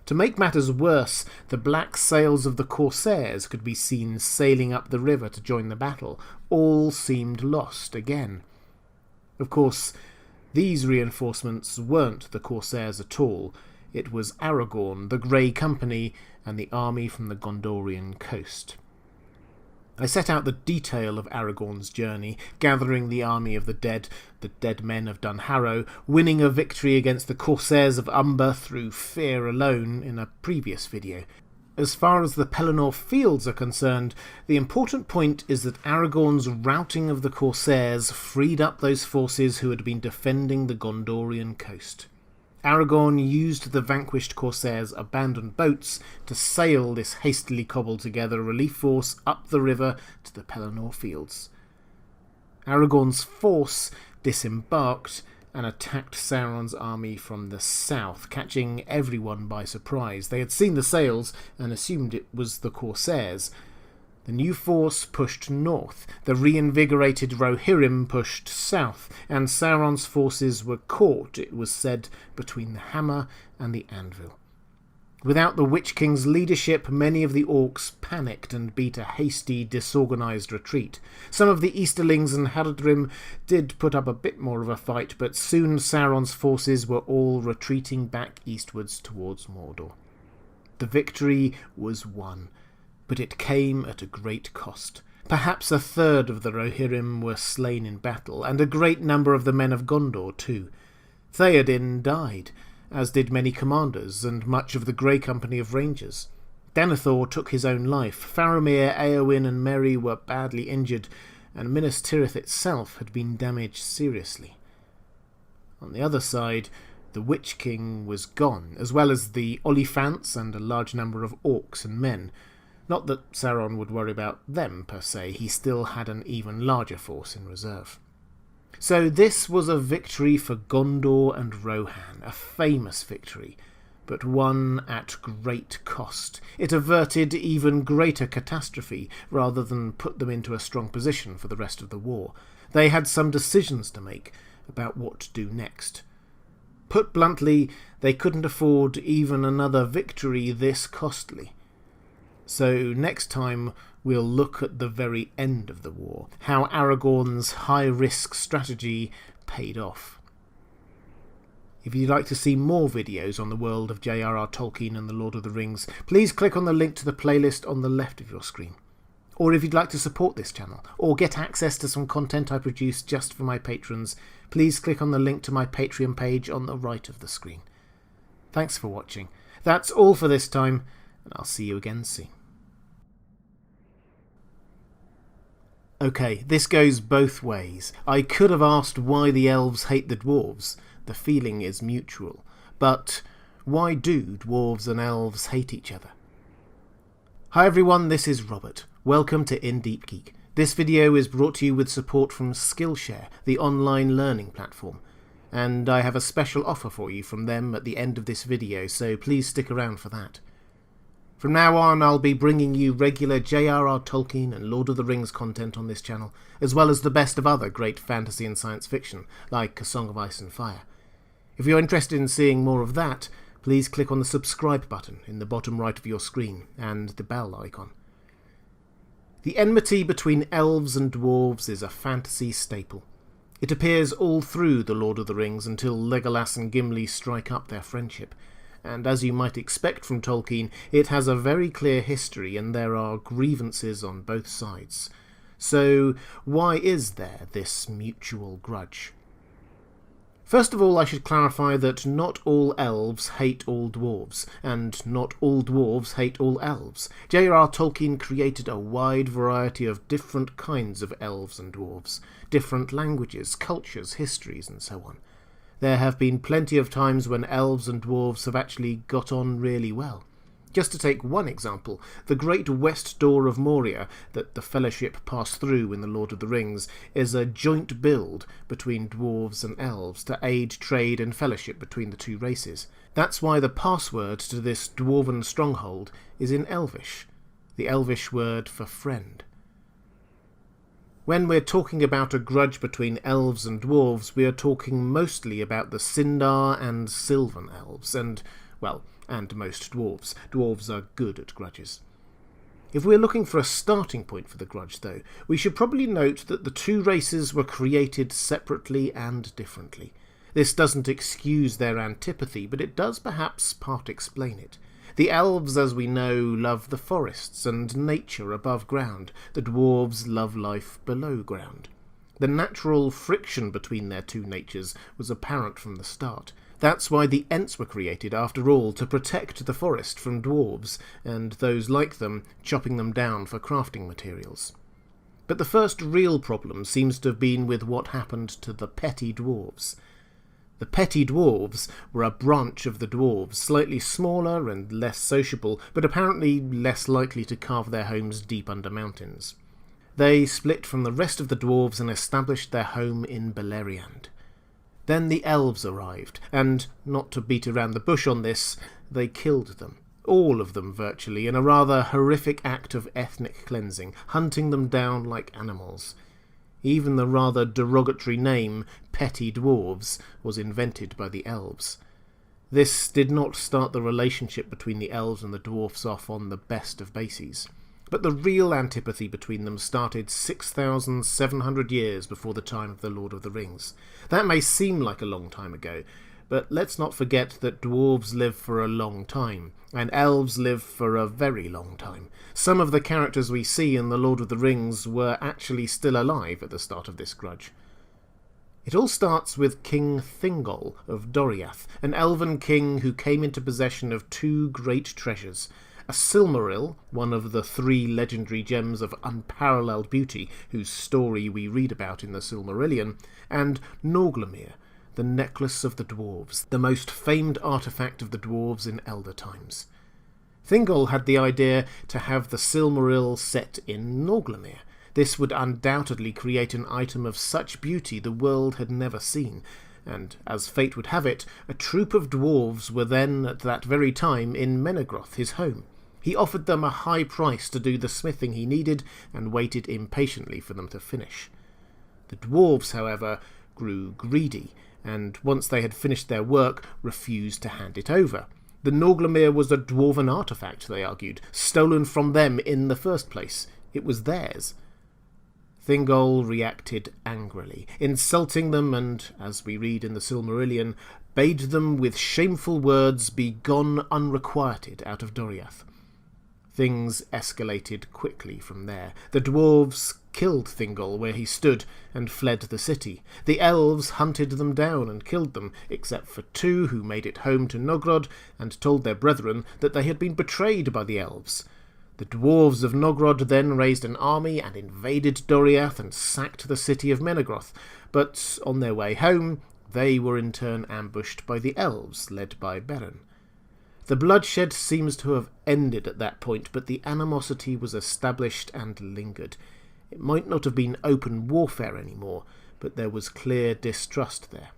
To make matters worse, the black sails of the corsairs could be seen sailing up the river to join the battle. All seemed lost again. Of course, these reinforcements weren't the corsairs at all. It was Aragorn, the Grey Company, and the army from the Gondorian coast. I set out the detail of Aragorn's journey, gathering the army of the dead men of Dunharrow, winning a victory against the corsairs of Umber through fear alone in a previous video. As far as the Pelennor Fields are concerned, the important point is that Aragorn's routing of the corsairs freed up those forces who had been defending the Gondorian coast. Aragorn used the vanquished corsairs' abandoned boats to sail this hastily cobbled together relief force up the river to the Pelennor Fields. Aragorn's force disembarked and attacked Sauron's army from the south, catching everyone by surprise. They had seen the sails and assumed it was the corsairs. The new force pushed north, the reinvigorated Rohirrim pushed south, and Sauron's forces were caught, it was said, between the hammer and the anvil. Without the Witch King's leadership, many of the orcs panicked and beat a hasty, disorganised retreat. Some of the Easterlings and Haradrim did put up a bit more of a fight, but soon Sauron's forces were all retreating back eastwards towards Mordor. The victory was won, but it came at a great cost. Perhaps a third of the Rohirrim were slain in battle, and a great number of the men of Gondor too. Theoden died, as did many commanders and much of the Grey Company of Rangers. Denethor took his own life, Faramir, Éowyn and Merry were badly injured, and Minas Tirith itself had been damaged seriously. On the other side, the Witch King was gone, as well as the Oliphaunts and a large number of orcs and men. Not that Sauron would worry about them per se, he still had an even larger force in reserve. So this was a victory for Gondor and Rohan, a famous victory, but one at great cost. It averted even greater catastrophe, rather than put them into a strong position for the rest of the war. They had some decisions to make about what to do next. Put bluntly, they couldn't afford even another victory this costly. So next time we'll look at the very end of the war, how Aragorn's high-risk strategy paid off. If you'd like to see more videos on the world of J.R.R. Tolkien and the Lord of the Rings, please click on the link to the playlist on the left of your screen. Or if you'd like to support this channel, or get access to some content I produce just for my patrons, please click on the link to my Patreon page on the right of the screen. Thanks for watching. That's all for this time, and I'll see you again soon. Okay, this goes both ways. I could have asked why the elves hate the dwarves. The feeling is mutual. But why do dwarves and elves hate each other? Hi everyone, this is Robert. Welcome to In Deep Geek. This video is brought to you with support from Skillshare, the online learning platform. And I have a special offer for you from them at the end of this video, so please stick around for that. From now on, I'll be bringing you regular J.R.R. Tolkien and Lord of the Rings content on this channel, as well as the best of other great fantasy and science fiction, like A Song of Ice and Fire. If you're interested in seeing more of that, please click on the subscribe button in the bottom right of your screen, and the bell icon. The enmity between elves and dwarves is a fantasy staple. It appears all through The Lord of the Rings until Legolas and Gimli strike up their friendship. And as you might expect from Tolkien, it has a very clear history and there are grievances on both sides. So why is there this mutual grudge? First of all, I should clarify that not all elves hate all dwarves, and not all dwarves hate all elves. J.R.R. Tolkien created a wide variety of different kinds of elves and dwarves, different languages, cultures, histories, and so on. There have been plenty of times when elves and dwarves have actually got on really well. Just to take one example, the Great West Door of Moria that the Fellowship pass through in The Lord of the Rings is a joint build between dwarves and elves to aid trade and fellowship between the two races. That's why the password to this dwarven stronghold is in Elvish, the Elvish word for friend. When we're talking about a grudge between elves and dwarves, we are talking mostly about the Sindar and Sylvan elves, and most dwarves. Dwarves are good at grudges. If we're looking for a starting point for the grudge, though, we should probably note that the two races were created separately and differently. This doesn't excuse their antipathy, but it does perhaps part explain it. The elves, as we know, love the forests and nature above ground. The dwarves love life below ground. The natural friction between their two natures was apparent from the start. That's why the Ents were created, after all, to protect the forest from dwarves, and those like them chopping them down for crafting materials. But the first real problem seems to have been with what happened to the petty dwarves. The petty dwarves were a branch of the dwarves, slightly smaller and less sociable, but apparently less likely to carve their homes deep under mountains. They split from the rest of the dwarves and established their home in Beleriand. Then the elves arrived, and, not to beat around the bush on this, they killed them. All of them virtually, in a rather horrific act of ethnic cleansing, hunting them down like animals. Even the rather derogatory name, petty dwarves, was invented by the elves. This did not start the relationship between the elves and the dwarfs off on the best of bases. But the real antipathy between them started 6,700 years before the time of the Lord of the Rings. That may seem like a long time ago, But let's not forget that dwarves live for a long time, and elves live for a very long time. Some of the characters we see in The Lord of the Rings were actually still alive at the start of this grudge. It all starts with King Thingol of Doriath, an elven king who came into possession of two great treasures: a Silmaril, one of the 3 legendary gems of unparalleled beauty whose story we read about in the Silmarillion, and Norglemir, the Necklace of the Dwarves, the most famed artefact of the dwarves in Elder times. Thingol had the idea to have the Silmaril set in Norglemir. This would undoubtedly create an item of such beauty the world had never seen, and, as fate would have it, a troop of dwarves were then at that very time in Menegroth, his home. He offered them a high price to do the smithing he needed, and waited impatiently for them to finish. The dwarves, however, grew greedy, and once they had finished their work, refused to hand it over. The Norglemir was a dwarven artefact, they argued, stolen from them in the first place. It was theirs. Thingol reacted angrily, insulting them and, as we read in the Silmarillion, bade them with shameful words be gone unrequited out of Doriath. Things escalated quickly from there. The dwarves killed Thingol where he stood and fled the city. The elves hunted them down and killed them, except for 2 who made it home to Nogrod and told their brethren that they had been betrayed by the elves. The dwarves of Nogrod then raised an army and invaded Doriath and sacked the city of Menegroth, but on their way home they were in turn ambushed by the elves, led by Beren. The bloodshed seems to have ended at that point, but the animosity was established and lingered. It might not have been open warfare anymore, but there was clear distrust there.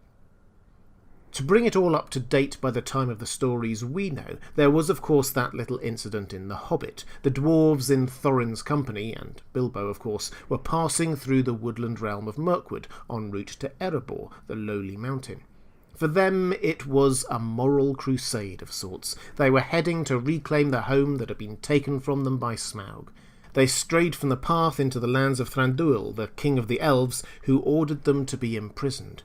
To bring it all up to date by the time of the stories we know, there was of course that little incident in The Hobbit. The dwarves in Thorin's company, and Bilbo of course, were passing through the woodland realm of Mirkwood en route to Erebor, the lowly mountain. For them it was a moral crusade of sorts. They were heading to reclaim the home that had been taken from them by Smaug. They strayed from the path into the lands of Thranduil, the king of the elves, who ordered them to be imprisoned.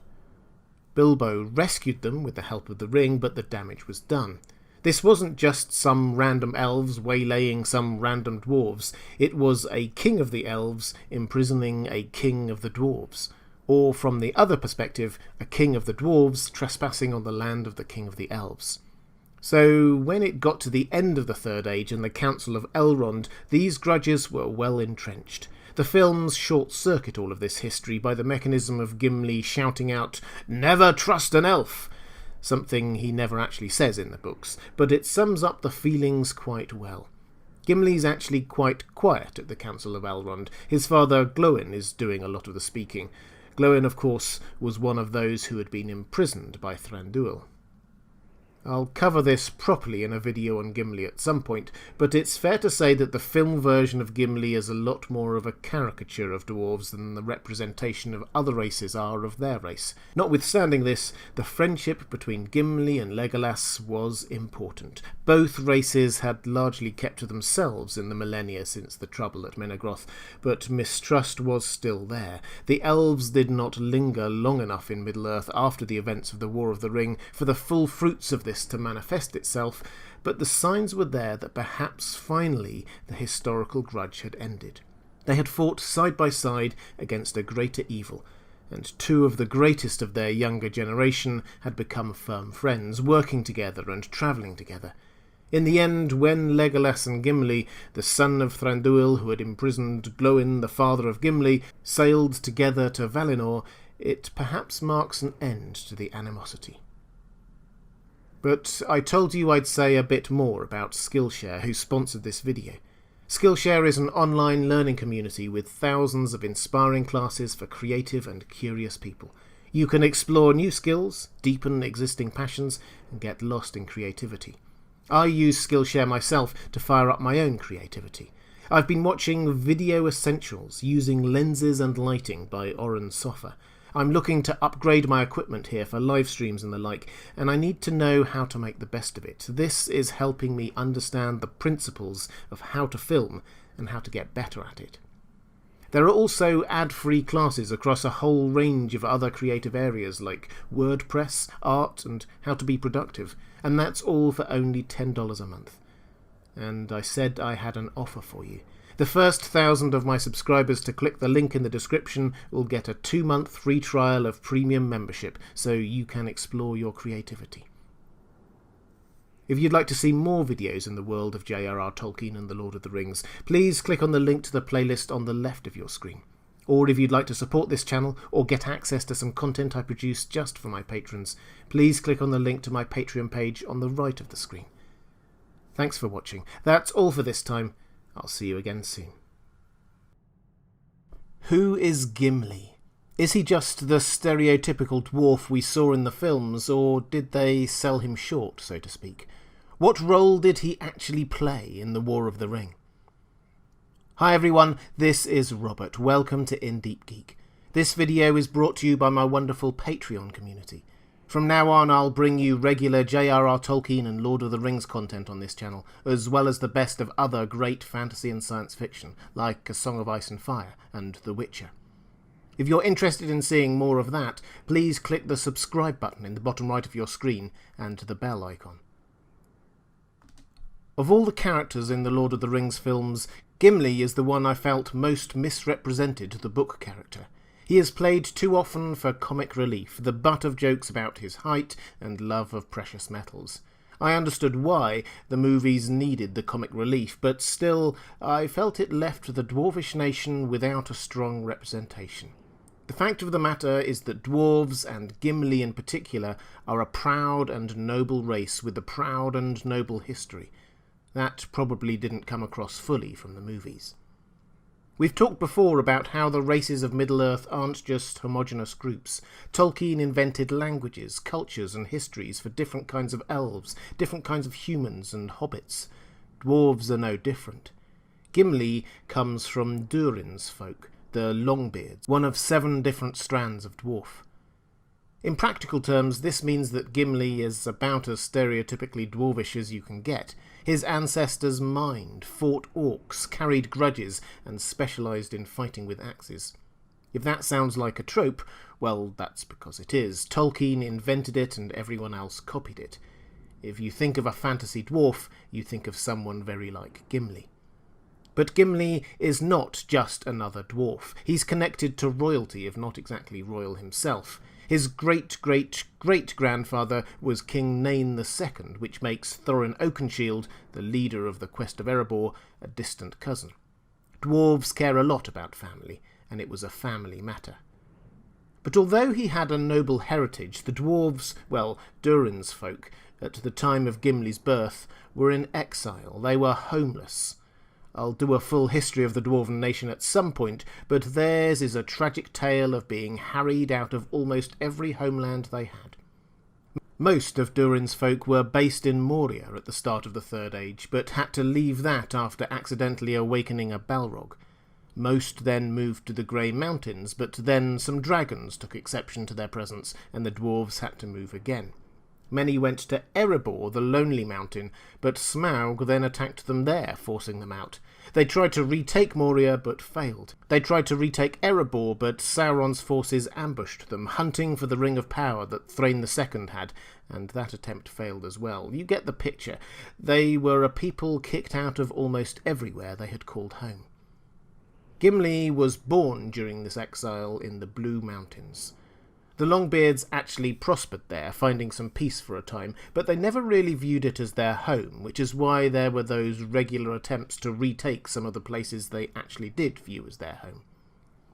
Bilbo rescued them with the help of the ring, but the damage was done. This wasn't just some random elves waylaying some random dwarves. It was a king of the elves imprisoning a king of the dwarves. Or, from the other perspective, a king of the dwarves trespassing on the land of the king of the elves. So, when it got to the end of the Third Age and the Council of Elrond, these grudges were well entrenched. The films short-circuit all of this history by the mechanism of Gimli shouting out, "Never trust an elf!" something he never actually says in the books, but it sums up the feelings quite well. Gimli's actually quite quiet at the Council of Elrond. His father, Glóin, is doing a lot of the speaking. Glóin, of course, was one of those who had been imprisoned by Thranduil. I'll cover this properly in a video on Gimli at some point, but it's fair to say that the film version of Gimli is a lot more of a caricature of dwarves than the representation of other races are of their race. Notwithstanding this, the friendship between Gimli and Legolas was important. Both races had largely kept to themselves in the millennia since the trouble at Menegroth, but mistrust was still there. The elves did not linger long enough in Middle-earth after the events of the War of the Ring for the full fruits of this to manifest itself, but the signs were there that perhaps finally the historical grudge had ended. They had fought side by side against a greater evil, and 2 of the greatest of their younger generation had become firm friends, working together and travelling together. In the end, when Legolas and Gimli, the son of Thranduil who had imprisoned Glóin, the father of Gimli, sailed together to Valinor, it perhaps marks an end to the animosity. But I told you I'd say a bit more about Skillshare, who sponsored this video. Skillshare is an online learning community with thousands of inspiring classes for creative and curious people. You can explore new skills, deepen existing passions, and get lost in creativity. I use Skillshare myself to fire up my own creativity. I've been watching Video Essentials using lenses and lighting by Oren Sofer. I'm looking to upgrade my equipment here for live streams and the like, and I need to know how to make the best of it. This is helping me understand the principles of how to film and how to get better at it. There are also ad-free classes across a whole range of other creative areas like WordPress, art, and how to be productive, and that's all for only $10 a month. And I said I had an offer for you. The first 1,000 of my subscribers to click the link in the description will get a 2-month free trial of premium membership, so you can explore your creativity. If you'd like to see more videos in the world of J.R.R. Tolkien and the Lord of the Rings, please click on the link to the playlist on the left of your screen. Or if you'd like to support this channel or get access to some content I produce just for my patrons, please click on the link to my Patreon page on the right of the screen. Thanks for watching. That's all for this time. I'll see you again soon. Who is Gimli? Is he just the stereotypical dwarf we saw in the films, or did they sell him short, so to speak? What role did he actually play in the War of the Ring? Hi everyone, this is Robert. Welcome to In Deep Geek. This video is brought to you by my wonderful Patreon community. From now on, I'll bring you regular J.R.R. Tolkien and Lord of the Rings content on this channel, as well as the best of other great fantasy and science fiction, like A Song of Ice and Fire and The Witcher. If you're interested in seeing more of that, please click the subscribe button in the bottom right of your screen and the bell icon. Of all the characters in the Lord of the Rings films, Gimli is the one I felt most misrepresented the book character. He is played too often for comic relief, the butt of jokes about his height and love of precious metals. I understood why the movies needed the comic relief, but still, I felt it left the dwarvish nation without a strong representation. The fact of the matter is that dwarves, and Gimli in particular, are a proud and noble race with a proud and noble history. That probably didn't come across fully from the movies. We've talked before about how the races of Middle-earth aren't just homogeneous groups. Tolkien invented languages, cultures and histories for different kinds of elves, different kinds of humans and hobbits. Dwarves are no different. Gimli comes from Durin's folk, the Longbeards, one of 7 different strands of dwarf. In practical terms, this means that Gimli is about as stereotypically dwarvish as you can get. His ancestors mined, fought orcs, carried grudges, and specialised in fighting with axes. If that sounds like a trope, well, that's because it is. Tolkien invented it and everyone else copied it. If you think of a fantasy dwarf, you think of someone very like Gimli. But Gimli is not just another dwarf. He's connected to royalty, if not exactly royal himself. His great-great-great-grandfather was King Nain II, which makes Thorin Oakenshield, the leader of the Quest of Erebor, a distant cousin. Dwarves care a lot about family, and it was a family matter. But although he had a noble heritage, the dwarves, well, Durin's folk, at the time of Gimli's birth, were in exile. They were homeless. I'll do a full history of the Dwarven nation at some point, but theirs is a tragic tale of being harried out of almost every homeland they had. Most of Durin's folk were based in Moria at the start of the Third Age, but had to leave that after accidentally awakening a Balrog. Most then moved to the Grey Mountains, but then some dragons took exception to their presence, and the dwarves had to move again. Many went to Erebor, the Lonely Mountain, but Smaug then attacked them there, forcing them out. They tried to retake Moria, but failed. They tried to retake Erebor, but Sauron's forces ambushed them, hunting for the Ring of Power that Thrain II had, and that attempt failed as well. You get the picture. They were a people kicked out of almost everywhere they had called home. Gimli was born during this exile in the Blue Mountains. The Longbeards actually prospered there, finding some peace for a time, but they never really viewed it as their home, which is why there were those regular attempts to retake some of the places they actually did view as their home.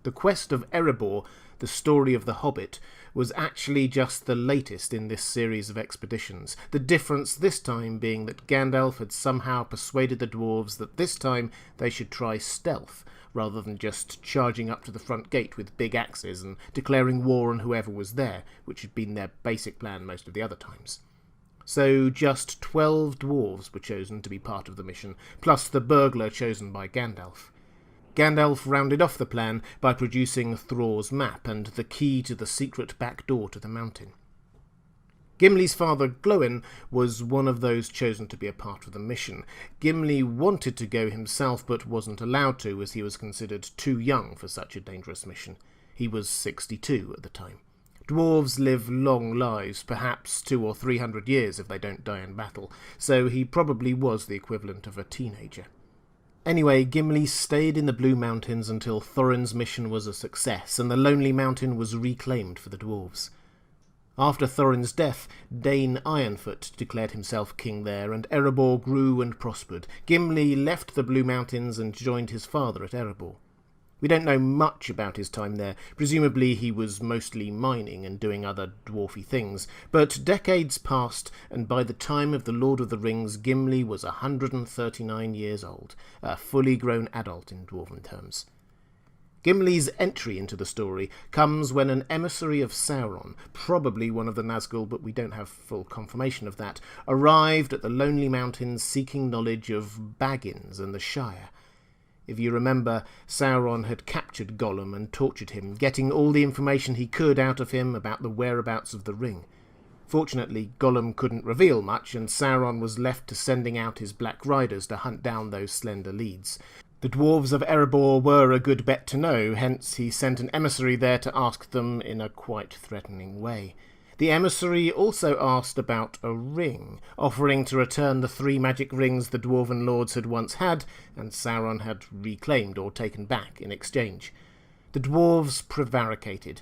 The Quest of Erebor, the story of the Hobbit, was actually just the latest in this series of expeditions, the difference this time being that Gandalf had somehow persuaded the dwarves that this time they should try stealth, rather than just charging up to the front gate with big axes and declaring war on whoever was there, which had been their basic plan most of the other times. So just 12 dwarves were chosen to be part of the mission, plus the burglar chosen by Gandalf. Gandalf rounded off the plan by producing Thror's map and the key to the secret back door to the mountain. Gimli's father, Glóin, was one of those chosen to be a part of the mission. Gimli wanted to go himself, but wasn't allowed to, as he was considered too young for such a dangerous mission. He was 62 at the time. Dwarves live long lives, perhaps 200 or 300 years if they don't die in battle, so he probably was the equivalent of a teenager. Anyway, Gimli stayed in the Blue Mountains until Thorin's mission was a success, and the Lonely Mountain was reclaimed for the dwarves. After Thorin's death, Dane Ironfoot declared himself king there, and Erebor grew and prospered. Gimli left the Blue Mountains and joined his father at Erebor. We don't know much about his time there. Presumably he was mostly mining and doing other dwarfy things. But decades passed, and by the time of The Lord of the Rings, Gimli was 139 years old, a fully grown adult in dwarven terms. Gimli's entry into the story comes when an emissary of Sauron, probably one of the Nazgul, but we don't have full confirmation of that, arrived at the Lonely Mountains seeking knowledge of Baggins and the Shire. If you remember, Sauron had captured Gollum and tortured him, getting all the information he could out of him about the whereabouts of the ring. Fortunately, Gollum couldn't reveal much, and Sauron was left to sending out his Black Riders to hunt down those slender leads. The dwarves of Erebor were a good bet to know, hence he sent an emissary there to ask them in a quite threatening way. The emissary also asked about a ring, offering to return the 3 magic rings the dwarven lords had once had, and Sauron had reclaimed or taken back in exchange. The dwarves prevaricated.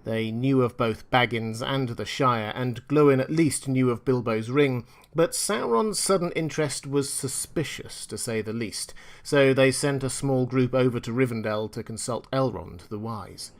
They knew of both Baggins and the Shire, and Glóin at least knew of Bilbo's ring, but Sauron's sudden interest was suspicious, to say the least, so they sent a small group over to Rivendell to consult Elrond the Wise.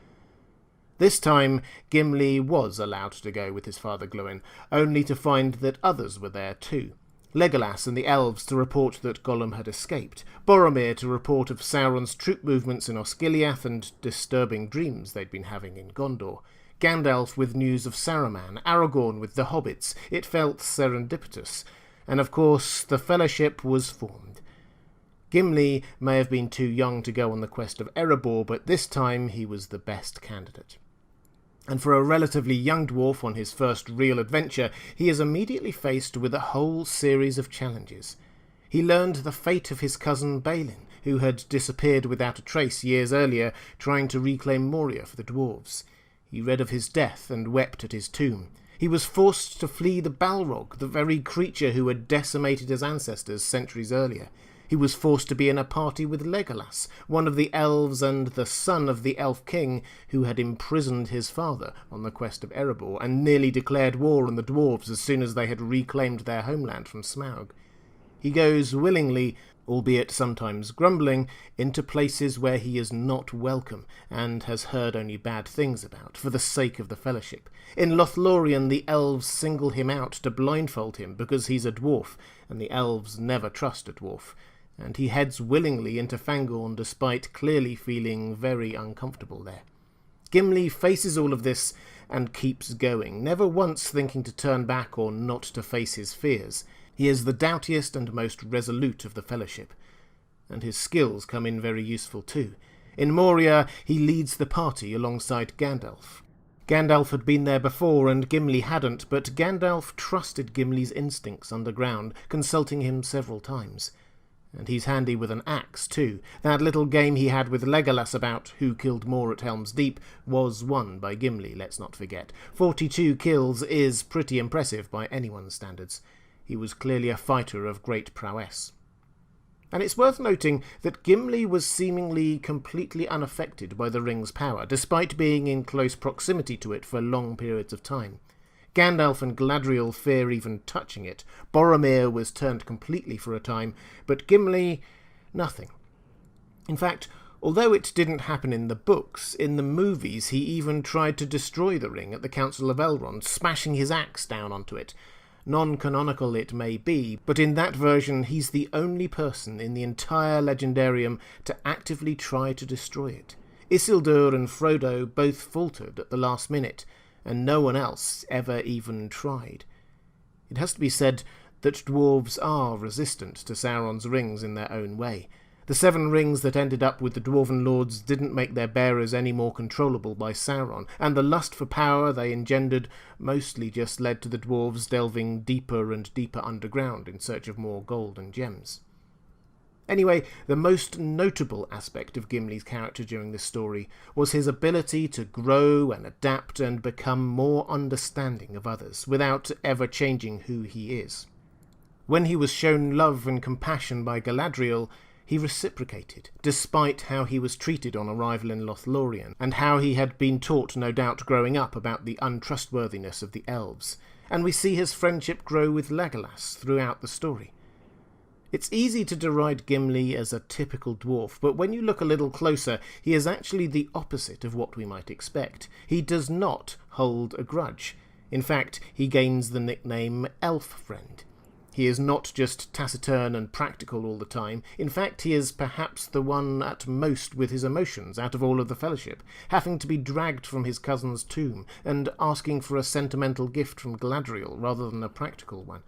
This time, Gimli was allowed to go with his father Glóin, only to find that others were there too. Legolas and the elves to report that Gollum had escaped, Boromir to report of Sauron's troop movements in Osgiliath and disturbing dreams they'd been having in Gondor, Gandalf with news of Saruman, Aragorn with the hobbits. It felt serendipitous, and of course the Fellowship was formed. Gimli may have been too young to go on the quest of Erebor, but this time he was the best candidate. And for a relatively young dwarf on his first real adventure, he is immediately faced with a whole series of challenges. He learned the fate of his cousin Balin, who had disappeared without a trace years earlier, trying to reclaim Moria for the dwarves. He read of his death and wept at his tomb. He was forced to flee the Balrog, the very creature who had decimated his ancestors centuries earlier. He was forced to be in a party with Legolas, one of the elves and the son of the elf king who had imprisoned his father on the quest of Erebor and nearly declared war on the dwarves as soon as they had reclaimed their homeland from Smaug. He goes willingly, albeit sometimes grumbling, into places where he is not welcome and has heard only bad things about, for the sake of the Fellowship. In Lothlorien, the elves single him out to blindfold him because he's a dwarf, and the elves never trust a dwarf. And he heads willingly into Fangorn despite clearly feeling very uncomfortable there. Gimli faces all of this and keeps going, never once thinking to turn back or not to face his fears. He is the doughtiest and most resolute of the Fellowship, and his skills come in very useful too. In Moria, he leads the party alongside Gandalf. Gandalf had been there before and Gimli hadn't, but Gandalf trusted Gimli's instincts underground, consulting him several times. And he's handy with an axe, too. That little game he had with Legolas about who killed more at Helm's Deep was won by Gimli, let's not forget. 42 kills is pretty impressive by anyone's standards. He was clearly a fighter of great prowess. And it's worth noting that Gimli was seemingly completely unaffected by the ring's power, despite being in close proximity to it for long periods of time. Gandalf and Galadriel fear even touching it. Boromir was turned completely for a time, but Gimli, nothing. In fact, although it didn't happen in the books, in the movies he even tried to destroy the ring at the Council of Elrond, smashing his axe down onto it. Non-canonical it may be, but in that version he's the only person in the entire Legendarium to actively try to destroy it. Isildur and Frodo both faltered at the last minute, and no one else ever even tried. It has to be said that dwarves are resistant to Sauron's rings in their own way. The 7 rings that ended up with the Dwarven Lords didn't make their bearers any more controllable by Sauron, and the lust for power they engendered mostly just led to the dwarves delving deeper and deeper underground in search of more gold and gems. Anyway, the most notable aspect of Gimli's character during this story was his ability to grow and adapt and become more understanding of others, without ever changing who he is. When he was shown love and compassion by Galadriel, he reciprocated, despite how he was treated on arrival in Lothlorien, and how he had been taught, no doubt growing up, about the untrustworthiness of the elves, and we see his friendship grow with Legolas throughout the story. It's easy to deride Gimli as a typical dwarf, but when you look a little closer, he is actually the opposite of what we might expect. He does not hold a grudge. In fact, he gains the nickname Elf Friend. He is not just taciturn and practical all the time. In fact, he is perhaps the one at most with his emotions out of all of the Fellowship, having to be dragged from his cousin's tomb and asking for a sentimental gift from Galadriel rather than a practical one.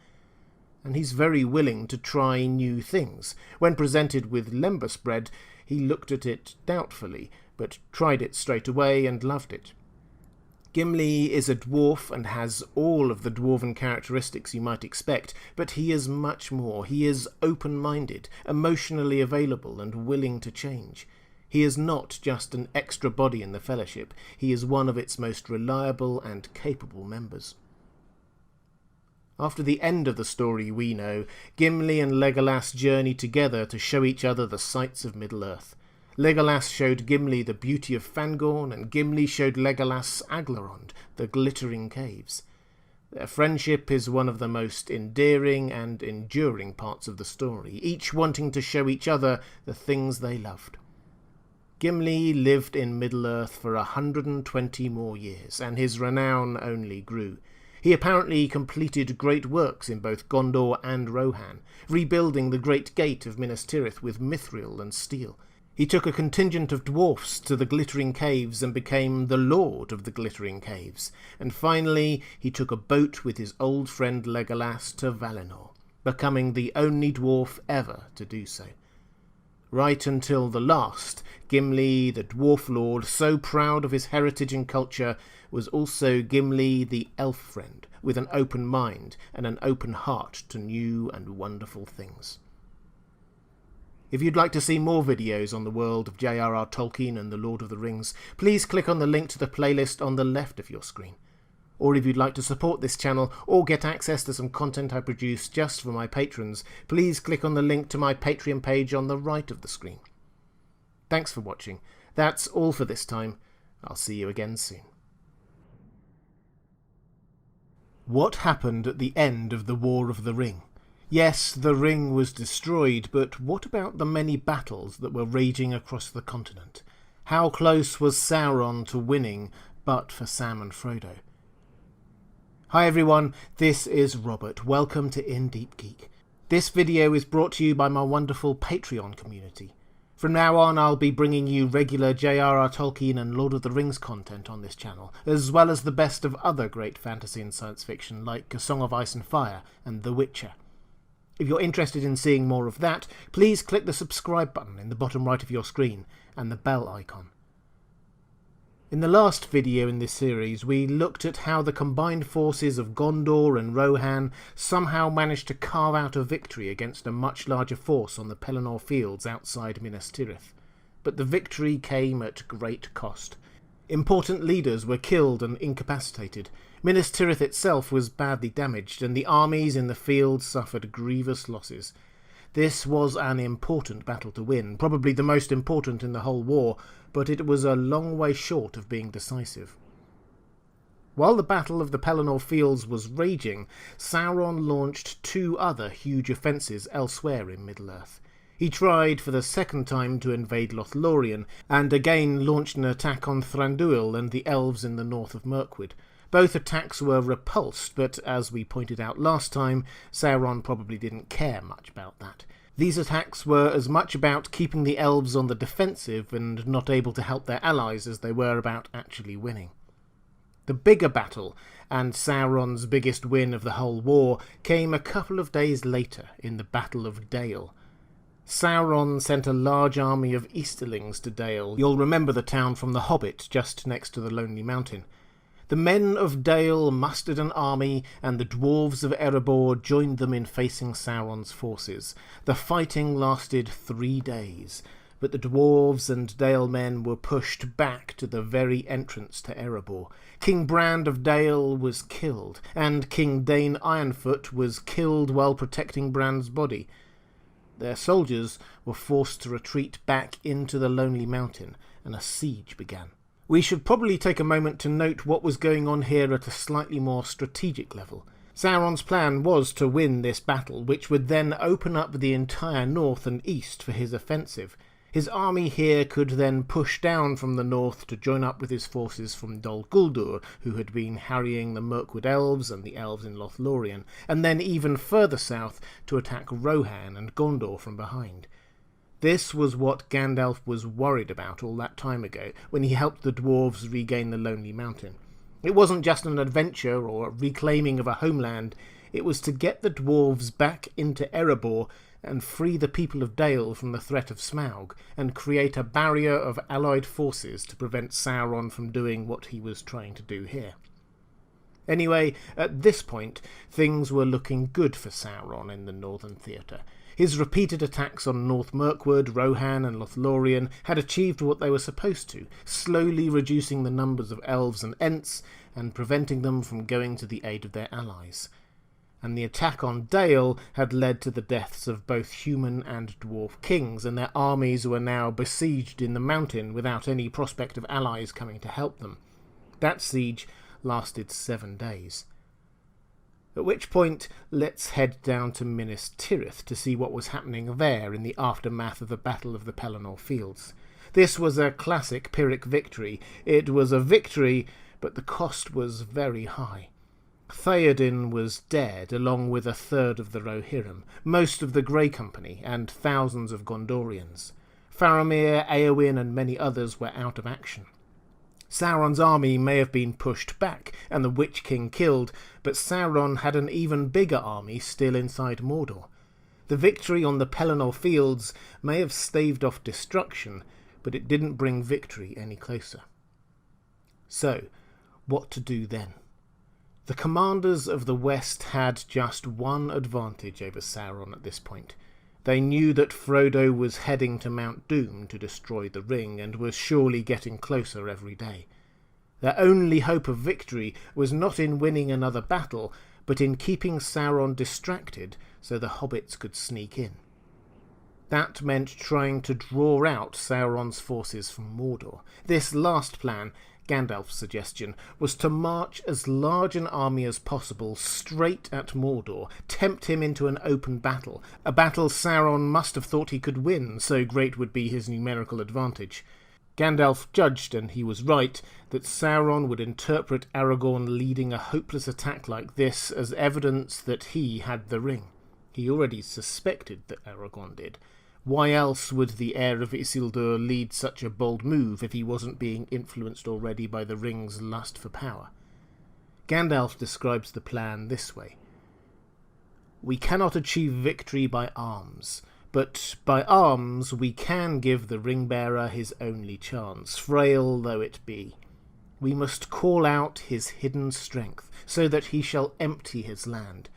And he's very willing to try new things. When presented with lembas bread, he looked at it doubtfully, but tried it straight away and loved it. Gimli is a dwarf and has all of the dwarven characteristics you might expect, but he is much more. He is open-minded, emotionally available, and willing to change. He is not just an extra body in the Fellowship, he is one of its most reliable and capable members. After the end of the story we know, Gimli and Legolas journey together to show each other the sights of Middle-earth. Legolas showed Gimli the beauty of Fangorn, and Gimli showed Legolas Aglarond, the glittering caves. Their friendship is one of the most endearing and enduring parts of the story, each wanting to show each other the things they loved. Gimli lived in Middle-earth for 120 more years, and his renown only grew. He apparently completed great works in both Gondor and Rohan, rebuilding the Great Gate of Minas Tirith with mithril and steel. He took a contingent of dwarfs to the Glittering Caves and became the Lord of the Glittering Caves. And finally, he took a boat with his old friend Legolas to Valinor, becoming the only dwarf ever to do so. Right until the last, Gimli, the Dwarf Lord, so proud of his heritage and culture, was also Gimli the Elf Friend, with an open mind and an open heart to new and wonderful things. If you'd like to see more videos on the world of J.R.R. Tolkien and the Lord of the Rings, please click on the link to the playlist on the left of your screen. Or if you'd like to support this channel or get access to some content I produce just for my patrons, please click on the link to my Patreon page on the right of the screen. Thanks for watching. That's all for this time. I'll see you again soon. What happened at the end of the War of the Ring? Yes, the ring was destroyed, but what about the many battles that were raging across the continent? How close was Sauron to winning, but for Sam and Frodo? Hi everyone, this is Robert. Welcome to In Deep Geek. This video is brought to you by my wonderful Patreon community. From now on, I'll be bringing you regular J.R.R. Tolkien and Lord of the Rings content on this channel, as well as the best of other great fantasy and science fiction like A Song of Ice and Fire and The Witcher. If you're interested in seeing more of that, please click the subscribe button in the bottom right of your screen and the bell icon. In the last video in this series, we looked at how the combined forces of Gondor and Rohan somehow managed to carve out a victory against a much larger force on the Pelennor fields outside Minas Tirith. But the victory came at great cost. Important leaders were killed and incapacitated. Minas Tirith itself was badly damaged, and the armies in the field suffered grievous losses. This was an important battle to win, probably the most important in the whole war, but it was a long way short of being decisive. While the Battle of the Pelennor Fields was raging, Sauron launched 2 other huge offences elsewhere in Middle-earth. He tried for the second time to invade Lothlorien, and again launched an attack on Thranduil and the elves in the north of Mirkwood. Both attacks were repulsed, but as we pointed out last time, Sauron probably didn't care much about that. These attacks were as much about keeping the elves on the defensive and not able to help their allies as they were about actually winning. The bigger battle, and Sauron's biggest win of the whole war, came a couple of days later in the Battle of Dale. Sauron sent a large army of Easterlings to Dale. You'll remember the town from The Hobbit, just next to the Lonely Mountain. The men of Dale mustered an army, and the dwarves of Erebor joined them in facing Sauron's forces. The fighting lasted 3 days, but the dwarves and Dale men were pushed back to the very entrance to Erebor. King Brand of Dale was killed, and King Dane Ironfoot was killed while protecting Brand's body. Their soldiers were forced to retreat back into the Lonely Mountain, and a siege began. We should probably take a moment to note what was going on here at a slightly more strategic level. Sauron's plan was to win this battle, which would then open up the entire north and east for his offensive. His army here could then push down from the north to join up with his forces from Dol Guldur, who had been harrying the Mirkwood Elves and the Elves in Lothlorien, and then even further south to attack Rohan and Gondor from behind. This was what Gandalf was worried about all that time ago, when he helped the dwarves regain the Lonely Mountain. It wasn't just an adventure or a reclaiming of a homeland, it was to get the dwarves back into Erebor and free the people of Dale from the threat of Smaug, and create a barrier of allied forces to prevent Sauron from doing what he was trying to do here. Anyway, at this point, things were looking good for Sauron in the Northern Theatre. His repeated attacks on North Mirkwood, Rohan and Lothlorien had achieved what they were supposed to, slowly reducing the numbers of elves and ents and preventing them from going to the aid of their allies. And the attack on Dale had led to the deaths of both human and dwarf kings, and their armies were now besieged in the mountain without any prospect of allies coming to help them. That siege lasted 7 days. At which point, let's head down to Minas Tirith to see what was happening there in the aftermath of the Battle of the Pelennor Fields. This was a classic Pyrrhic victory. It was a victory, but the cost was very high. Theoden was dead, along with a third of the Rohirrim, most of the Grey Company, and thousands of Gondorians. Faramir, Éowyn, and many others were out of action. Sauron's army may have been pushed back and the Witch King killed, but Sauron had an even bigger army still inside Mordor. The victory on the Pelennor Fields may have staved off destruction, but it didn't bring victory any closer. So, what to do then? The commanders of the West had just one advantage over Sauron at this point. They knew that Frodo was heading to Mount Doom to destroy the ring, and was surely getting closer every day. Their only hope of victory was not in winning another battle, but in keeping Sauron distracted so the hobbits could sneak in. That meant trying to draw out Sauron's forces from Mordor. This last plan, Gandalf's suggestion, was to march as large an army as possible straight at Mordor, tempt him into an open battle, a battle Sauron must have thought he could win, so great would be his numerical advantage. Gandalf judged, and he was right, that Sauron would interpret Aragorn leading a hopeless attack like this as evidence that he had the ring. He already suspected that Aragorn did. Why else would the heir of Isildur lead such a bold move if he wasn't being influenced already by the ring's lust for power? Gandalf describes the plan this way. We cannot achieve victory by arms, but by arms we can give the ring-bearer his only chance, frail though it be. We must call out his hidden strength, so that he shall empty his land.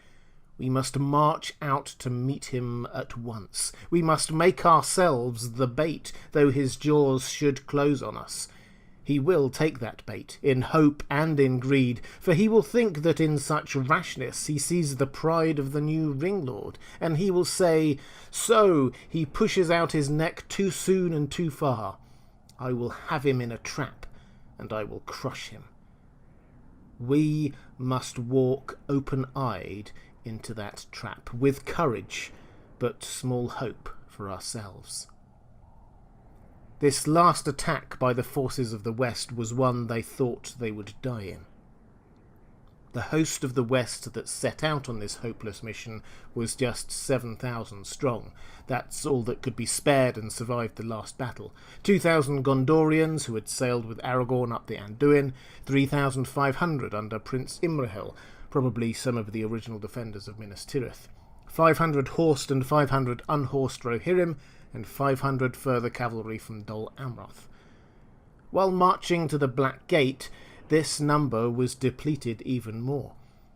We must march out to meet him at once. We must make ourselves the bait, though his jaws should close on us. He will take that bait, in hope and in greed, for he will think that in such rashness he sees the pride of the new ring-lord, and he will say, "So, he pushes out his neck too soon and too far. I will have him in a trap, and I will crush him." We must walk open-eyed into that trap, with courage, but small hope for ourselves. This last attack by the forces of the West was one they thought they would die in. The host of the West that set out on this hopeless mission was just 7,000 strong. That's all that could be spared and survived the last battle. 2,000 Gondorians who had sailed with Aragorn up the Anduin, 3,500 under Prince Imrahil, probably some of the original defenders of Minas Tirith. 500 horsed and 500 unhorsed Rohirrim, and 500 further cavalry from Dol Amroth. While marching to the Black Gate, this number was depleted even more.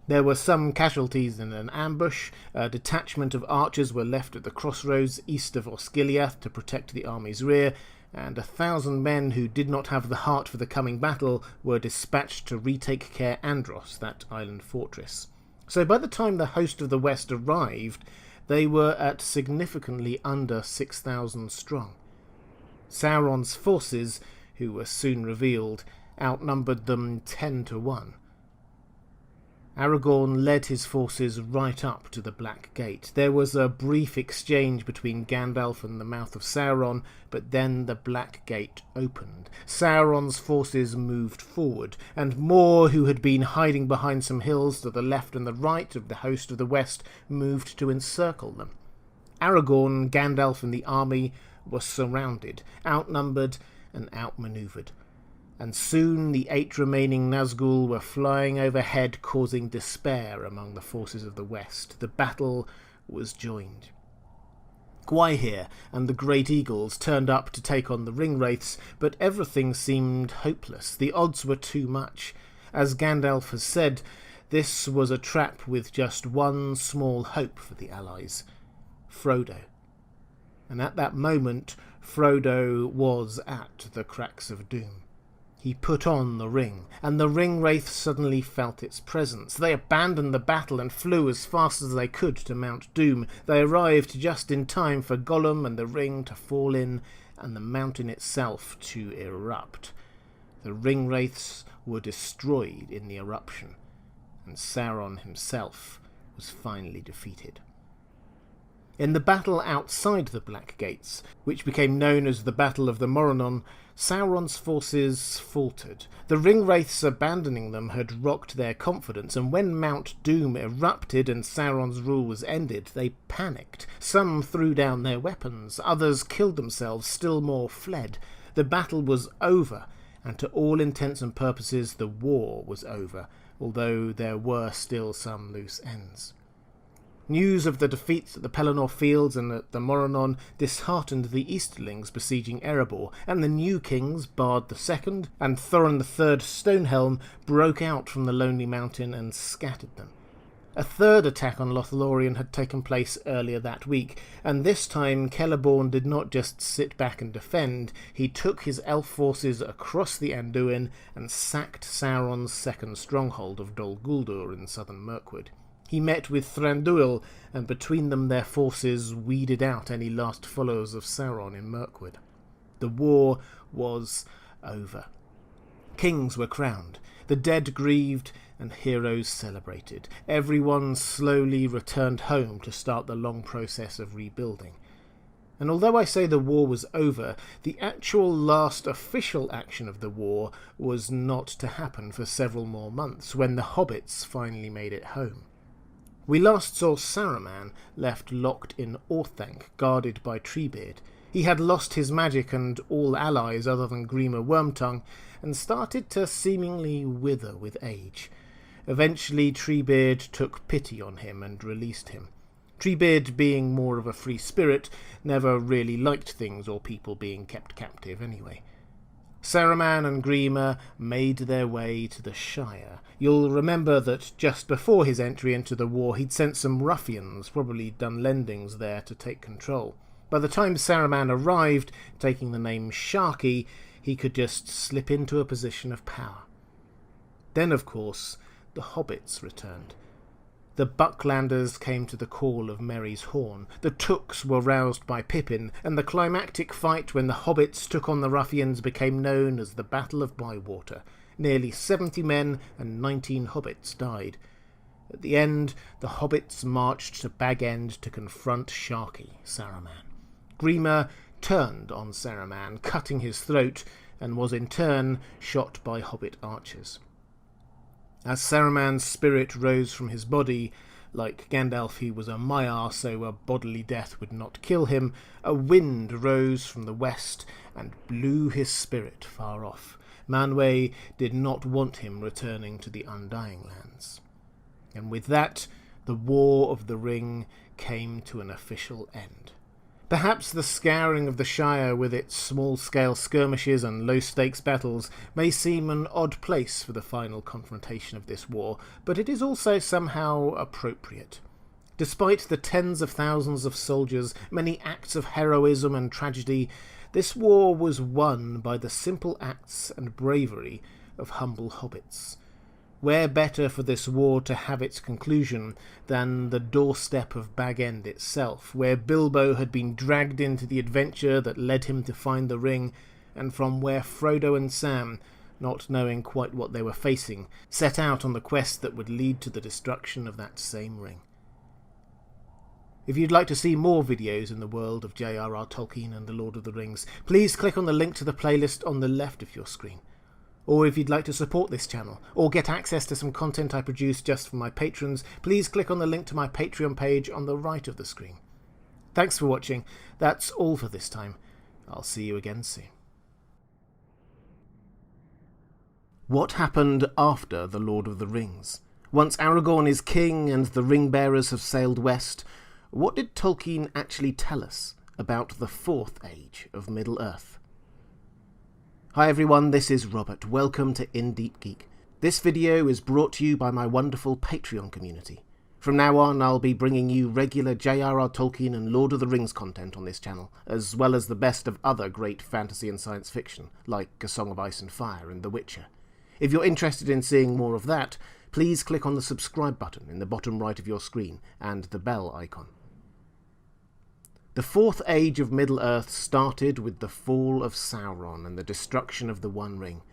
There were some casualties in an ambush. A detachment of archers were left at the crossroads east of Osgiliath to protect the army's rear, and 1,000 men who did not have the heart for the coming battle were dispatched to retake Caer Andros, that island fortress. So by the time the host of the West arrived, they were at significantly under 6,000 strong. Sauron's forces, who were soon revealed, outnumbered them 10-1. Aragorn led his forces right up to the Black Gate. There was a brief exchange between Gandalf and the mouth of Sauron, but then the Black Gate opened. Sauron's forces moved forward, and more who had been hiding behind some hills to the left and the right of the host of the West moved to encircle them. Aragorn, Gandalf and the army were surrounded, outnumbered and outmaneuvered. And soon the 8 remaining Nazgul were flying overhead, causing despair among the forces of the West. The battle was joined. Gwaihir and the Great Eagles turned up to take on the Ringwraiths, but everything seemed hopeless. The odds were too much. As Gandalf has said, this was a trap with just one small hope for the allies: Frodo. And at that moment, Frodo was at the cracks of doom. He put on the ring, and the Ringwraiths suddenly felt its presence. They abandoned the battle and flew as fast as they could to Mount Doom. They arrived just in time for Gollum and the ring to fall in, and the mountain itself to erupt. The Ringwraiths were destroyed in the eruption, and Sauron himself was finally defeated. In the battle outside the Black Gates, which became known as the Battle of the Morannon, Sauron's forces faltered. The Ringwraiths abandoning them had rocked their confidence, and when Mount Doom erupted and Sauron's rule was ended, they panicked. Some threw down their weapons, others killed themselves, still more fled. The battle was over, and to all intents and purposes the war was over, although there were still some loose ends. News of the defeats at the Pelennor Fields and at the Morannon disheartened the Easterlings besieging Erebor, and the new kings, Bard II and Thorin III Stonehelm, broke out from the Lonely Mountain and scattered them. A third attack on Lothlorien had taken place earlier that week, and this time Celeborn did not just sit back and defend. He took his elf forces across the Anduin and sacked Sauron's second stronghold of Dol Guldur in southern Mirkwood. He met with Thranduil, and between them their forces weeded out any last followers of Sauron in Mirkwood. The war was over. Kings were crowned, the dead grieved, and heroes celebrated. Everyone slowly returned home to start the long process of rebuilding. And although I say the war was over, the actual last official action of the war was not to happen for several more months, when the hobbits finally made it home. We last saw Saruman left locked in Orthanc, guarded by Treebeard. He had lost his magic and all allies other than Grima Wormtongue, and started to seemingly wither with age. Eventually Treebeard took pity on him and released him. Treebeard, being more of a free spirit, never really liked things or people being kept captive anyway. Saruman and Grima made their way to the Shire. You'll remember that just before his entry into the war he'd sent some ruffians, probably Dunlendings, there to take control. By the time Saruman arrived, taking the name Sharky, he could just slip into a position of power. Then, of course, the hobbits returned. The Bucklanders came to the call of Merry's horn, the Tooks were roused by Pippin, and the climactic fight when the hobbits took on the ruffians became known as the Battle of Bywater. Nearly 70 men and 19 hobbits died. At the end, the hobbits marched to Bag End to confront Sharky, Saruman. Grima turned on Saruman, cutting his throat, and was in turn shot by hobbit archers. As Saruman's spirit rose from his body, like Gandalf he was a Maiar, so a bodily death would not kill him, a wind rose from the west and blew his spirit far off. Manwë did not want him returning to the Undying Lands. And with that, the War of the Ring came to an official end. Perhaps the scouring of the Shire with its small-scale skirmishes and low-stakes battles may seem an odd place for the final confrontation of this war, but it is also somehow appropriate. Despite the tens of thousands of soldiers, many acts of heroism and tragedy, this war was won by the simple acts and bravery of humble hobbits. Where better for this war to have its conclusion than the doorstep of Bag End itself, where Bilbo had been dragged into the adventure that led him to find the ring, and from where Frodo and Sam, not knowing quite what they were facing, set out on the quest that would lead to the destruction of that same ring. If you'd like to see more videos in the world of J.R.R. Tolkien and the Lord of the Rings, please click on the link to the playlist on the left of your screen. Or if you'd like to support this channel, or get access to some content I produce just for my patrons, please click on the link to my Patreon page on the right of the screen. Thanks for watching. That's all for this time. I'll see you again soon. What happened after the Lord of the Rings? Once Aragorn is king and the ring-bearers have sailed west, what did Tolkien actually tell us about the Fourth Age of Middle-earth? Hi everyone, this is Robert. Welcome to In Deep Geek. This video is brought to you by my wonderful Patreon community. From now on, I'll be bringing you regular J.R.R. Tolkien and Lord of the Rings content on this channel, as well as the best of other great fantasy and science fiction, like A Song of Ice and Fire and The Witcher. If you're interested in seeing more of that, please click on the subscribe button in the bottom right of your screen and the bell icon. The Fourth Age of Middle-earth started with the fall of Sauron and the destruction of the One Ring.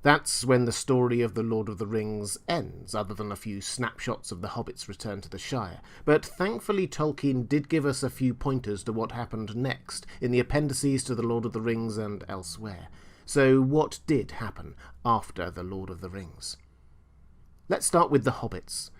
That's when the story of the Lord of the Rings ends, other than a few snapshots of the hobbits' return to the Shire. But thankfully Tolkien did give us a few pointers to what happened next, in the appendices to the Lord of the Rings and elsewhere. So what did happen after the Lord of the Rings? Let's start with the hobbits.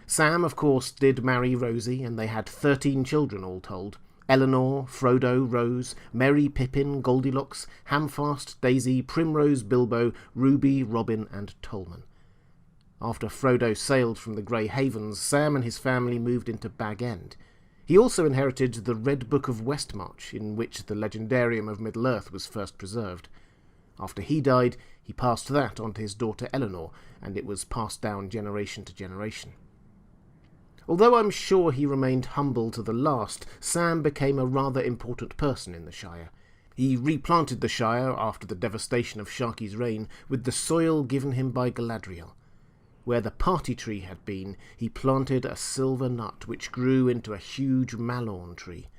Sam, of course, did marry Rosie, and they had 13 children all told. Eleanor, Frodo, Rose, Merry, Pippin, Goldilocks, Hamfast, Daisy, Primrose, Bilbo, Ruby, Robin and Tolman. After Frodo sailed from the Grey Havens, Sam and his family moved into Bag End. He also inherited the Red Book of Westmarch, in which the Legendarium of Middle-earth was first preserved. After he died, he passed that on to his daughter Eleanor, and it was passed down generation to generation. Although I'm sure he remained humble to the last, Sam became a rather important person in the Shire. He replanted the Shire after the devastation of Sharky's reign with the soil given him by Galadriel. Where the party tree had been, he planted a silver nut which grew into a huge malorn tree.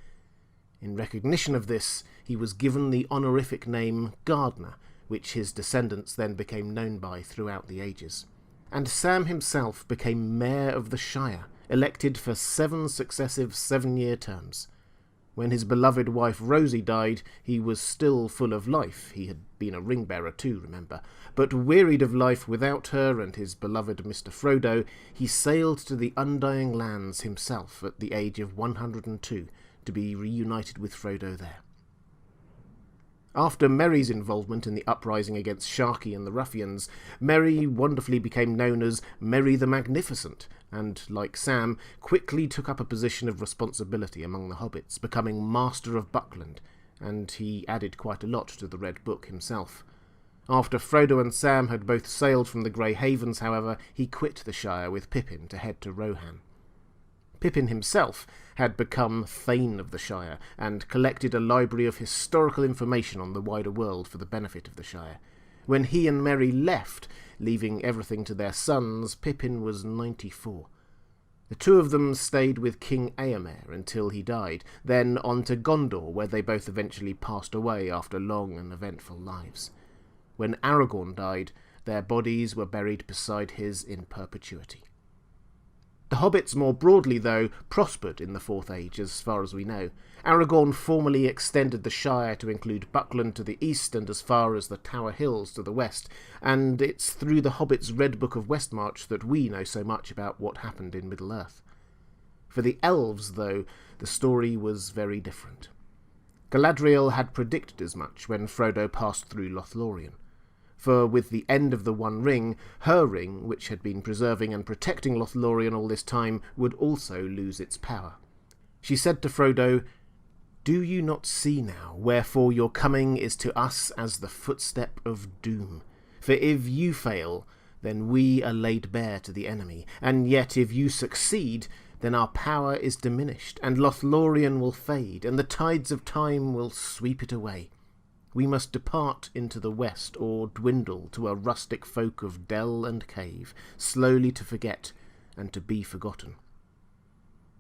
In recognition of this, he was given the honorific name Gardener, which his descendants then became known by throughout the ages. And Sam himself became Mayor of the Shire, elected for 7 successive 7-year terms. When his beloved wife Rosie died, he was still full of life. He had been a ring-bearer too, remember. But wearied of life without her and his beloved Mr. Frodo, he sailed to the Undying Lands himself at the age of 102 to be reunited with Frodo there. After Merry's involvement in the uprising against Sharky and the ruffians, Merry wonderfully became known as Merry the Magnificent, and, like Sam, quickly took up a position of responsibility among the hobbits, becoming Master of Buckland, and he added quite a lot to the Red Book himself. After Frodo and Sam had both sailed from the Grey Havens, however, he quit the Shire with Pippin to head to Rohan. Pippin himself had become Thane of the Shire, and collected a library of historical information on the wider world for the benefit of the Shire. When he and Merry left, leaving everything to their sons, Pippin was 94. The two of them stayed with King Éomer until he died, then on to Gondor, where they both eventually passed away after long and eventful lives. When Aragorn died, their bodies were buried beside his in perpetuity. The hobbits more broadly, though, prospered in the Fourth Age, as far as we know. Aragorn formally extended the Shire to include Buckland to the east and as far as the Tower Hills to the west, and it's through the hobbits' Red Book of Westmarch that we know so much about what happened in Middle-earth. For the elves, though, the story was very different. Galadriel had predicted as much when Frodo passed through Lothlorien. For with the end of the One Ring, her ring, which had been preserving and protecting Lothlorien all this time, would also lose its power. She said to Frodo, "Do you not see now wherefore your coming is to us as the footstep of doom? For if you fail, then we are laid bare to the enemy, and yet if you succeed, then our power is diminished, and Lothlorien will fade, and the tides of time will sweep it away. We must depart into the west, or dwindle to a rustic folk of dell and cave, slowly to forget and to be forgotten."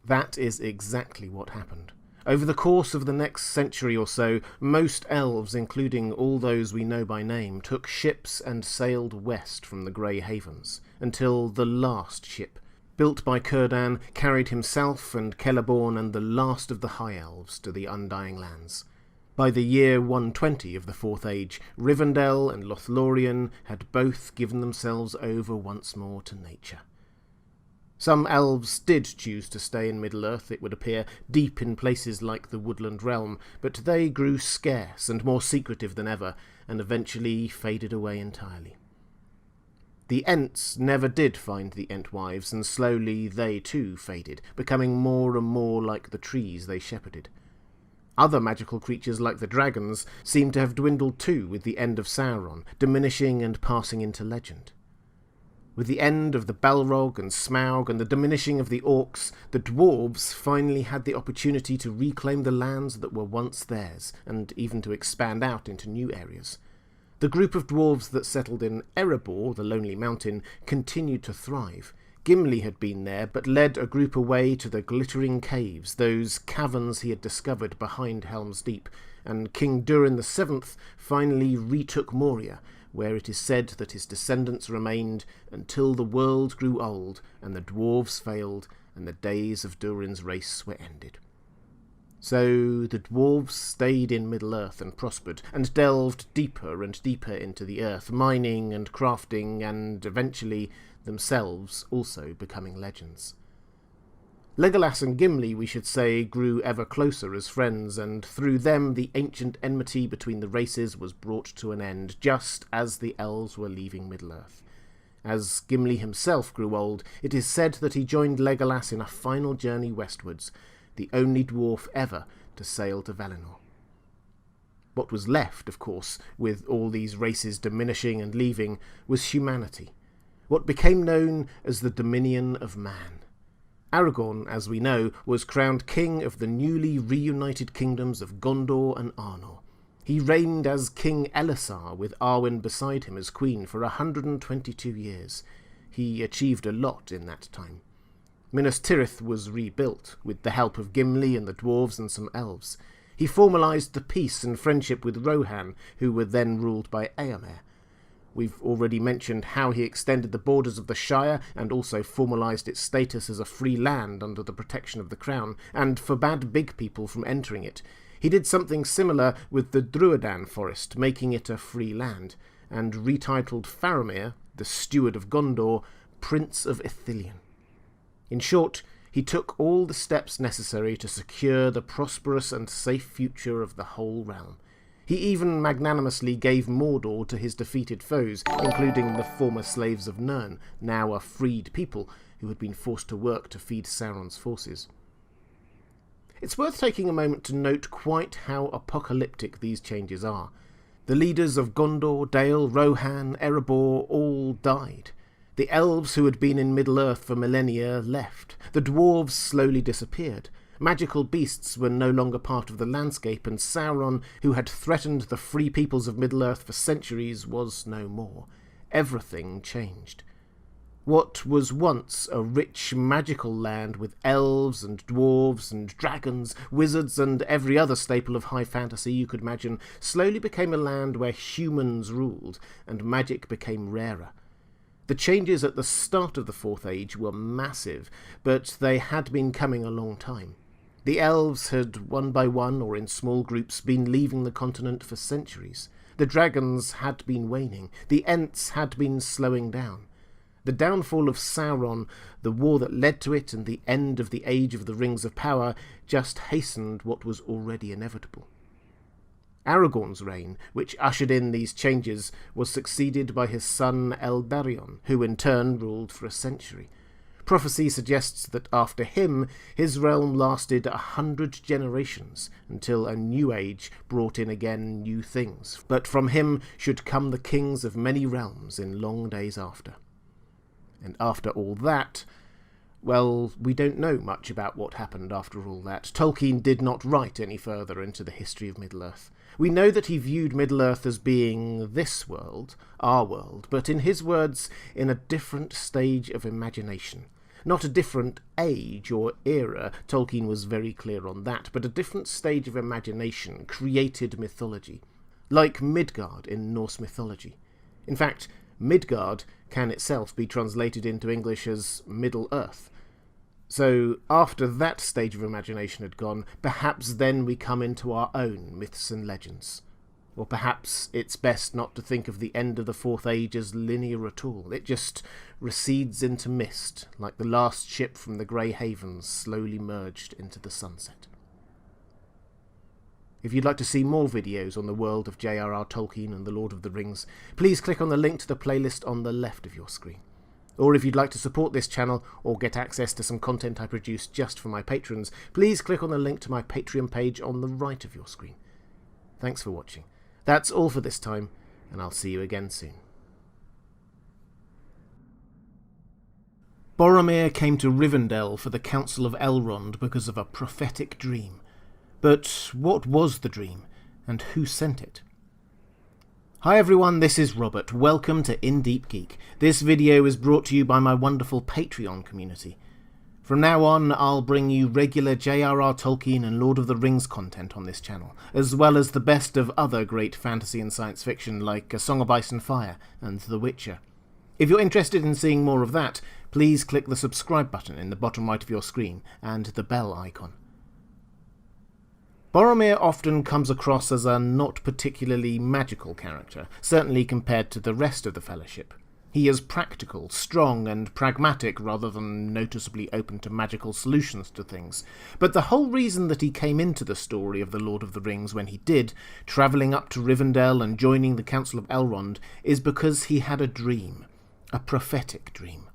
That is exactly what happened. Over the course of the next century or so, most elves, including all those we know by name, took ships and sailed west from the Grey Havens, until the last ship, built by Círdan, carried himself and Celeborn and the last of the High Elves to the Undying Lands. By the year 120 of the Fourth Age, Rivendell and Lothlorien had both given themselves over once more to nature. Some elves did choose to stay in Middle-earth, it would appear, deep in places like the Woodland Realm, but they grew scarce and more secretive than ever, and eventually faded away entirely. The Ents never did find the Entwives, and slowly they too faded, becoming more and more like the trees they shepherded. Other magical creatures like the dragons seem to have dwindled too with the end of Sauron, diminishing and passing into legend. With the end of the Balrog and Smaug and the diminishing of the orcs, the dwarves finally had the opportunity to reclaim the lands that were once theirs, and even to expand out into new areas. The group of dwarves that settled in Erebor, the Lonely Mountain, continued to thrive. Gimli had been there, but led a group away to the glittering caves, those caverns he had discovered behind Helm's Deep, and King Durin VII finally retook Moria, where it is said that his descendants remained until the world grew old, and the dwarves failed, and the days of Durin's race were ended. So the dwarves stayed in Middle-earth and prospered, and delved deeper and deeper into the earth, mining and crafting, and eventually themselves also becoming legends. Legolas and Gimli, we should say, grew ever closer as friends, and through them the ancient enmity between the races was brought to an end, just as the elves were leaving Middle-earth. As Gimli himself grew old, it is said that he joined Legolas in a final journey westwards, the only dwarf ever to sail to Valinor. What was left, of course, with all these races diminishing and leaving, was humanity, what became known as the Dominion of Man. Aragorn, as we know, was crowned king of the newly reunited kingdoms of Gondor and Arnor. He reigned as King Elessar, with Arwen beside him as queen, for 122 years. He achieved a lot in that time. Minas Tirith was rebuilt, with the help of Gimli and the dwarves and some elves. He formalised the peace and friendship with Rohan, who were then ruled by Éomer. We've already mentioned how he extended the borders of the Shire and also formalised its status as a free land under the protection of the Crown, and forbade big people from entering it. He did something similar with the Druadan Forest, making it a free land, and retitled Faramir, the steward of Gondor, Prince of Ithilien. In short, he took all the steps necessary to secure the prosperous and safe future of the whole realm. He even magnanimously gave Mordor to his defeated foes, including the former slaves of Nirn, now a freed people who had been forced to work to feed Sauron's forces. It's worth taking a moment to note quite how apocalyptic these changes are. The leaders of Gondor, Dale, Rohan, Erebor all died. The elves who had been in Middle-earth for millennia left. The dwarves slowly disappeared. Magical beasts were no longer part of the landscape, and Sauron, who had threatened the free peoples of Middle-earth for centuries, was no more. Everything changed. What was once a rich magical land with elves and dwarves and dragons, wizards and every other staple of high fantasy you could imagine, slowly became a land where humans ruled, and magic became rarer. The changes at the start of the Fourth Age were massive, but they had been coming a long time. The elves had, one by one or in small groups, been leaving the continent for centuries. The dragons had been waning. The Ents had been slowing down. The downfall of Sauron, the war that led to it, and the end of the Age of the Rings of Power just hastened what was already inevitable. Aragorn's reign, which ushered in these changes, was succeeded by his son Elberion, who in turn ruled for a century. Prophecy suggests that after him, his realm lasted 100 generations, until a new age brought in again new things. But from him should come the kings of many realms in long days after. And after all that, well, we don't know much about what happened after all that. Tolkien did not write any further into the history of Middle-earth. We know that he viewed Middle-earth as being this world, our world, but in his words, in a different stage of imagination. Not a different age or era, Tolkien was very clear on that, but a different stage of imagination created mythology, like Midgard in Norse mythology. In fact, Midgard can itself be translated into English as Middle-earth. So, after that stage of imagination had gone, perhaps then we come into our own myths and legends. Or perhaps it's best not to think of the end of the Fourth Age as linear at all. It just recedes into mist, like the last ship from the Grey Havens slowly merged into the sunset. If you'd like to see more videos on the world of J.R.R. Tolkien and the Lord of the Rings, please click on the link to the playlist on the left of your screen. Or if you'd like to support this channel or get access to some content I produce just for my patrons, please click on the link to my Patreon page on the right of your screen. Thanks for watching. That's all for this time, and I'll see you again soon. Boromir came to Rivendell for the Council of Elrond because of a prophetic dream. But what was the dream, and who sent it? Hi everyone, this is Robert. Welcome to In Deep Geek. This video is brought to you by my wonderful Patreon community. From now on, I'll bring you regular J.R.R. Tolkien and Lord of the Rings content on this channel, as well as the best of other great fantasy and science fiction like A Song of Ice and Fire and The Witcher. If you're interested in seeing more of that, please click the subscribe button in the bottom right of your screen and the bell icon. Boromir often comes across as a not particularly magical character, certainly compared to the rest of the Fellowship. He is practical, strong, and pragmatic rather than noticeably open to magical solutions to things. But the whole reason that he came into the story of the Lord of the Rings when he did, travelling up to Rivendell and joining the Council of Elrond, is because he had a dream. A prophetic dream.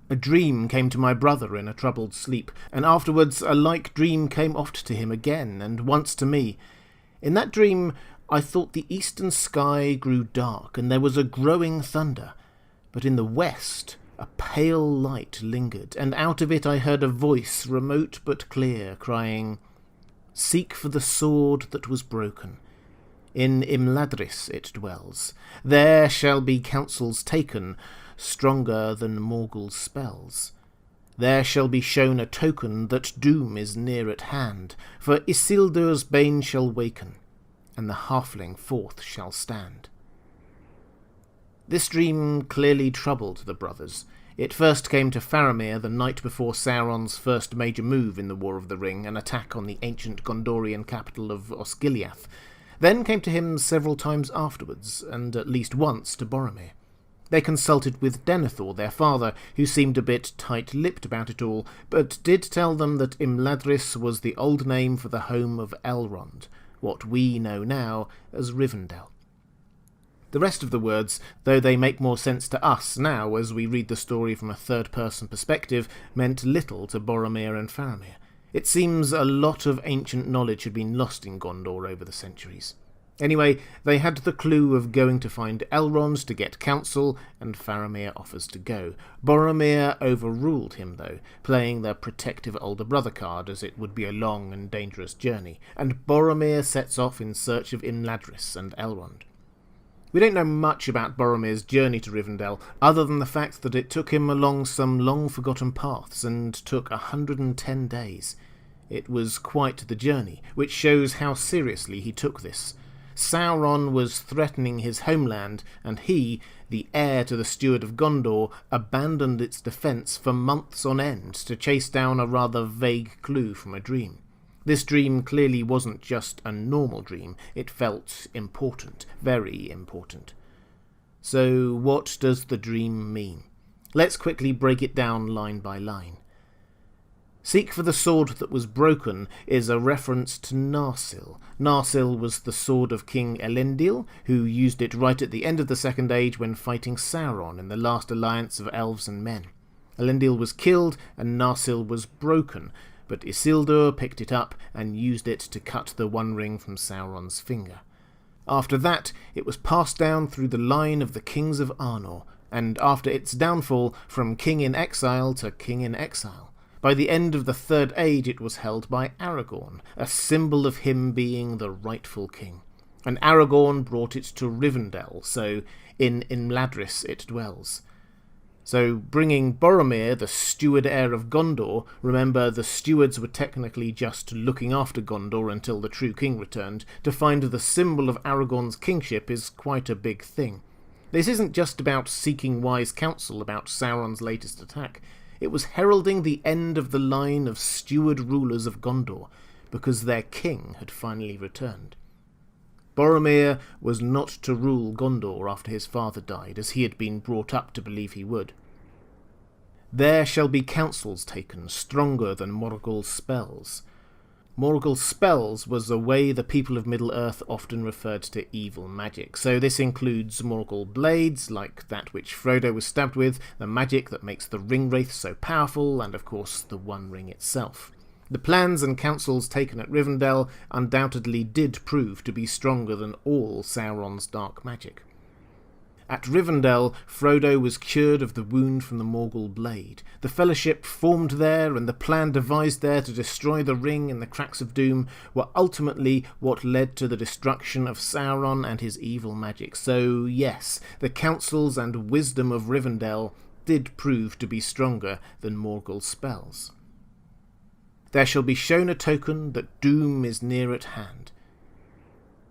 A dream came to my brother in a troubled sleep, and afterwards a like dream came oft to him again, and once to me. In that dream I thought the eastern sky grew dark, and there was a growing thunder, but in the west a pale light lingered, and out of it I heard a voice, remote but clear, crying, "Seek for the sword that was broken. In Imladris it dwells. There shall be counsels taken, stronger than Morgul's spells. There shall be shown a token that doom is near at hand, for Isildur's bane shall waken, and the halfling forth shall stand." This dream clearly troubled the brothers. It first came to Faramir the night before Sauron's first major move in the War of the Ring, an attack on the ancient Gondorian capital of Osgiliath, then came to him several times afterwards, and at least once to Boromir. They consulted with Denethor, their father, who seemed a bit tight-lipped about it all, but did tell them that Imladris was the old name for the home of Elrond, what we know now as Rivendell. The rest of the words, though they make more sense to us now as we read the story from a third-person perspective, meant little to Boromir and Faramir. It seems a lot of ancient knowledge had been lost in Gondor over the centuries. Anyway, they had the clue of going to find Elrond to get counsel, and Faramir offers to go. Boromir overruled him, though, playing the protective older brother card, as it would be a long and dangerous journey, and Boromir sets off in search of Imladris and Elrond. We don't know much about Boromir's journey to Rivendell, other than the fact that it took him along some long-forgotten paths and took 110 days. It was quite the journey, which shows how seriously he took this. Sauron was threatening his homeland, and he, the heir to the Steward of Gondor, abandoned its defence for months on end to chase down a rather vague clue from a dream. This dream clearly wasn't just a normal dream, it felt important, very important. So what does the dream mean? Let's quickly break it down line by line. Seek for the sword that was broken is a reference to Narsil. Narsil was the sword of King Elendil, who used it right at the end of the Second Age when fighting Sauron in the last alliance of elves and men. Elendil was killed and Narsil was broken, but Isildur picked it up and used it to cut the One Ring from Sauron's finger. After that, it was passed down through the line of the kings of Arnor, and after its downfall, from king in exile to king in exile. By the end of the Third Age it was held by Aragorn, a symbol of him being the rightful king. And Aragorn brought it to Rivendell, so in Imladris it dwells. So bringing Boromir, the steward heir of Gondor — remember the stewards were technically just looking after Gondor until the true king returned — to find the symbol of Aragorn's kingship is quite a big thing. This isn't just about seeking wise counsel about Sauron's latest attack. It was heralding the end of the line of steward rulers of Gondor, because their king had finally returned. Boromir was not to rule Gondor after his father died, as he had been brought up to believe he would. There shall be counsels taken, stronger than Morgul's spells. Morgul's spells was a way the people of Middle-earth often referred to evil magic, so this includes Morgul blades, like that which Frodo was stabbed with, the magic that makes the Ringwraith so powerful, and of course the One Ring itself. The plans and counsels taken at Rivendell undoubtedly did prove to be stronger than all Sauron's dark magic. At Rivendell, Frodo was cured of the wound from the Morgul blade. The Fellowship formed there, and the plan devised there to destroy the ring and the Cracks of Doom were ultimately what led to the destruction of Sauron and his evil magic. So yes, the counsels and wisdom of Rivendell did prove to be stronger than Morgul's spells. There shall be shown a token that doom is near at hand.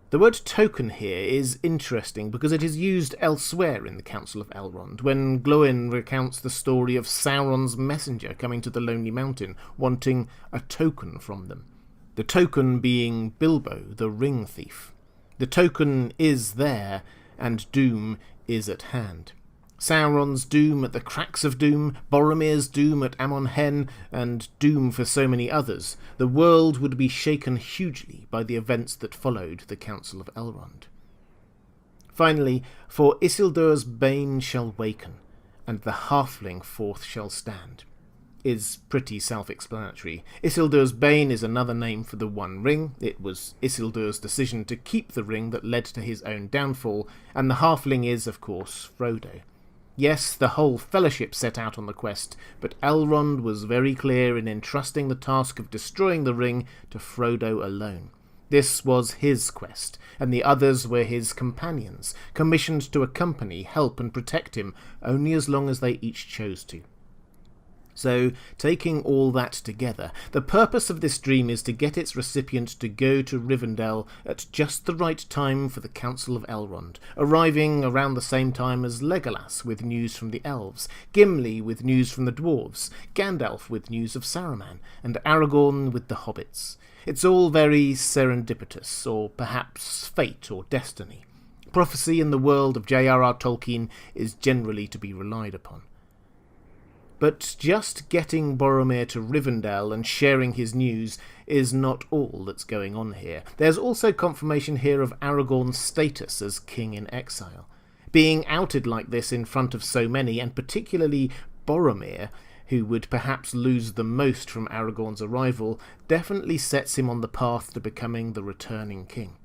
The word token here is interesting because it is used elsewhere in the Council of Elrond, when Glóin recounts the story of Sauron's messenger coming to the Lonely Mountain, wanting a token from them. The token being Bilbo, the ring thief. The token is there, and doom is at hand. Sauron's doom at the Cracks of Doom, Boromir's doom at Amon Hen, and doom for so many others. The world would be shaken hugely by the events that followed the Council of Elrond. Finally, for Isildur's bane shall waken, and the halfling forth shall stand, is pretty self-explanatory. Isildur's bane is another name for the One Ring. It was Isildur's decision to keep the ring that led to his own downfall, and the halfling is, of course, Frodo. Yes, the whole Fellowship set out on the quest, but Elrond was very clear in entrusting the task of destroying the ring to Frodo alone. This was his quest, and the others were his companions, commissioned to accompany, help and protect him, only as long as they each chose to. So, taking all that together, the purpose of this dream is to get its recipient to go to Rivendell at just the right time for the Council of Elrond, arriving around the same time as Legolas with news from the elves, Gimli with news from the dwarves, Gandalf with news of Saruman, and Aragorn with the hobbits. It's all very serendipitous, or perhaps fate or destiny. Prophecy in the world of J.R.R. Tolkien is generally to be relied upon. But just getting Boromir to Rivendell and sharing his news is not all that's going on here. There's also confirmation here of Aragorn's status as king in exile. Being outed like this in front of so many, and particularly Boromir, who would perhaps lose the most from Aragorn's arrival, definitely sets him on the path to becoming the returning king.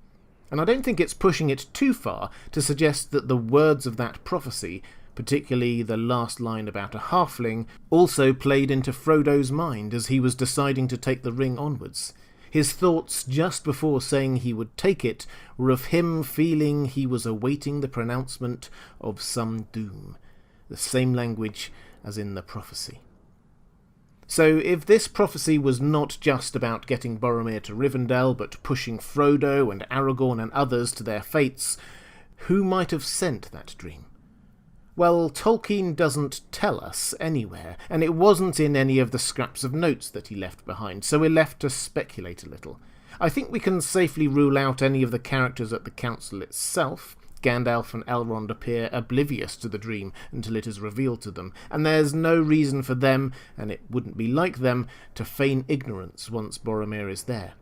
And I don't think it's pushing it too far to suggest that the words of that prophecy, particularly the last line about a halfling, also played into Frodo's mind as he was deciding to take the ring onwards. His thoughts just before saying he would take it were of him feeling he was awaiting the pronouncement of some doom, the same language as in the prophecy. So if this prophecy was not just about getting Boromir to Rivendell, but pushing Frodo and Aragorn and others to their fates, who might have sent that dream? Well, Tolkien doesn't tell us anywhere, and it wasn't in any of the scraps of notes that he left behind, so we're left to speculate a little. I think we can safely rule out any of the characters at the council itself. Gandalf and Elrond appear oblivious to the dream until it is revealed to them, and there's no reason for them, and it wouldn't be like them, to feign ignorance once Boromir is there.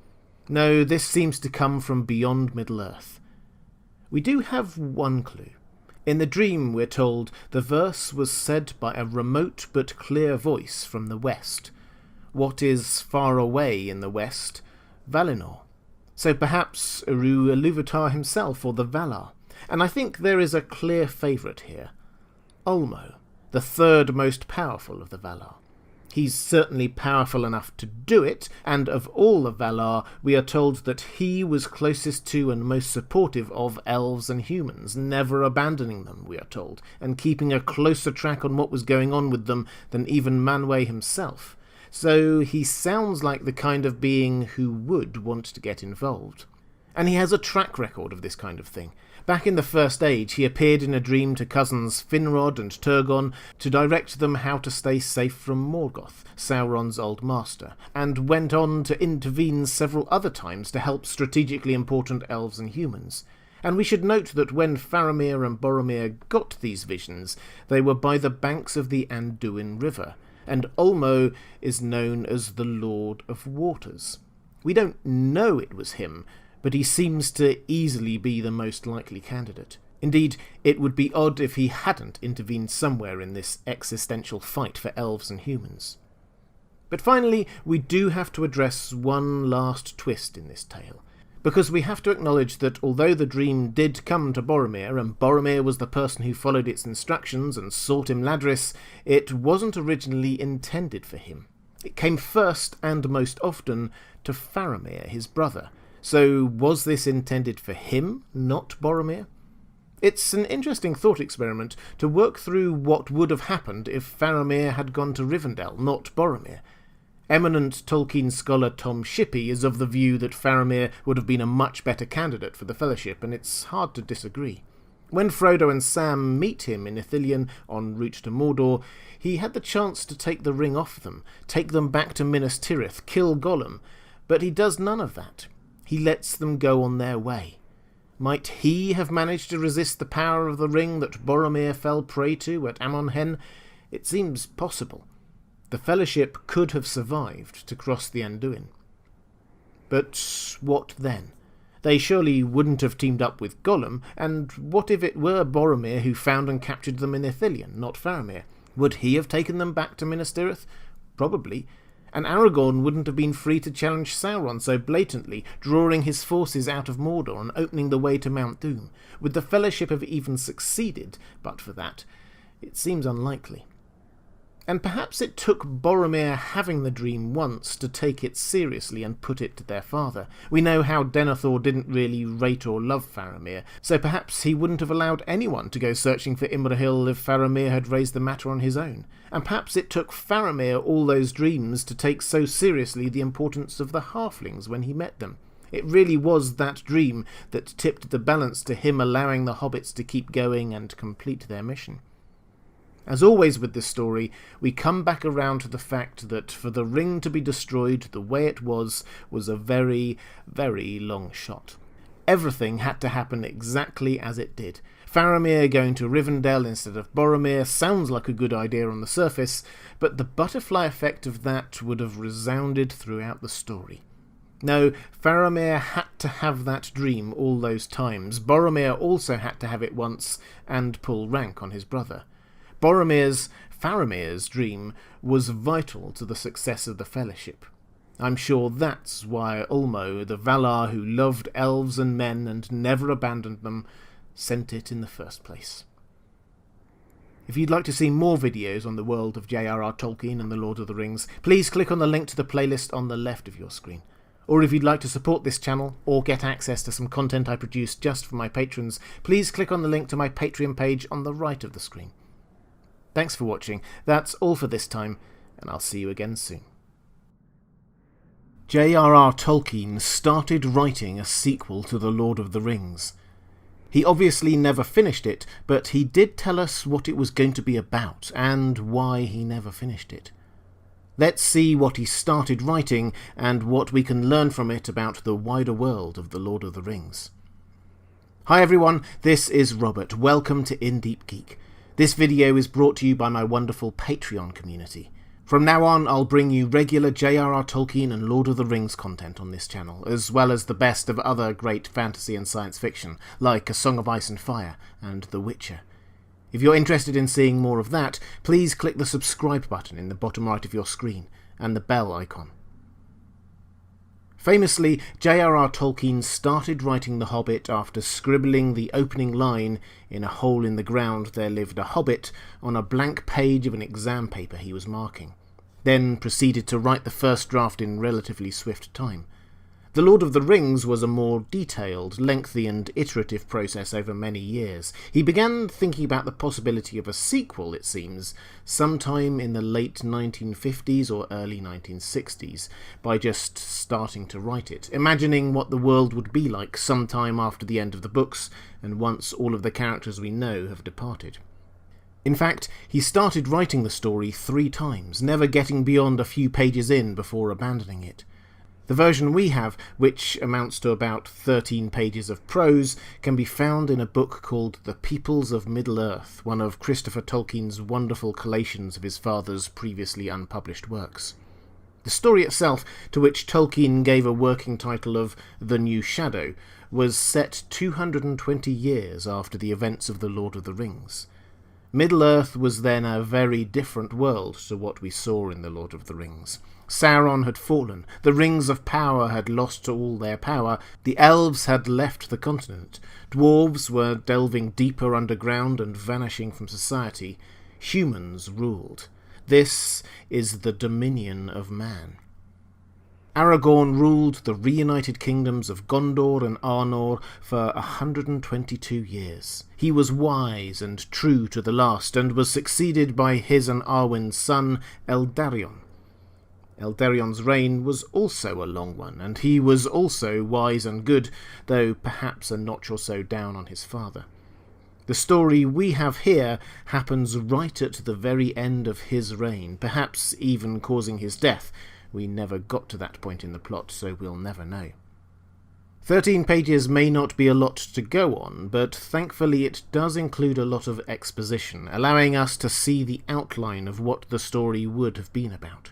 No, this seems to come from beyond Middle-earth. We do have one clue. In the dream, we're told, the verse was said by a remote but clear voice from the west. What is far away in the west? Valinor. So perhaps Eru Ilúvatar himself, or the Valar. And I think there is a clear favourite here. Ulmo, the third most powerful of the Valar. He's certainly powerful enough to do it, and of all the Valar, we are told that he was closest to and most supportive of elves and humans, never abandoning them, we are told, and keeping a closer track on what was going on with them than even Manwë himself. So he sounds like the kind of being who would want to get involved. And he has a track record of this kind of thing. Back in the First Age, he appeared in a dream to cousins Finrod and Turgon to direct them how to stay safe from Morgoth, Sauron's old master, and went on to intervene several other times to help strategically important elves and humans. And we should note that when Faramir and Boromir got these visions, they were by the banks of the Anduin River, and Ulmo is known as the Lord of Waters. We don't know it was him, but he seems to easily be the most likely candidate. Indeed, it would be odd if he hadn't intervened somewhere in this existential fight for elves and humans. But finally, we do have to address one last twist in this tale, because we have to acknowledge that although the dream did come to Boromir, and Boromir was the person who followed its instructions and sought Imladris, it wasn't originally intended for him. It came first and most often to Faramir, his brother. So was this intended for him, not Boromir? It's an interesting thought experiment to work through what would have happened if Faramir had gone to Rivendell, not Boromir. Eminent Tolkien scholar Tom Shippey is of the view that Faramir would have been a much better candidate for the Fellowship, and it's hard to disagree. When Frodo and Sam meet him in Ithilien en route to Mordor, he had the chance to take the ring off them, take them back to Minas Tirith, kill Gollum, but he does none of that. He lets them go on their way. Might he have managed to resist the power of the ring that Boromir fell prey to at Amon Hen? It seems possible. The Fellowship could have survived to cross the Anduin. But what then? They surely wouldn't have teamed up with Gollum, and what if it were Boromir who found and captured them in Ithilien, not Faramir? Would he have taken them back to Minas Tirith? Probably. And Aragorn wouldn't have been free to challenge Sauron so blatantly, drawing his forces out of Mordor and opening the way to Mount Doom. Would the Fellowship have even succeeded, but for that? It seems unlikely. And perhaps it took Boromir having the dream once to take it seriously and put it to their father. We know how Denethor didn't really rate or love Faramir, so perhaps he wouldn't have allowed anyone to go searching for Imrahil if Faramir had raised the matter on his own. And perhaps it took Faramir all those dreams to take so seriously the importance of the halflings when he met them. It really was that dream that tipped the balance to him allowing the hobbits to keep going and complete their mission. As always with this story, we come back around to the fact that for the ring to be destroyed the way it was a very, very long shot. Everything had to happen exactly as it did. Faramir going to Rivendell instead of Boromir sounds like a good idea on the surface, but the butterfly effect of that would have resounded throughout the story. No, Faramir had to have that dream all those times. Boromir also had to have it once and pull rank on his brother. Faramir's dream was vital to the success of the Fellowship. I'm sure that's why Ulmo, the Valar who loved elves and men and never abandoned them, sent it in the first place. If you'd like to see more videos on the world of J.R.R. Tolkien and the Lord of the Rings, please click on the link to the playlist on the left of your screen. Or if you'd like to support this channel, or get access to some content I produce just for my patrons, please click on the link to my Patreon page on the right of the screen. Thanks for watching. That's all for this time, and I'll see you again soon. J.R.R. Tolkien started writing a sequel to The Lord of the Rings. He obviously never finished it, but he did tell us what it was going to be about, and why he never finished it. Let's see what he started writing, and what we can learn from it about the wider world of The Lord of the Rings. Hi everyone, this is Robert. Welcome to In Deep Geek. This video is brought to you by my wonderful Patreon community. From now on, I'll bring you regular J.R.R. Tolkien and Lord of the Rings content on this channel, as well as the best of other great fantasy and science fiction, like A Song of Ice and Fire and The Witcher. If you're interested in seeing more of that, please click the subscribe button in the bottom right of your screen, and the bell icon. Famously, J.R.R. Tolkien started writing The Hobbit after scribbling the opening line, "In a hole in the ground there lived a hobbit," on a blank page of an exam paper he was marking, then proceeded to write the first draft in relatively swift time. The Lord of the Rings was a more detailed, lengthy and iterative process over many years. He began thinking about the possibility of a sequel, it seems, sometime in the late 1950s or early 1960s, by just starting to write it, imagining what the world would be like sometime after the end of the books and once all of the characters we know have departed. In fact, he started writing the story 3 times, never getting beyond a few pages in before abandoning it. The version we have, which amounts to about 13 pages of prose, can be found in a book called The Peoples of Middle-earth, one of Christopher Tolkien's wonderful collations of his father's previously unpublished works. The story itself, to which Tolkien gave a working title of The New Shadow, was set 220 years after the events of The Lord of the Rings. Middle-earth was then a very different world to what we saw in The Lord of the Rings. Sauron had fallen, the Rings of Power had lost all their power, the elves had left the continent, dwarves were delving deeper underground and vanishing from society, humans ruled. This is the dominion of man. Aragorn ruled the reunited kingdoms of Gondor and Arnor for 122 years. He was wise and true to the last, and was succeeded by his and Arwen's son, Eldarion. Eldarion's reign was also a long one, and he was also wise and good, though perhaps a notch or so down on his father. The story we have here happens right at the very end of his reign, perhaps even causing his death. We never got to that point in the plot, so we'll never know. 13 pages may not be a lot to go on, but thankfully it does include a lot of exposition, allowing us to see the outline of what the story would have been about.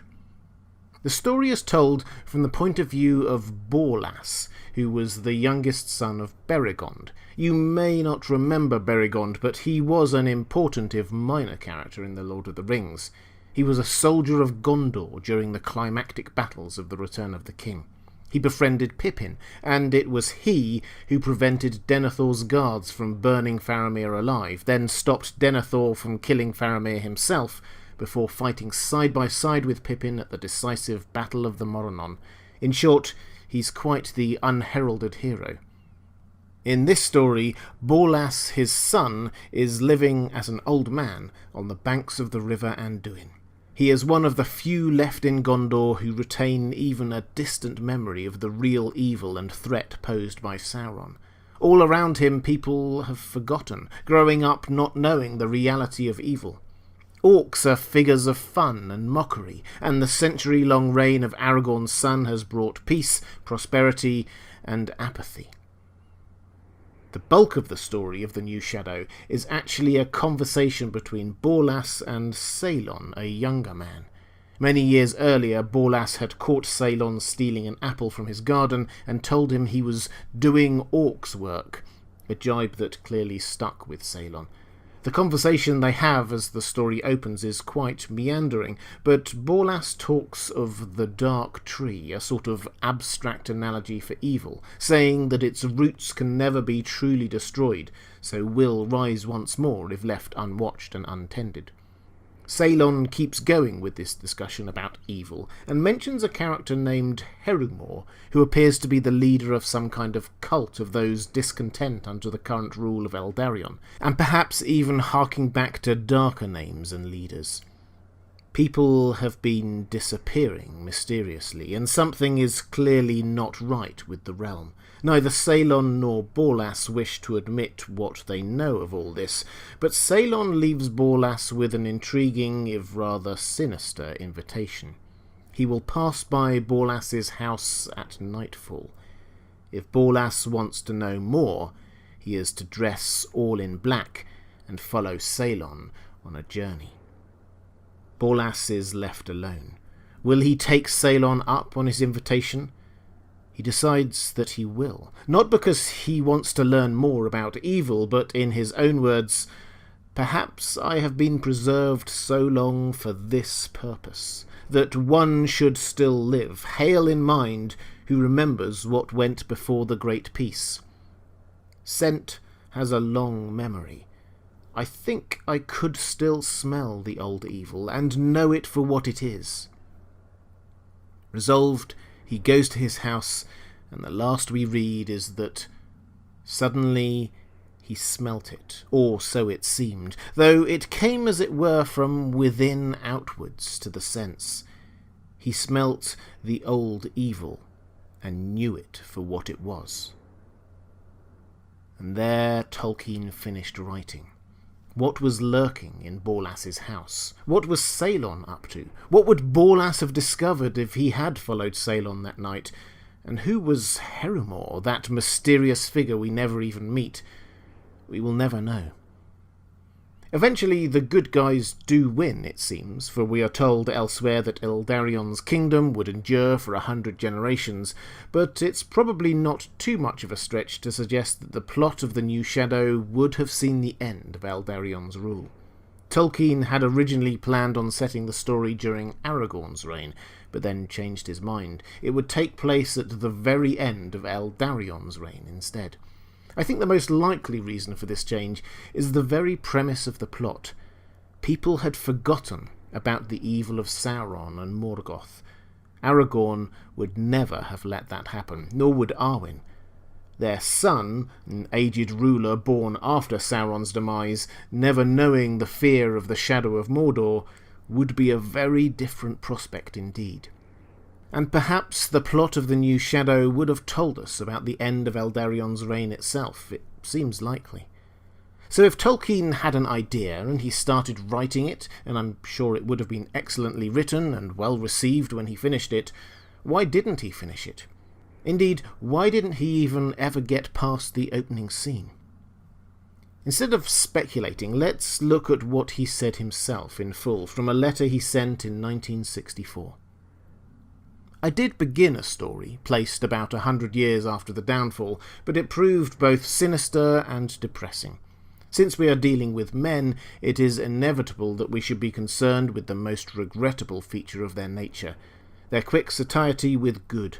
The story is told from the point of view of Borlas, who was the youngest son of Beregond. You may not remember Beregond, but he was an important if minor character in The Lord of the Rings. He was a soldier of Gondor during the climactic battles of the Return of the King. He befriended Pippin, and it was he who prevented Denethor's guards from burning Faramir alive, then stopped Denethor from killing Faramir himself, before fighting side by side with Pippin at the decisive Battle of the Morannon. In short, he's quite the unheralded hero. In this story, Borlas, his son, is living as an old man on the banks of the river Anduin. He is one of the few left in Gondor who retain even a distant memory of the real evil and threat posed by Sauron. All around him people have forgotten, growing up not knowing the reality of evil. Orcs are figures of fun and mockery, and the century-long reign of Aragorn's son has brought peace, prosperity, and apathy. The bulk of the story of The New Shadow is actually a conversation between Borlas and Ceylon, a younger man. Many years earlier, Borlas had caught Ceylon stealing an apple from his garden and told him he was doing orc's work, a jibe that clearly stuck with Ceylon. The conversation they have as the story opens is quite meandering, but Borlas talks of the dark tree, a sort of abstract analogy for evil, saying that its roots can never be truly destroyed, so will rise once more if left unwatched and untended. Ceylon keeps going with this discussion about evil, and mentions a character named Herumor, who appears to be the leader of some kind of cult of those discontent under the current rule of Eldarion, and perhaps even harking back to darker names and leaders. People have been disappearing mysteriously, and something is clearly not right with the realm. Neither Ceylon nor Borlas wish to admit what they know of all this, but Ceylon leaves Borlas with an intriguing, if rather sinister, invitation. He will pass by Borlas's house at nightfall. If Borlas wants to know more, he is to dress all in black and follow Ceylon on a journey. Borlas is left alone. Will he take Ceylon up on his invitation? He decides that he will, not because he wants to learn more about evil, but in his own words, "Perhaps I have been preserved so long for this purpose, that one should still live, hale in mind, who remembers what went before the great peace. Scent has a long memory. I think I could still smell the old evil, and know it for what it is." Resolved, he goes to his house, and the last we read is that suddenly he smelt it, or so it seemed, though it came as it were from within outwards to the sense. He smelt the old evil, and knew it for what it was. And there Tolkien finished writing. What was lurking in Borlas's house? What was Ceylon up to? What would Borlas have discovered if he had followed Ceylon that night? And who was Herumor, that mysterious figure we never even meet? We will never know. Eventually the good guys do win, it seems, for we are told elsewhere that Eldarion's kingdom would endure for 100 generations, but it's probably not too much of a stretch to suggest that the plot of The New Shadow would have seen the end of Eldarion's rule. Tolkien had originally planned on setting the story during Aragorn's reign, but then changed his mind. It would take place at the very end of Eldarion's reign instead. I think the most likely reason for this change is the very premise of the plot. People had forgotten about the evil of Sauron and Morgoth. Aragorn would never have let that happen, nor would Arwen. Their son, an aged ruler born after Sauron's demise, never knowing the fear of the shadow of Mordor, would be a very different prospect indeed. And perhaps the plot of The New Shadow would have told us about the end of Eldarion's reign itself. It seems likely. So if Tolkien had an idea and he started writing it, and I'm sure it would have been excellently written and well received when he finished it, why didn't he finish it? Indeed, why didn't he even ever get past the opening scene? Instead of speculating, let's look at what he said himself in full from a letter he sent in 1964. "I did begin a story, placed about 100 years after the downfall, but it proved both sinister and depressing. Since we are dealing with men, it is inevitable that we should be concerned with the most regrettable feature of their nature, their quick satiety with good,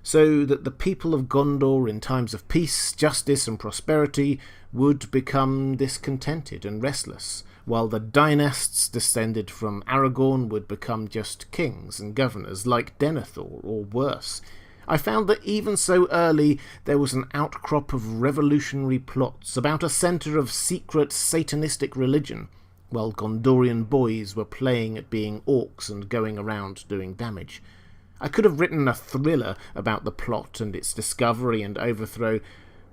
so that the people of Gondor in times of peace, justice and prosperity would become discontented and restless, while the dynasts descended from Aragorn would become just kings and governors like Denethor or worse. I found that even so early there was an outcrop of revolutionary plots about a centre of secret satanistic religion, while Gondorian boys were playing at being orcs and going around doing damage. I could have written a thriller about the plot and its discovery and overthrow,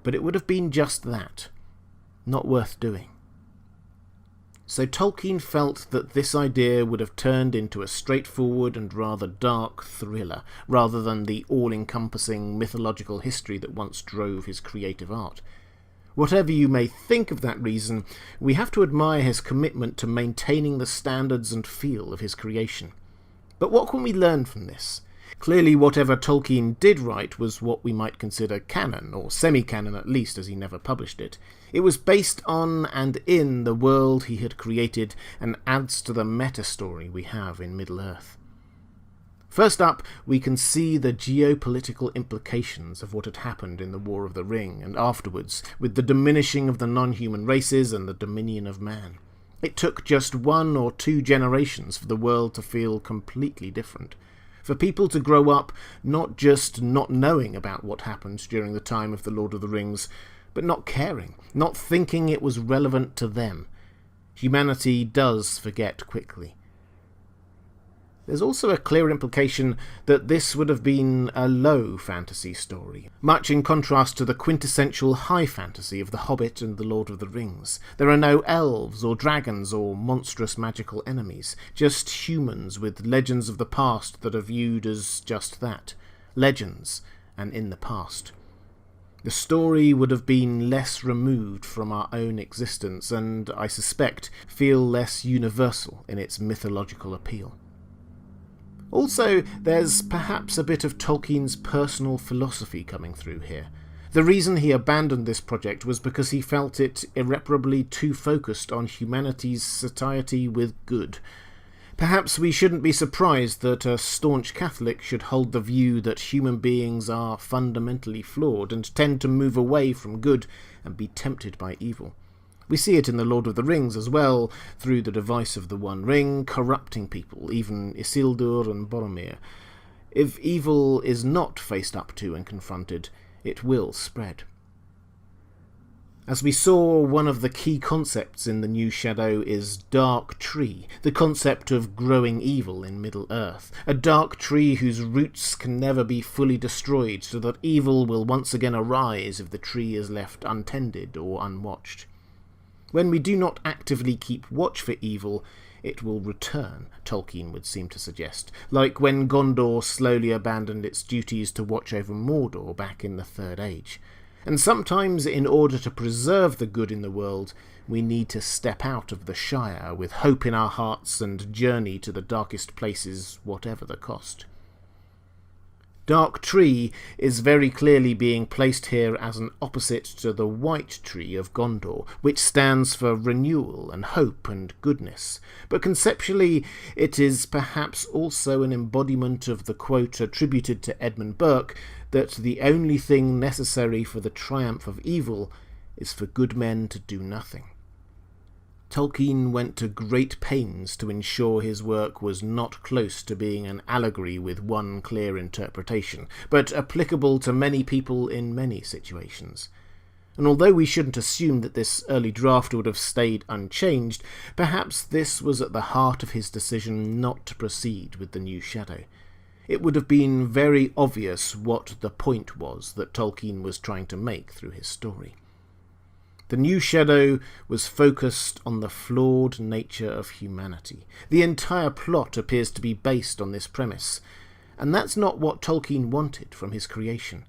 but it would have been just that. Not worth doing." So Tolkien felt that this idea would have turned into a straightforward and rather dark thriller, rather than the all-encompassing mythological history that once drove his creative art. Whatever you may think of that reason, we have to admire his commitment to maintaining the standards and feel of his creation. But what can we learn from this? Clearly, whatever Tolkien did write was what we might consider canon, or semi-canon at least, as he never published it. It was based on and in the world he had created, and adds to the meta-story we have in Middle-earth. First up, we can see the geopolitical implications of what had happened in the War of the Ring, and afterwards, with the diminishing of the non-human races and the dominion of man. It took just 1 or 2 generations for the world to feel completely different. For people to grow up not just not knowing about what happened during the time of the Lord of the Rings, but not caring, not thinking it was relevant to them. Humanity does forget quickly. There's also a clear implication that this would have been a low fantasy story, much in contrast to the quintessential high fantasy of The Hobbit and The Lord of the Rings. There are no elves or dragons or monstrous magical enemies, just humans with legends of the past that are viewed as just that, legends and in the past. The story would have been less removed from our own existence and, I suspect, feel less universal in its mythological appeal. Also, there's perhaps a bit of Tolkien's personal philosophy coming through here. The reason he abandoned this project was because he felt it irreparably too focused on humanity's satiety with good. Perhaps we shouldn't be surprised that a staunch Catholic should hold the view that human beings are fundamentally flawed and tend to move away from good and be tempted by evil. We see it in The Lord of the Rings as well, through the device of the One Ring, corrupting people, even Isildur and Boromir. If evil is not faced up to and confronted, it will spread. As we saw, one of the key concepts in the New Shadow is Dark Tree, the concept of growing evil in Middle-earth. A dark tree whose roots can never be fully destroyed, so that evil will once again arise if the tree is left untended or unwatched. When we do not actively keep watch for evil, it will return, Tolkien would seem to suggest, like when Gondor slowly abandoned its duties to watch over Mordor back in the Third Age. And sometimes, in order to preserve the good in the world, we need to step out of the Shire with hope in our hearts and journey to the darkest places, whatever the cost. Dark Tree is very clearly being placed here as an opposite to the White Tree of Gondor, which stands for renewal and hope and goodness. But conceptually, it is perhaps also an embodiment of the quote attributed to Edmund Burke that the only thing necessary for the triumph of evil is for good men to do nothing. Tolkien went to great pains to ensure his work was not close to being an allegory with one clear interpretation, but applicable to many people in many situations. And although we shouldn't assume that this early draft would have stayed unchanged, perhaps this was at the heart of his decision not to proceed with the New Shadow. It would have been very obvious what the point was that Tolkien was trying to make through his story. The New Shadow was focused on the flawed nature of humanity. The entire plot appears to be based on this premise, and that's not what Tolkien wanted from his creation.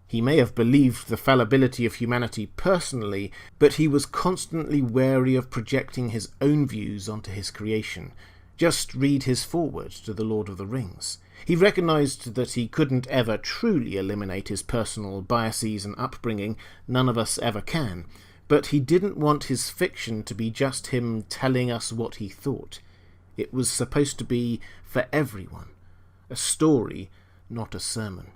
He may have believed the fallibility of humanity personally, but he was constantly wary of projecting his own views onto his creation. Just read his foreword to The Lord of the Rings. He recognised that he couldn't ever truly eliminate his personal biases and upbringing, none of us ever can, but he didn't want his fiction to be just him telling us what he thought. It was supposed to be for everyone, a story, not a sermon.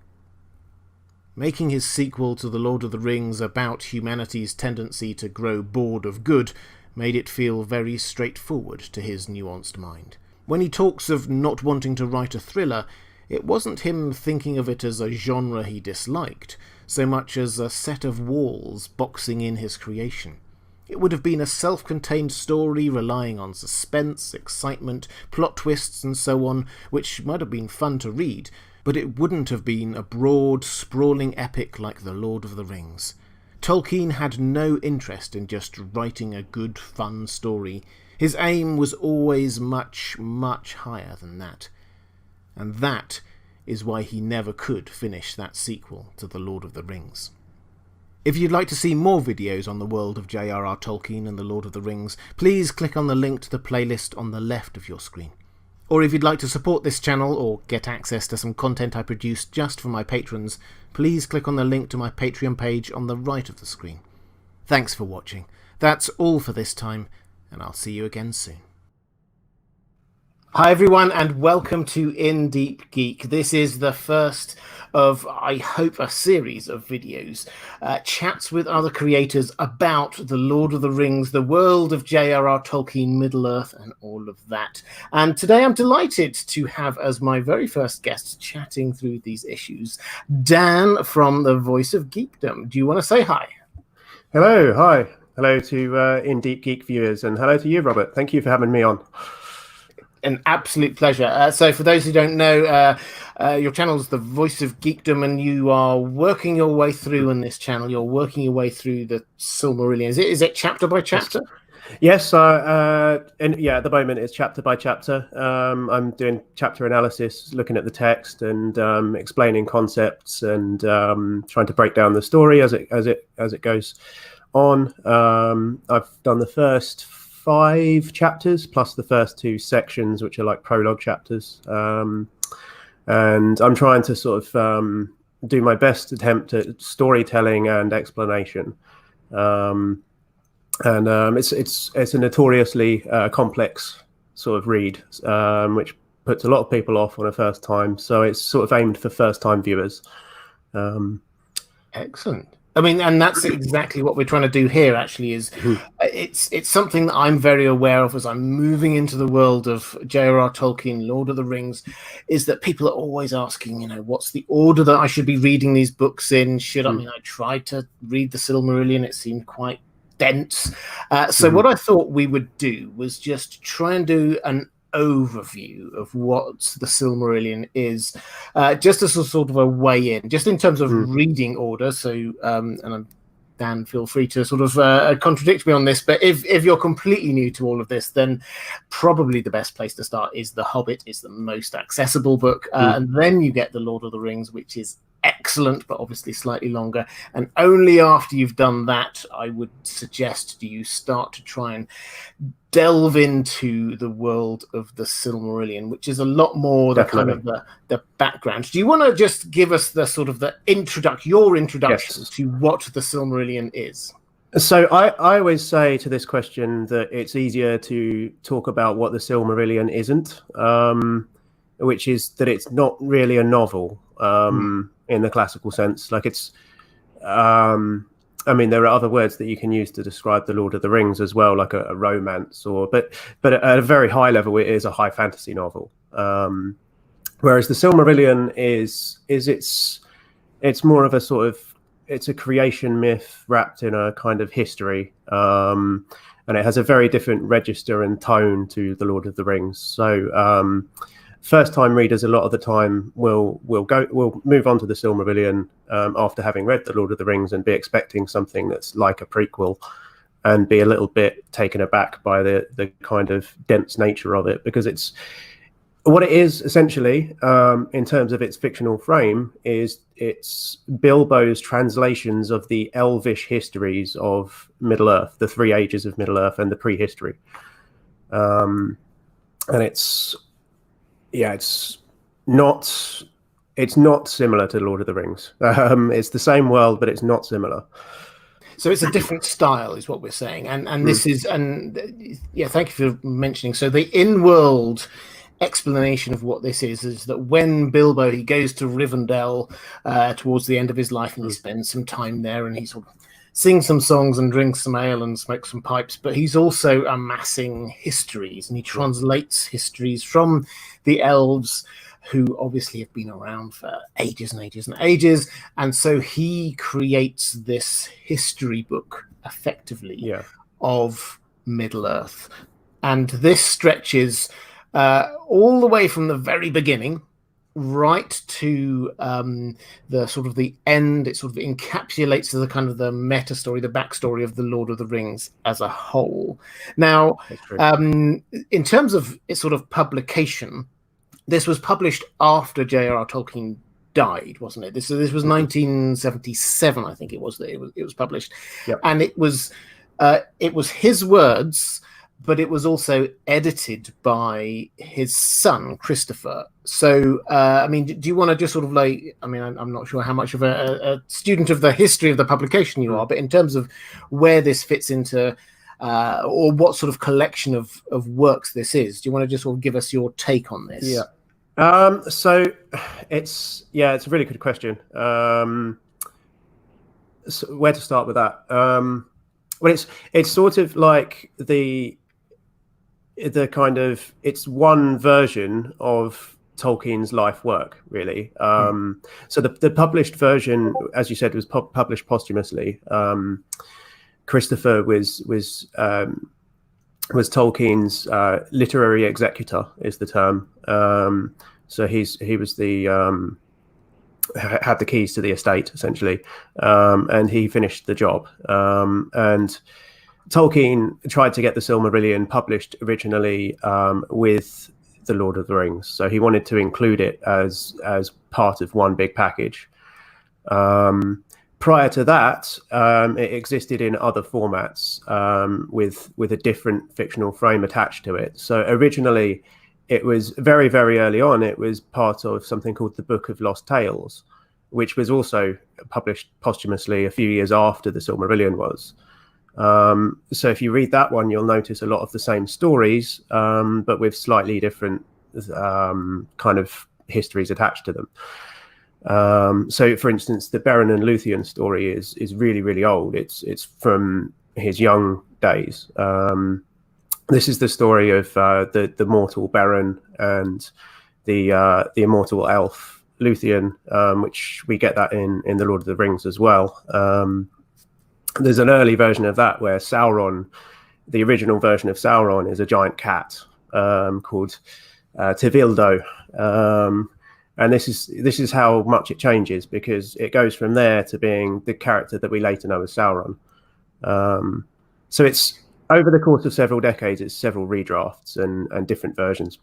Making his sequel to The Lord of the Rings about humanity's tendency to grow bored of good made it feel very straightforward to his nuanced mind. When he talks of not wanting to write a thriller, it wasn't him thinking of it as a genre he disliked, so much as a set of walls boxing in his creation. It would have been a self-contained story relying on suspense, excitement, plot twists and so on, which might have been fun to read, but it wouldn't have been a broad, sprawling epic like The Lord of the Rings. Tolkien had no interest in just writing a good, fun story. His aim was always much, much higher than that. And that is why he never could finish that sequel to The Lord of the Rings. If you'd like to see more videos on the world of J.R.R. Tolkien and The Lord of the Rings, please click on the link to the playlist on the left of your screen. Or if you'd like to support this channel or get access to some content I produce just for my patrons, please click on the link to my Patreon page on the right of the screen. Thanks for watching. That's all for this time, and I'll see you again soon. Hi everyone, and welcome to In Deep Geek. This is the first of, I hope, a series of videos, chats with other creators about The Lord of the Rings, the world of J.R.R. Tolkien, Middle-earth, and all of that. And today I'm delighted to have as my very first guest chatting through these issues, Dan from The Voice of Geekdom. Do you want to say hi? Hello, hi. Hello to In Deep Geek viewers, and hello to you, Robert. Thank you for having me on. An absolute pleasure. So for those who don't know, your channel is The Voice of Geekdom, and you are working your way through on this channel. You're working your way through the Silmarillion. Is it chapter by chapter? Yes, and yeah, at the moment it's chapter by chapter. I'm doing chapter analysis, looking at the text and explaining concepts and trying to break down the story as it goes on. I've done the first 5 chapters plus the first 2 sections, which are like prologue chapters, and I'm trying to sort of do my best attempt at storytelling and explanation. And it's a notoriously complex sort of read, which puts a lot of people off on a first time. So it's sort of aimed for first time viewers. Excellent. I mean, and that's exactly what we're trying to do here. Actually, is it's something that I'm very aware of as I'm moving into the world of J.R.R. Tolkien, Lord of the Rings, is that people are always asking, what's the order that I should be reading these books in? I tried to read the Silmarillion; it seemed quite dense. So what I thought we would do was just try and do an overview of what the Silmarillion is, just as a sort of a way in, just in terms of reading order. So, Dan, feel free to sort of contradict me on this, but if you're completely new to all of this, then probably the best place to start is The Hobbit. Is the most accessible book, and then you get The Lord of the Rings, which is excellent, but obviously slightly longer. And only after you've done that, I would suggest you start to try and delve into the world of the Silmarillion, which is a lot more the kind of the background. Do you want to just give us the sort of your introduction to what the Silmarillion is? So I always say to this question that it's easier to talk about what the Silmarillion isn't, which is that it's not really a novel. In the classical sense, like it's I mean, there are other words that you can use to describe the Lord of the Rings as well, like a romance, but at a very high level, it is a high fantasy novel. Whereas the Silmarillion it's more of a sort of, it's a creation myth wrapped in a kind of history, and it has a very different register and tone to the Lord of the Rings. So first-time readers a lot of the time will move on to the Silmarillion after having read the Lord of the Rings and be expecting something that's like a prequel, and be a little bit taken aback by the kind of dense nature of it, because it's what it is essentially, in terms of its fictional frame, is it's Bilbo's translations of the elvish histories of Middle-earth, the 3 ages of Middle-earth and the prehistory, and it's not similar to Lord of the Rings. It's the same world, but it's not similar. So it's a different style, is what we're saying. And this is, and yeah, thank you for mentioning. So the in-world explanation of what this is that when Bilbo, he goes to Rivendell towards the end of his life, and he spends some time there, and he sort of sings some songs and drinks some ale and smokes some pipes, but he's also amassing histories, and he translates histories from the elves, who obviously have been around for ages and ages and ages. And so he creates this history book, effectively, of Middle-earth. And this stretches all the way from the very beginning right to the sort of the end. It sort of encapsulates the kind of the meta story, the backstory of the Lord of the Rings as a whole. Now, in terms of its sort of publication, this was published after J.R.R. Tolkien died, wasn't it? This was 1977, I think it was that it was published, and it was his words, but it was also edited by his son, Christopher. So, I mean, do you want to just sort of like, I mean, I'm not sure how much of a student of the history of the publication you are, but in terms of where this fits into, or what sort of collection of works this is, do you want to just sort of give us your take on this? Yeah. So it's a really good question. So where to start with that? Well, it's sort of like the kind of, it's one version of Tolkien's life work, really. So the published version, as you said, was published posthumously. Christopher was Tolkien's literary executor, is the term. So he was the had the keys to the estate, essentially, and he finished the job. And Tolkien tried to get the Silmarillion published originally with the Lord of the Rings, so he wanted to include it as part of one big package. Prior to that, it existed in other formats with a different fictional frame attached to it. So originally, it was very, very early on, it was part of something called the Book of Lost Tales, which was also published posthumously a few years after the Silmarillion was. So if you read that one, you'll notice a lot of the same stories, but with slightly different kind of histories attached to them. So, for instance, the Beren and Luthien story is really, really old. It's from his young days. This is the story of the mortal Beren and the immortal elf Luthien, which we get that in the Lord of the Rings as well. There's an early version of that where Sauron, the original version of Sauron, is a giant cat called Tevildo. And this is how much it changes, because it goes from there to being the character that we later know as Sauron. So it's over the course of several decades, it's several redrafts and different versions.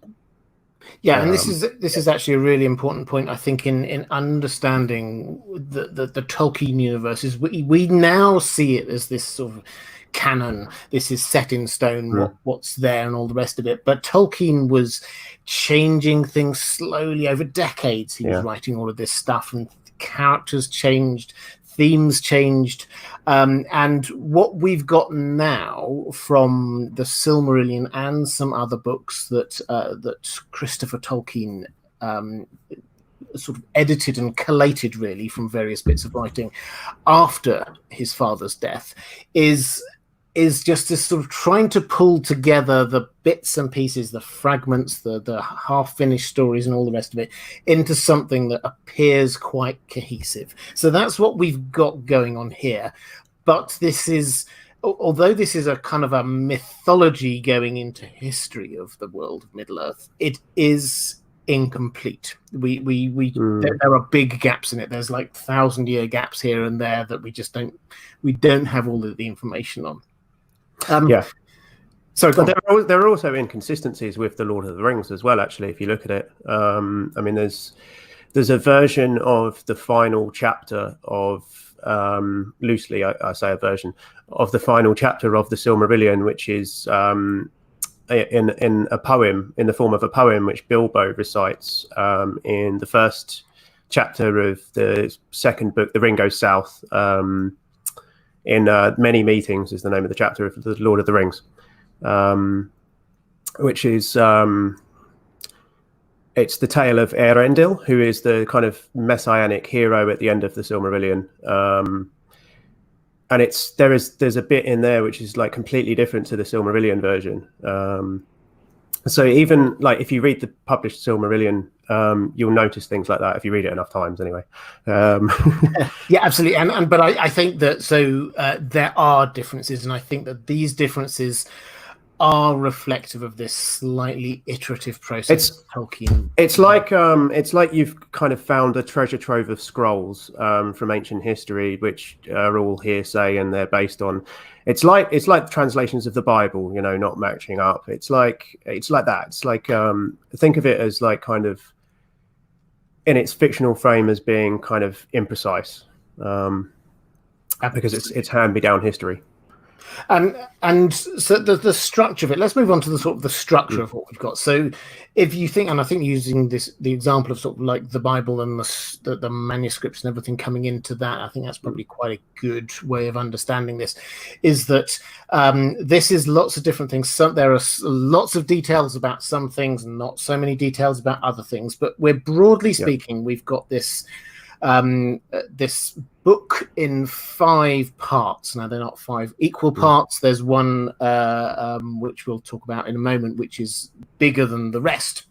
Yeah, and this is actually a really important point, I think, in understanding the Tolkien universe. Is we now see it as this sort of canon. This is set in stone, what's there and all the rest of it. But Tolkien was changing things slowly over decades. He was writing all of this stuff, and characters changed, themes changed, and what we've got now from the Silmarillion and some other books that Christopher Tolkien sort of edited and collated really from various bits of writing after his father's death is just this sort of trying to pull together the bits and pieces, the fragments, the half-finished stories and all the rest of it into something that appears quite cohesive. So that's what we've got going on here. But this is, although this is a kind of a mythology going into history of the world of Middle-earth, it is incomplete. There are big gaps in it. There's like 1,000-year gaps here and there that we don't have all of the information on. So there are also inconsistencies with the Lord of the Rings as well, actually, if you look at it. I mean, there's a version of the final chapter of loosely I say a version of the final chapter of the Silmarillion, which is in a poem, in the form of a poem which Bilbo recites in the first chapter of the second book, The Ring Goes South. In Many Meetings is the name of the chapter of the Lord of the Rings, which is it's the tale of Eärendil, who is the kind of messianic hero at the end of the Silmarillion. And there's a bit in there which is like completely different to the Silmarillion version. So even like if you read the published Silmarillion, you'll notice things like that if you read it enough times anyway. Yeah, absolutely. But I think that there are differences, and I think that these differences are reflective of this slightly iterative process of Tolkien. It's like you've kind of found a treasure trove of scrolls from ancient history, which are all hearsay and they're based on. It's like translations of the Bible, not matching up. It's like that. It's like think of it as like kind of in its fictional frame as being kind of imprecise, because it's hand-me-down history. And so the structure of it, let's move on to the sort of the structure of what we've got. So if you think, and I think using the example of sort of like the Bible and the manuscripts and everything coming into that, I think that's probably quite a good way of understanding this, is that this is lots of different things. There are lots of details about some things and not so many details about other things, but we're broadly speaking, we've got this this book in 5 parts. Now, they're not 5 equal parts. There's one which we'll talk about in a moment, which is bigger than the rest.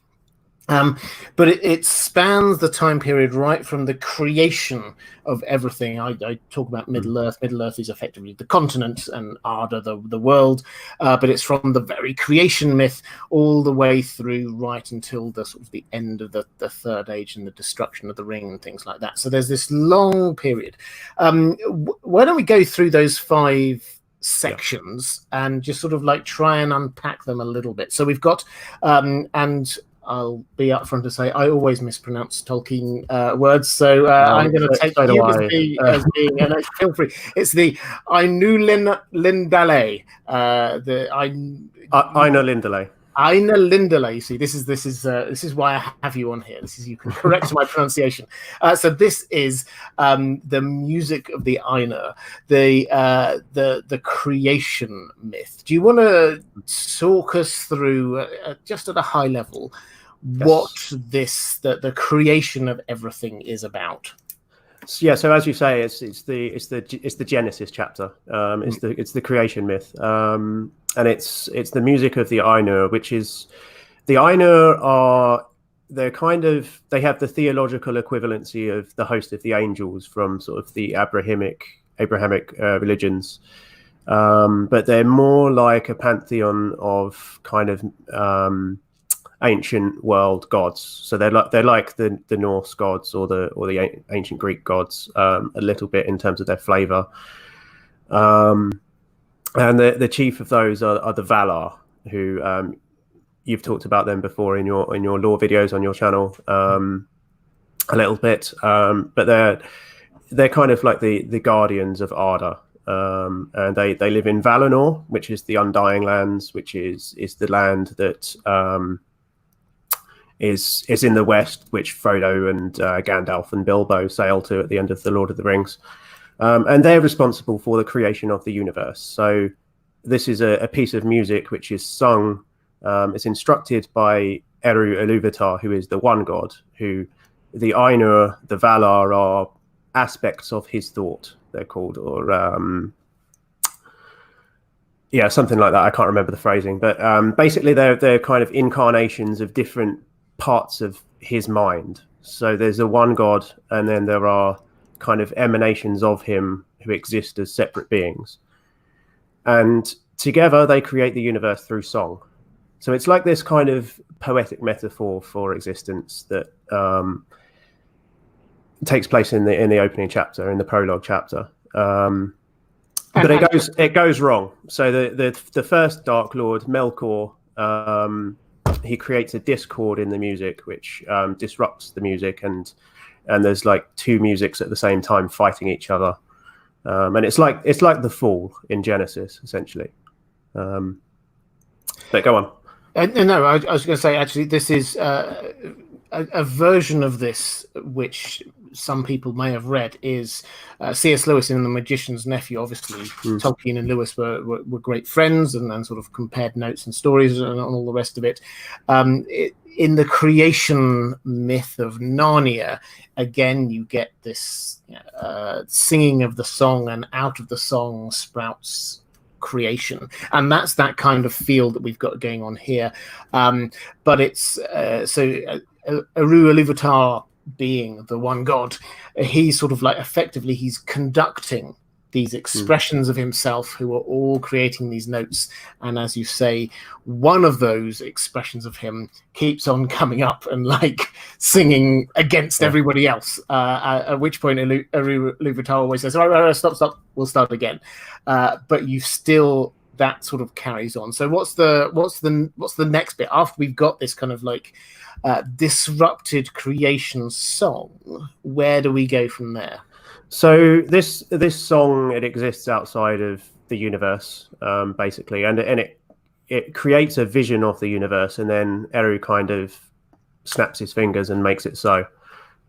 But it spans the time period right from the creation of everything. I talk about Middle-earth. Middle-earth is effectively the continent and Arda, the world. But it's from the very creation myth all the way through right until the sort of the end of the Third Age and the destruction of the ring and things like that. So there's this long period. Why don't we go through those 5 sections and just sort of like try and unpack them a little bit. So we've got, and I'll be upfront to say I always mispronounce Tolkien words, so I'm going to take you as being, and feel free. It's the Ainu Lindale, Aina Lindale. Aina Lindale. You see, this is why I have you on here. This is, you can correct my pronunciation. So this is the music of the Aina, the creation myth. Do you want to talk us through, just at a high level, what the creation of everything is about? Yeah, so as you say, it's the Genesis chapter. It's the creation myth, and it's the music of the Ainu, which is, the Ainu are, they have the theological equivalency of the host of the angels from sort of the Abrahamic religions, but they're more like a pantheon of kind of ancient world gods. So they're like the Norse gods or the ancient Greek gods, a little bit in terms of their flavor. And the chief of those are the Valar, who you've talked about them before in your lore videos on your channel, a little bit. But they're kind of like the guardians of Arda. And they live in Valinor, which is the Undying Lands, which is the land that is in the west, which Frodo and Gandalf and Bilbo sail to at the end of the Lord of the Rings. And they're responsible for the creation of the universe. So this is a piece of music which is sung. It's instructed by Eru Ilúvatar, who is the one god, who the Ainur, the Valar, are aspects of his thought, they're called, or something like that. I can't remember the phrasing, but basically they're kind of incarnations of different parts of his mind. So there's a one god, and then there are kind of emanations of him who exist as separate beings, and together they create the universe through song. So it's like this kind of poetic metaphor for existence that takes place in the opening chapter, in the prologue chapter. But it goes wrong. So the first Dark Lord, Melkor, he creates a discord in the music, which disrupts the music, and there's like two musics at the same time fighting each other, and it's like the Fall in Genesis, essentially. But go on. No, I was going to say, actually, this is a version of this which some people may have read is C.S. Lewis in The Magician's Nephew. Obviously, Tolkien and Lewis were great friends, and sort of compared notes and stories and all the rest of it. In the creation myth of Narnia, again, you get this singing of the song, and out of the song sprouts creation, and that's that kind of feel that we've got going on here. But it's Eru Ilúvatar, being the one god, he's sort of like effectively he's conducting these expressions of himself, who are all creating these notes. And as you say, one of those expressions of him keeps on coming up and like singing against everybody else, at which point Eru Ilúvatar always says, right, stop, we'll start again. But you still, that sort of carries on. So what's the next bit after we've got this kind of like disrupted creation song? Where do we go from there? So this song, it exists outside of the universe, basically, and it creates a vision of the universe, and then Eru kind of snaps his fingers and makes it so.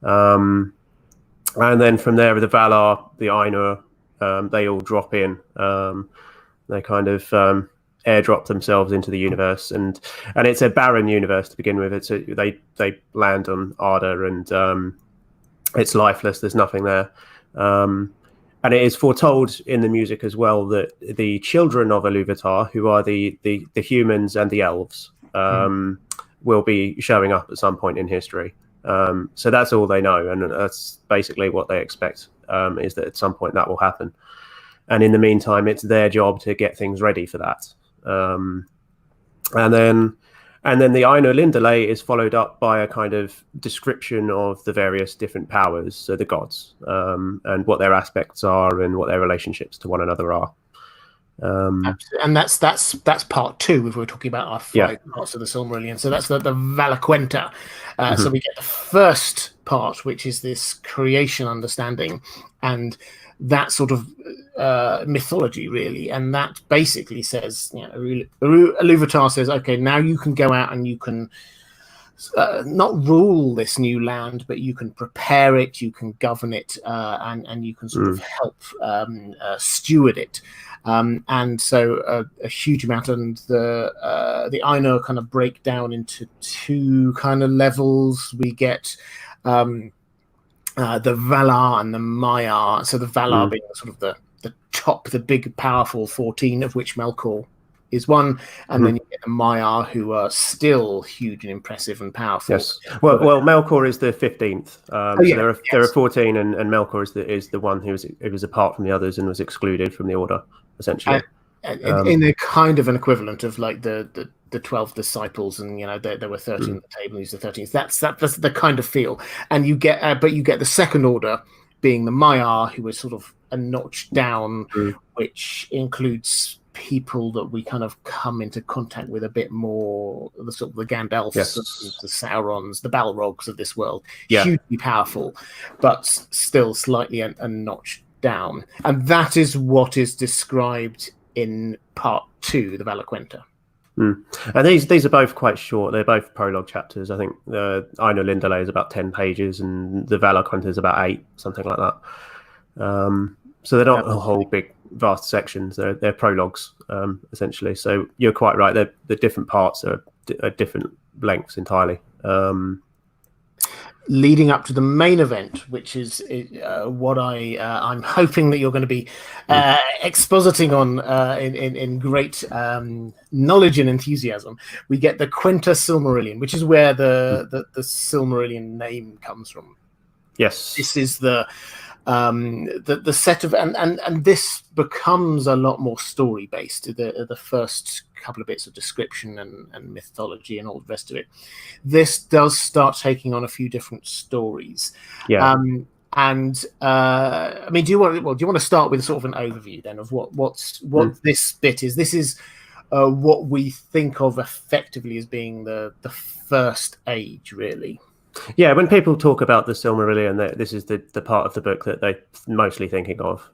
And then from there, the Valar, the Ainur, they all drop in. They kind of airdrop themselves into the universe, and it's a barren universe to begin with. They land on Arda, and it's lifeless. There's nothing there. And it is foretold in the music as well that the children of Ilúvatar, who are the humans and the elves, will be showing up at some point in history. So that's all they know, and that's basically what they expect, is that at some point that will happen. And in the meantime, it's their job to get things ready for that. And then the Aino Lindale is followed up by a kind of description of the various different powers, so the gods, and what their aspects are and what their relationships to one another are. And that's part two if we're talking about our Yeah. five parts of the Silmarillion. So that's the Valaquenta. So Mhm. we get the first part, which is this creation understanding, and that sort of mythology, really. And that basically says, Iluvatar says, okay, now you can go out and you can not rule this new land, but you can prepare it, you can govern it, and you can sort of help steward it. And so a huge amount, and the Ainur kind of break down into two kind of levels. We get the Valar and the Maiar. So the Valar being sort of the top, the big, powerful 14, of which Melkor is one, and then you get the Maiar, who are still huge and impressive and powerful. Yes. Well, Melkor is the 15th. So there are 14, and Melkor is the one who was apart from the others and was excluded from the order, essentially. In a kind of an equivalent of like the 12 disciples, and there were 13 at the table, and he's the 13th. That's the kind of feel. And you get but you get the second order being the Maiar, who is sort of a notch down, which includes people that we kind of come into contact with a bit more, the sort of the Gandalfs, the Saurons, the Balrogs of this world. Hugely powerful, but still slightly a notch down. And that is what is described in part two, the Valaquenta. And these are both quite short. They're both prologue chapters. I think the Ainur Lindale is about 10 pages, and the Valaquenta is about 8, something like that. So they're not a whole big, vast sections. They're prologues, essentially. So you're quite right. The different parts are different lengths entirely. Leading up to the main event, which is what I'm hoping that you're going to be expositing on in great knowledge and enthusiasm. We get the Quenta Silmarillion, which is where the Silmarillion name comes from. Yes, this is the set of, and this becomes a lot more story based. The first couple of bits of description and mythology and all the rest of it. This does start taking on a few different stories. Yeah. I mean, do you want to start with sort of an overview then of what this bit is? This is what we think of effectively as being the first age, really. Yeah, when people talk about the Silmarillion, this is the part of the book that they're mostly thinking of.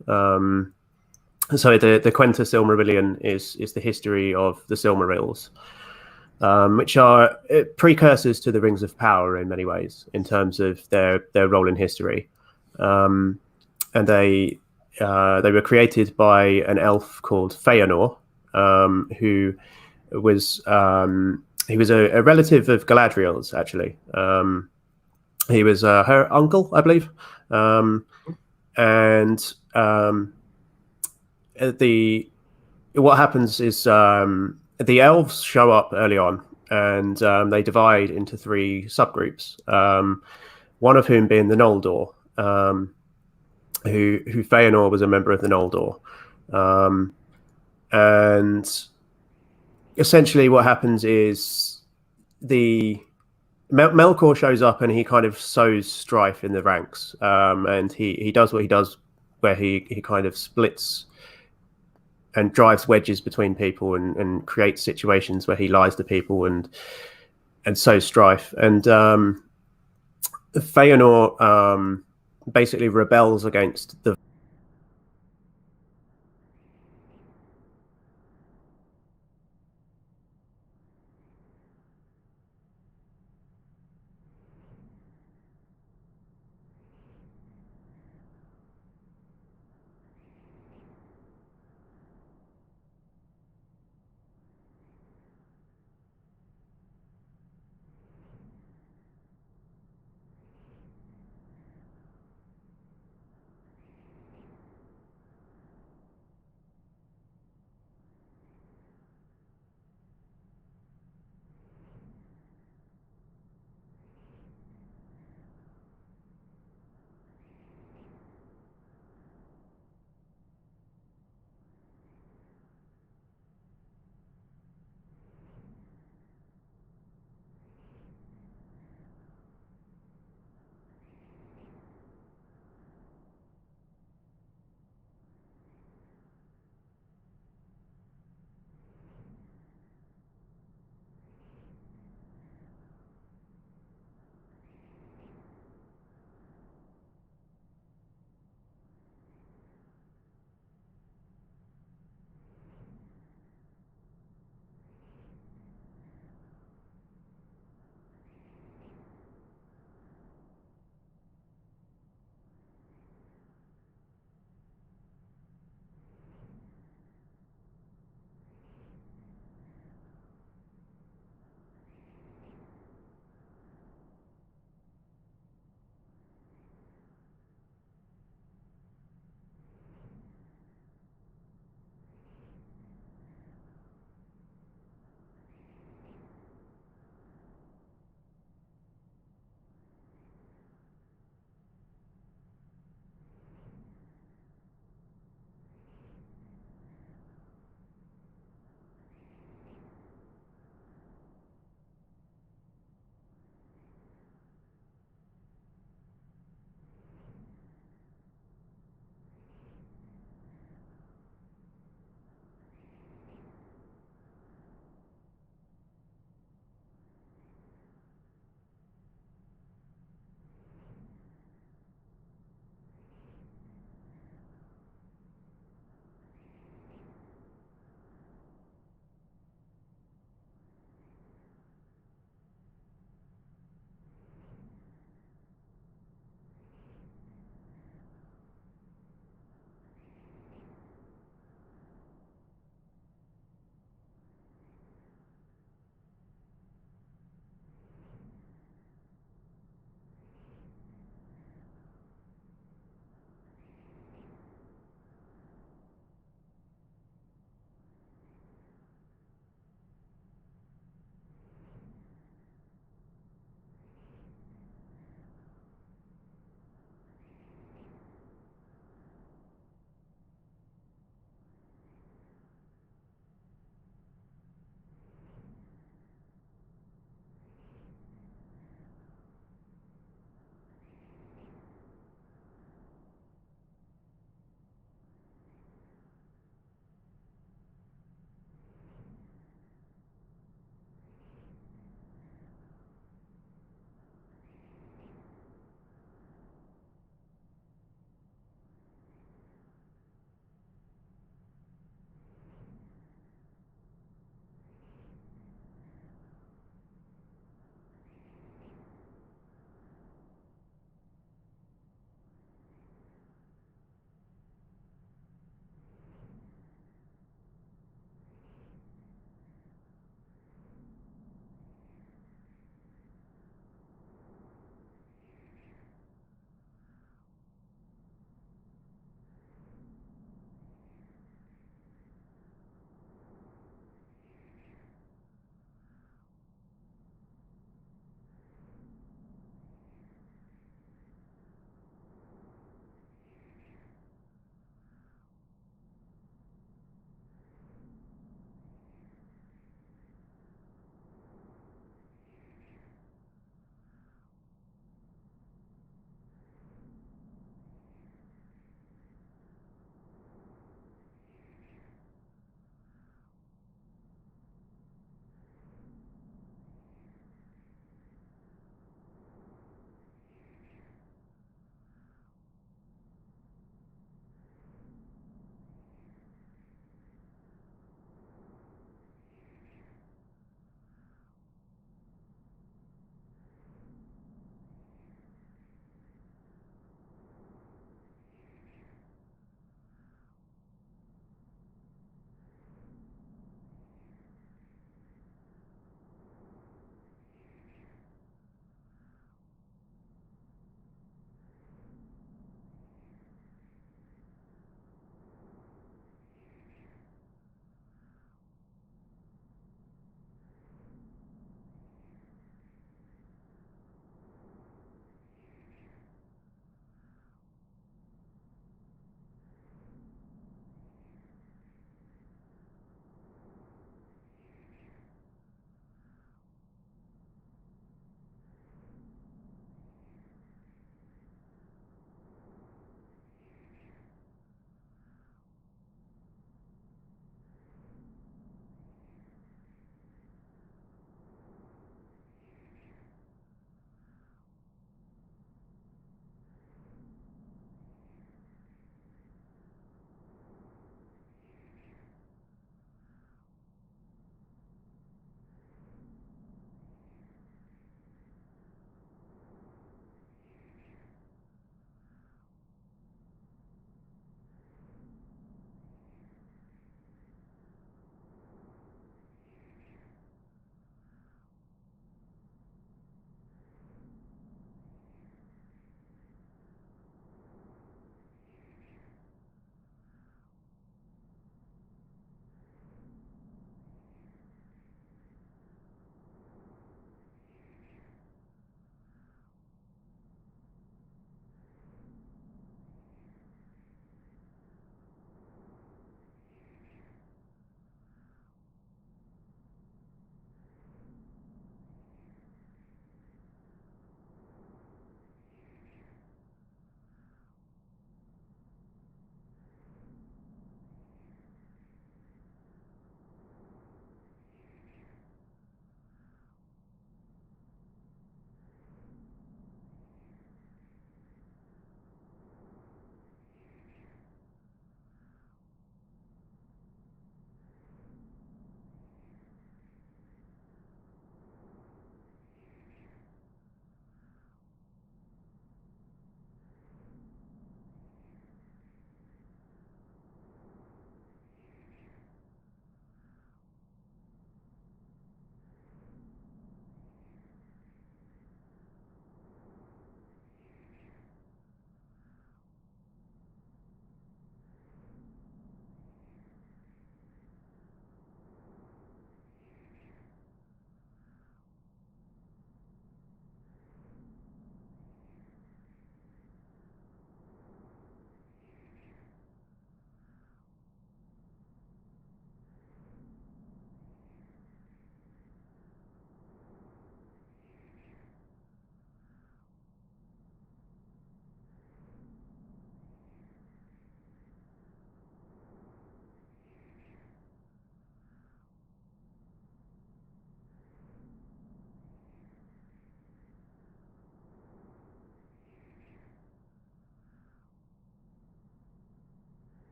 So the Quenta Silmarillion is the history of the Silmarils, which are precursors to the Rings of Power in many ways in terms of their role in history. And they were created by an elf called Feanor, who was he was a relative of Galadriel's, actually. He was her uncle, I believe. What happens is the elves show up early on, and they divide into 3 subgroups. One of whom being the Noldor, who Feanor was a member of the Noldor, and essentially what happens is Melkor shows up and he kind of sows strife in the ranks, and he does what he does, where he kind of splits and drives wedges between people and creates situations where he lies to people and sows strife. And Feanor basically rebels against the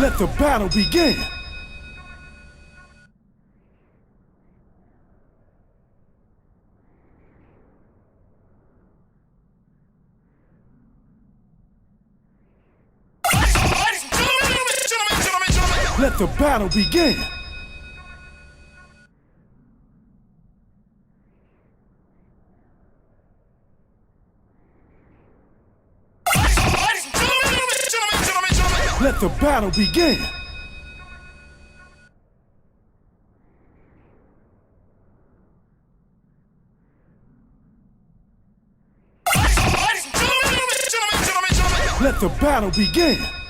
Let the battle begin. Let the battle begin. Let the battle begin. Let the battle begin.